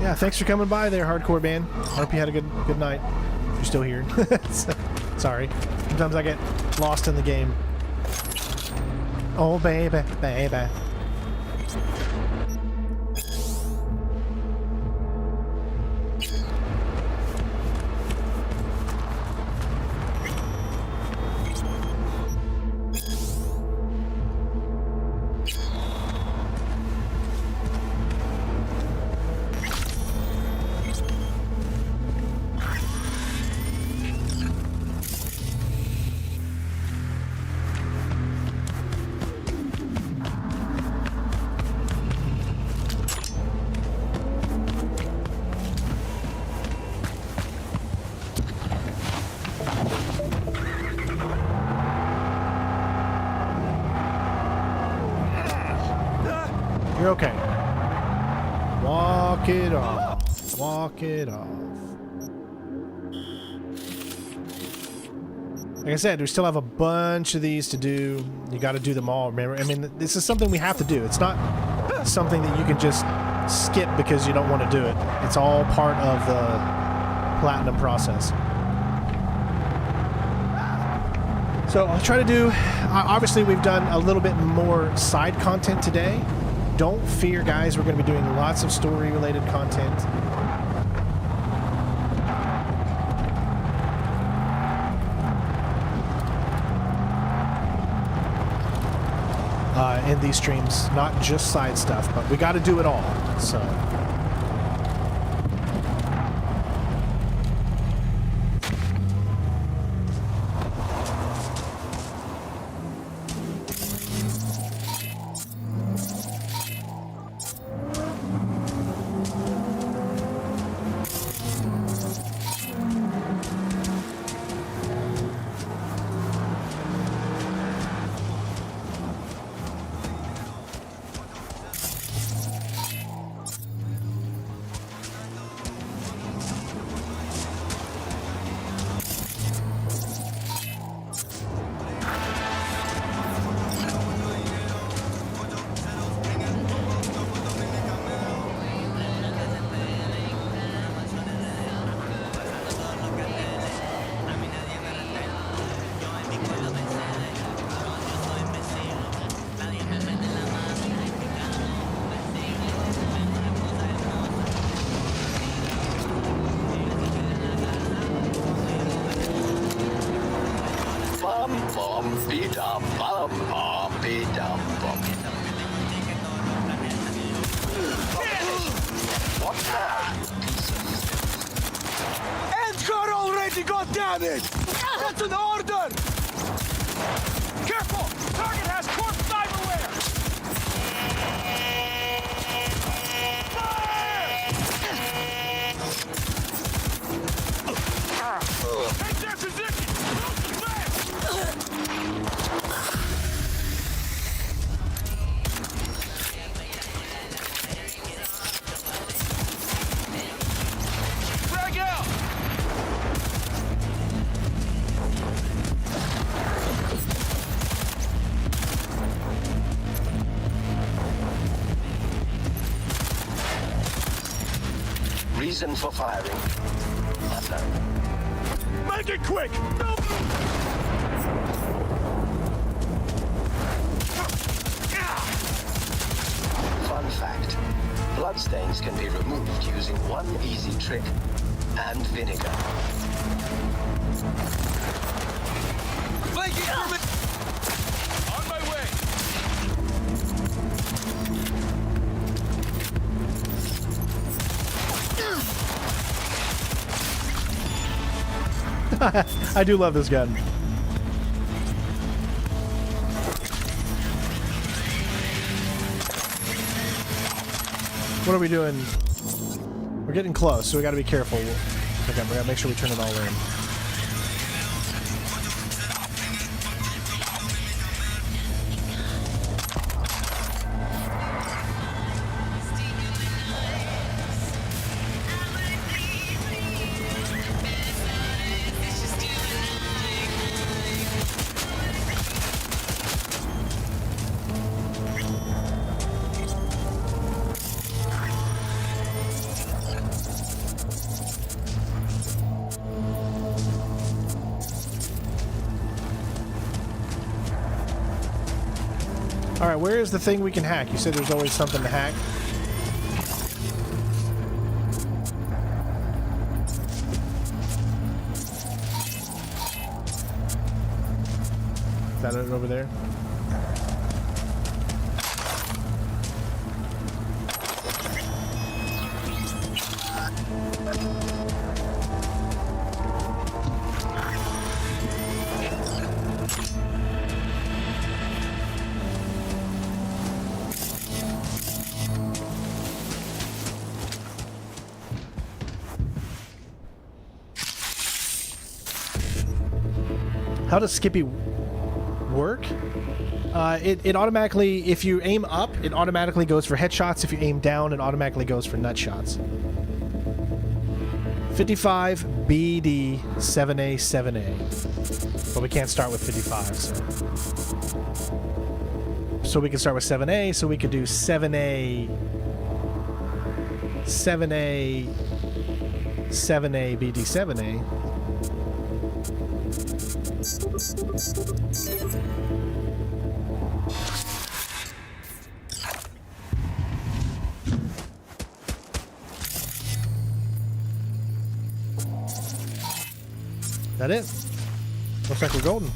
Yeah, thanks for coming by there, Hardcore Man. Hope you had a good night. You're still here. Sorry. Sometimes I get lost in the game. Oh, baby, baby. You're okay. Walk it off. Walk it off. Like I said, we still have a bunch of these to do. You got to do them all, remember? I mean, this is something we have to do. It's not something that you can just skip because you don't want to do it. It's all part of the platinum process. So I'll try to do, obviously we've done a little bit more side content today. Don't fear, guys, we're going to be doing lots of story-related content. In these streams, not just side stuff, but we got to do it all, so... Edgar already, goddammit! That's an order! Careful! Target has corpse cyberware! Fire! Take their position! Frag out! reason for firing. Make it quick! No! Fun fact. Bloodstains can be removed using one easy trick. And vinegar. Flanking for me! On my way! I do love this gun. What are we doing? We're getting close, so we gotta be careful. Okay, we gotta make sure we turn it all in. Alright, where is the thing we can hack? You said there's always something to hack. Is that it over there? How does Skippy work? It automatically, if you aim up, it automatically goes for headshots. If you aim down, it automatically goes for nut shots. 55 BD 7A 7A. But we can't start with 55, so we can start with 7A, so we could do 7A 7A 7A BD 7A. That it? Looks like we're golden.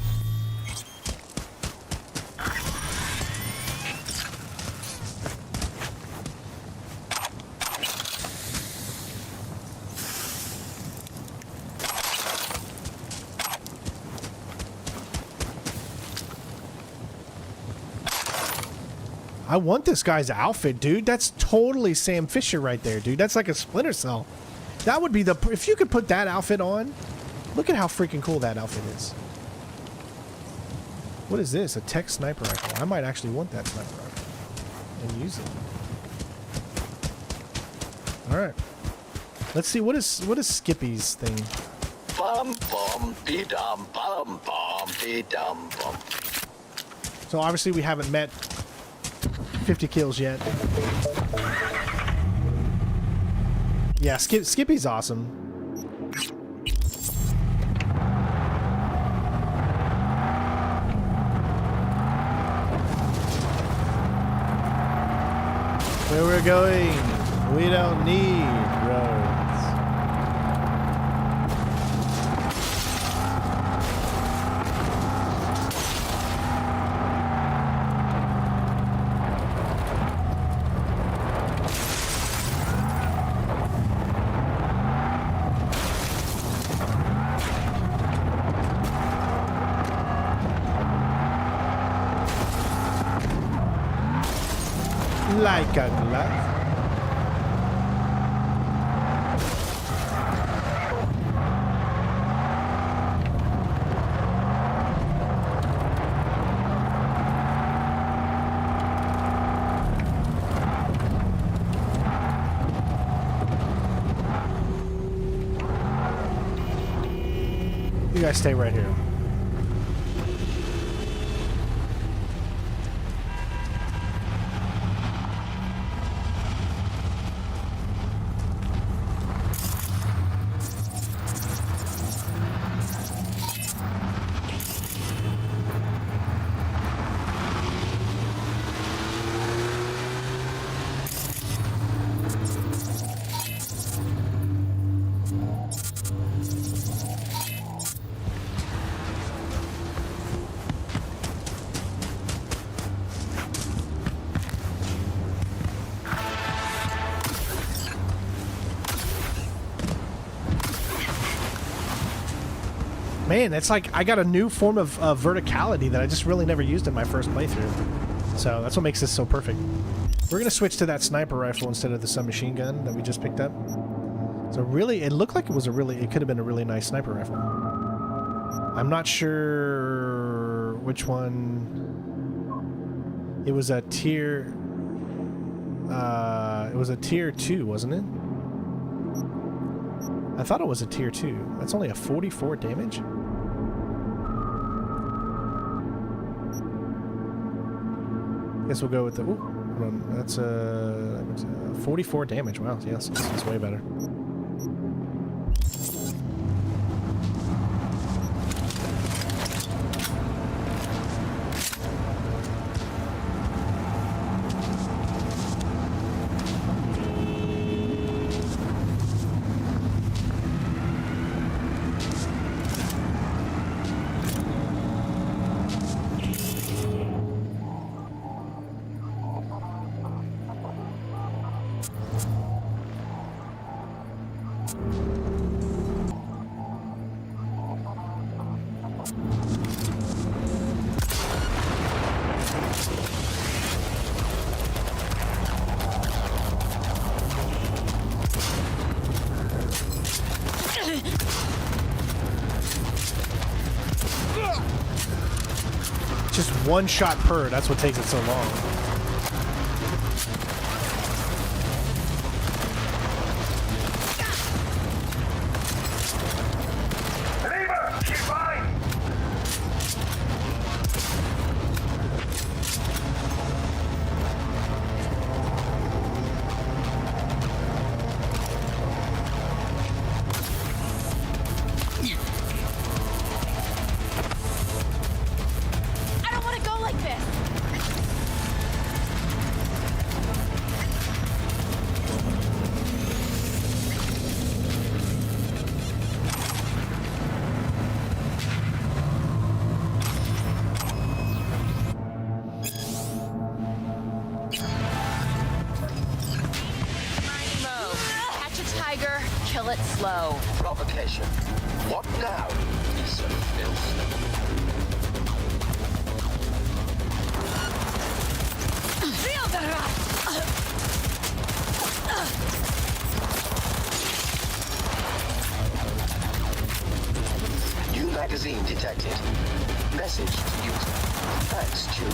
I want this guy's outfit, dude. That's totally Sam Fisher right there, dude. That's like a Splinter Cell. That would be the... If you could put that outfit on... Look at how freaking cool that outfit is. What is this? A tech sniper rifle. I might actually want that sniper rifle. And use it. Alright. Let's see, what is Skippy's thing? Bum bum be dum bum bum be dum bum. So obviously we haven't met 50 kills yet. Yeah, Skippy's awesome. Where we're going, we don't need roads. Like a glove. You guys stay right here. Man, it's like I got a new form of verticality that I just really never used in my first playthrough. So that's what makes this so perfect. We're going to switch to that sniper rifle instead of the submachine gun that we just picked up. So really, it looked like it was it could have been a really nice sniper rifle. I'm not sure which one. It was a tier... it was a tier 2, wasn't it? I thought it was a tier 2. That's only a 44 damage? Guess we'll go with the... Ooh, hold on. That's 44 damage. Wow, yes, that's way better. Just one shot per, that's what takes it so long. Kill it slow. Provocation. What now, piece of filth? Feel the New magazine detected. Message to user. Thanks, June.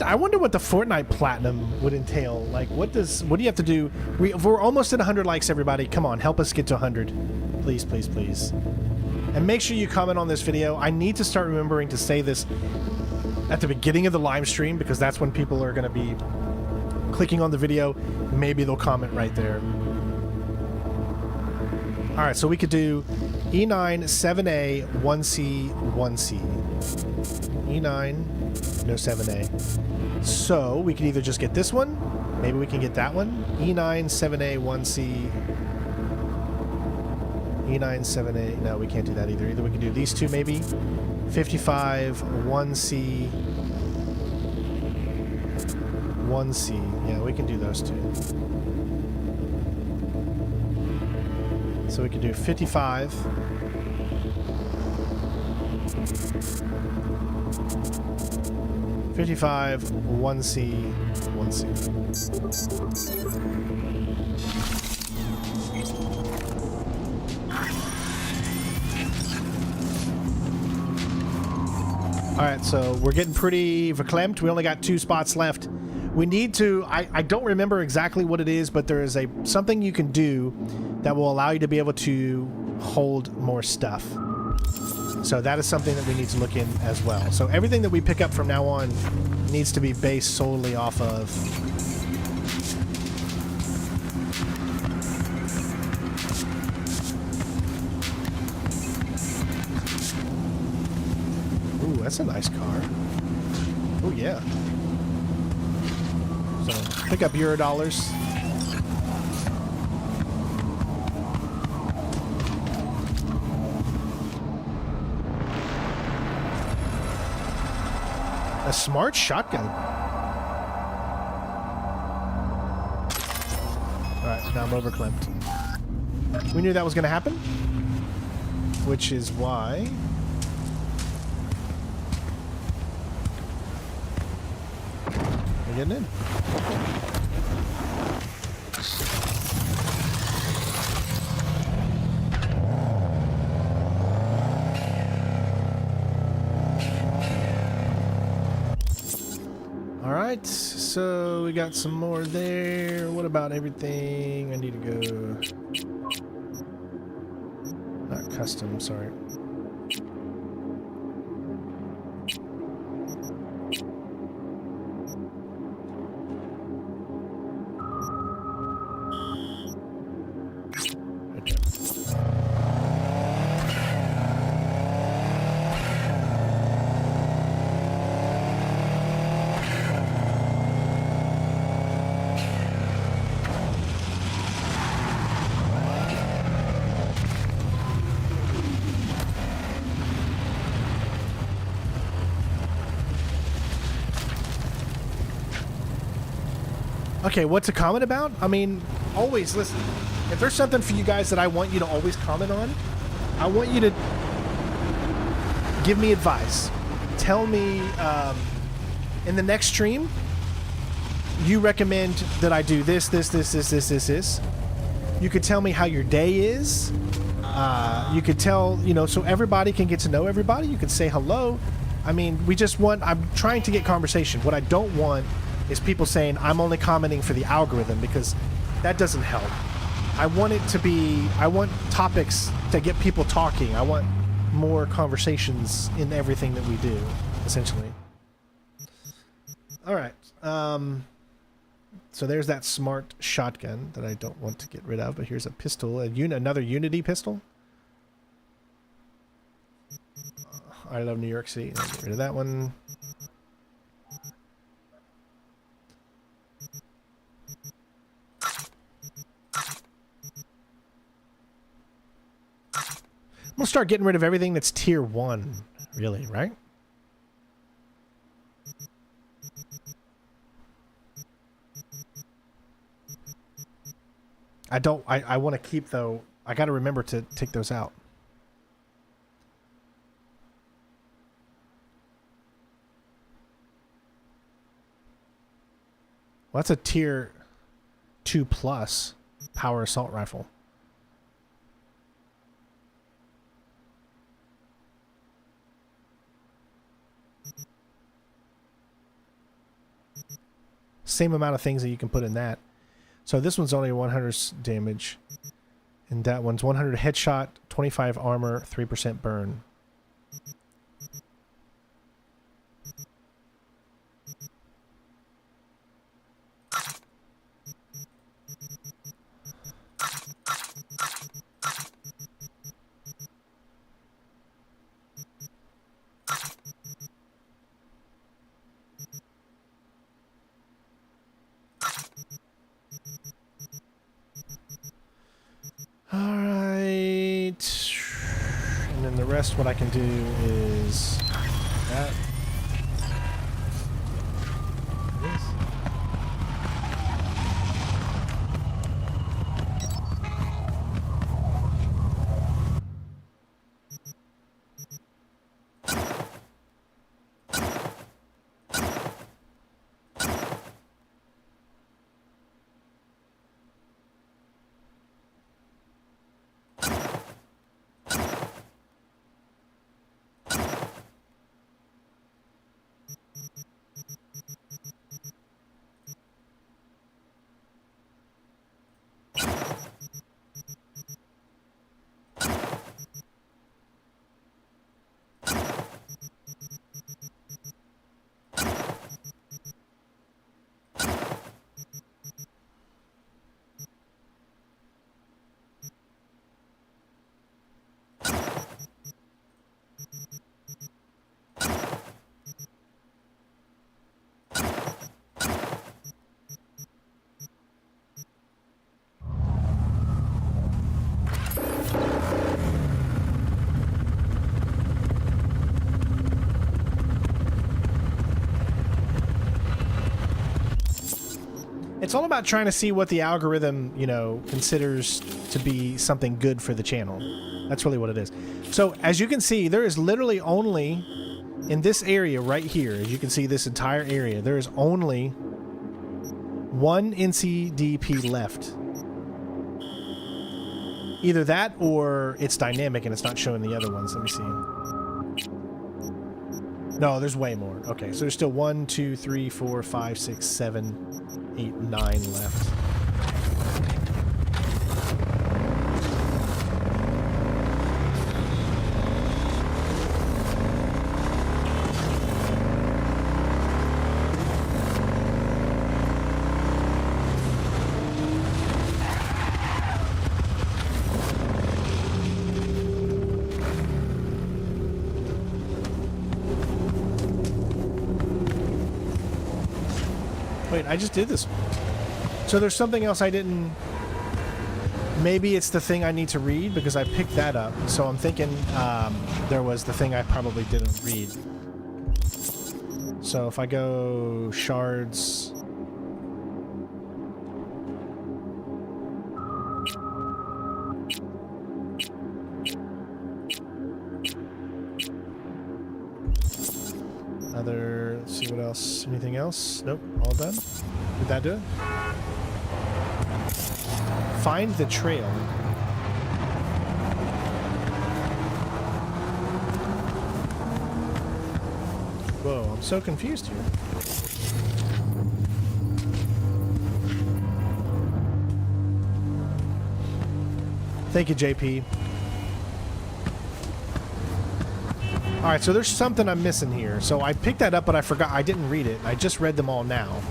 I wonder what the Fortnite Platinum would entail. Like, what do you have to do? We're almost at 100 likes, everybody. Come on, help us get to 100. Please, please, please. And make sure you comment on this video. I need to start remembering to say this at the beginning of the live stream, because that's when people are going to be clicking on the video. Maybe they'll comment right there. All right, so we could do E9, 7A, 1C, 1C. E9, no 7A. So we can either just get this one, maybe we can get that one. E9, 7A, 1C. E9, 7A. No, we can't do that either. Either we can do these two, maybe. 55, 1C. 1C. Yeah, we can do those two. So we can do 55. 55, 1C, 1C. Alright, so we're getting pretty verklempt. We only got 2 spots left. We need to... I don't remember exactly what it is, but there is something you can do that will allow you to be able to hold more stuff. So that is something that we need to look in as well. So everything that we pick up from now on needs to be based solely off of... Ooh, that's a nice car. Oh yeah. So pick up Eurodollars. A smart shotgun. Alright, now I'm overclipped. We knew that was going to happen. Which is why... we're getting in. Alright, so we got some more there. What about everything? I need to go... not custom, sorry. Okay, what's a comment about? I mean, always listen. If there's something for you guys that I want you to always comment on, I want you to give me advice. Tell me in the next stream, you recommend that I do this. You could tell me how your day is. You could tell, you know, so everybody can get to know everybody. You could say hello. I mean, I'm trying to get conversation. What I don't want is people saying I'm only commenting for the algorithm, because that doesn't help. I want topics to get people talking. I want more conversations in everything that we do, essentially. All right. So there's that smart shotgun that I don't want to get rid of, but here's a pistol, another Unity pistol. I love New York City. I'll get rid of that one. We'll start getting rid of everything that's tier 1, really, right? I want to keep, though, I got to remember to take those out. Well, that's a tier 2 plus power assault rifle. Same amount of things that you can put in that. So this one's only 100 damage, and that one's 100 headshot, 25 armor, 3% burn. Alright. And then the rest, what I can do is that. This. It's all about trying to see what the algorithm, you know, considers to be something good for the channel. That's really what it is. So, as you can see, there is literally only, in this area right here, as you can see this entire area, there is only one NCDP left. Either that or it's dynamic and it's not showing the other ones. Let me see. No, there's way more. Okay, so there's still 1, 2, 3, 4, 5, 6, 7, 8, 9 left. Wait, I just did this. So there's something else I didn't... Maybe it's the thing I need to read because I picked that up. So I'm thinking there was the thing I probably didn't read. So if I go shards... Let's see what else. Anything else? Nope. All done. Did that do it? Find the trail. Whoa, I'm so confused here. Thank you, JP. Alright, so there's something I'm missing here. So I picked that up, but I forgot. I didn't read it. I just read them all now.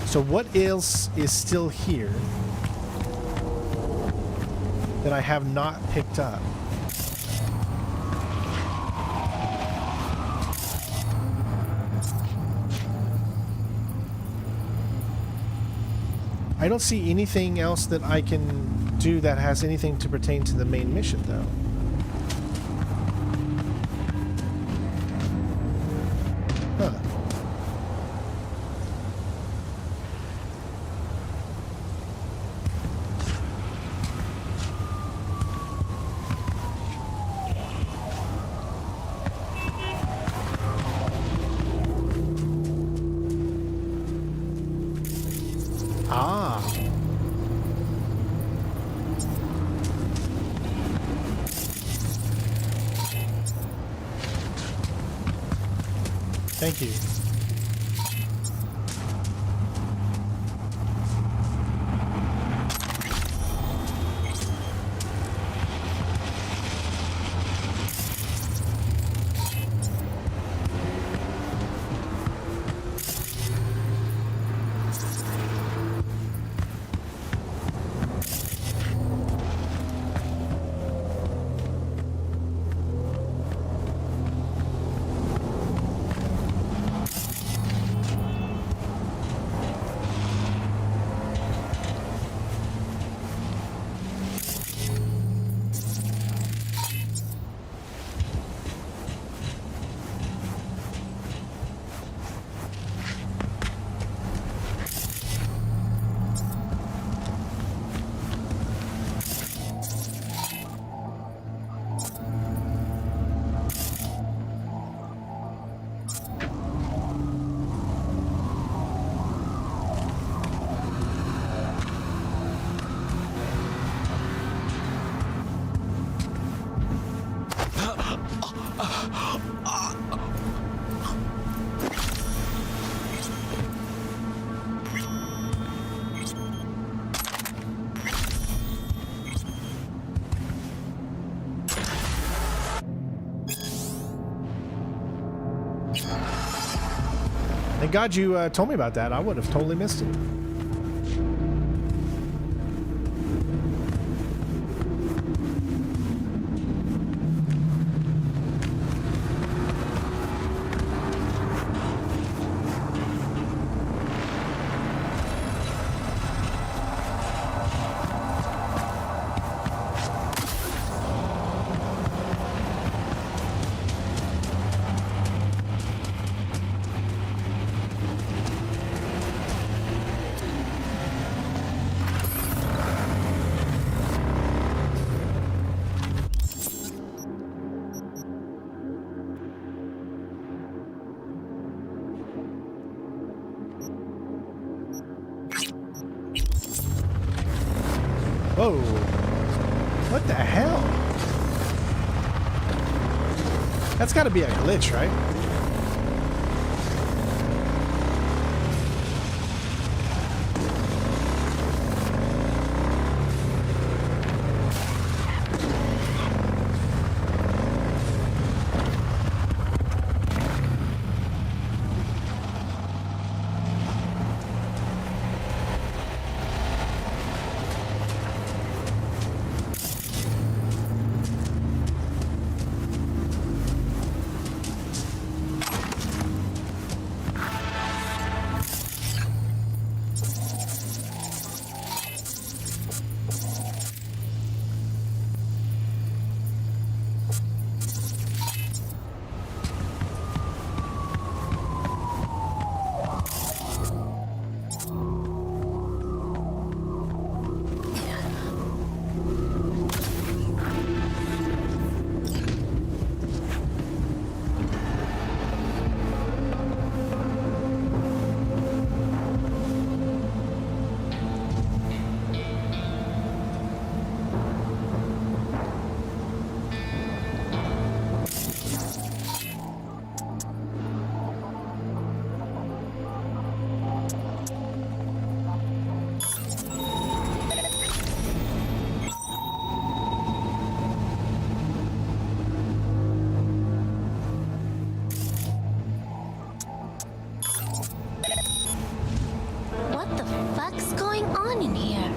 So what else is still here that I have not picked up? I don't see anything else that I can do that has anything to pertain to the main mission, though. Thank you. Thank God you told me about that. I would have totally missed it. Whoa. What the hell? That's got to be a glitch, right? What the fuck's going on in here?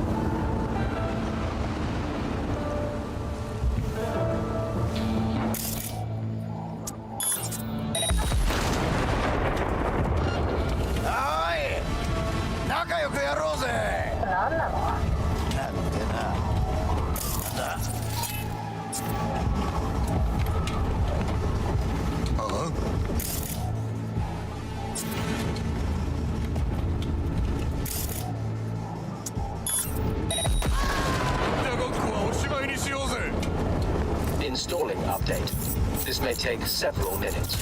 Installing update. This may take several minutes.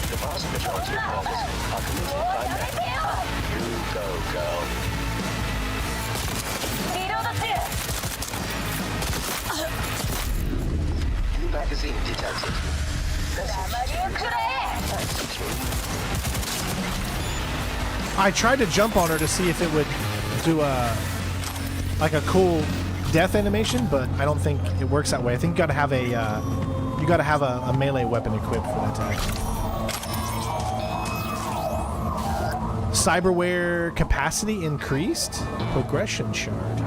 The vast majority of murders are committed by men. You go, girl. New magazine detected. I tried to jump on her to see if it would do a cool death animation, but I don't think it works that way. I think you gotta have a melee weapon equipped for that to happen. Cyberware capacity increased? Progression shard.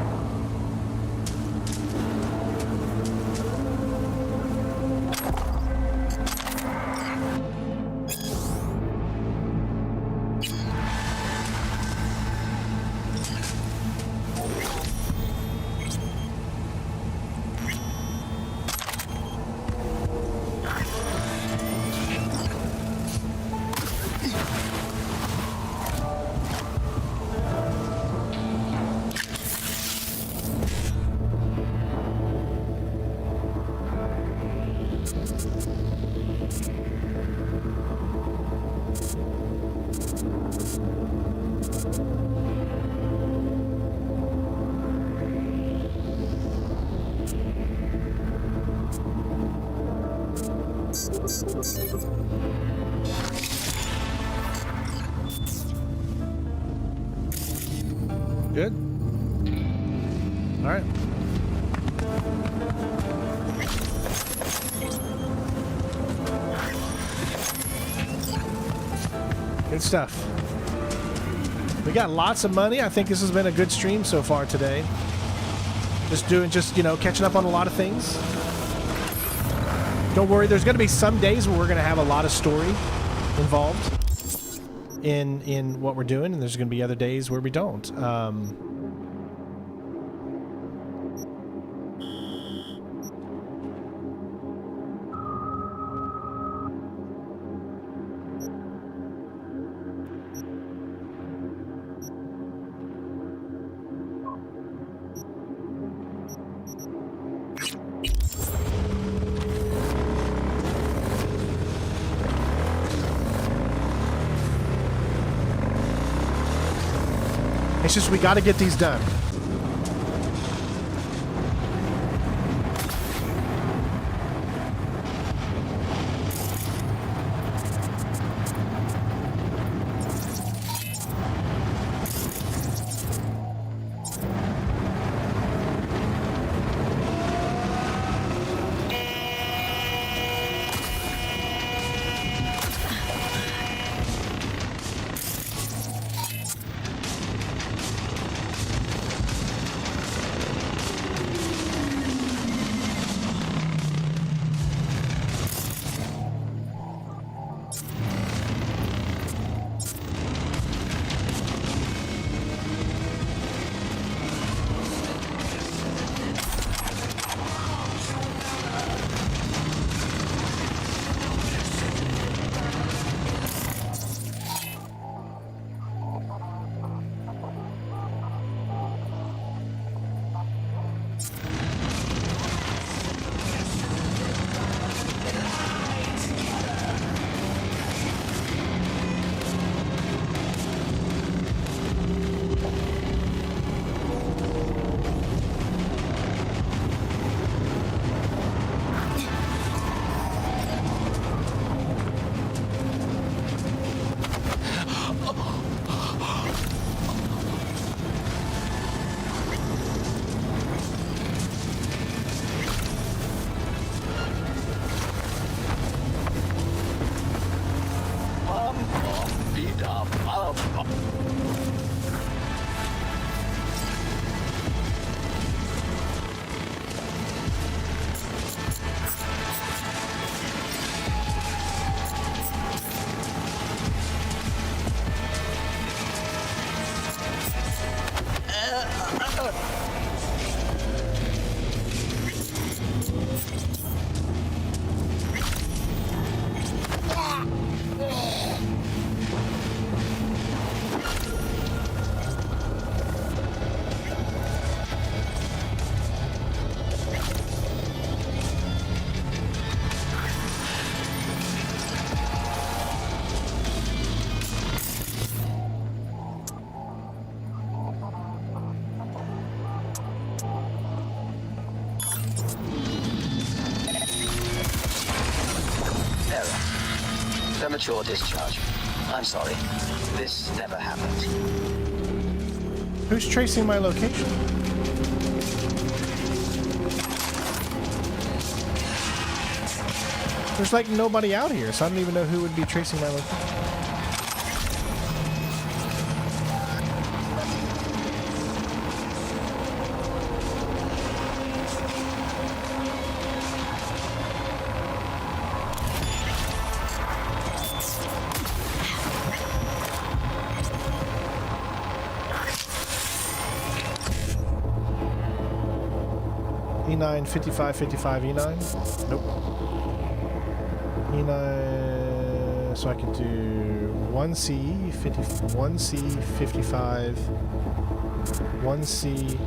Good. All right. Good stuff. We got lots of money. I think this has been a good stream so far today. Just catching up on a lot of things. Don't worry, there's going to be some days where we're going to have a lot of story involved in what we're doing, and there's going to be other days where we don't. It's just we got to get these done. Premature discharge. I'm sorry. This never happened. Who's tracing my location? There's like nobody out here, so I don't even know who would be tracing my location. E9, 55, 55, E9? Nope. E9, so I could do 1C, 50, 1C, 55, 1C,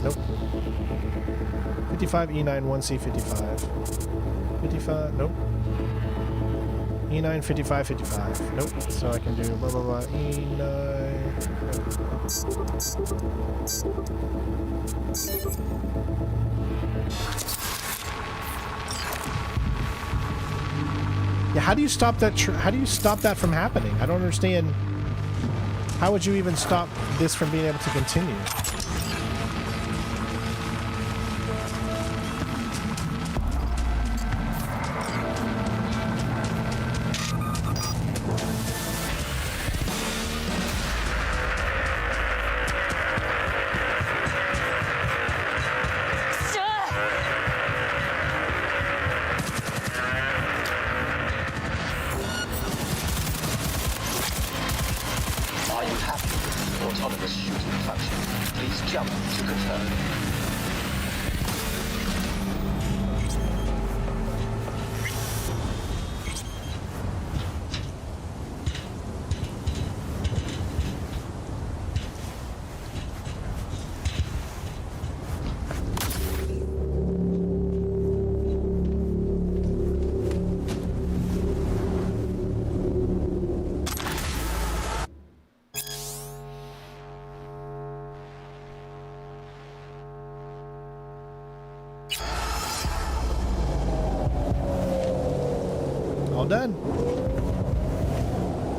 nope. 55, E9, 1C, 55. 55, nope. E9, 55, 55, nope. So I can do blah, blah, blah, E9, nope. Yeah, how do you stop that? How do you stop that from happening? I don't understand. How would you even stop this from being able to continue? All done.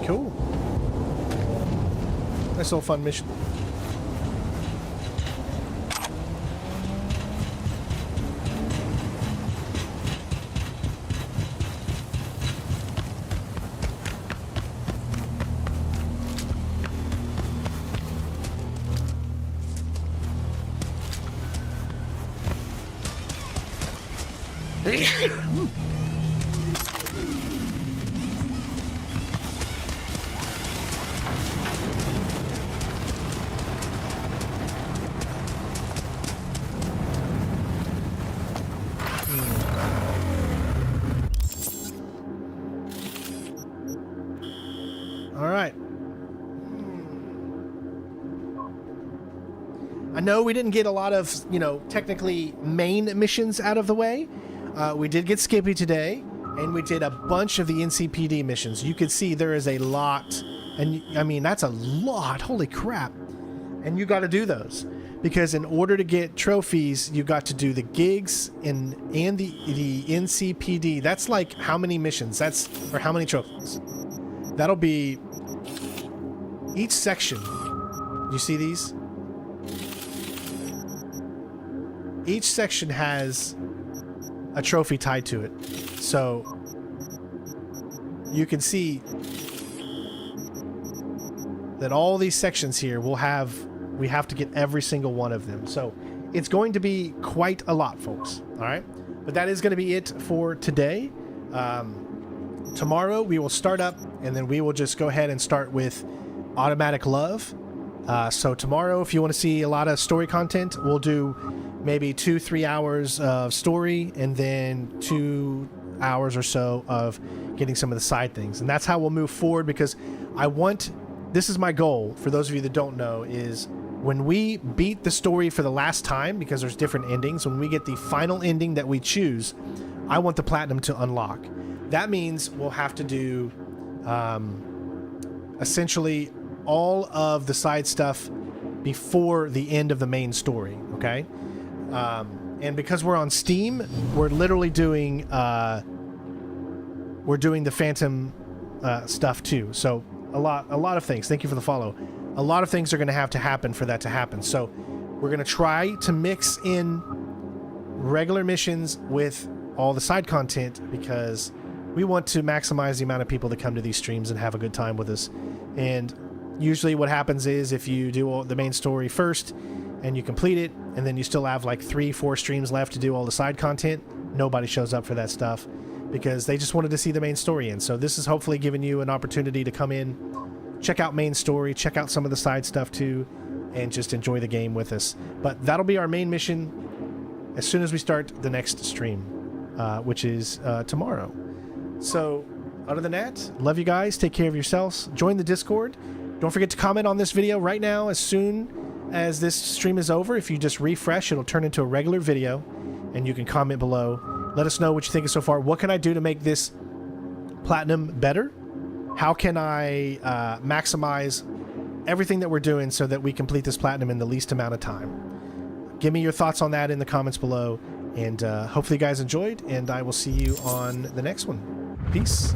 Cool. Nice little fun mission. All right. I know we didn't get a lot of, technically main missions out of the way. We did get Skippy today, and we did a bunch of the NCPD missions. You can see there is a lot, and I mean, that's a lot. Holy crap. And you got to do those. Because in order to get trophies, you got to do the gigs and the NCPD. That's like how many missions? Or how many trophies? That'll be each section. You see these? Each section has a trophy tied to it. So you can see that all these sections here we have to get every single one of them. So it's going to be quite a lot, folks. All right. But that is going to be it for today. Tomorrow we will start up, and then we will just go ahead and start with Automatic Love. So tomorrow, if you want to see a lot of story content, we'll do maybe 2-3 hours of story, and then 2 hours or so of getting some of the side things. And that's how we'll move forward, because this is my goal, for those of you that don't know, is when we beat the story for the last time, because there's different endings, when we get the final ending that we choose, I want the platinum to unlock. That means we'll have to do essentially all of the side stuff before the end of the main story, okay? And because we're on Steam, we're literally doing the Phantom stuff too. So a lot of things. Thank you for the follow. A lot of things are going to have to happen for that to happen. So we're going to try to mix in regular missions with all the side content, because we want to maximize the amount of people that come to these streams and have a good time with us. And usually what happens is, if you do the main story first and you complete it, and then you still have like 3-4 streams left to do all the side content, nobody shows up for that stuff because they just wanted to see the main story in. So this is hopefully giving you an opportunity to come in, check out main story, check out some of the side stuff too, and just enjoy the game with us. But that'll be our main mission as soon as we start the next stream, which is tomorrow. So other than that, love you guys. Take care of yourselves. Join the Discord. Don't forget to comment on this video right now. As soon as this stream is over, if you just refresh, it'll turn into a regular video, and you can comment below. Let us know what you think so far. What can I do to make this platinum better? How can I maximize everything that we're doing so that we complete this platinum in the least amount of time? Give me your thoughts on that in the comments below, and hopefully you guys enjoyed, and I will see you on the next one. Peace.